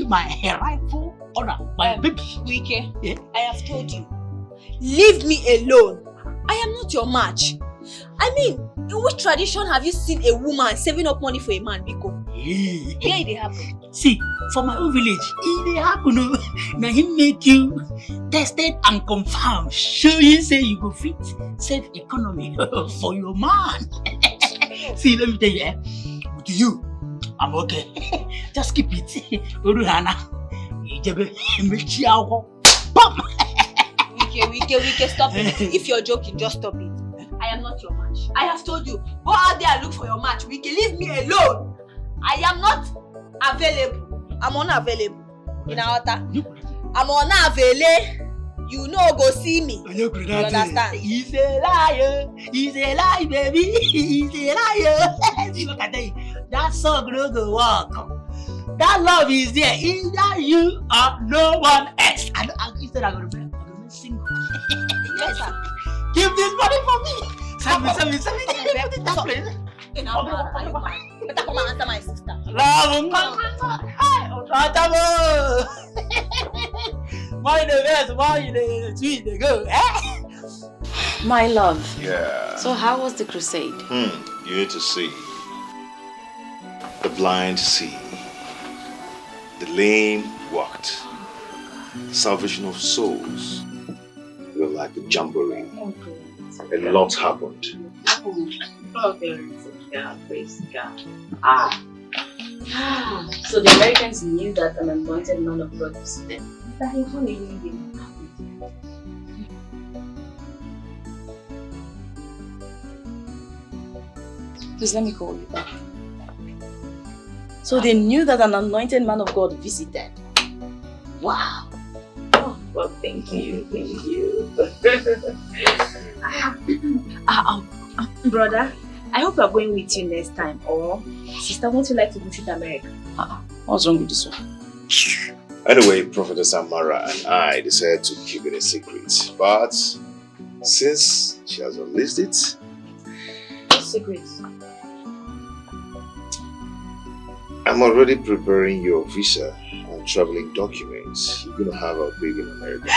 my rightful honor, my baby. Wike, yeah? I have told you, leave me alone. I am not your match. I mean, in which tradition have you seen a woman saving up money for a man, Biko? Yeah, it happen. See, for my own village, it happen. Now he make you tested and confirmed. Show you say you go fit save economy for your man. See, let me tell you, with you, I'm okay. Just keep it. Wike, stop it. If you're joking, just stop it. I am not your match. I have told you, go out there and look for your match. Wike, leave me alone. I am not available. I'm unavailable. In our I'm unavailable. You know, go see me. You understand? He's a liar. He's a lie, baby. He's a liar. See what I tell you? That song no go work. That love is there. Either you or no one else. Instead, I'm gonna be single. Yes, sir. Give this money for me. Send me. Put it that place. Better come and answer my sister. My love. Yeah. So how was the crusade? You need to see. The blind see. The lame walked. Salvation of souls. We were like a jamboree. A lot happened. Praise God. So the Americans knew that an anointed man of God was there. Please let me call you back. So they knew that an anointed man of God visited. Wow. Oh, well, thank you. Brother, I hope we're going with you next time. Or, sister, won't you like to visit America? What's wrong with this one? Anyway, Prophetess Amara and I decided to keep it a secret. But since she has unleashed it... What secret? I'm already preparing your visa and traveling documents. You're going to have a baby in America.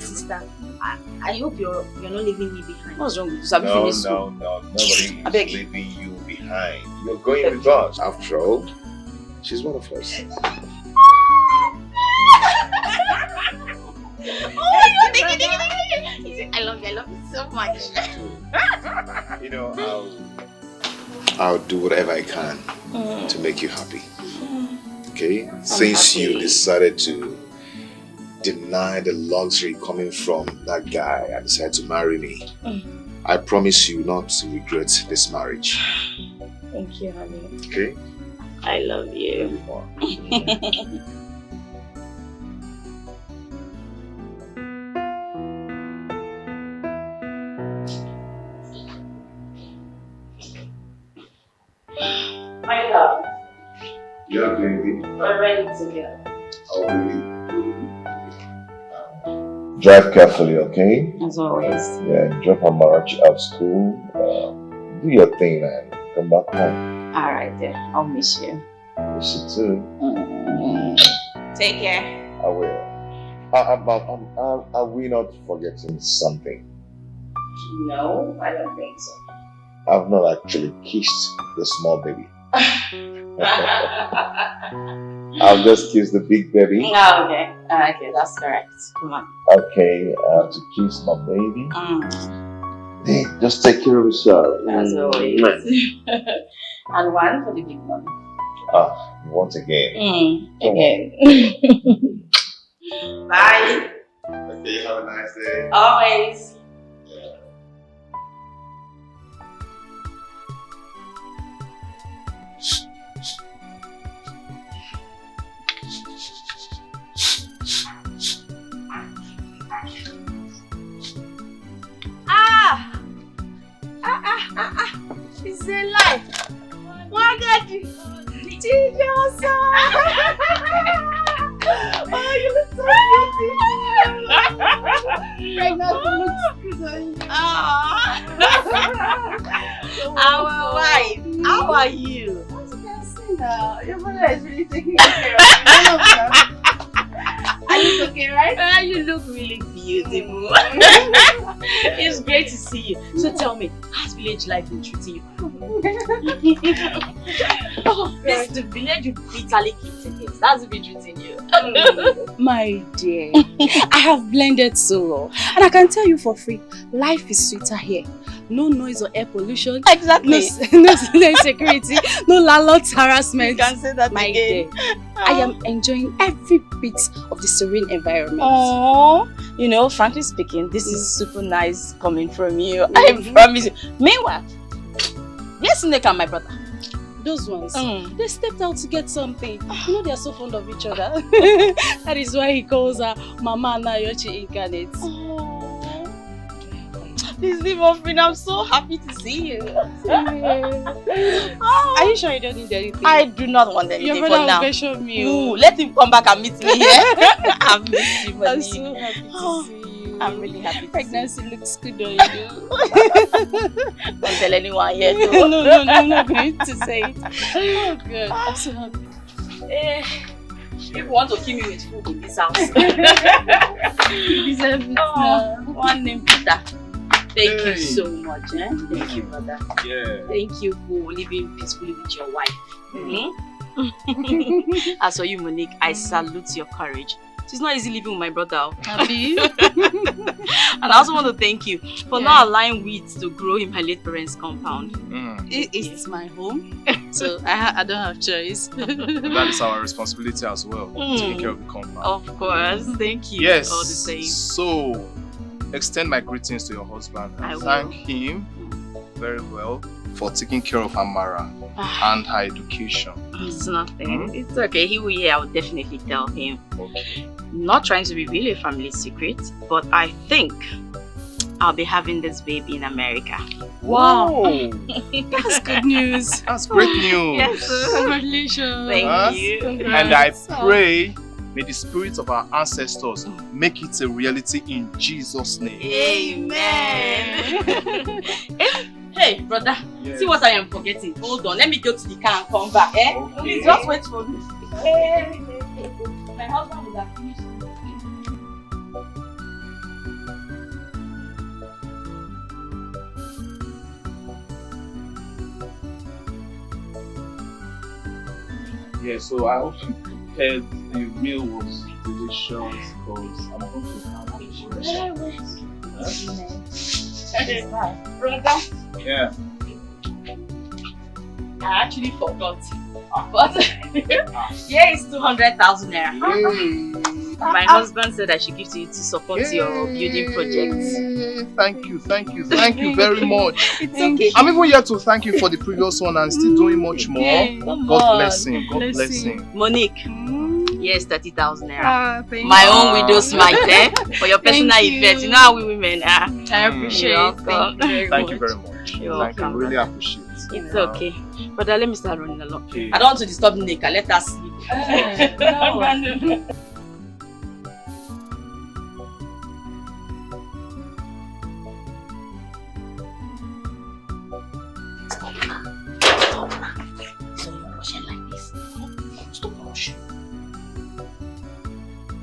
Sister, I hope you're not leaving me behind. What's wrong with this? No, nobody is leaving you behind. You're going with us. After all, she's one of us. I love you so much. You know, I'll do whatever I can to make you happy. Okay? Since you decided to deny the luxury coming from that guy and decided to marry me, I promise you not to regret this marriage. Thank you, honey. Okay? I love you. My love. Yeah, baby. We're ready to go. I'll be. Drive carefully, okay? As always. Yeah, drop Amarachi out of school. Do your thing and come back home. Alright then, I'll miss you. Miss you too. Take care. I will. Are we not forgetting something? No, I don't think so. I've not actually kissed the small baby. I've just kissed the big baby. Oh, okay. Okay, that's correct. Come on. Okay, to kiss my baby. Hey, just take care of yourself. As always. And one for the big one. You want again? Again. Bye. Okay, have a nice day. Always. It's a lie. Margaret. Jesus. Oh, you look so beautiful. Pregnancy looks good on you. Our wife, how are you? Your mother is really taking care of you. I look okay, right? You look really beautiful. It's great to see you. So tell me, how's village life been treating you? This is the village you bitterly keep against. That's been treating you. My dear, I have blended so well. And I can tell you for free, life is sweeter here. No noise or air pollution. Exactly. No insecurity. No landlord's harassment. You can say that my again. Dear, I am enjoying every bit of the serene environment. Oh, you know, frankly speaking, this is super nice coming from you. I promise you. Meanwhile, yes, Nick and my brother. Those ones, they stepped out to get something. You know, they are so fond of each other. That is why he calls her Mama Nayochi Incarnate. This is Freedom. I'm so happy to see you. Are you sure you don't need anything? I do not want anything Your for now. brother will show me. Ooh, let him come back and meet me here. I'm missing you. I'm so happy to see you. I'm really happy. Pregnancy looks good on you. Don't tell anyone yet. No, I'm not going to say it. Oh, good. I'm so happy. You want to kill me with food in this house. You deserve it now. One name Peter. Thank you so much. Thank you, brother. Yeah. Thank you for living peacefully with your wife. As for you, Monique, I salute your courage. It's not easy living with my brother. Happy? And I also want to thank you for not allowing weeds to grow in my late parents' compound. It's my home, so I don't have choice. That is our responsibility as well, taking care of the compound. Of course, thank you. Yes, all the same. So extend my greetings to your husband and thank him very well for taking care of Amara and her education. It's nothing. It's okay. He will hear. I will definitely tell him. Okay. Not trying to reveal a family secret, but I think I'll be having this baby in America. Wow! That's good news. That's great news. Yes, sir. Congratulations. Thank you. Congrats. And I pray, may the spirits of our ancestors make it a reality in Jesus' name. Amen. Hey, brother, see what I am forgetting. Hold on, let me go to the car and come back. Please just wait for me. My husband will have finished. Yeah, so I hope you prepared the meal was delicious because I'm going to have Brother, Yeah. I actually forgot. But here is 200,000 naira. My husband said I should give to you to support your building projects. Thank you very much. It's okay. I'm even here to thank you for the previous one and still doing much more. God bless him. God bless him. Monique, yes, 30,000 naira. Thank My you. own widow's mite, for your personal effect. You know how we women are. I appreciate it. Thank you very much. You're Thank you. welcome, Really brother. appreciate it. It's okay. Brother, let me start running along. I don't want to disturb Nika. Let us sleep. No.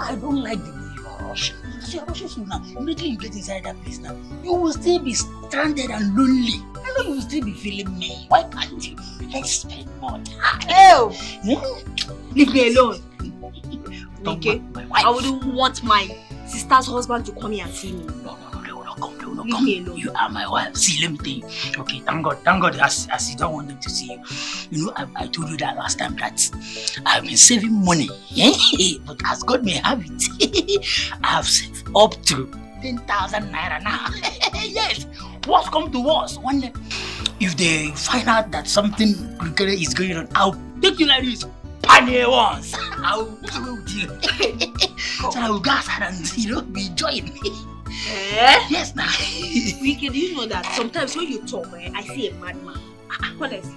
I don't like the way you are rushing. Because you are rushing so now. Immediately you get inside that place now, you will still be stranded and lonely. I know you will still be feeling me. Why can't you? Let's spend more time. Leave me alone. Okay? I wouldn't want my sister's husband to come here and see me. Leave me alone. You are my wife. See, let me tell you. Okay, thank God, as you don't want them to see you. You know, I told you that last time that I've been saving money. But as God may have it, I have saved up to 10,000 naira now. Yes. What's come to us? One day, if they find out that something is going on, I'll take you like this. Panic once. I'll do with you. So I will go outside and, be enjoying. Yes, now. Wicked, do you know that sometimes when you talk, I see a madman. Honestly.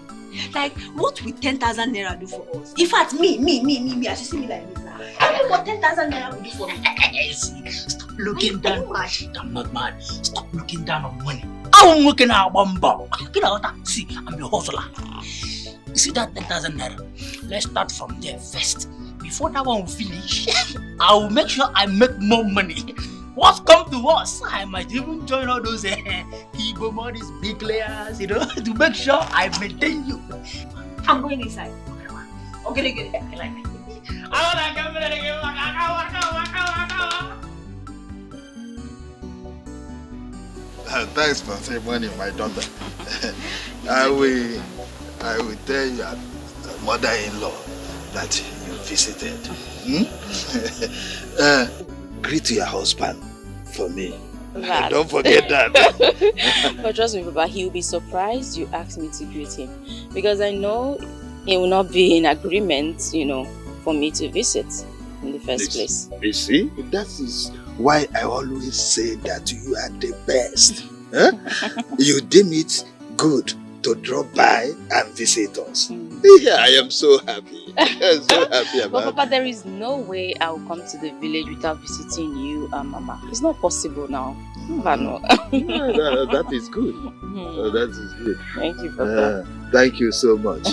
Like, what will 10,000 naira do for us? In fact, me, as you see me like this now. I know what 10,000 naira will do for me. See, stop looking down. I'm not mad. Stop looking down on money. I'm looking at Bamba. See, I'm a hustler. You see that 10,000 naira? Let's start from there first. Before that one will finish, I will make sure I make more money. What's come to us? I might even join all those Igbo money's big players, to make sure I maintain you. I'm going inside. Okay, get it. Thanks for saving money, my daughter. I will tell your mother-in-law that you visited. Greet your husband for me. Don't forget that. But trust me, Papa, he'll be surprised you asked me to greet him. Because I know it will not be in agreement, for me to visit in the first place. You see, that is why I always say that you are the best. You deem it good to drop by and visit us. Yeah, I am so happy. I'm so happy about But Papa, there is no way I will come to the village without visiting you and Mama. It's not possible now. That is good. That is good. Thank you, Papa. Thank you so much.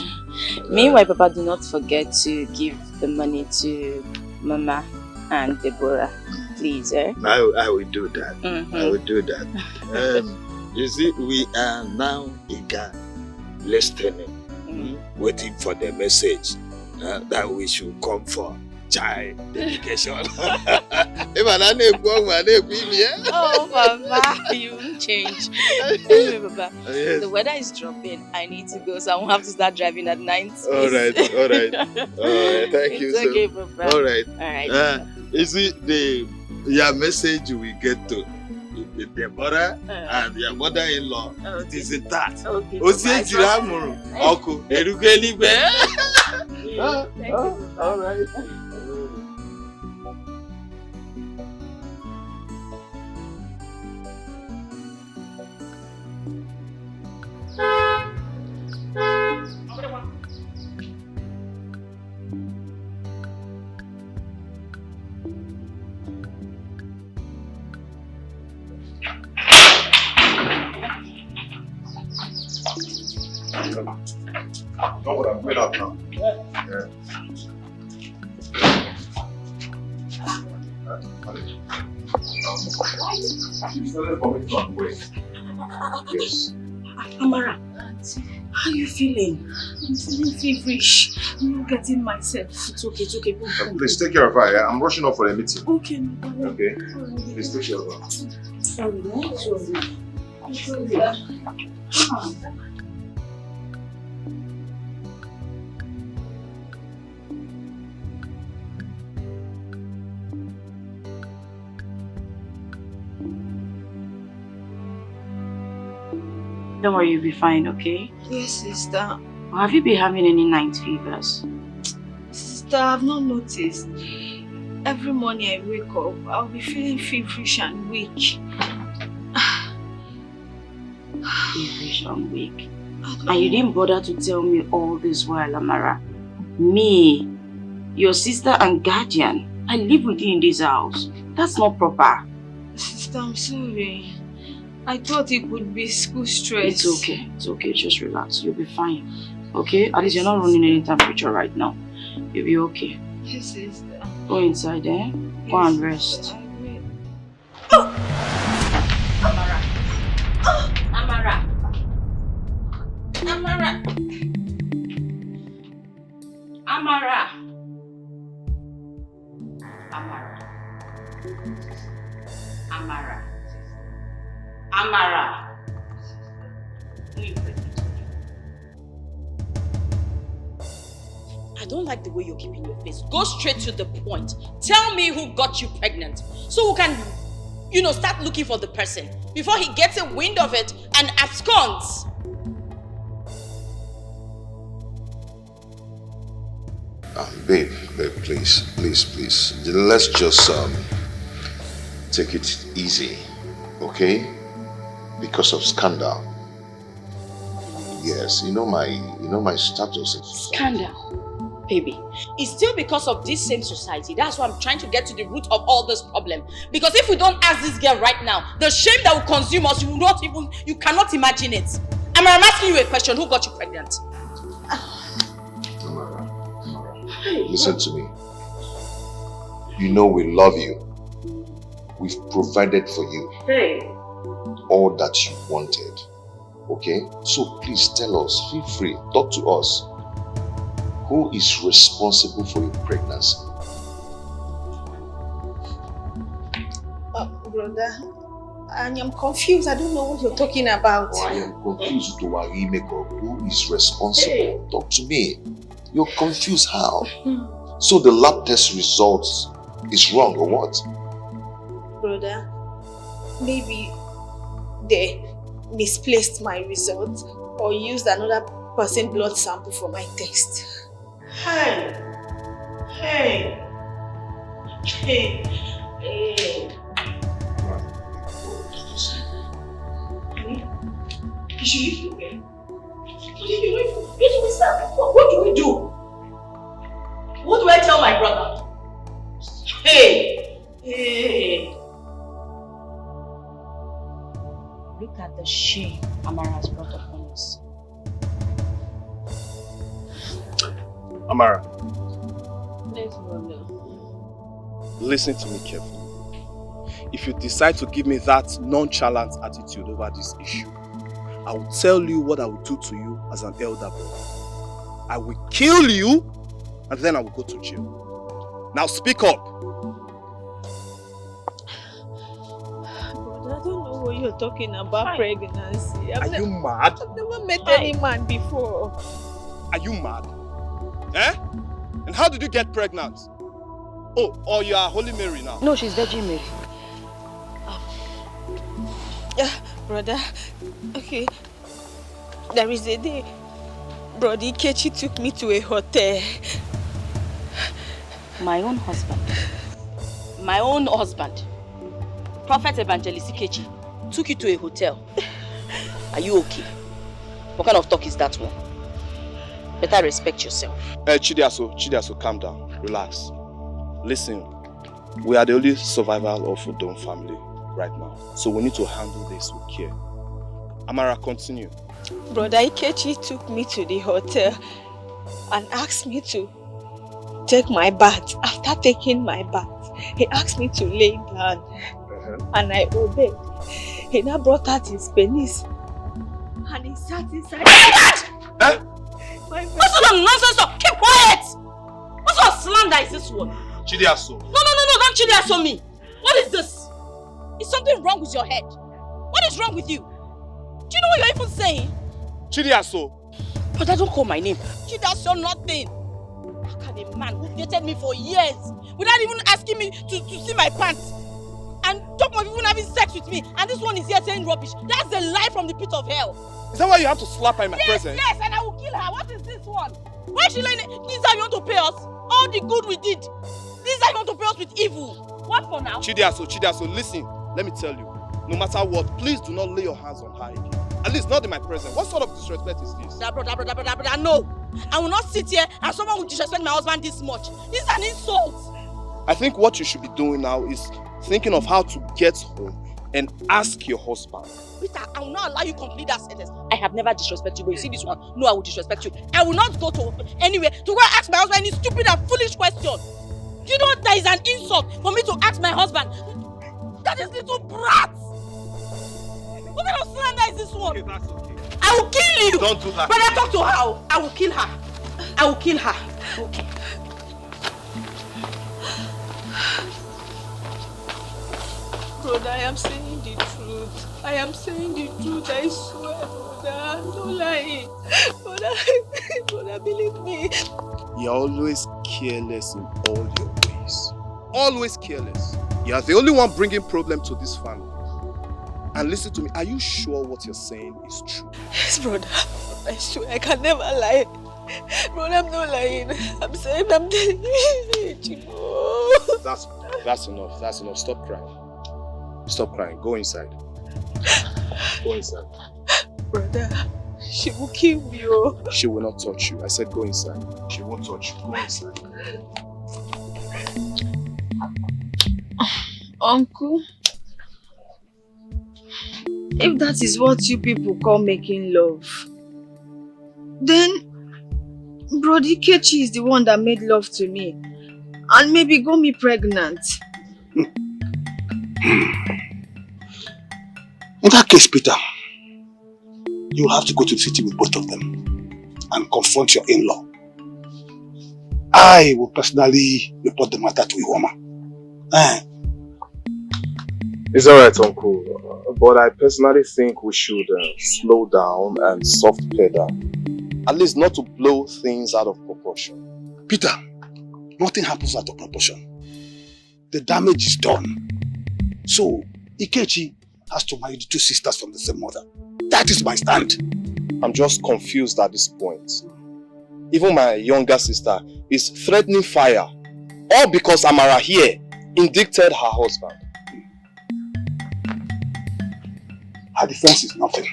Meanwhile, Papa, do not forget to give the money to Mama and Deborah. Please, I will do that. I will do that. You see, we are now eager listening, waiting for the message that we should come for child dedication. Oh, Papa, you won't change. Anyway, Papa, the weather is dropping. I need to go, so I won't have to start driving at night. All right. Thank you. It's okay, Papa. All right. You see, your message we get to Deborah and your mother-in-law. It is in that. All right. Don't worry, I'm going out now. Yeah. Yes. Amara, how are you feeling? I'm feeling feverish. I'm not getting myself. It's okay. Please take care of her. Yeah? I'm rushing off for a meeting. Okay, no problem. Okay. Please take care of her. Sorry. Don't worry, you'll be fine, okay? Yes, sister. Have you been having any night fevers? Sister, I've not noticed. Every morning I wake up, I'll be feeling feverish and weak. Feverish and weak? And you didn't bother to tell me all this while, Amara. Me, your sister and guardian, I live with you in this house. That's not proper. Sister, I'm sorry. I thought it would be school stress. It's okay. It's okay. Just relax. You'll be fine. Okay? At least you're not running any temperature right now. You'll be okay. Yes, sister. Go inside, eh? Go and rest. Amara. Amara. Amara. Amara. Amara. Amara. Amara. I don't like the way you're keeping your face. Go straight to the point. Tell me who got you pregnant so we can, start looking for the person before he gets a wind of it and absconds. Babe, please. Let's just take it easy, okay? Because of scandal. Yes, you know my status. Scandal, baby. It's still because of this same society. That's why I'm trying to get to the root of all this problem. Because if we don't ask this girl right now, the shame that will consume us, you cannot imagine it. I'm asking you a question. Who got you pregnant? Listen to me. You know we love you. We've provided for you all that you wanted. Okay? So please tell us, feel free, talk to us. Who is responsible for your pregnancy? Brother, I am confused. I don't know what you're talking about. I am confused to who is responsible. Talk to me. You're confused how? So the lab test results is wrong or what? Brother, maybe they misplaced my result or used another person's blood sample for my test. Hey. You should leave the bed. What do we do? What do I tell my brother? Hey! Look at the shame Amara has brought upon us. Amara, Yes, brother. listen to me carefully. If you decide to give me that nonchalant attitude over this issue, I will tell you what I will do to you as an elder brother. I will kill you and then I will go to jail. Now speak up. Brother, I don't know what you're talking about pregnancy. Are you mad? I've never met any man before. Are you mad? Eh? And how did you get pregnant? Oh, or you are Holy Mary now? No, she's Virgin Mary. Yeah, brother. Okay. There is a day Brother Ikechi took me to a hotel. My own husband. My own husband. Prophet Evangelist Ikechi took you to a hotel. Are you okay? What kind of talk is that one? Better respect yourself. Chidiaso, calm down. Relax. Listen, we are the only survival of Udon family right now. So we need to handle this with care. Amara, continue. Brother Ikechi took me to the hotel and asked me to take my bath. After taking my bath, he asked me to lay down and I obeyed. He now brought out his penis and he sat inside. What sort of nonsense? Keep quiet! What sort of slander is this one? Chidiaso. No, don't Chidiaso me. What is this? Is something wrong with your head? What is wrong with you? Do you know what you're even saying? Chidiaso. But I don't call my name. Chidiaso nothing. How can a man who dated me for years without even asking me to see my pants and talk of even having sex with me, and this one is here saying rubbish? That's a lie from the pit of hell. Is that why you have to slap her in my presence? Yes, and I will kill her. What is this one? Why is she laying it? This is how you want to pay us? All the good we did. This is how you want to pay us with evil. What for now? Chidiaso, listen. Let me tell you. No matter what, please do not lay your hands on her again. At least not in my presence. What sort of disrespect is this? Brother, no. I will not sit here and someone will disrespect my husband this much. This is an insult. I think what you should be doing now is thinking of how to get home and ask your husband. Peter, I will not allow you to complete that sentence. I have never disrespected you, but you see this one? No, I will disrespect you. I will not go to anywhere to go and ask my husband any stupid and foolish question. Do you know that is an insult for me to ask my husband? That is little brat. What kind of slander is this one? Okay, that's okay. I will kill you. Don't do that. Brother, talk to her. I will kill her. I will kill her. Okay. Brother, I am saying the truth. I am saying the truth. I swear, brother. No lying. Brother, believe me. You're always careless in all your ways. Always careless. You're the only one bringing problem to this family. And listen to me, are you sure what you're saying is true? Yes, brother. I swear I can never lie. Brother, I'm not lying. I'm saying I'm telling you. That's enough. That's enough. Stop crying. Stop crying. Go inside. Go inside. Brother, she will kill me. Oh. She will not touch you. I said go inside. She won't touch you. Go inside. Uncle, if that is what you people call making love, then Brody Kechi is the one that made love to me and maybe got me pregnant. In that case, Peter, you will have to go to the city with both of them and confront your in-law. I will personally report the matter to Iwoma. It's alright, Uncle. But I personally think we should slow down and soft pedal. At least not to blow things out of proportion. Peter, nothing happens out of proportion. The damage is done. So, Ikechi has to marry the two sisters from the same mother. That is my stand. I'm just confused at this point. Even my younger sister is threatening fire. All because Amara here indicted her husband. Her defense is nothing.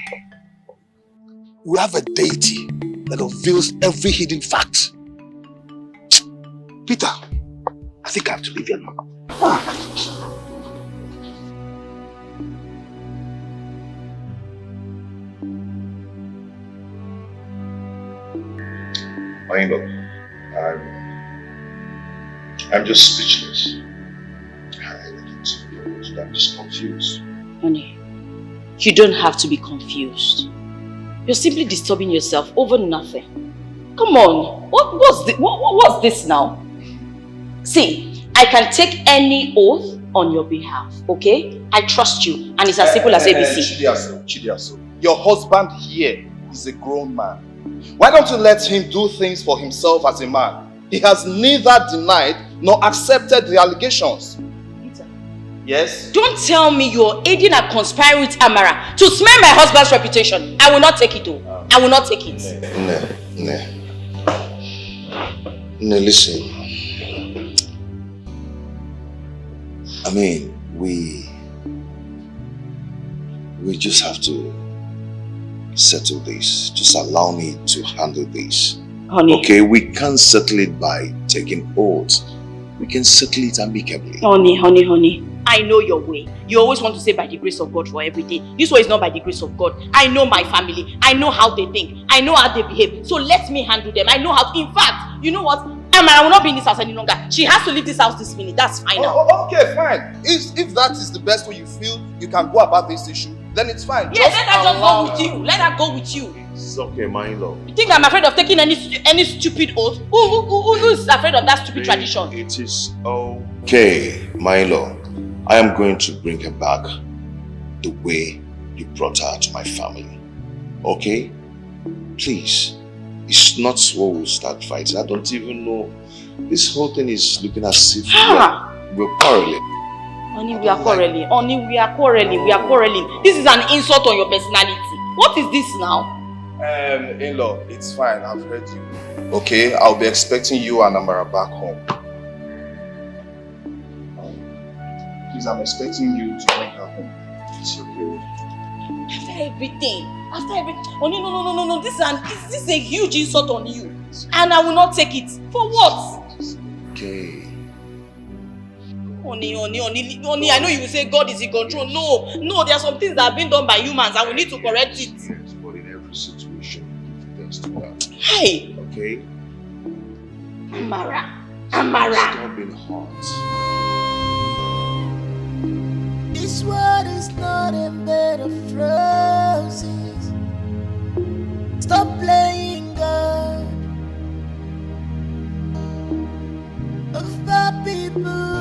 We have a deity that reveals every hidden fact. Peter, I think I have to leave here now. I'm just speechless. I'm just confused. Honey, you don't have to be confused. You're simply disturbing yourself over nothing. Come on, what's this now? See, I can take any oath on your behalf, okay? I trust you, and it's as simple as ABC. Chidiaso, your husband here is a grown man. Why don't you let him do things for himself as a man? He has neither denied nor accepted the allegations. Yes? Don't tell me you're aiding and conspiring with Amara to smear my husband's reputation. I will not take it, though. I will not take it. No, listen. I mean, we just have to settle this. Just allow me to handle this. Honey. Okay, we can't settle it by taking oaths. We can settle it amicably. Honey. I know your way. You always want to say by the grace of God for everything. This way is not by the grace of God. I know my family. I know how they think. I know how they behave. So let me handle them. I know how to. In fact, you know what? Amara will not be in this house any longer. She has to leave this house this minute. That's fine now. Okay, fine. If that is the best way you feel you can go about this issue, then it's fine. Yes, let her just go with you. Let her go with you. It's okay, my in-law. You think I'm afraid of taking any stupid oath? Who is afraid of that stupid tradition? It is okay, my in-law. I am going to bring her back the way you brought her to my family. Okay? Please. It's not what we'll start fighting. I don't even know. This whole thing is looking as if we're quarreling. Honey, we are quarreling. Honey, we are quarreling. This is an insult on your personality. What is this now? In-law, it's fine. I've heard you. Okay, I'll be expecting you and Amara back home. Please, I'm expecting you to bring her home. It's okay. everything, oh no, this is a huge insult on you. And I will not take it. For what? Okay. Honey, I know you will say God is in control. No, there are some things that have been done by humans and we need to correct it. Yes, but in every situation, thanks to God. Hey! Okay? Amara. Stop being hot. This world is not a bed of roses. Stop playing God. Of the people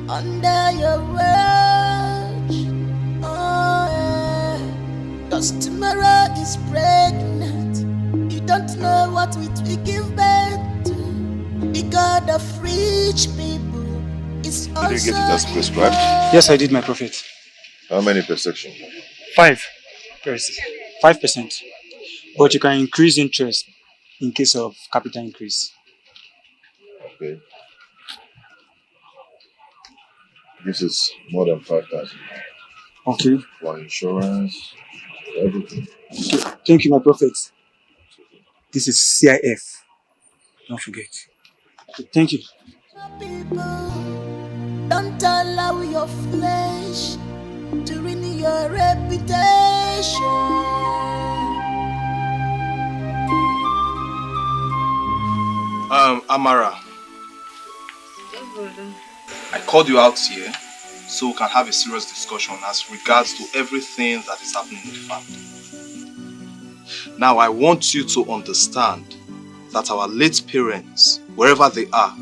under your watch. Oh yeah. 'Cause tomorrow is pregnant. You don't know what it will give birth to. The God of rich people is also. Did you get it as prescribed? Yes, I did, my prophet. How many per section? 5%. But you can increase interest in case of capital increase. Okay. This is more than 5,000. Okay. For insurance, everything. Okay. Thank you, my prophet. This is CIF. Don't forget. Okay. Thank you. People, don't allow your flesh to ruin your reputation. Amara. I called you out here so we can have a serious discussion as regards to everything that is happening in the family. Now, I want you to understand that our late parents, wherever they are,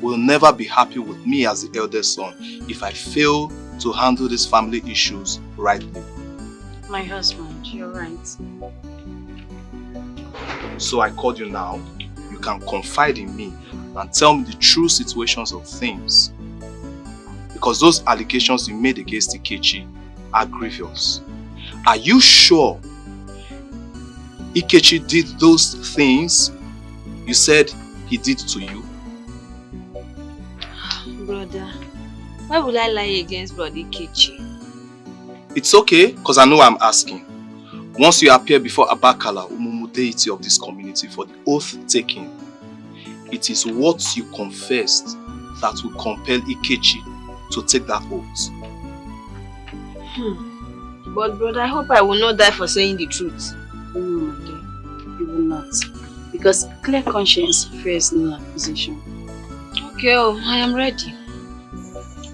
will never be happy with me as the eldest son if I fail to handle these family issues rightly. My husband, you're right. So I called you now. You can confide in me and tell me the true situations of things. Because those allegations you made against Ikechi are grievous. Are you sure Ikechi did those things you said he did to you? Brother, why would I lie against Brother Ikechi? It's okay, because I know I'm asking. Once you appear before Abakala, Umumu deity of this community, for the oath taking, it is what you confessed that will compel Ikechi to take that oath. But brother, I hope I will not die for saying the truth. No, my dear, you will not. Because clear conscience fears no accusation. Okay, I am ready.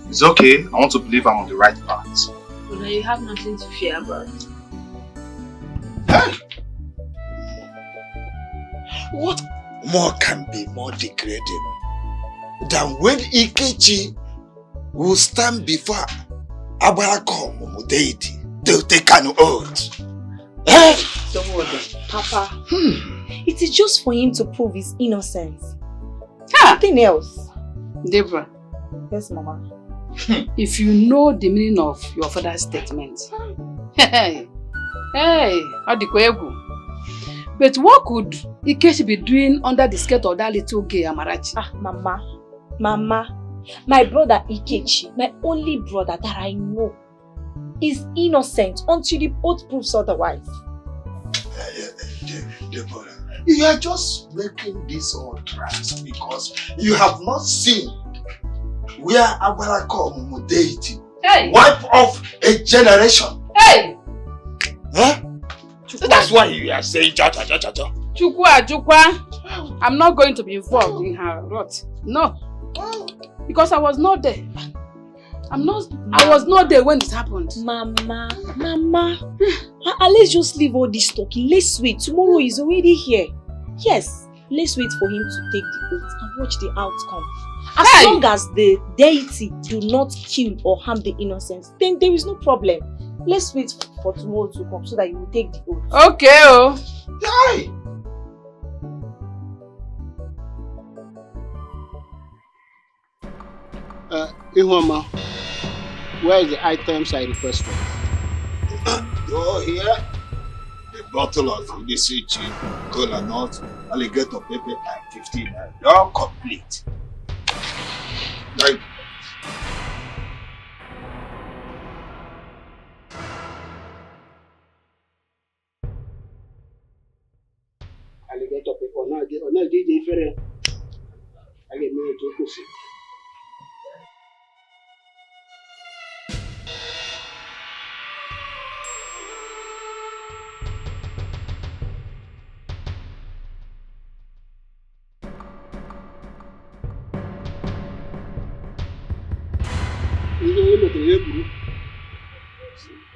It's okay, I want to believe I'm on the right path. Brother, you have nothing to fear about. What more can be more degrading than when Ikechi will stand before Abarakom deity to take an oath? Don't worry, Papa. It is just for him to prove his innocence. Nothing else. Deborah. Yes, Mama. If you know the meaning of your father's statement, hey, Adikoegu. But what could Ikechi be doing under the skirt of that little gay Amarachi? Mama, my brother Ikechi, my only brother that I know, is innocent until the oath proves otherwise. Deborah, you are just making this all trans because you have not seen where Abarakom deity wipe off a generation. Hey! Huh? That's why you are saying cha-cha-cha-cha-cha. Chukwa, I'm not going to be involved in her rot. No. Because I was not there. I was not there when it happened. Mama. Let's just leave all this talking. Let's wait. Tomorrow is already here. Yes, let's wait for him to take the oath and watch the outcome. As long as the deity do not kill or harm the innocents, then there is no problem. Let's wait for tomorrow to come so that you will take the oath. Okay, Yay! Ihoma, where is the items I requested? Go here. The bottle of Udisichi, cola nut, alligator pepper, and 15. You're complete. Thank you. na-eje ifere a ga-eme etu o kwesịrị. Ihe onye metere ya buru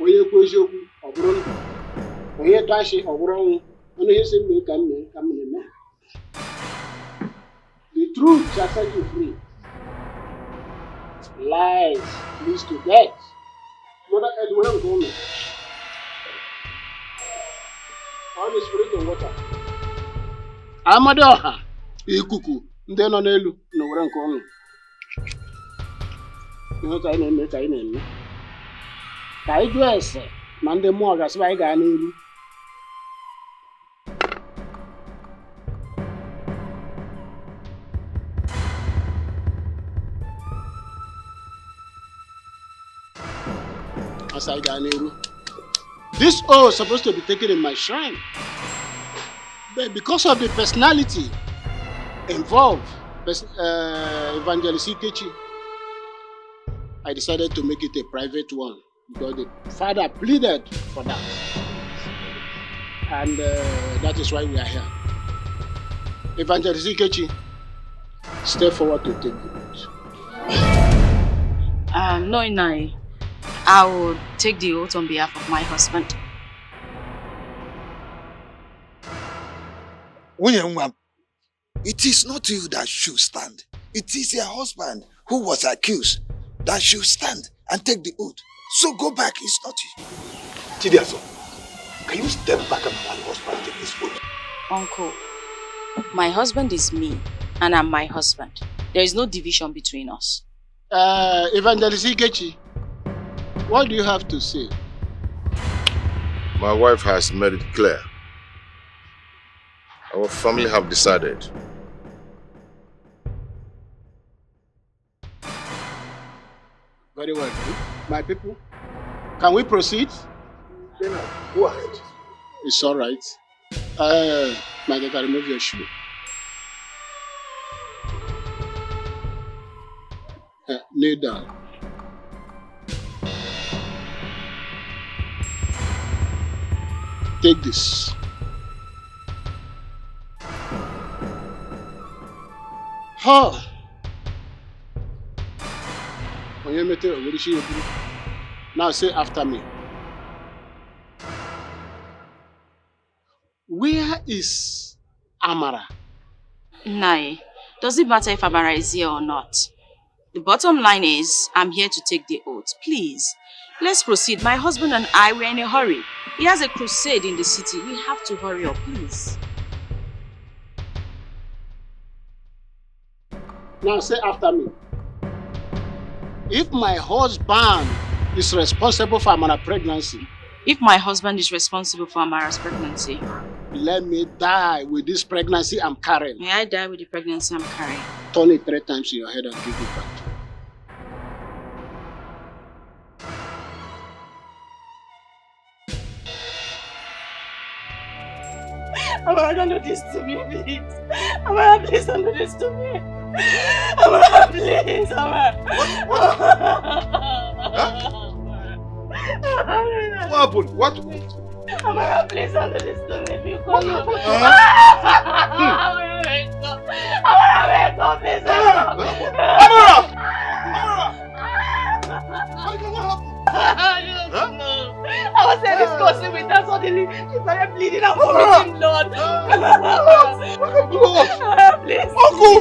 onye ekwu eziokwu ọ bụrụ ndụ, onye tụ ashị ọ bụrụ ọnwụ. Ọnụ ihe si mee ka m na-eme. The truth shall set you free. Lies leads to death. Mother Edward nke ụlọ. All the spirit and water. Amadi ọha ikuku ndị nọ n'elu na were nke ụlọ. Ihe ka anyị na-eme ka anyị jụọ ese ma ndị mmụọ gasịba anyị gaa n'iru. As I got n'iru. This oath is supposed to be taken in my shrine. But because of the personality involved, Evangelist Ikechi, I decided to make it a private one because the father pleaded for that. And that is why we are here. Evangelist Ikechi, step forward to take the oath. No, Inai. I will take the oath on behalf of my husband. It is not you that should stand. It is your husband who was accused that should stand and take the oath. So go back, it's not you. Chidiaso, can you step back and allow your husband take this oath? Uncle, my husband is me and I'm my husband. There is no division between us. Evangelist Ikechi, what do you have to say? My wife has made it clear. Our family have decided. Very well. My people, can we proceed? Go ahead. It's all right. My daughter, remove your shoe. Kneel down. Take this. Ha! Now say after me. Where is Amara? Nai, does it matter if Amara is here or not? The bottom line is, I'm here to take the oath. Please, let's proceed. My husband and I were in a hurry. He has a crusade in the city. We have to hurry up, please. Now say after me. If my husband is responsible for Amara's pregnancy. If my husband is responsible for Amara's pregnancy. Let me die with this pregnancy I'm carrying. May I die with the pregnancy I'm carrying? Turn it 3 times in your head and give it back. Amara, don't do this to me, please. Amara, please don't do this to me. Amara, please, Amara. What happened? What? Amara, please don't do this to me. Because Amara, wake up. Amara, wake up, please. Amara! I was there discussing with her, suddenly she started bleeding and vomiting blood. Please. Uncle!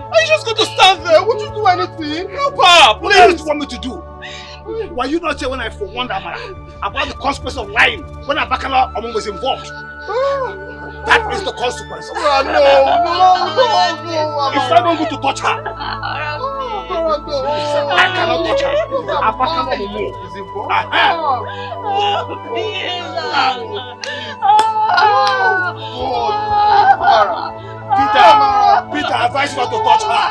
Are you just going to stand there? Won't you do anything? Help her! What else do you want me to do? Were you not here when I forewarned Amara about the consequence of lying when Abakala Omo was involved? That is the consequence. No. If I don't go to touch her, I cannot touch her. Abakala Omo is involved. Peter, advise not to touch her.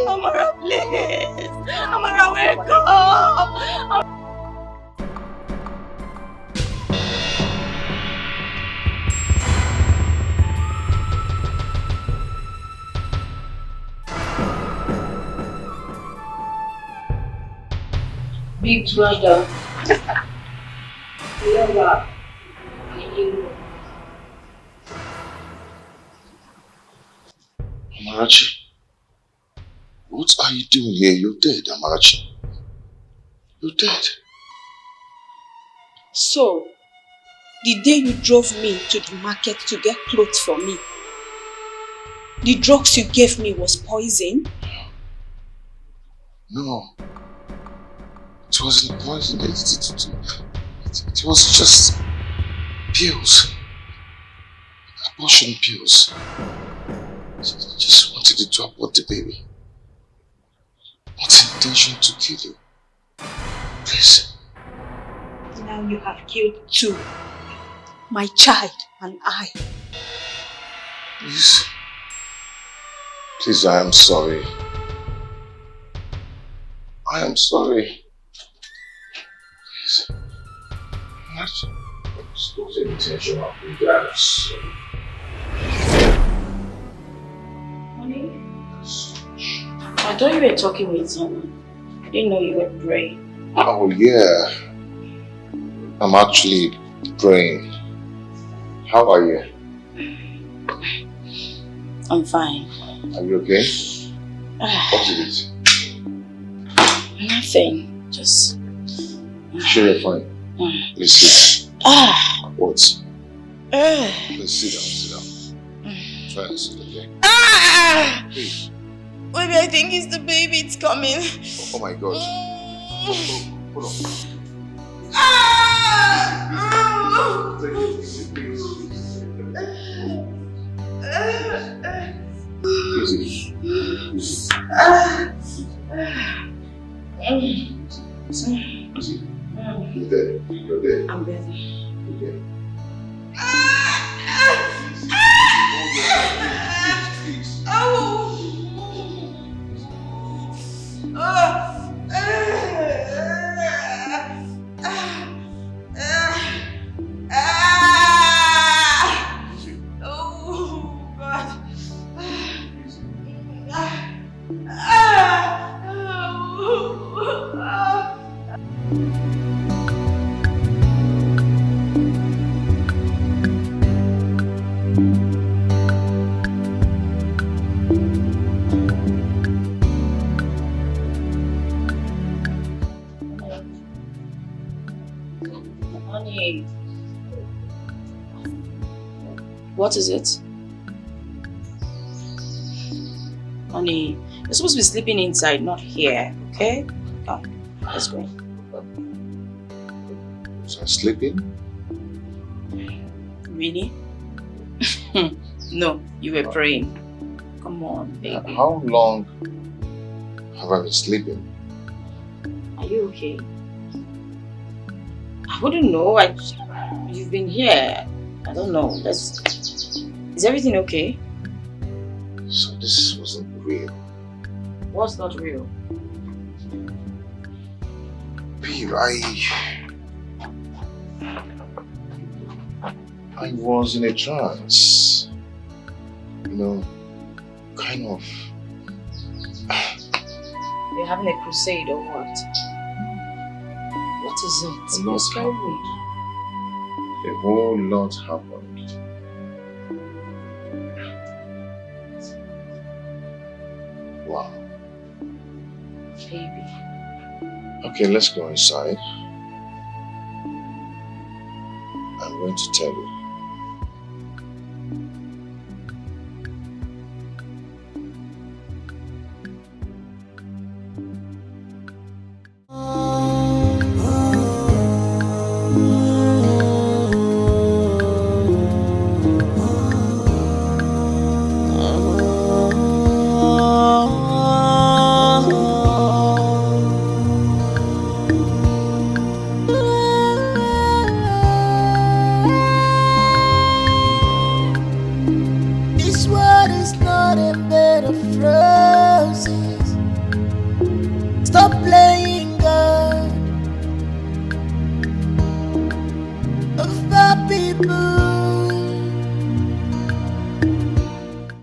Amara, please. Amara, wake up. big brother. Lover. Amarachi, what are you doing here? You're dead, Amarachi. You're dead. So, the day you drove me to the market to get clothes for me, the drugs you gave me was poison? No. It wasn't poison. It was just pills. Abortion pills. Just wanted to abort the baby. What's intention to kill you? Please. Now you have killed two. My child and I. Please. Please, I am sorry. I am sorry. Please. What's the intention of you guys? Honey? I thought you were talking with someone. I didn't know you were praying. Oh yeah. I'm actually praying. How are you? I'm fine. Are you okay? What is it? Nothing. Just... Sure you're fine. Please sit. What? Please sit down. Try and sit, okay? Please. Maybe I think it's the baby, it's coming. Oh my God. Hold on. Easy. You're there. You're there. I'm better. You're there. Honey. What is it? Honey, you're supposed to be sleeping inside, not here, okay? Come, let's go. Was I sleeping? Really? No, you were praying. Come on, baby. How long have I been sleeping? Are you okay? I wouldn't know. You've been here. I don't know. Is everything okay? So this wasn't real. What's not real? Babe, I was in a trance. You know, kind of. You're having a crusade or what? What is it? You're scaring me. A whole lot happened. Wow. Baby. Okay, let's go inside. I'm going to tell you. This world is not a bed of roses. Stop playing God. Of the people